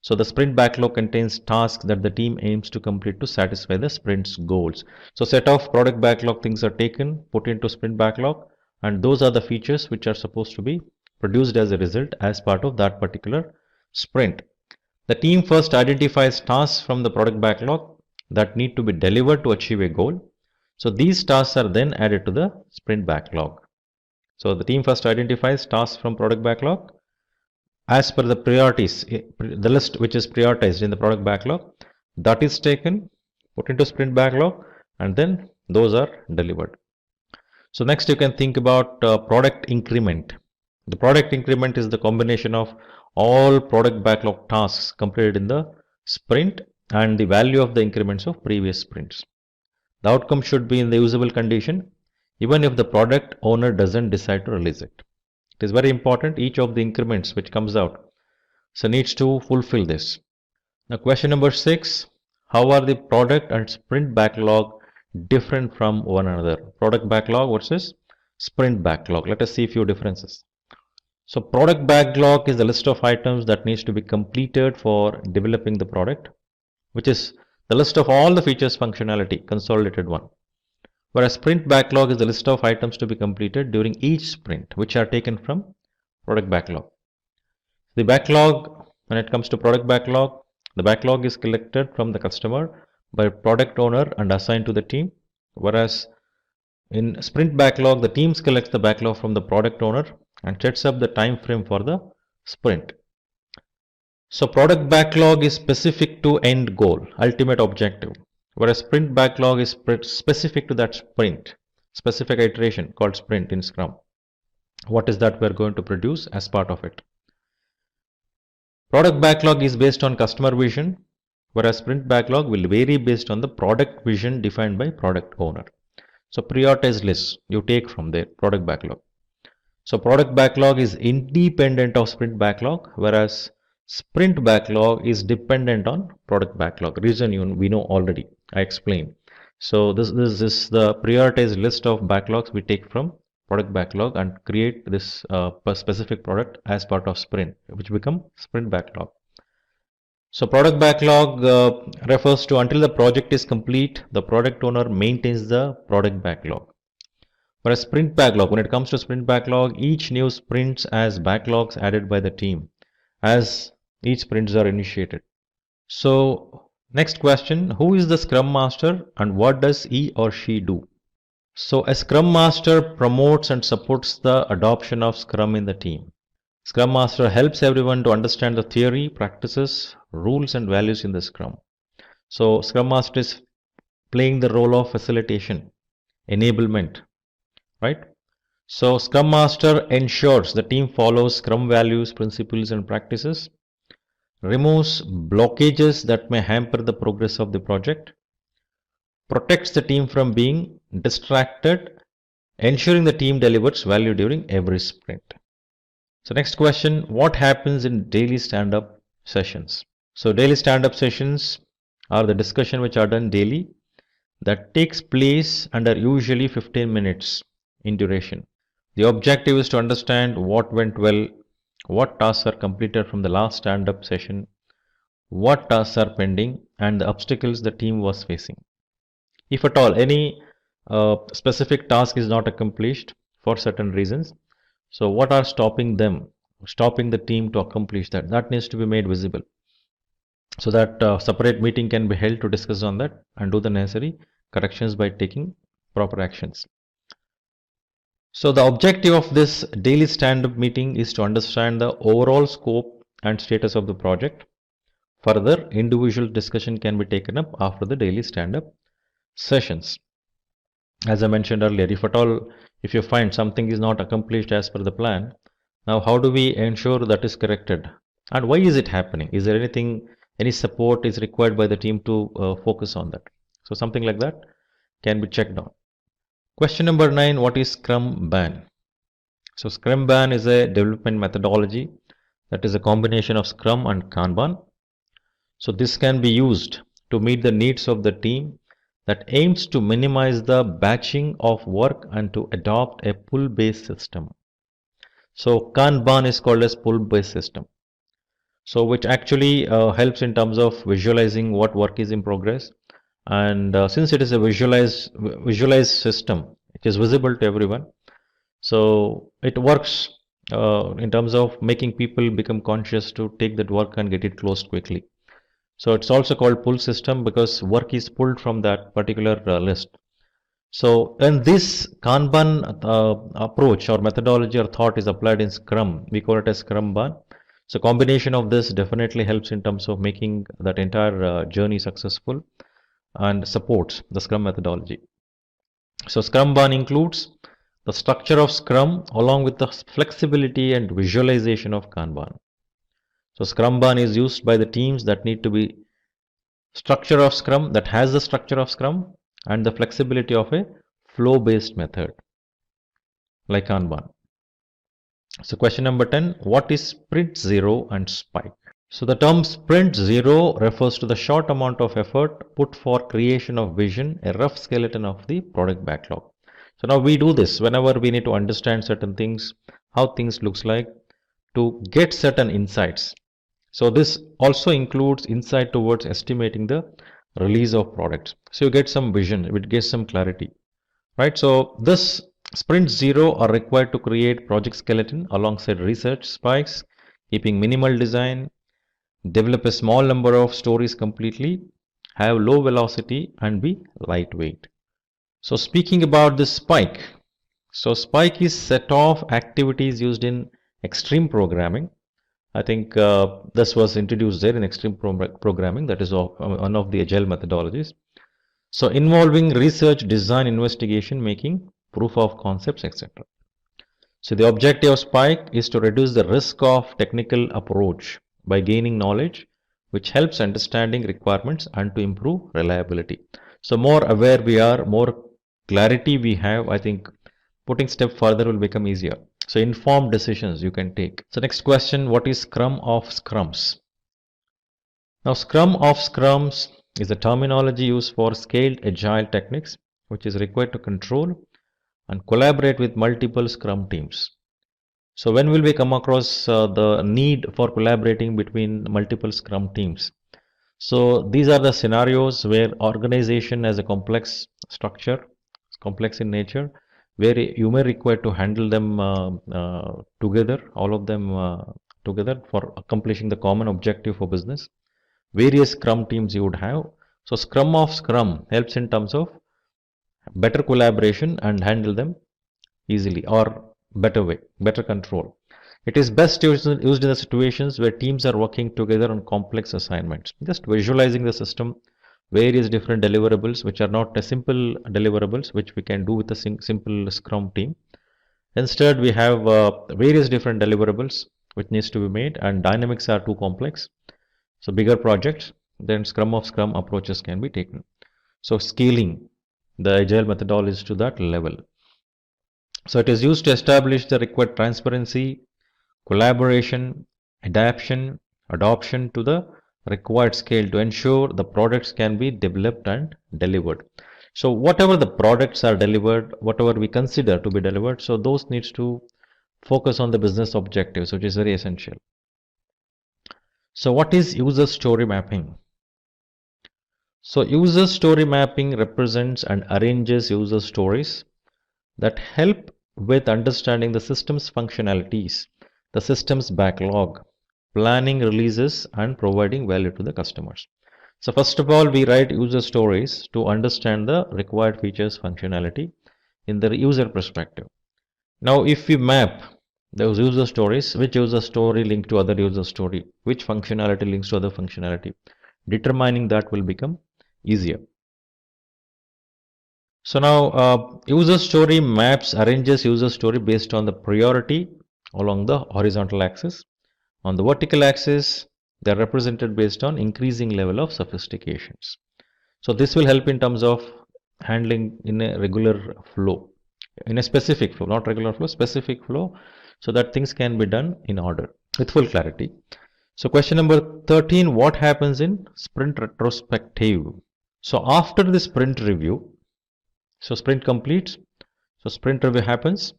So the sprint backlog contains tasks that the team aims to complete to satisfy the sprint's goals. So set of product backlog things are taken, put into sprint backlog, and those are the features which are supposed to be produced as a result as part of that particular sprint. The team first identifies tasks from the product backlog that need to be delivered to achieve a goal. So these tasks are then added to the sprint backlog. So the team first identifies tasks from product backlog as per the priorities, the list which is prioritized in the product backlog, that is taken, put into sprint backlog, and then those are delivered. So next you can think about product increment. The product increment is the combination of all product backlog tasks completed in the sprint and the value of the increments of previous sprints. The outcome should be in the usable condition even if the product owner doesn't decide to release it. It is very important, each of the increments which comes out so needs to fulfill this. Now question number 6, how are the product and sprint backlog different from one another? Product backlog versus sprint backlog. Let us see a few differences. So product backlog is the list of items that needs to be completed for developing the product, which is the list of all the features functionality, consolidated one. Whereas sprint backlog is the list of items to be completed during each sprint, which are taken from product backlog. The backlog, when it comes to product backlog, the backlog is collected from the customer by product owner and assigned to the team. Whereas in sprint backlog, the team collects the backlog from the product owner and sets up the time frame for the sprint. So product backlog is specific to end goal, ultimate objective, whereas sprint backlog is specific to that sprint, specific iteration called sprint in Scrum. What is that we are going to produce as part of it? Product backlog is based on customer vision, whereas sprint backlog will vary based on the product vision defined by product owner. So prioritized lists you take from there, product backlog. So product backlog is independent of sprint backlog, whereas sprint backlog is dependent on product backlog. Reason we know already, I explained. So this is the prioritized list of backlogs we take from product backlog and create this specific product as part of sprint, which become sprint backlog. So product backlog refers to until the project is complete, the product owner maintains the product backlog. Whereas sprint backlog, when it comes to sprint backlog, each new sprints as backlogs added by the team as each sprints are initiated. So next question, who is the Scrum Master and what does he or she do? So a Scrum Master promotes and supports the adoption of Scrum in the team. Scrum Master helps everyone to understand the theory, practices, rules and values in the Scrum. So Scrum Master is playing the role of facilitation, enablement, right? So Scrum Master ensures the team follows Scrum values, principles and practices, removes blockages that may hamper the progress of the project, protects the team from being distracted, ensuring the team delivers value during every sprint. So next question, what happens in daily stand-up sessions? So daily stand-up sessions are the discussion which are done daily that takes place and are usually 15 minutes in duration. The objective is to understand what went well, what tasks are completed from the last stand-up session, what tasks are pending, and the obstacles the team was facing. If at all any specific task is not accomplished for certain reasons, so what are stopping the team to accomplish that? That needs to be made visible. So that separate meeting can be held to discuss on that and do the necessary corrections by taking proper actions. So the objective of this daily stand-up meeting is to understand the overall scope and status of the project. Further, individual discussion can be taken up after the daily stand-up sessions. As I mentioned earlier, if you find something is not accomplished as per the plan, now how do we ensure that is corrected and why is it happening? Is there any support is required by the team to focus on that? So something like that can be checked on. Question number 9, what is Scrum Ban? So Scrum Ban is a development methodology that is a combination of Scrum and Kanban. So this can be used to meet the needs of the team that aims to minimize the batching of work and to adopt a pull-based system. So Kanban is called as pull-based system. So which actually helps in terms of visualizing what work is in progress, and since it is a visualized system, it is visible to everyone. So it works in terms of making people become conscious to take that work and get it closed quickly. So it's also called pull system because work is pulled from that particular list. So when this Kanban approach or methodology or thought is applied in Scrum, we call it as Scrum Ban. So combination of this definitely helps in terms of making that entire journey successful and supports the Scrum methodology. So Scrum Ban includes the structure of Scrum along with the flexibility and visualization of Kanban. So Scrum Ban is used by the teams that need to be structure of Scrum, that has the structure of Scrum and the flexibility of a flow-based method like Kanban. So question number 10, what is Sprint Zero and Spike? So the term Sprint Zero refers to the short amount of effort put for creation of vision, a rough skeleton of the product backlog. So now we do this whenever we need to understand certain things, how things looks like, to get certain insights. So this also includes insight towards estimating the release of products. So you get some vision, it gives some clarity, right? So this Sprint Zero are required to create project skeleton alongside research spikes, keeping minimal design, develop a small number of stories completely, have low velocity and be lightweight. So speaking about this spike, so spike is set of activities used in extreme programming. I think this was introduced there in extreme programming, that is one of the agile methodologies. So involving research, design, investigation, making proof of concepts, etc. So the objective of spike is to reduce the risk of technical approach by gaining knowledge which helps understanding requirements and to improve reliability. So more aware we are, more clarity we have, I think putting step further will become easier. So informed decisions you can take. So next question, what is Scrum of Scrums? Now Scrum of Scrums is a terminology used for scaled agile techniques which is required to control and collaborate with multiple Scrum teams. So when will we come across the need for collaborating between multiple Scrum teams? So these are the scenarios where organization has a complex structure, complex in nature, where you may require to handle them together, all of them together for accomplishing the common objective for business. Various Scrum teams you would have. So Scrum of Scrum helps in terms of better collaboration and handle them easily or better way, better control. It is best used in the situations where teams are working together on complex assignments. Just visualizing the system, various different deliverables which are not a simple deliverables which we can do with a simple Scrum team. Instead, we have various different deliverables which needs to be made, and dynamics are too complex. So bigger projects, then Scrum of Scrum approaches can be taken. So scaling the agile methodology to that level. So it is used to establish the required transparency, collaboration, adaptation to the required scale to ensure the products can be developed and delivered. So whatever the products are delivered, whatever we consider to be delivered, so those needs to focus on the business objectives, which is very essential. So what is user story mapping? So user story mapping represents and arranges user stories that help with understanding the system's functionalities, the system's backlog, planning releases and providing value to the customers. So first of all, we write user stories to understand the required features functionality in the user perspective. Now if we map those user stories, which user story link to other user story, which functionality links to other functionality, determining that will become easier. So now user story maps arranges user story based on the priority along the horizontal axis On the vertical axis, they are represented based on increasing level of sophistications. So this will help in terms of handling in a regular flow, in a specific flow, not regular flow, specific flow, so that things can be done in order with full clarity. So question number 13, what happens in sprint retrospective? So after the sprint review, so sprint completes, so sprint review happens,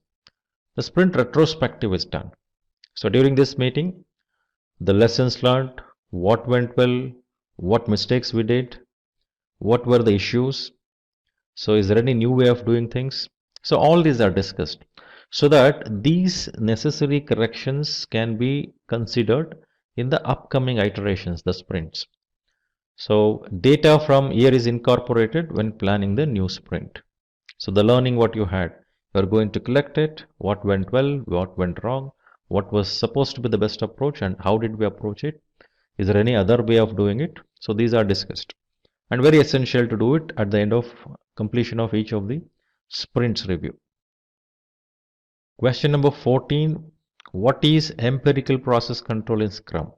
the sprint retrospective is done. So during this meeting, the lessons learned, what went well, what mistakes we did, what were the issues, so is there any new way of doing things? So all these are discussed so that these necessary corrections can be considered in the upcoming iterations, the sprints. So data from year is incorporated when planning the new sprint. So the learning what you had, you are going to collect it, what went well, what went wrong, what was supposed to be the best approach and how did we approach it? Is there any other way of doing it? So these are discussed and very essential to do it at the end of completion of each of the sprints review. Question number 14, what is empirical process control in Scrum?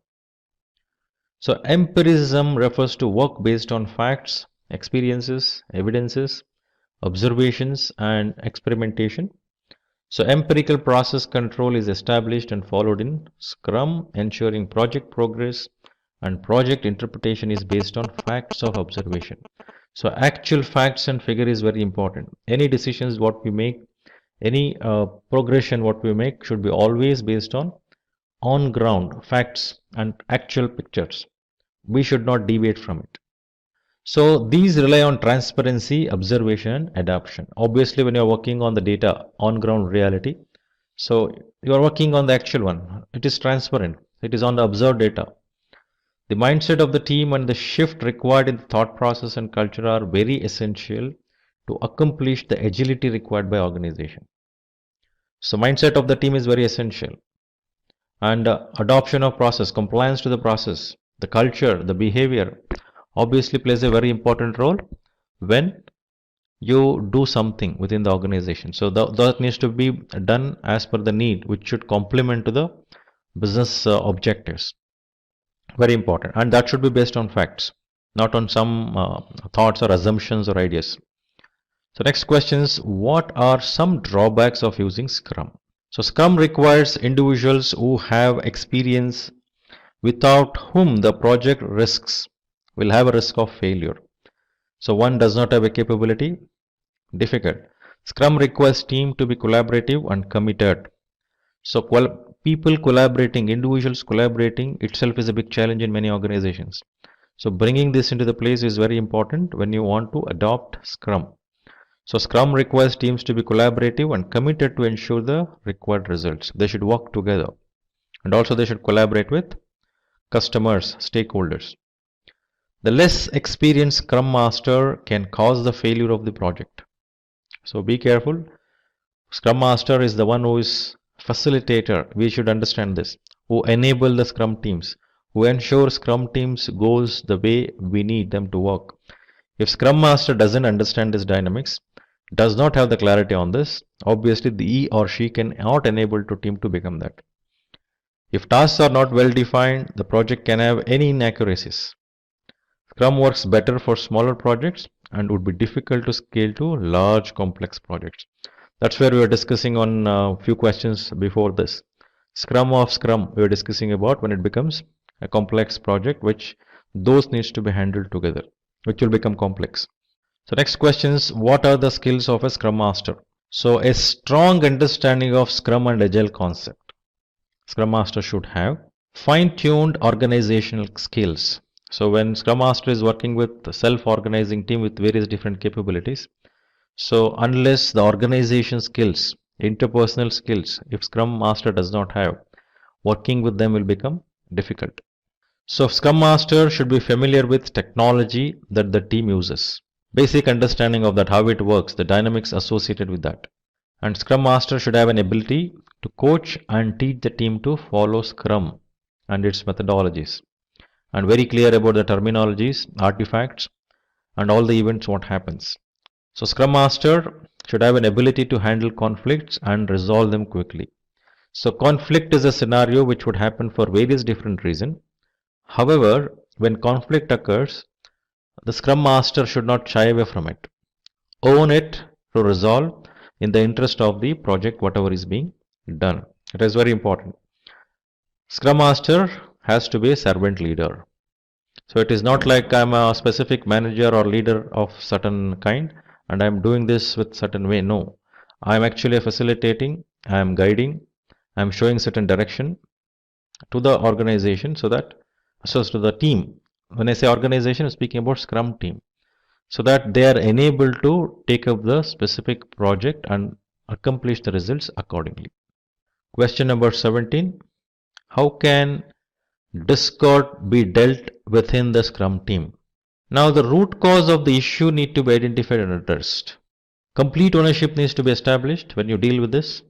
So empiricism refers to work based on facts, experiences, evidences, observations and experimentation. So empirical process control is established and followed in Scrum, ensuring project progress and project interpretation is based on facts of observation. So actual facts and figure is very important. Any decisions what we make, any progression what we make should be always based on ground facts and actual pictures. We should not deviate from it. So these rely on transparency, observation and adoption. Obviously when you are working on the data on ground reality, so you are working on the actual one. It is transparent. It is on the observed data. The mindset of the team and the shift required in the thought process and culture are very essential to accomplish the agility required by organization. So mindset of the team is very essential. And adoption of process, compliance to the process, the culture, the behavior obviously plays a very important role when you do something within the organization. So that needs to be done as per the need, which should complement to the business objectives. Very important. And that should be based on facts, not on some thoughts or assumptions or ideas. So next question is, what are some drawbacks of using Scrum? So Scrum requires individuals who have experience without whom the project will have a risk of failure. So one does not have a capability, difficult. Scrum requires team to be collaborative and committed. So people collaborating, individuals collaborating itself is a big challenge in many organizations. So bringing this into the place is very important when you want to adopt Scrum. So Scrum requires teams to be collaborative and committed to ensure the required results. They should work together and also they should collaborate with customers, stakeholders. The less experienced Scrum Master can cause the failure of the project. So be careful. Scrum Master is the one who is facilitator. We should understand this. Who enable the Scrum teams, who ensure Scrum teams goes the way we need them to work. If Scrum Master doesn't understand this dynamics, does not have the clarity on this, obviously the he or she cannot enable to team to become that. If tasks are not well defined, the project can have any inaccuracies. Scrum works better for smaller projects and would be difficult to scale to large complex projects. That's where we were discussing on a few questions before this. Scrum of Scrum we were discussing about when it becomes a complex project, which those needs to be handled together, which will become complex. So next question is, what are the skills of a Scrum Master? So a strong understanding of Scrum and Agile concept. Scrum Master should have fine-tuned organizational skills. So when Scrum Master is working with a self-organizing team with various different capabilities, so unless the organization skills, interpersonal skills, if Scrum Master does not have, working with them will become difficult. So Scrum Master should be familiar with technology that the team uses. Basic understanding of that, how it works, the dynamics associated with that. And Scrum Master should have an ability to coach and teach the team to follow Scrum and its methodologies. And very clear about the terminologies, artifacts, and all the events what happens. So Scrum Master should have an ability to handle conflicts and resolve them quickly. So conflict is a scenario which would happen for various different reasons. However, when conflict occurs, the Scrum Master should not shy away from it. Own it to resolve in the interest of the project, whatever is being done. It is very important. Scrum Master has to be a servant leader. So it is not like I'm a specific manager or leader of certain kind and I'm doing this with certain way. No, I'm actually facilitating, I'm guiding, I'm showing certain direction to the organization so to the team. When I say organization, I'm speaking about Scrum team, so that they are enabled to take up the specific project and accomplish the results accordingly. Question number 17. How can discord be dealt within the Scrum team? Now the root cause of the issue need to be identified and addressed. Complete ownership needs to be established when you deal with this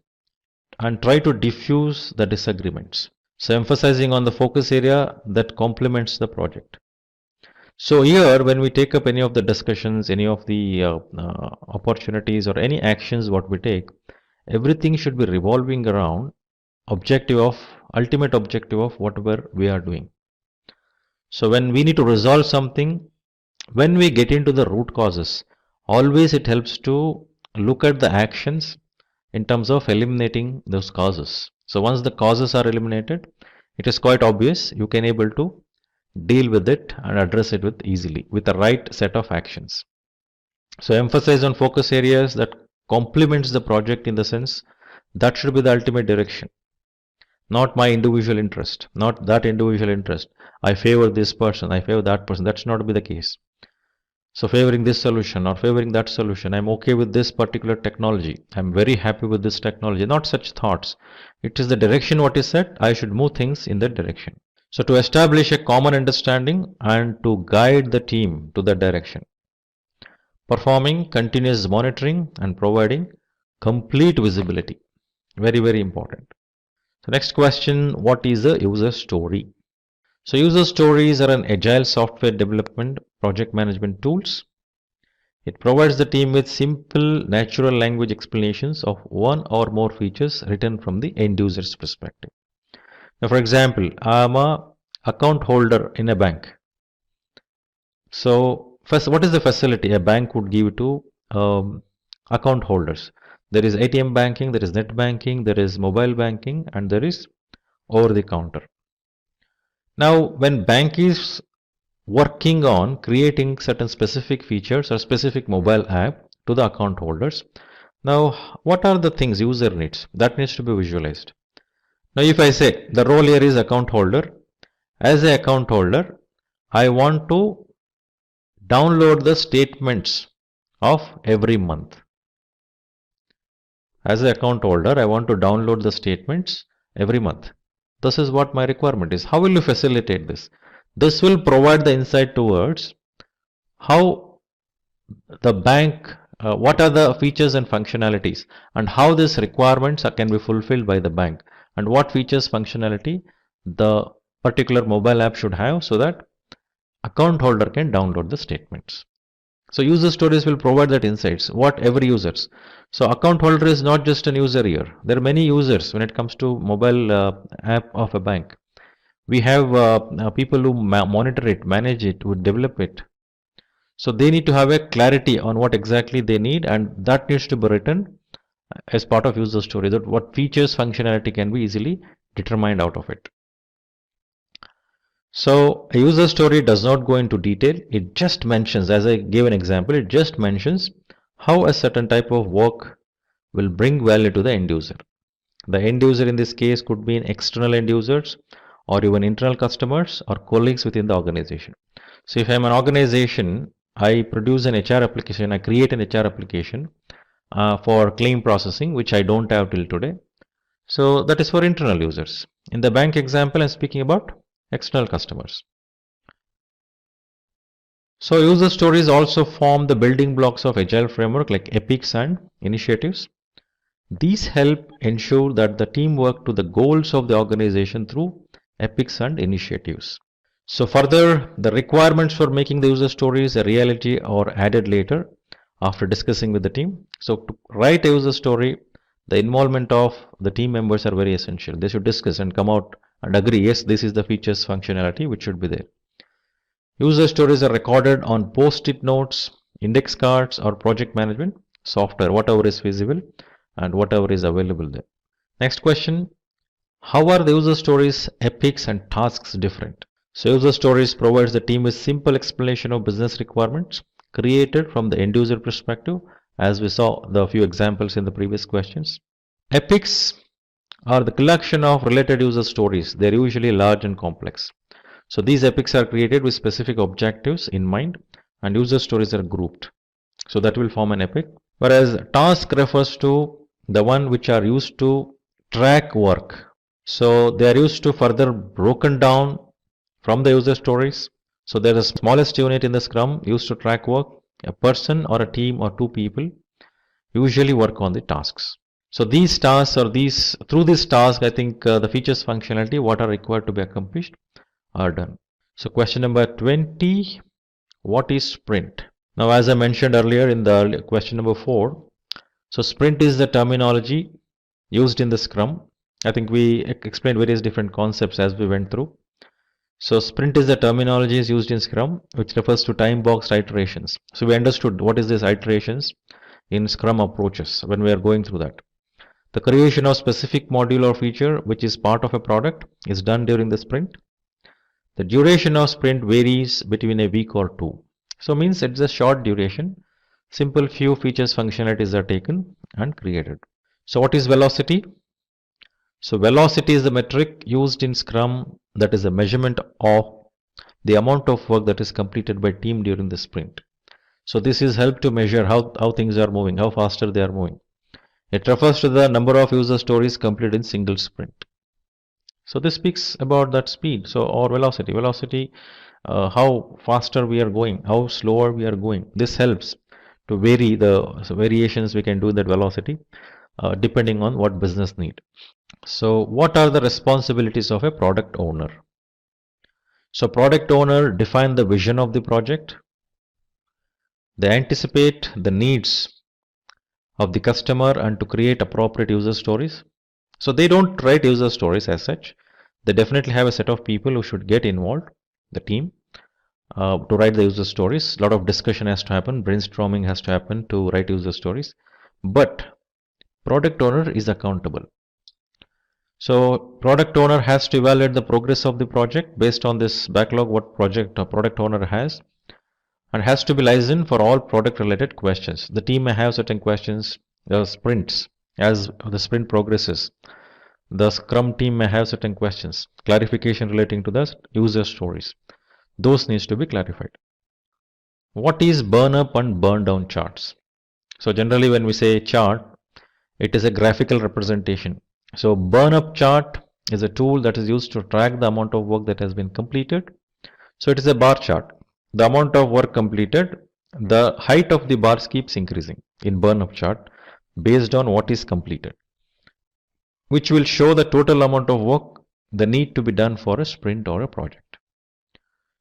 and try to diffuse the disagreements. So emphasizing on the focus area that complements the project. So here when we take up any of the discussions, any of the opportunities or any actions what we take, everything should be revolving around ultimate objective of whatever we are doing. So when we need to resolve something, when we get into the root causes, always it helps to look at the actions in terms of eliminating those causes. So once the causes are eliminated, it is quite obvious you can able to deal with it and address it with easily with the right set of actions. So emphasize on focus areas that complements the project, in the sense that should be the ultimate direction. Not my individual interest, not that individual interest. I favor this person, I favor that person. That should not be the case. So favoring this solution or favoring that solution, I'm okay with this particular technology, I'm very happy with this technology. Not such thoughts. It is the direction what is set, I should move things in that direction. So to establish a common understanding and to guide the team to that direction. Performing continuous monitoring and providing complete visibility. Very, very important. So next question, what is a user story? So user stories are an agile software development project management tools. It provides the team with simple natural language explanations of one or more features written from the end user's perspective. Now for example, I'm a account holder in a bank. So first, what is the facility a bank would give to account holders? There is ATM banking, there is net banking, there is mobile banking, and there is over the counter. Now when bank is working on creating certain specific features or specific mobile app to the account holders, now what are the things user needs? That needs to be visualized. Now if I say the role here is account holder, as an account holder I want to download the statements of every month. As an account holder, I want to download the statements every month. This is what my requirement is. How will you facilitate this? This will provide the insight towards how the bank, what are the features and functionalities, and how these requirements can be fulfilled by the bank, and what features functionality the particular mobile app should have so that account holder can download the statements. So user stories will provide that insights, what every users. So account holder is not just an user here. There are many users when it comes to mobile app of a bank. We have people who monitor it, manage it, who develop it. So they need to have a clarity on what exactly they need, and that needs to be written as part of user story, that what features, functionality can be easily determined out of it. So a user story does not go into detail. It just mentions, as I gave an example, it just mentions how a certain type of work will bring value to the end user. The end user in this case could be external end users or even internal customers or colleagues within the organization. So if I'm an organization, I produce an HR application, I create an HR application for claim processing, which I don't have till today. So that is for internal users. In the bank example, I'm speaking about external customers. So user stories also form the building blocks of agile framework like epics and initiatives. These help ensure that the team work to the goals of the organization through epics and initiatives. So further, the requirements for making the user stories a reality are added later after discussing with the team. So to write a user story, the involvement of the team members are very essential. They should discuss and come out and agree, yes, this is the features functionality which should be there. User stories are recorded on post-it notes, index cards, or project management software, whatever is feasible and whatever is available there. Next question, how are the user stories, epics, and tasks different? So user stories provides the team with simple explanation of business requirements created from the end user perspective, as we saw the few examples in the previous questions. Epics are the collection of related user stories. They are usually large and complex. So these epics are created with specific objectives in mind, and user stories are grouped. So that will form an epic. Whereas task refers to the one which are used to track work. So they are used to further broken down from the user stories. So there is the smallest unit in the Scrum used to track work. A person or a team or two people usually work on the tasks. So these tasks or through this task, I think the features functionality what are required to be accomplished are done. So question number 20, what is sprint? Now as I mentioned earlier in the question number 4, so sprint is the terminology used in the Scrum. I think we explained various different concepts as we went through. So sprint is the terminology is used in Scrum which refers to time boxed iterations. So we understood what is this iterations in Scrum approaches when we are going through that. The creation of specific module or feature which is part of a product is done during the sprint. The duration of sprint varies between a week or two. So means it's a short duration. Simple few features functionalities are taken and created. So what is velocity? So velocity is the metric used in Scrum that is a measurement of the amount of work that is completed by team during the sprint. So this is help to measure how things are moving, how faster they are moving. It refers to the number of user stories completed in single sprint. So this speaks about that speed, so or velocity, how faster we are going, how slower we are going. This helps to vary the variations we can do that velocity depending on what business need. So what are the responsibilities of a product owner? So product owner define the vision of the project. They anticipate the needs of the customer and to create appropriate user stories. So they don't write user stories as such. They definitely have a set of people who should get involved, the team, to write the user stories. A lot of discussion has to happen, brainstorming has to happen to write user stories. But product owner is accountable. So product owner has to evaluate the progress of the project based on this backlog what project or product owner has, and has to be licensed for all product related questions. The team may have certain questions, sprints, as the sprint progresses. The Scrum team may have certain questions, clarification relating to the user stories. Those needs to be clarified. What is burn up and burn down charts? So generally when we say chart, it is a graphical representation. So burn up chart is a tool that is used to track the amount of work that has been completed. So it is a bar chart. The amount of work completed, the height of the bars keeps increasing in burn up chart based on what is completed, which will show the total amount of work the need to be done for a sprint or a project.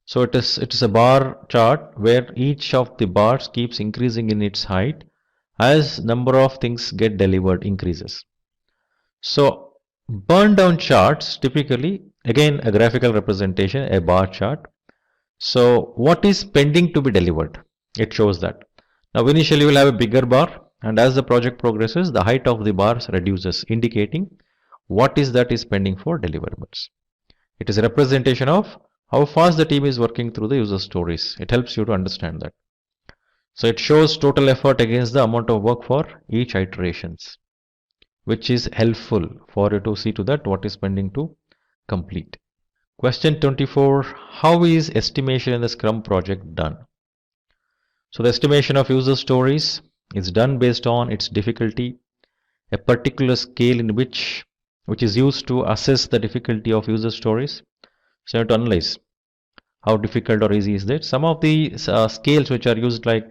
So it is a bar chart where each of the bars keeps increasing in its height as number of things get delivered increases. So burn down charts typically, again a graphical representation, a bar chart. So what is pending to be delivered? It shows that. Now initially you will have a bigger bar, and as the project progresses the height of the bars reduces, indicating what is that is pending for deliverables. It is a representation of how fast the team is working through the user stories. It helps you to understand that. So it shows total effort against the amount of work for each iterations, which is helpful for you to see to that what is pending to complete. Question 24, how is estimation in the Scrum project done? So the estimation of user stories is done based on its difficulty, a particular scale in which is used to assess the difficulty of user stories. So you have to analyze how difficult or easy is that. Some of the scales which are used like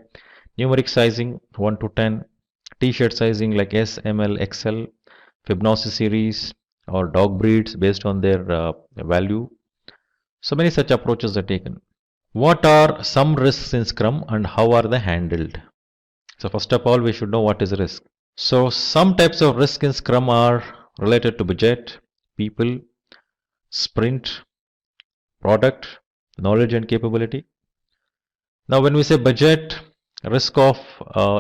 numeric sizing 1 to 10, t-shirt sizing like S, ML, XL, Fibonacci series or dog breeds based on their value. So many such approaches are taken. What are some risks in Scrum and how are they handled? So first of all we should know what is risk. So some types of risk in Scrum are related to budget, people, sprint, product, knowledge and capability. Now when we say budget, risk of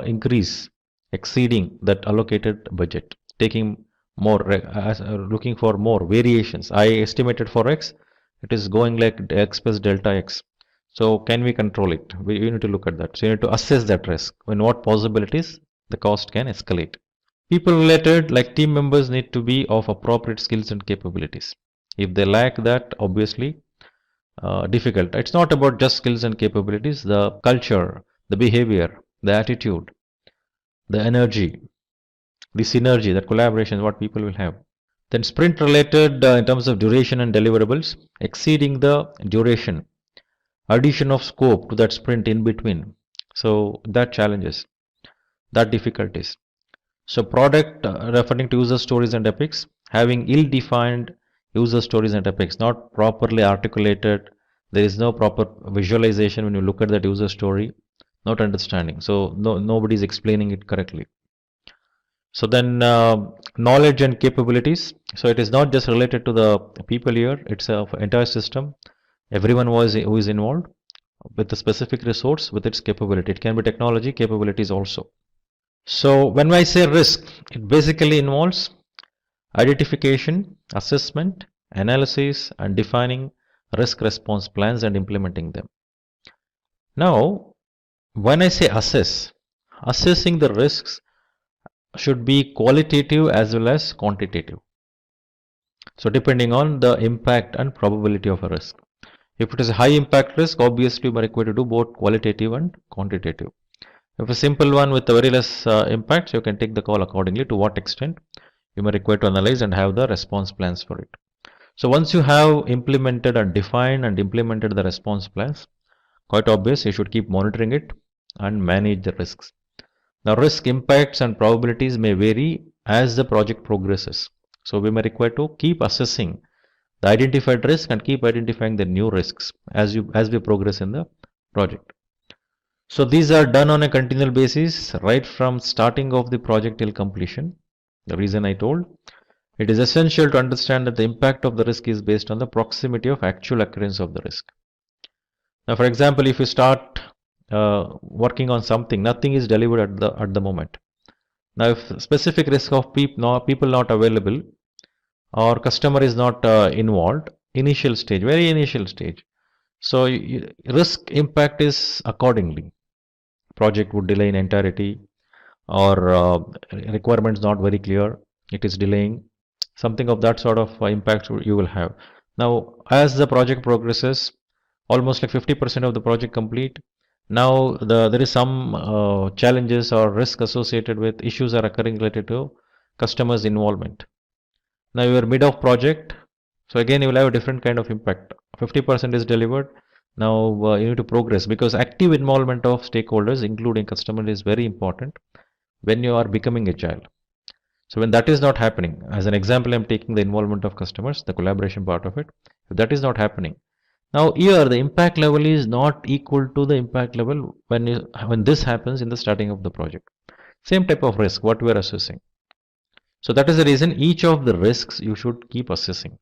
increase exceeding that allocated budget, taking more, looking for more variations. I estimated for X, it is going like X plus delta X. So can we control it? We need to look at that. So you need to assess that risk. In what possibilities the cost can escalate. People related, like team members, need to be of appropriate skills and capabilities. If they lack that, obviously difficult. It's not about just skills and capabilities, the culture, the behavior, the attitude, the energy, the synergy, that collaboration, what people will have. Then sprint related in terms of duration and deliverables, exceeding the duration, addition of scope to that sprint in between. So that challenges, that difficulties. So product referring to user stories and epics, having ill-defined user stories and epics, not properly articulated. There is no proper visualization when you look at that user story, not understanding. So nobody is explaining it correctly. So then knowledge and capabilities. So it is not just related to the people here, it's an entire system. Everyone who is involved with a specific resource with its capability. It can be technology capabilities also. So when I say risk, it basically involves identification, assessment, analysis, and defining risk response plans and implementing them. Now, when I say assess, assessing the risks should be qualitative as well as quantitative. So depending on the impact and probability of a risk. If it is a high impact risk, obviously we are required to do both qualitative and quantitative. If a simple one with a very less impact, so you can take the call accordingly to what extent you may require to analyze and have the response plans for it. So once you have implemented and defined and implemented the response plans, quite obvious you should keep monitoring it and manage the risks. Now risk impacts and probabilities may vary as the project progresses. So we may require to keep assessing the identified risk and keep identifying the new risks as we progress in the project. So these are done on a continual basis right from starting of the project till completion. The reason I told, it is essential to understand that the impact of the risk is based on the proximity of actual occurrence of the risk. Now for example, if you start working on something, nothing is delivered at the moment. Now if specific risk of people not available or customer is not involved, initial stage, very initial stage. So risk impact is accordingly. Project would delay in entirety, or requirements not very clear, it is delaying, something of that sort of impact you will have. Now as the project progresses, almost like 50% of the project complete, now there is some challenges or risk associated with issues are occurring related to customers involvement. Now you are mid of project, so again you will have a different kind of impact. 50% is delivered. Now you need to progress, because active involvement of stakeholders including customer is very important when you are becoming agile. So when that is not happening, as an example I am taking the involvement of customers, the collaboration part of it, if that is not happening, now here the impact level is not equal to the impact level when this happens in the starting of the project. Same type of risk what we are assessing. So that is the reason each of the risks you should keep assessing.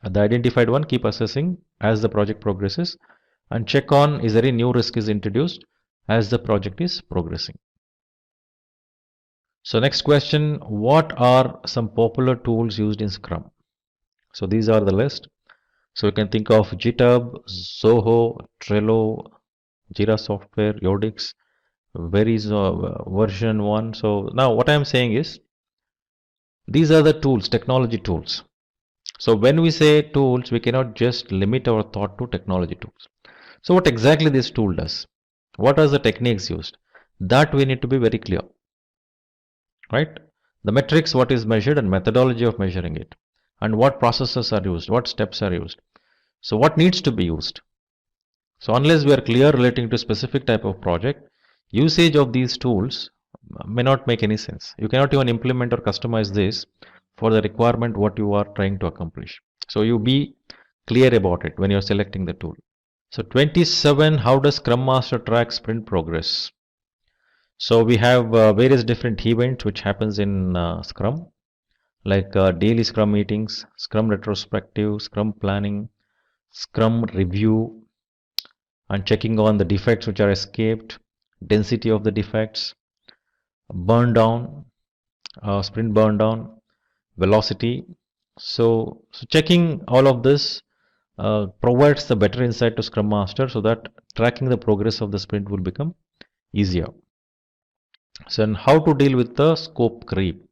The identified one, keep assessing as the project progresses, and check on is there any new risk is introduced as the project is progressing. So next question, what are some popular tools used in Scrum? So these are the list. So you can think of GitHub, Zoho, Trello, Jira Software, Yodix, version 1. So now what I am saying is, these are the tools, technology tools. So when we say tools, we cannot just limit our thought to technology tools. So what exactly this tool does? What are the techniques used? That we need to be very clear. Right? The metrics, what is measured, and methodology of measuring it. And what processes are used, what steps are used. So what needs to be used? So unless we are clear relating to specific type of project, usage of these tools may not make any sense. You cannot even implement or customize this for the requirement what you are trying to accomplish. So you be clear about it when you are selecting the tool. So 27, how does Scrum Master track sprint progress? So we have various different events which happens in Scrum, like daily Scrum meetings, Scrum retrospective, Scrum planning, Scrum review, and checking on the defects which are escaped, density of the defects, burn down, sprint burn down, velocity. So checking all of this provides the better insight to Scrum Master so that tracking the progress of the sprint will become easier. So, and how to deal with the scope creep.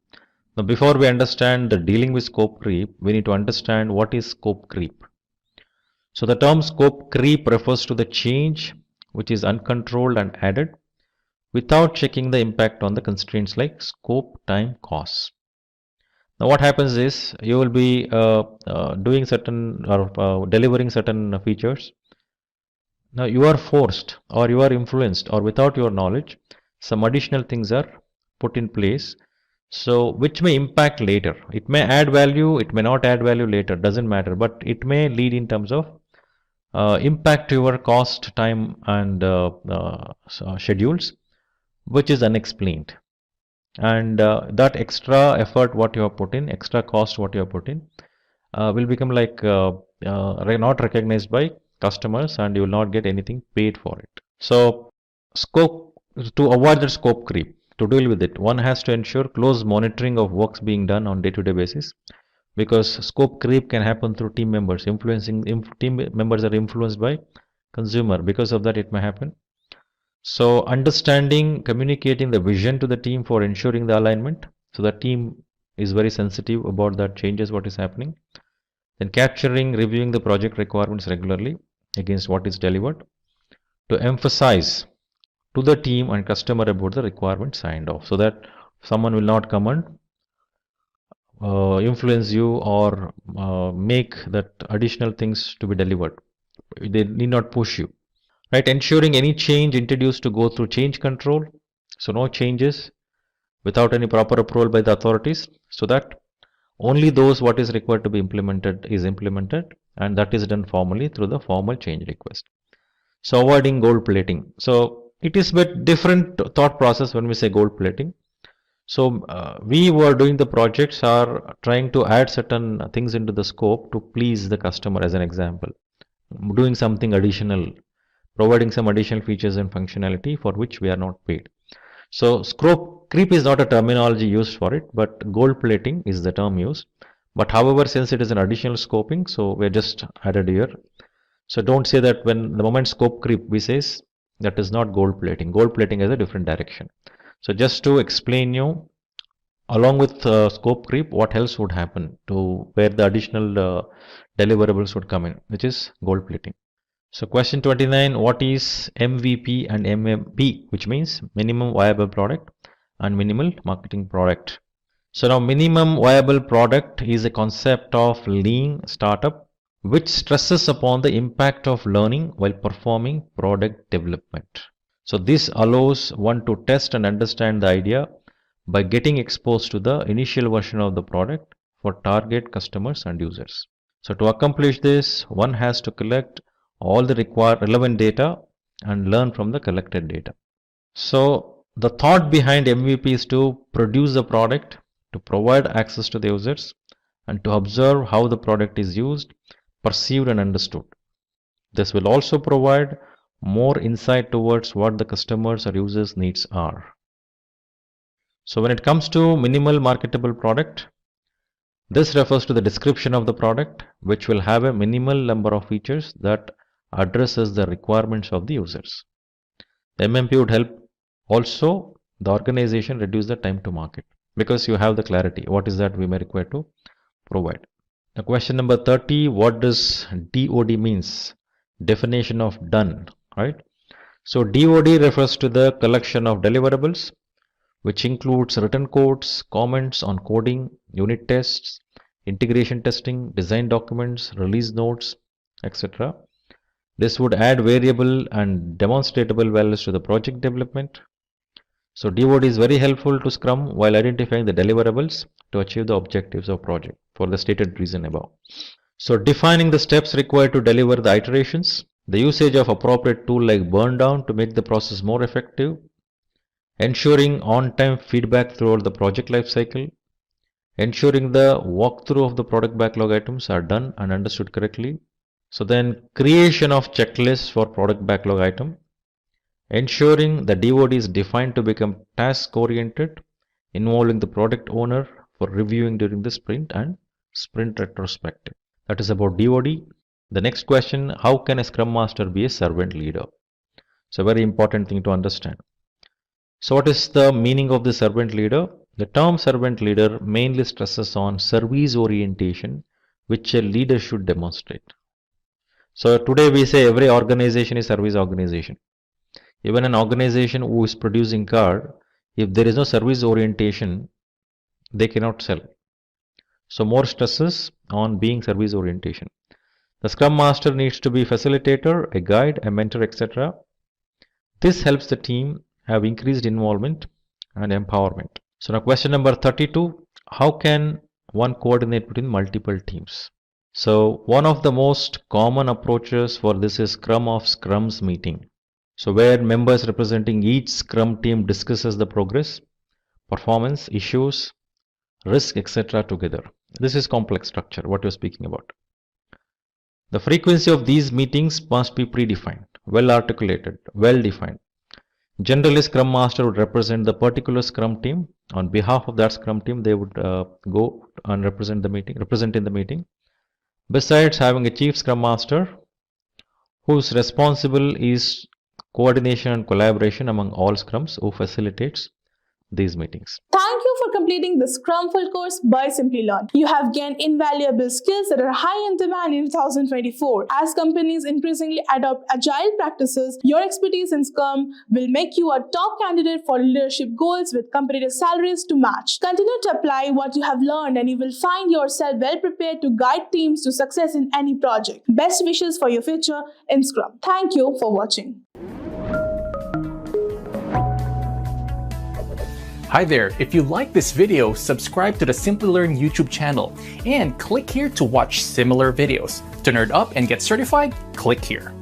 Now, before we understand the dealing with scope creep, we need to understand what is scope creep. So, the term scope creep refers to the change which is uncontrolled and added without checking the impact on the constraints like scope, time, cost. Now, what happens is you will be doing certain or delivering certain features. Now, you are forced or you are influenced or without your knowledge, some additional things are put in place. So, which may impact later. It may add value, it may not add value later, doesn't matter, but it may lead in terms of impact to your cost, time, and schedules, which is unexplained. And that extra effort what you have put in, extra cost what you have put in, will become like not recognized by customers, and you will not get anything paid for it. So, scope to avoid the scope creep. To deal with it, one has to ensure close monitoring of works being done on day-to-day basis, because scope creep can happen through team members. Team members are influenced by consumer. Because of that, it may happen. So, understanding, communicating the vision to the team for ensuring the alignment. So, the team is very sensitive about that changes what is happening. Then capturing, reviewing the project requirements regularly against what is delivered. To emphasize to the team and customer about the requirement signed off, so that someone will not come and influence you or make that additional things to be delivered. They need not push you, right? Ensuring any change introduced to go through change control, so no changes without any proper approval by the authorities, so that only those what is required to be implemented is implemented, and that is done formally through the formal change request. So avoiding gold plating. So it is a bit different thought process when we say gold plating. So we were doing the projects are trying to add certain things into the scope to please the customer, as an example, doing something additional, providing some additional features and functionality for which we are not paid. So scope creep is not a terminology used for it, but gold plating is the term used. But however, since it is an additional scoping, so we're just added here. So don't say that when the moment scope creep we says that is not gold plating. Gold plating is a different direction. So just to explain you, along with scope creep, what else would happen to where the additional deliverables would come in, which is gold plating. So question 29, what is MVP and MMP, which means minimum viable product and minimal marketing product. So now minimum viable product is a concept of lean startup which stresses upon the impact of learning while performing product development. So this allows one to test and understand the idea by getting exposed to the initial version of the product for target customers and users. So to accomplish this, one has to collect all the required relevant data and learn from the collected data. So the thought behind MVP is to produce the product, to provide access to the users, and to observe how the product is used, perceived and understood. This will also provide more insight towards what the customers or users' needs are. So when it comes to minimal marketable product, this refers to the description of the product, which will have a minimal number of features that addresses the requirements of the users. The MMP would help also the organization reduce the time to market, because you have the clarity what is that we may require to provide. Now question number 30, what does DOD means? Definition of done, right? So DOD refers to the collection of deliverables, which includes written codes, comments on coding, unit tests, integration testing, design documents, release notes, etc. This would add variable and demonstratable values to the project development. So DOD is very helpful to Scrum while identifying the deliverables to achieve the objectives of project for the stated reason above. So defining the steps required to deliver the iterations, the usage of appropriate tool like burn down to make the process more effective, ensuring on-time feedback throughout the project lifecycle, ensuring the walkthrough of the product backlog items are done and understood correctly. So then creation of checklists for product backlog item, ensuring the DOD is defined to become task-oriented, involving the product owner for reviewing during the sprint and sprint retrospective. That is about DOD. The next question, how can a Scrum Master be a servant leader? It's a very important thing to understand. So what is the meaning of the servant leader? The term servant leader mainly stresses on service orientation, which a leader should demonstrate. So today we say every organization is service organization. Even an organization who is producing car, if there is no service orientation, they cannot sell. So more stresses on being service orientation. The Scrum Master needs to be facilitator, a guide, a mentor, etc. This helps the team have increased involvement and empowerment. So now question number 32, how can one coordinate between multiple teams? So one of the most common approaches for this is Scrum of Scrums meeting. So where members representing each Scrum team discusses the progress, performance, issues, risk, etc. together. This is complex structure, what you're speaking about. The frequency of these meetings must be predefined, well articulated, well defined. Generally, Scrum Master would represent the particular Scrum team. On behalf of that Scrum team, they would go and represent in the meeting. Besides having a Chief Scrum Master, whose responsible is coordination and collaboration among all Scrums, who facilitates these meetings. Thank you for completing the Scrum Full Course by Simplilearn. You have gained invaluable skills that are high in demand in 2024. As companies increasingly adopt agile practices, your expertise in Scrum will make you a top candidate for leadership goals with competitive salaries to match. Continue to apply what you have learned and you will find yourself well prepared to guide teams to success in any project. Best wishes for your future in Scrum. Thank you for watching. Hi there, if you like this video, subscribe to the Simplilearn YouTube channel and click here to watch similar videos. To nerd up and get certified, click here.